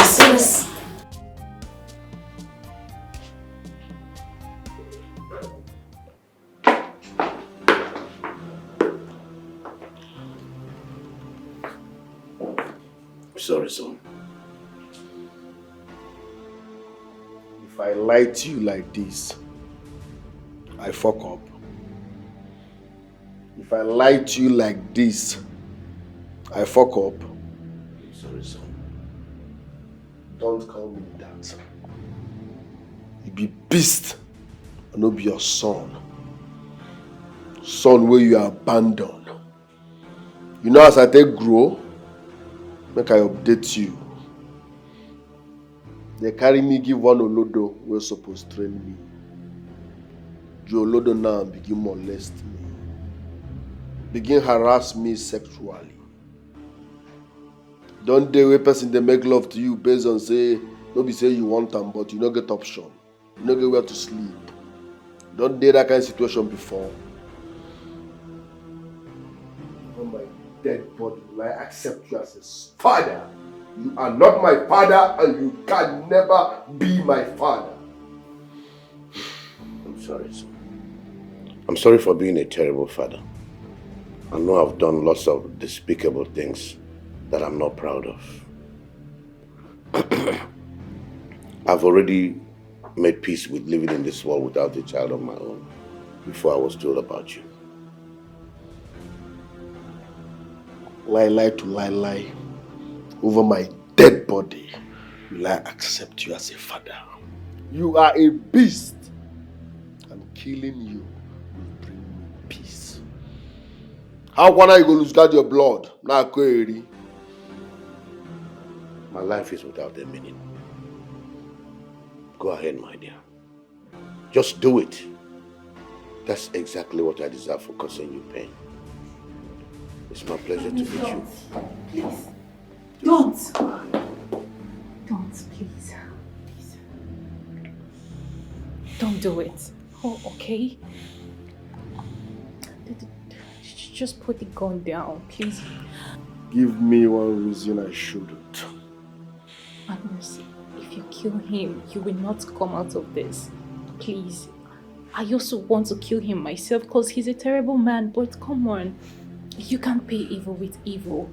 Sis. Sorry, son. If I lie to you like this, I fuck up. If I lie to you like this, I fuck up. Sorry, son. Don't call me that. You be beast, and no be your son. Son where you abandon. You know as I take grow, make I update you. They carry me give one Olodo wey suppose train me. The Olodo now begin molest me. Begin harass me sexually. Don't dey wey person dey make love to you based on say, no be say you want am, but you no get option. You no get where to sleep. Don't dey that kind of situation before. On my dead body, will I accept you as a father? You are not my father and you can never be my father. I'm sorry, son. I'm sorry for being a terrible father. I know I've done lots of despicable things that I'm not proud of. I've already made peace with living in this world without a child of my own before I was told about you. Lie to lie. Over my dead body, will I accept you as a father? You are a beast, and killing you will bring me peace. How can I go lose guard your blood? Now, query. My life is without a meaning. Go ahead, my dear. Just do it. That's exactly what I deserve for causing you pain. It's my pleasure to meet you. Please. Don't, please. Don't do it. Oh, okay? Just put the gun down, please. Give me one reason I shouldn't. Magnus, if you kill him, you will not come out of this. Please. I also want to kill him myself because he's a terrible man, but come on. You can't pay evil with evil.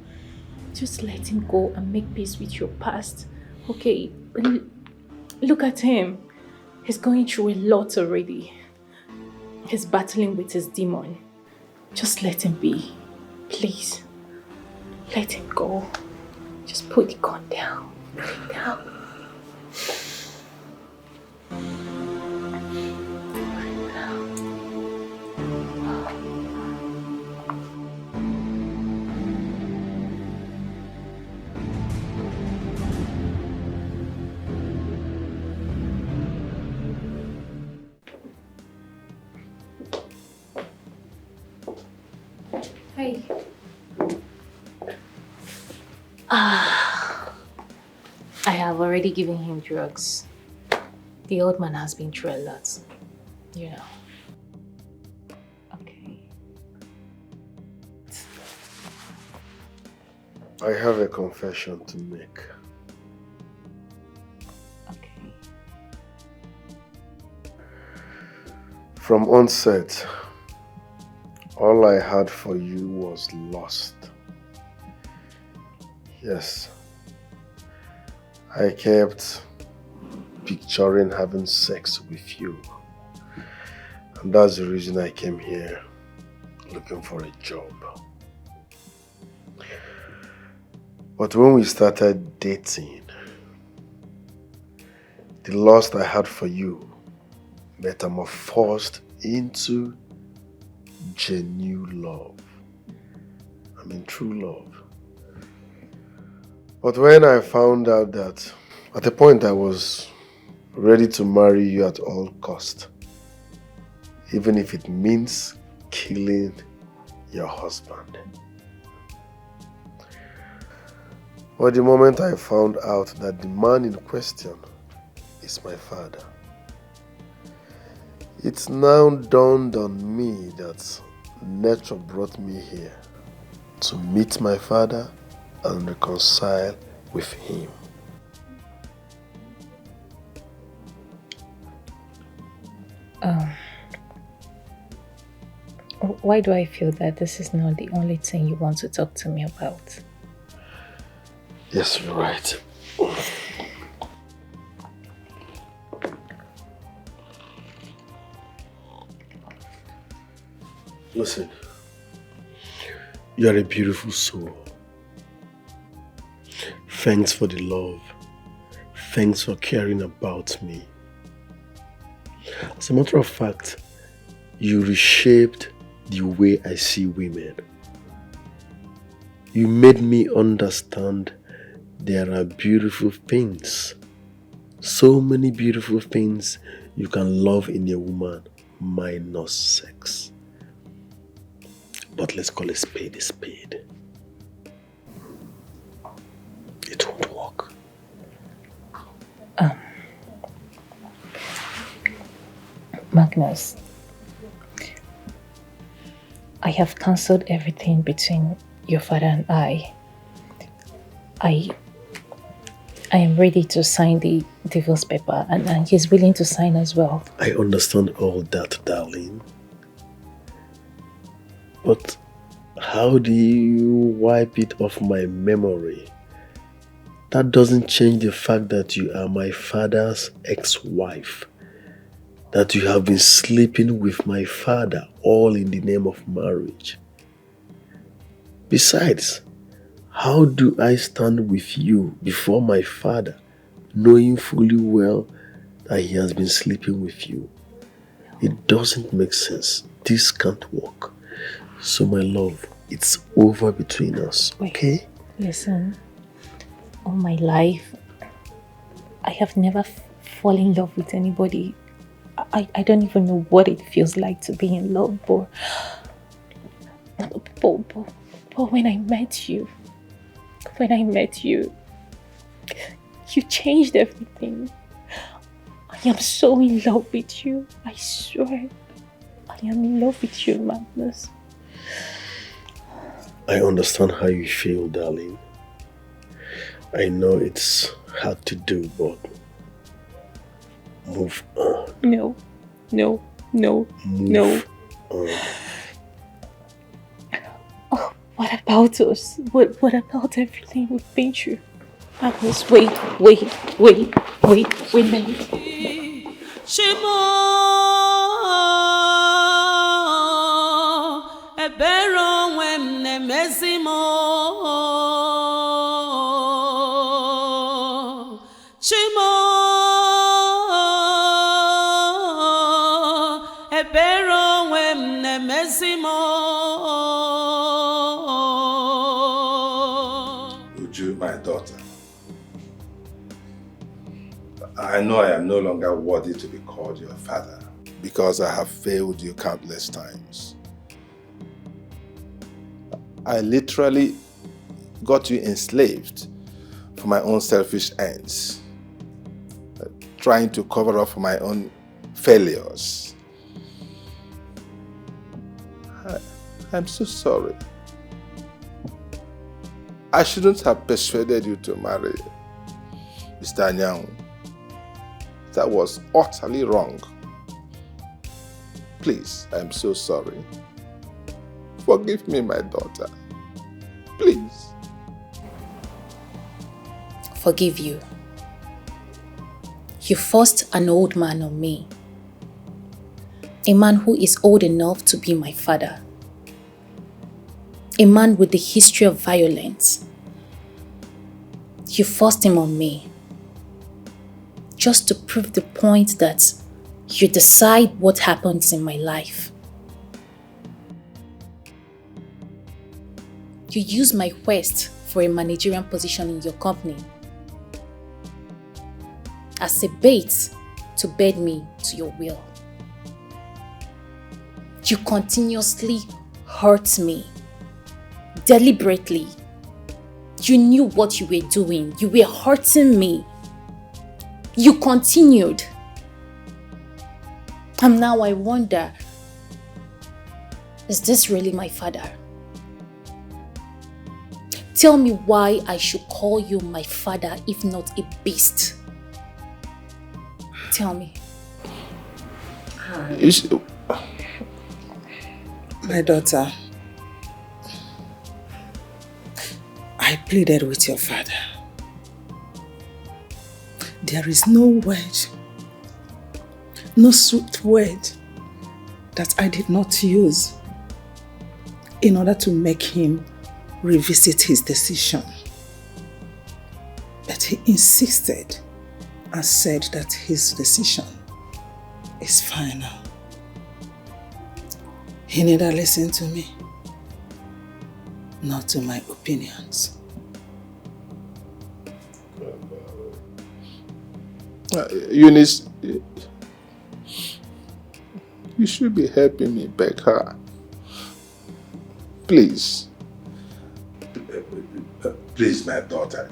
Just let him go and make peace with your past. Okay, look at him. He's going through a lot already. He's battling with his demon. Just let him be. Please. Let him go. Just put the gun down. Put it down. Hey. I have already given him drugs. The old man has been through a lot, you know. Okay. I have a confession to make. Okay. From onset, all I had for you was lust. Yes. I kept picturing having sex with you. And that's the reason I came here, looking for a job. But when we started dating, the lust I had for you metamorphosed into genuine love. I mean, true love. But when I found out that at the point I was ready to marry you at all cost, even if it means killing your husband. But the moment I found out that the man in question is my father, it's now dawned on me that nature brought me here to meet my father and reconcile with him. Why do I feel that this is not the only thing you want to talk to me about? Yes, you're right. Listen, you are a beautiful soul. Thanks for the love. Thanks for caring about me. As a matter of fact, you reshaped the way I see women. You made me understand there are beautiful things. So many beautiful things you can love in a woman minus sex. But let's call a spade a spade. It won't work. Magnus, I have cancelled everything between your father and I. I am ready to sign the divorce paper and he's willing to sign as well. I understand all that, darling. But how do you wipe it off my memory? That doesn't change the fact that you are my father's ex-wife. That you have been sleeping with my father, all in the name of marriage. Besides, how do I stand with you before my father, knowing fully well that he has been sleeping with you? It doesn't make sense. This can't work. So my love, it's over between us, okay? Listen, all my life, I have never fallen in love with anybody. I don't even know what it feels like to be in love, but when I met you, you changed everything. I am so in love with you. I swear, I am in love with you, Magnus. I understand how you feel, darling. I know it's hard to do, but move on. No. Move on. Oh, what about us? What about everything we've been through? Magnus, wait. Shimo ebero when nemezimo Shimo ebero when nemezimo Uju, my daughter, I know I am no longer worthy to be called your father because I have failed you countless times. I literally got you enslaved for my own selfish ends, trying to cover up for my own failures. I'm so sorry. I shouldn't have persuaded you to marry Mr. Anyang. That was utterly wrong. Please, I'm so sorry. Forgive me, my daughter. Please. Forgive you. You forced an old man on me. A man who is old enough to be my father. A man with a history of violence. You forced him on me. Just to prove the point that you decide what happens in my life. You use my quest for a managerial position in your company as a bait to bed me to your will. You continuously hurt me. Deliberately. You knew what you were doing. You were hurting me. You continued. And now I wonder, is this really my father? Tell me why I should call you my father if not a beast. Tell me. My daughter, I pleaded with your father. There is no word, no sweet word that I did not use in order to make him revisit his decision. But he insisted and said that his decision is final. He neither listened to me nor to my opinions. Eunice, you should be helping me beg her. Please. Please, my daughter.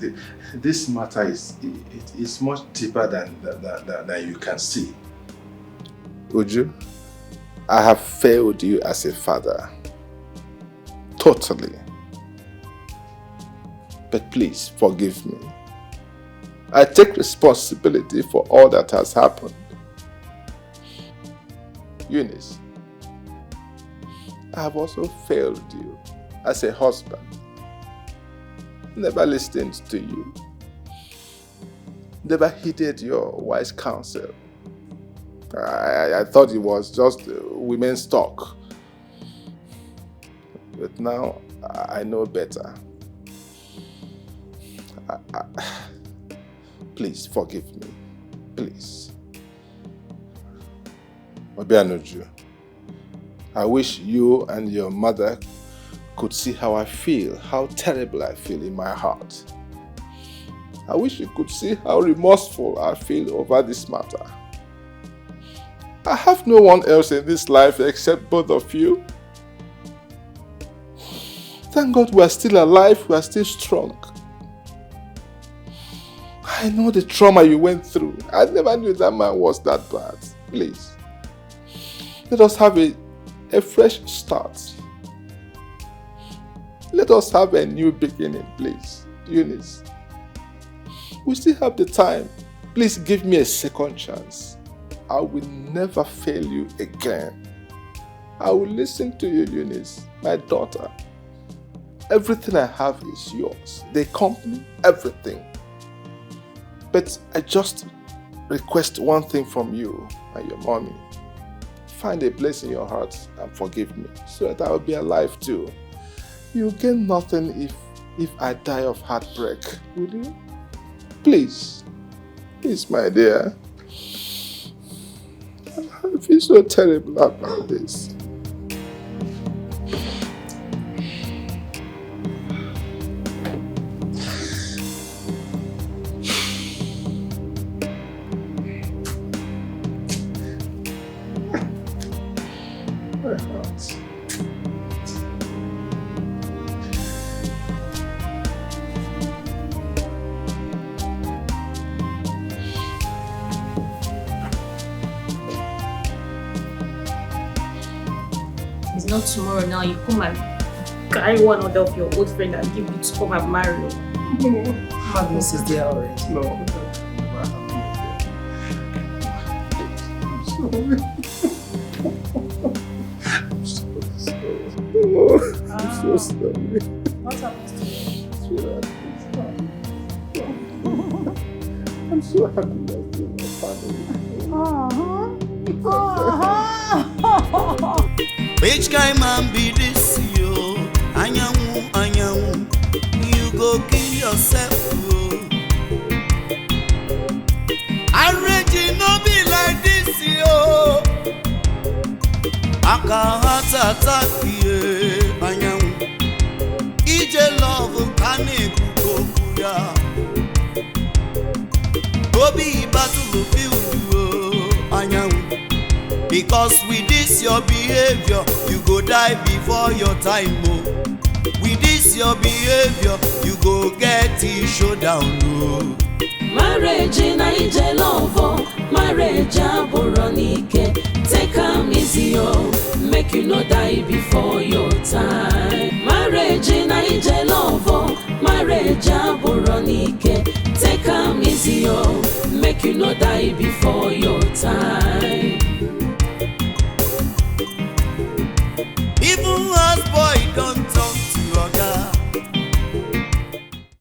This matter is much deeper than you can see. Uju, I have failed you as a father. Totally. But please forgive me. I take responsibility for all that has happened. Eunice, I have also failed you as a husband. Never listened to you. Never heeded your wise counsel. I thought it was just women's talk. But now I know better. Please forgive me. Please. Obianuju, I wish you and your mother could see how I feel, how terrible I feel in my heart. I wish you could see how remorseful I feel over this matter. I have no one else in this life except both of you. Thank God we are still alive, we are still strong. I know the trauma you went through. I never knew that man was that bad. Please. Let us have a fresh start. Let us have a new beginning, please. Eunice. We still have the time. Please give me a second chance. I will never fail you again. I will listen to you, Eunice, my daughter. Everything I have is yours. The company, everything. But I just request one thing from you and your mommy. Find a place in your heart and forgive me so that I will be alive too. You gain nothing if I die of heartbreak, will you? Please. Please, my dear. I feel so terrible about this. Not tomorrow now, you come and carry one other of your old friend and give you to come and marry. No. Magnus is there already. No. I'm so sorry. What happens to you? Sweetheart, please. I'm so happy that you're my family. Which kind man be this, yo? Anyanwu, you go kill yourself, yo. Arrange no be like this, yo. Aka heart attack, yeah. Anyanwu, ije love kane kukokuya. Go be battlefield, yo. Anyanwu. Because with this your behavior, you go die before your time, oh. With this your behavior, you go get it showdown, oh. Marriage in Ije love, marriage aboronike. Take am easy, oh, make you no die before your time. Marriage in Ije love, marriage aboronike. Take am easy, oh, make you no die before your time.